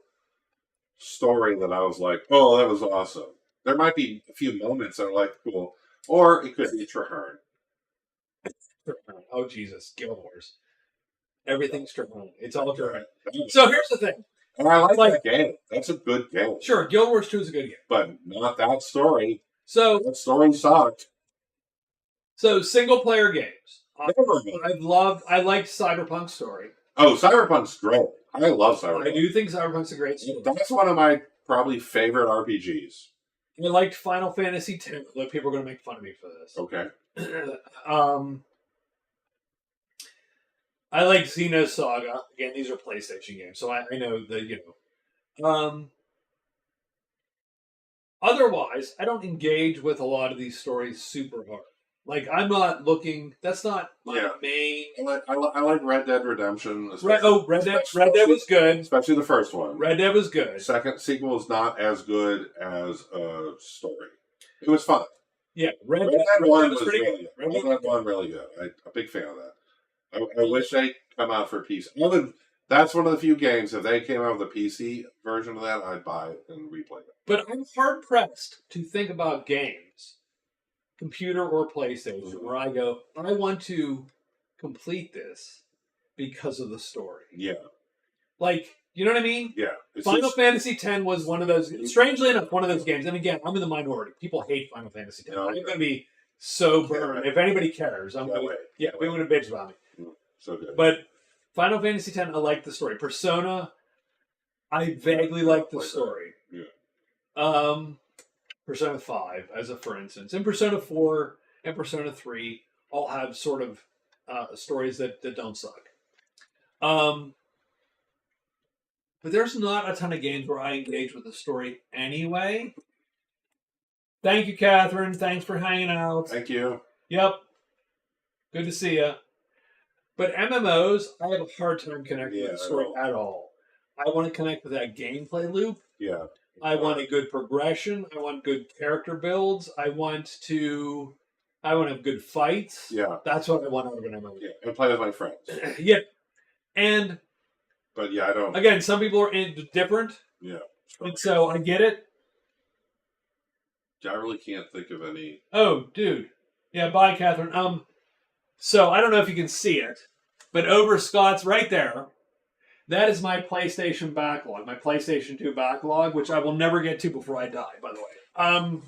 story that I was like, oh, that was awesome. There might be a few moments that are like cool, or it could be Traherne.
Oh Jesus, Guild Wars. Everything's Traherne. It's all Traherne. So here's the thing.
And I like that game. That's a good game.
Sure, Guild Wars 2 is a good game.
But not that story.
So
that story sucked.
So single player games. I liked Cyberpunk's story.
Oh, Cyberpunk's great. I love Cyberpunk.
I do think Cyberpunk's a great story.
That's one of my probably favorite RPGs.
I liked Final Fantasy X. Although people are going to make fun of me for this.
Okay.
I like Xenosaga. Again, these are PlayStation games, so I know that Otherwise, I don't engage with a lot of these stories super hard. Like, I'm not looking. That's not my main.
I like Red Dead Redemption.
Red Dead was good,
especially the first one.
Red Dead was good.
Second sequel is not as good as a story. It was fun.
Yeah,
Red Dead 1 was really good. Red Dead 1 really good. I'm a big fan of that. I wish they'd come out for PC. That's one of the few games, if they came out with a PC version of that, I'd buy it and replay it.
But I'm hard-pressed to think about games, computer or PlayStation, where I go, I want to complete this because of the story.
Yeah.
Like, you know what I mean?
Yeah.
Final Fantasy X was one of those, strangely enough, one of those games. And again, I'm in the minority. People hate Final Fantasy X. I'm going to be so burned. If anybody cares, I'm going to, we're going to bitch about me.
So good.
But Final Fantasy X, I like the story. Persona, I vaguely like the story.
Yeah.
Persona 5, as a for instance. And Persona 4 and Persona 3 all have sort of stories that don't suck. But there's not a ton of games where I engage with the story anyway. Thank you, Catherine. Thanks for hanging out.
Thank you.
Yep. Good to see you. But MMOs, I have a hard time connecting with the story at all. I want to connect with that gameplay loop.
Yeah.
I want a good progression. I want good character builds. I want to have good fights.
Yeah.
That's what I want out of an MMO.
Yeah. And play with my friends.
Yeah. And
but yeah, I don't.
Again, some people are different.
Yeah.
And so I get it.
I really can't think of any.
Oh, dude. Yeah, bye, Catherine. So I don't know if you can see it, but over Scott's right there, that is my PlayStation backlog, my PlayStation 2 backlog, which I will never get to before I die, by the way.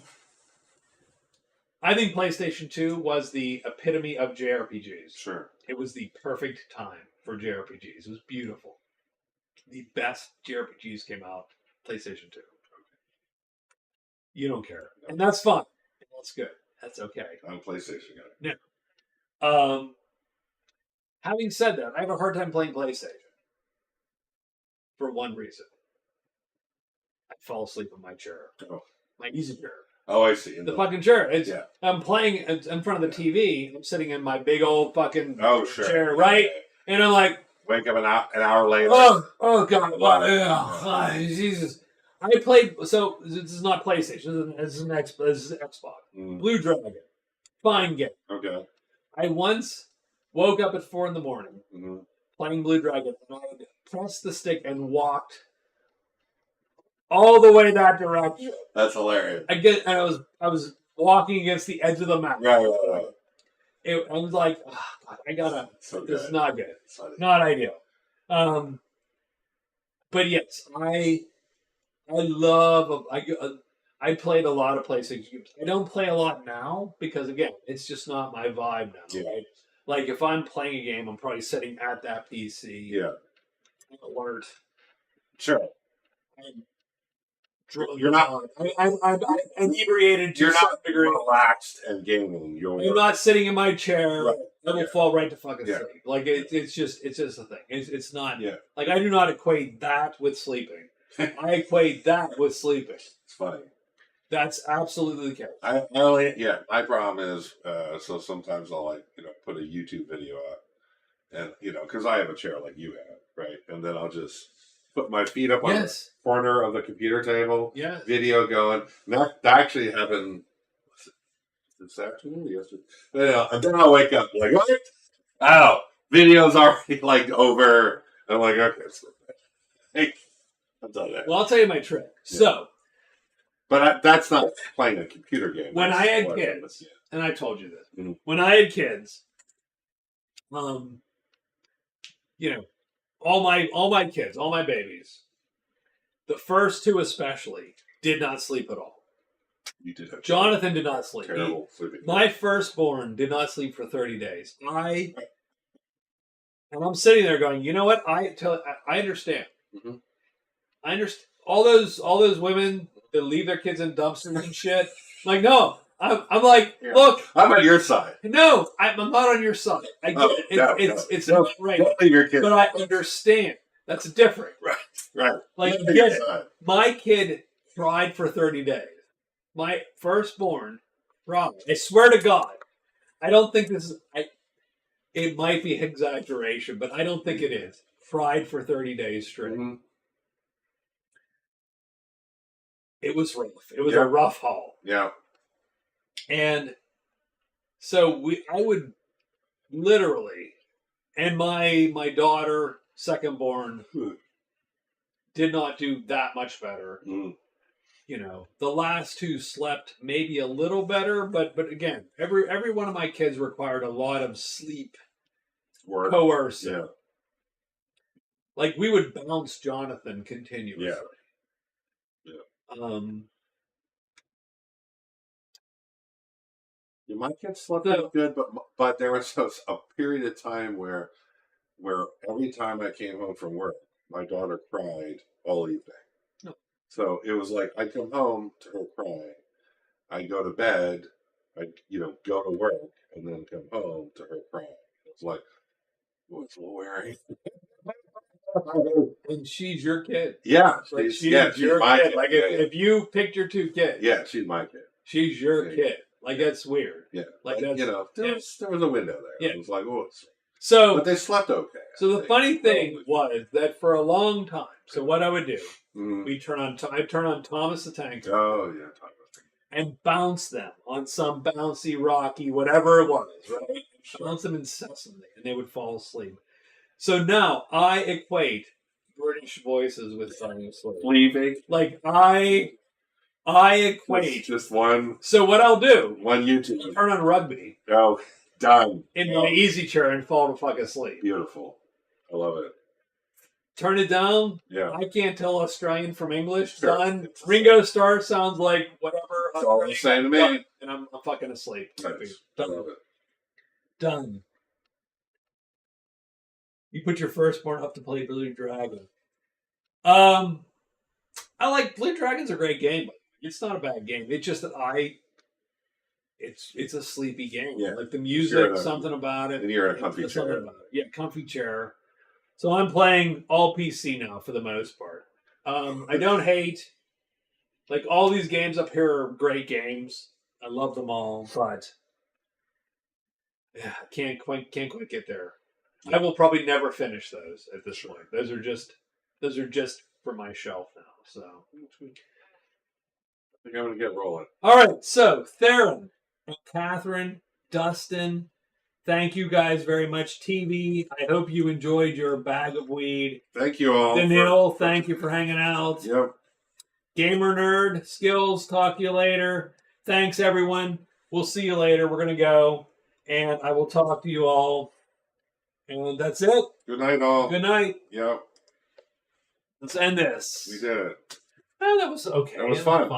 I think PlayStation 2 was the epitome of JRPGs.
Sure.
It was the perfect time for JRPGs. It was beautiful. The best JRPGs came out PlayStation 2. You don't care. And that's fine. That's good. That's okay.
I'm a PlayStation guy.
Yeah. Having said that, I have a hard time playing PlayStation. For one reason. I fall asleep in my chair.
Oh.
My easy chair.
Oh, I see.
The fucking chair. I'm playing in front of the TV. I'm sitting in my big old fucking chair, right? And I'm like...
Wake up an hour later.
Oh God. Wow. Jesus. I played... So, this is not PlayStation. This is Xbox. Blue Dragon. Fine game.
Okay.
I once woke up at 4 a.m. Playing Blue Dragon, and I pressed the stick and walked all the way that direction.
That's hilarious.
I was walking against the edge of the map.
Right.
I was like, I gotta.
So
this is not good. Not ideal. But yes, I love. I played a lot of PlayStation games. I don't play a lot now because again, it's just not my vibe now.
Yeah.
Right? Like if I'm playing a game, I'm probably sitting at that PC.
Yeah.
Alert.
Sure.
You're not. I'm inebriated to
you're
some
not
degree.
Relaxed and gaming.
I'm not sitting in my chair.
Right.
I will fall right to fucking sleep. Like it's just a thing. It's not.
Yeah.
Like I do not equate that with sleeping. I equate that with sleeping.
It's funny.
That's absolutely the case.
My problem is so sometimes I'll put a YouTube video up, and because I have a chair like you have, right, and then I'll just put my feet up on the corner of the computer table.
Yeah.
Video going. And that actually happened this afternoon, yesterday. And then I'll wake up like, what? Oh, video's already over. And I'm like, okay, hey, I've done that.
Well, I'll tell you my trick. Yeah. So.
But that's not playing a computer game.
When I had kids, and I told you this, when I had kids, all my kids, all my babies, the first two especially, did not sleep at all.
You did have
Jonathan did not sleep.
Terrible sleeping.
My firstborn did not sleep for 30 days. And I'm sitting there going, you know what? I understand. I understand. All those women that leave their kids in dumpsters and shit. Like, no. I'm like, look.
I'm on your side.
No, I'm not on your side. I get it. It's not right.
Don't leave your kids.
But I understand. That's different.
Right.
Like,
Yeah,
get it.
yeah.
My kid cried for 30 days. My firstborn, Rob, I swear to God, I don't think this is, it might be exaggeration, but I don't think it is. Cried for 30 days straight.
Mm-hmm.
It was rough. It was
Yeah.
a rough haul.
Yeah.
And so I would literally, and my daughter, secondborn, did not do that much better.
Mm.
You know, the last two slept maybe a little better, but again, every one of my kids required a lot of sleep
Work.
coercive.
Yeah.
Like we would bounce Jonathan continuously.
Yeah. Yeah, my kids slept pretty good, but there was a period of time where every time I came home from work, my daughter cried all evening.
No.
So it was like I'd come home to her crying, I'd go to bed, I'd go to work, and then come home to her crying. It was like, what's wearing?
And she's your kid.
Yeah,
Like
she's
your
my
kid.
kid.
Like if you picked your two kids,
yeah, she's my kid.
she's your kid. Like that's weird.
Yeah,
Like
but,
that's
there was a window there.
Yeah.
It was like,
so.
But they slept okay.
So the funny thing was that for a long time, so what I would do, I'd turn on Thomas the Tank Engine
Oh yeah,
and bounce them on some bouncy, rocky, whatever it was, right? Bounce them incessantly, and they would fall asleep. So now I equate British voices with falling asleep.
Sleeping.
Like I equate.
Just one
So what I'll do,
YouTube.
turn on rugby
Oh, done.
in my easy chair and fall to fuck asleep.
Beautiful. I love it.
Turn it down.
Yeah.
I can't tell Australian from English.
Sure.
Done. Ringo Starr sounds like whatever.
It's all the same to me.
Done. And I'm fucking asleep.
Nice. I
Done.
love it.
Done. You put your firstborn up to play Blue Dragon. I like Blue Dragon's a great game. It's not a bad game. It's just that it's a sleepy game.
Yeah.
Like the music, something about it.
And you're in a comfy chair.
Yeah, comfy chair. So I'm playing all PC now for the most part. I don't hate, like all these games up here are great games. I love them all, but yeah, I can't quite get there. I will probably never finish those at this point. Those are just for my shelf now. So
I think I'm gonna get rolling.
all right, so Theron and Catherine, Dustin, thank you guys very much. TV, I hope you enjoyed your bag of weed.
Thank you all.
Daniil, thank you for hanging out.
Yep.
Gamer Nerd, Skills, talk to you later. Thanks, everyone. We'll see you later. We're going to go, and I will talk to you all. And that's it.
Good night, all.
Good night.
Yep.
Let's end this.
We did it.
Oh, that was okay.
That was fun.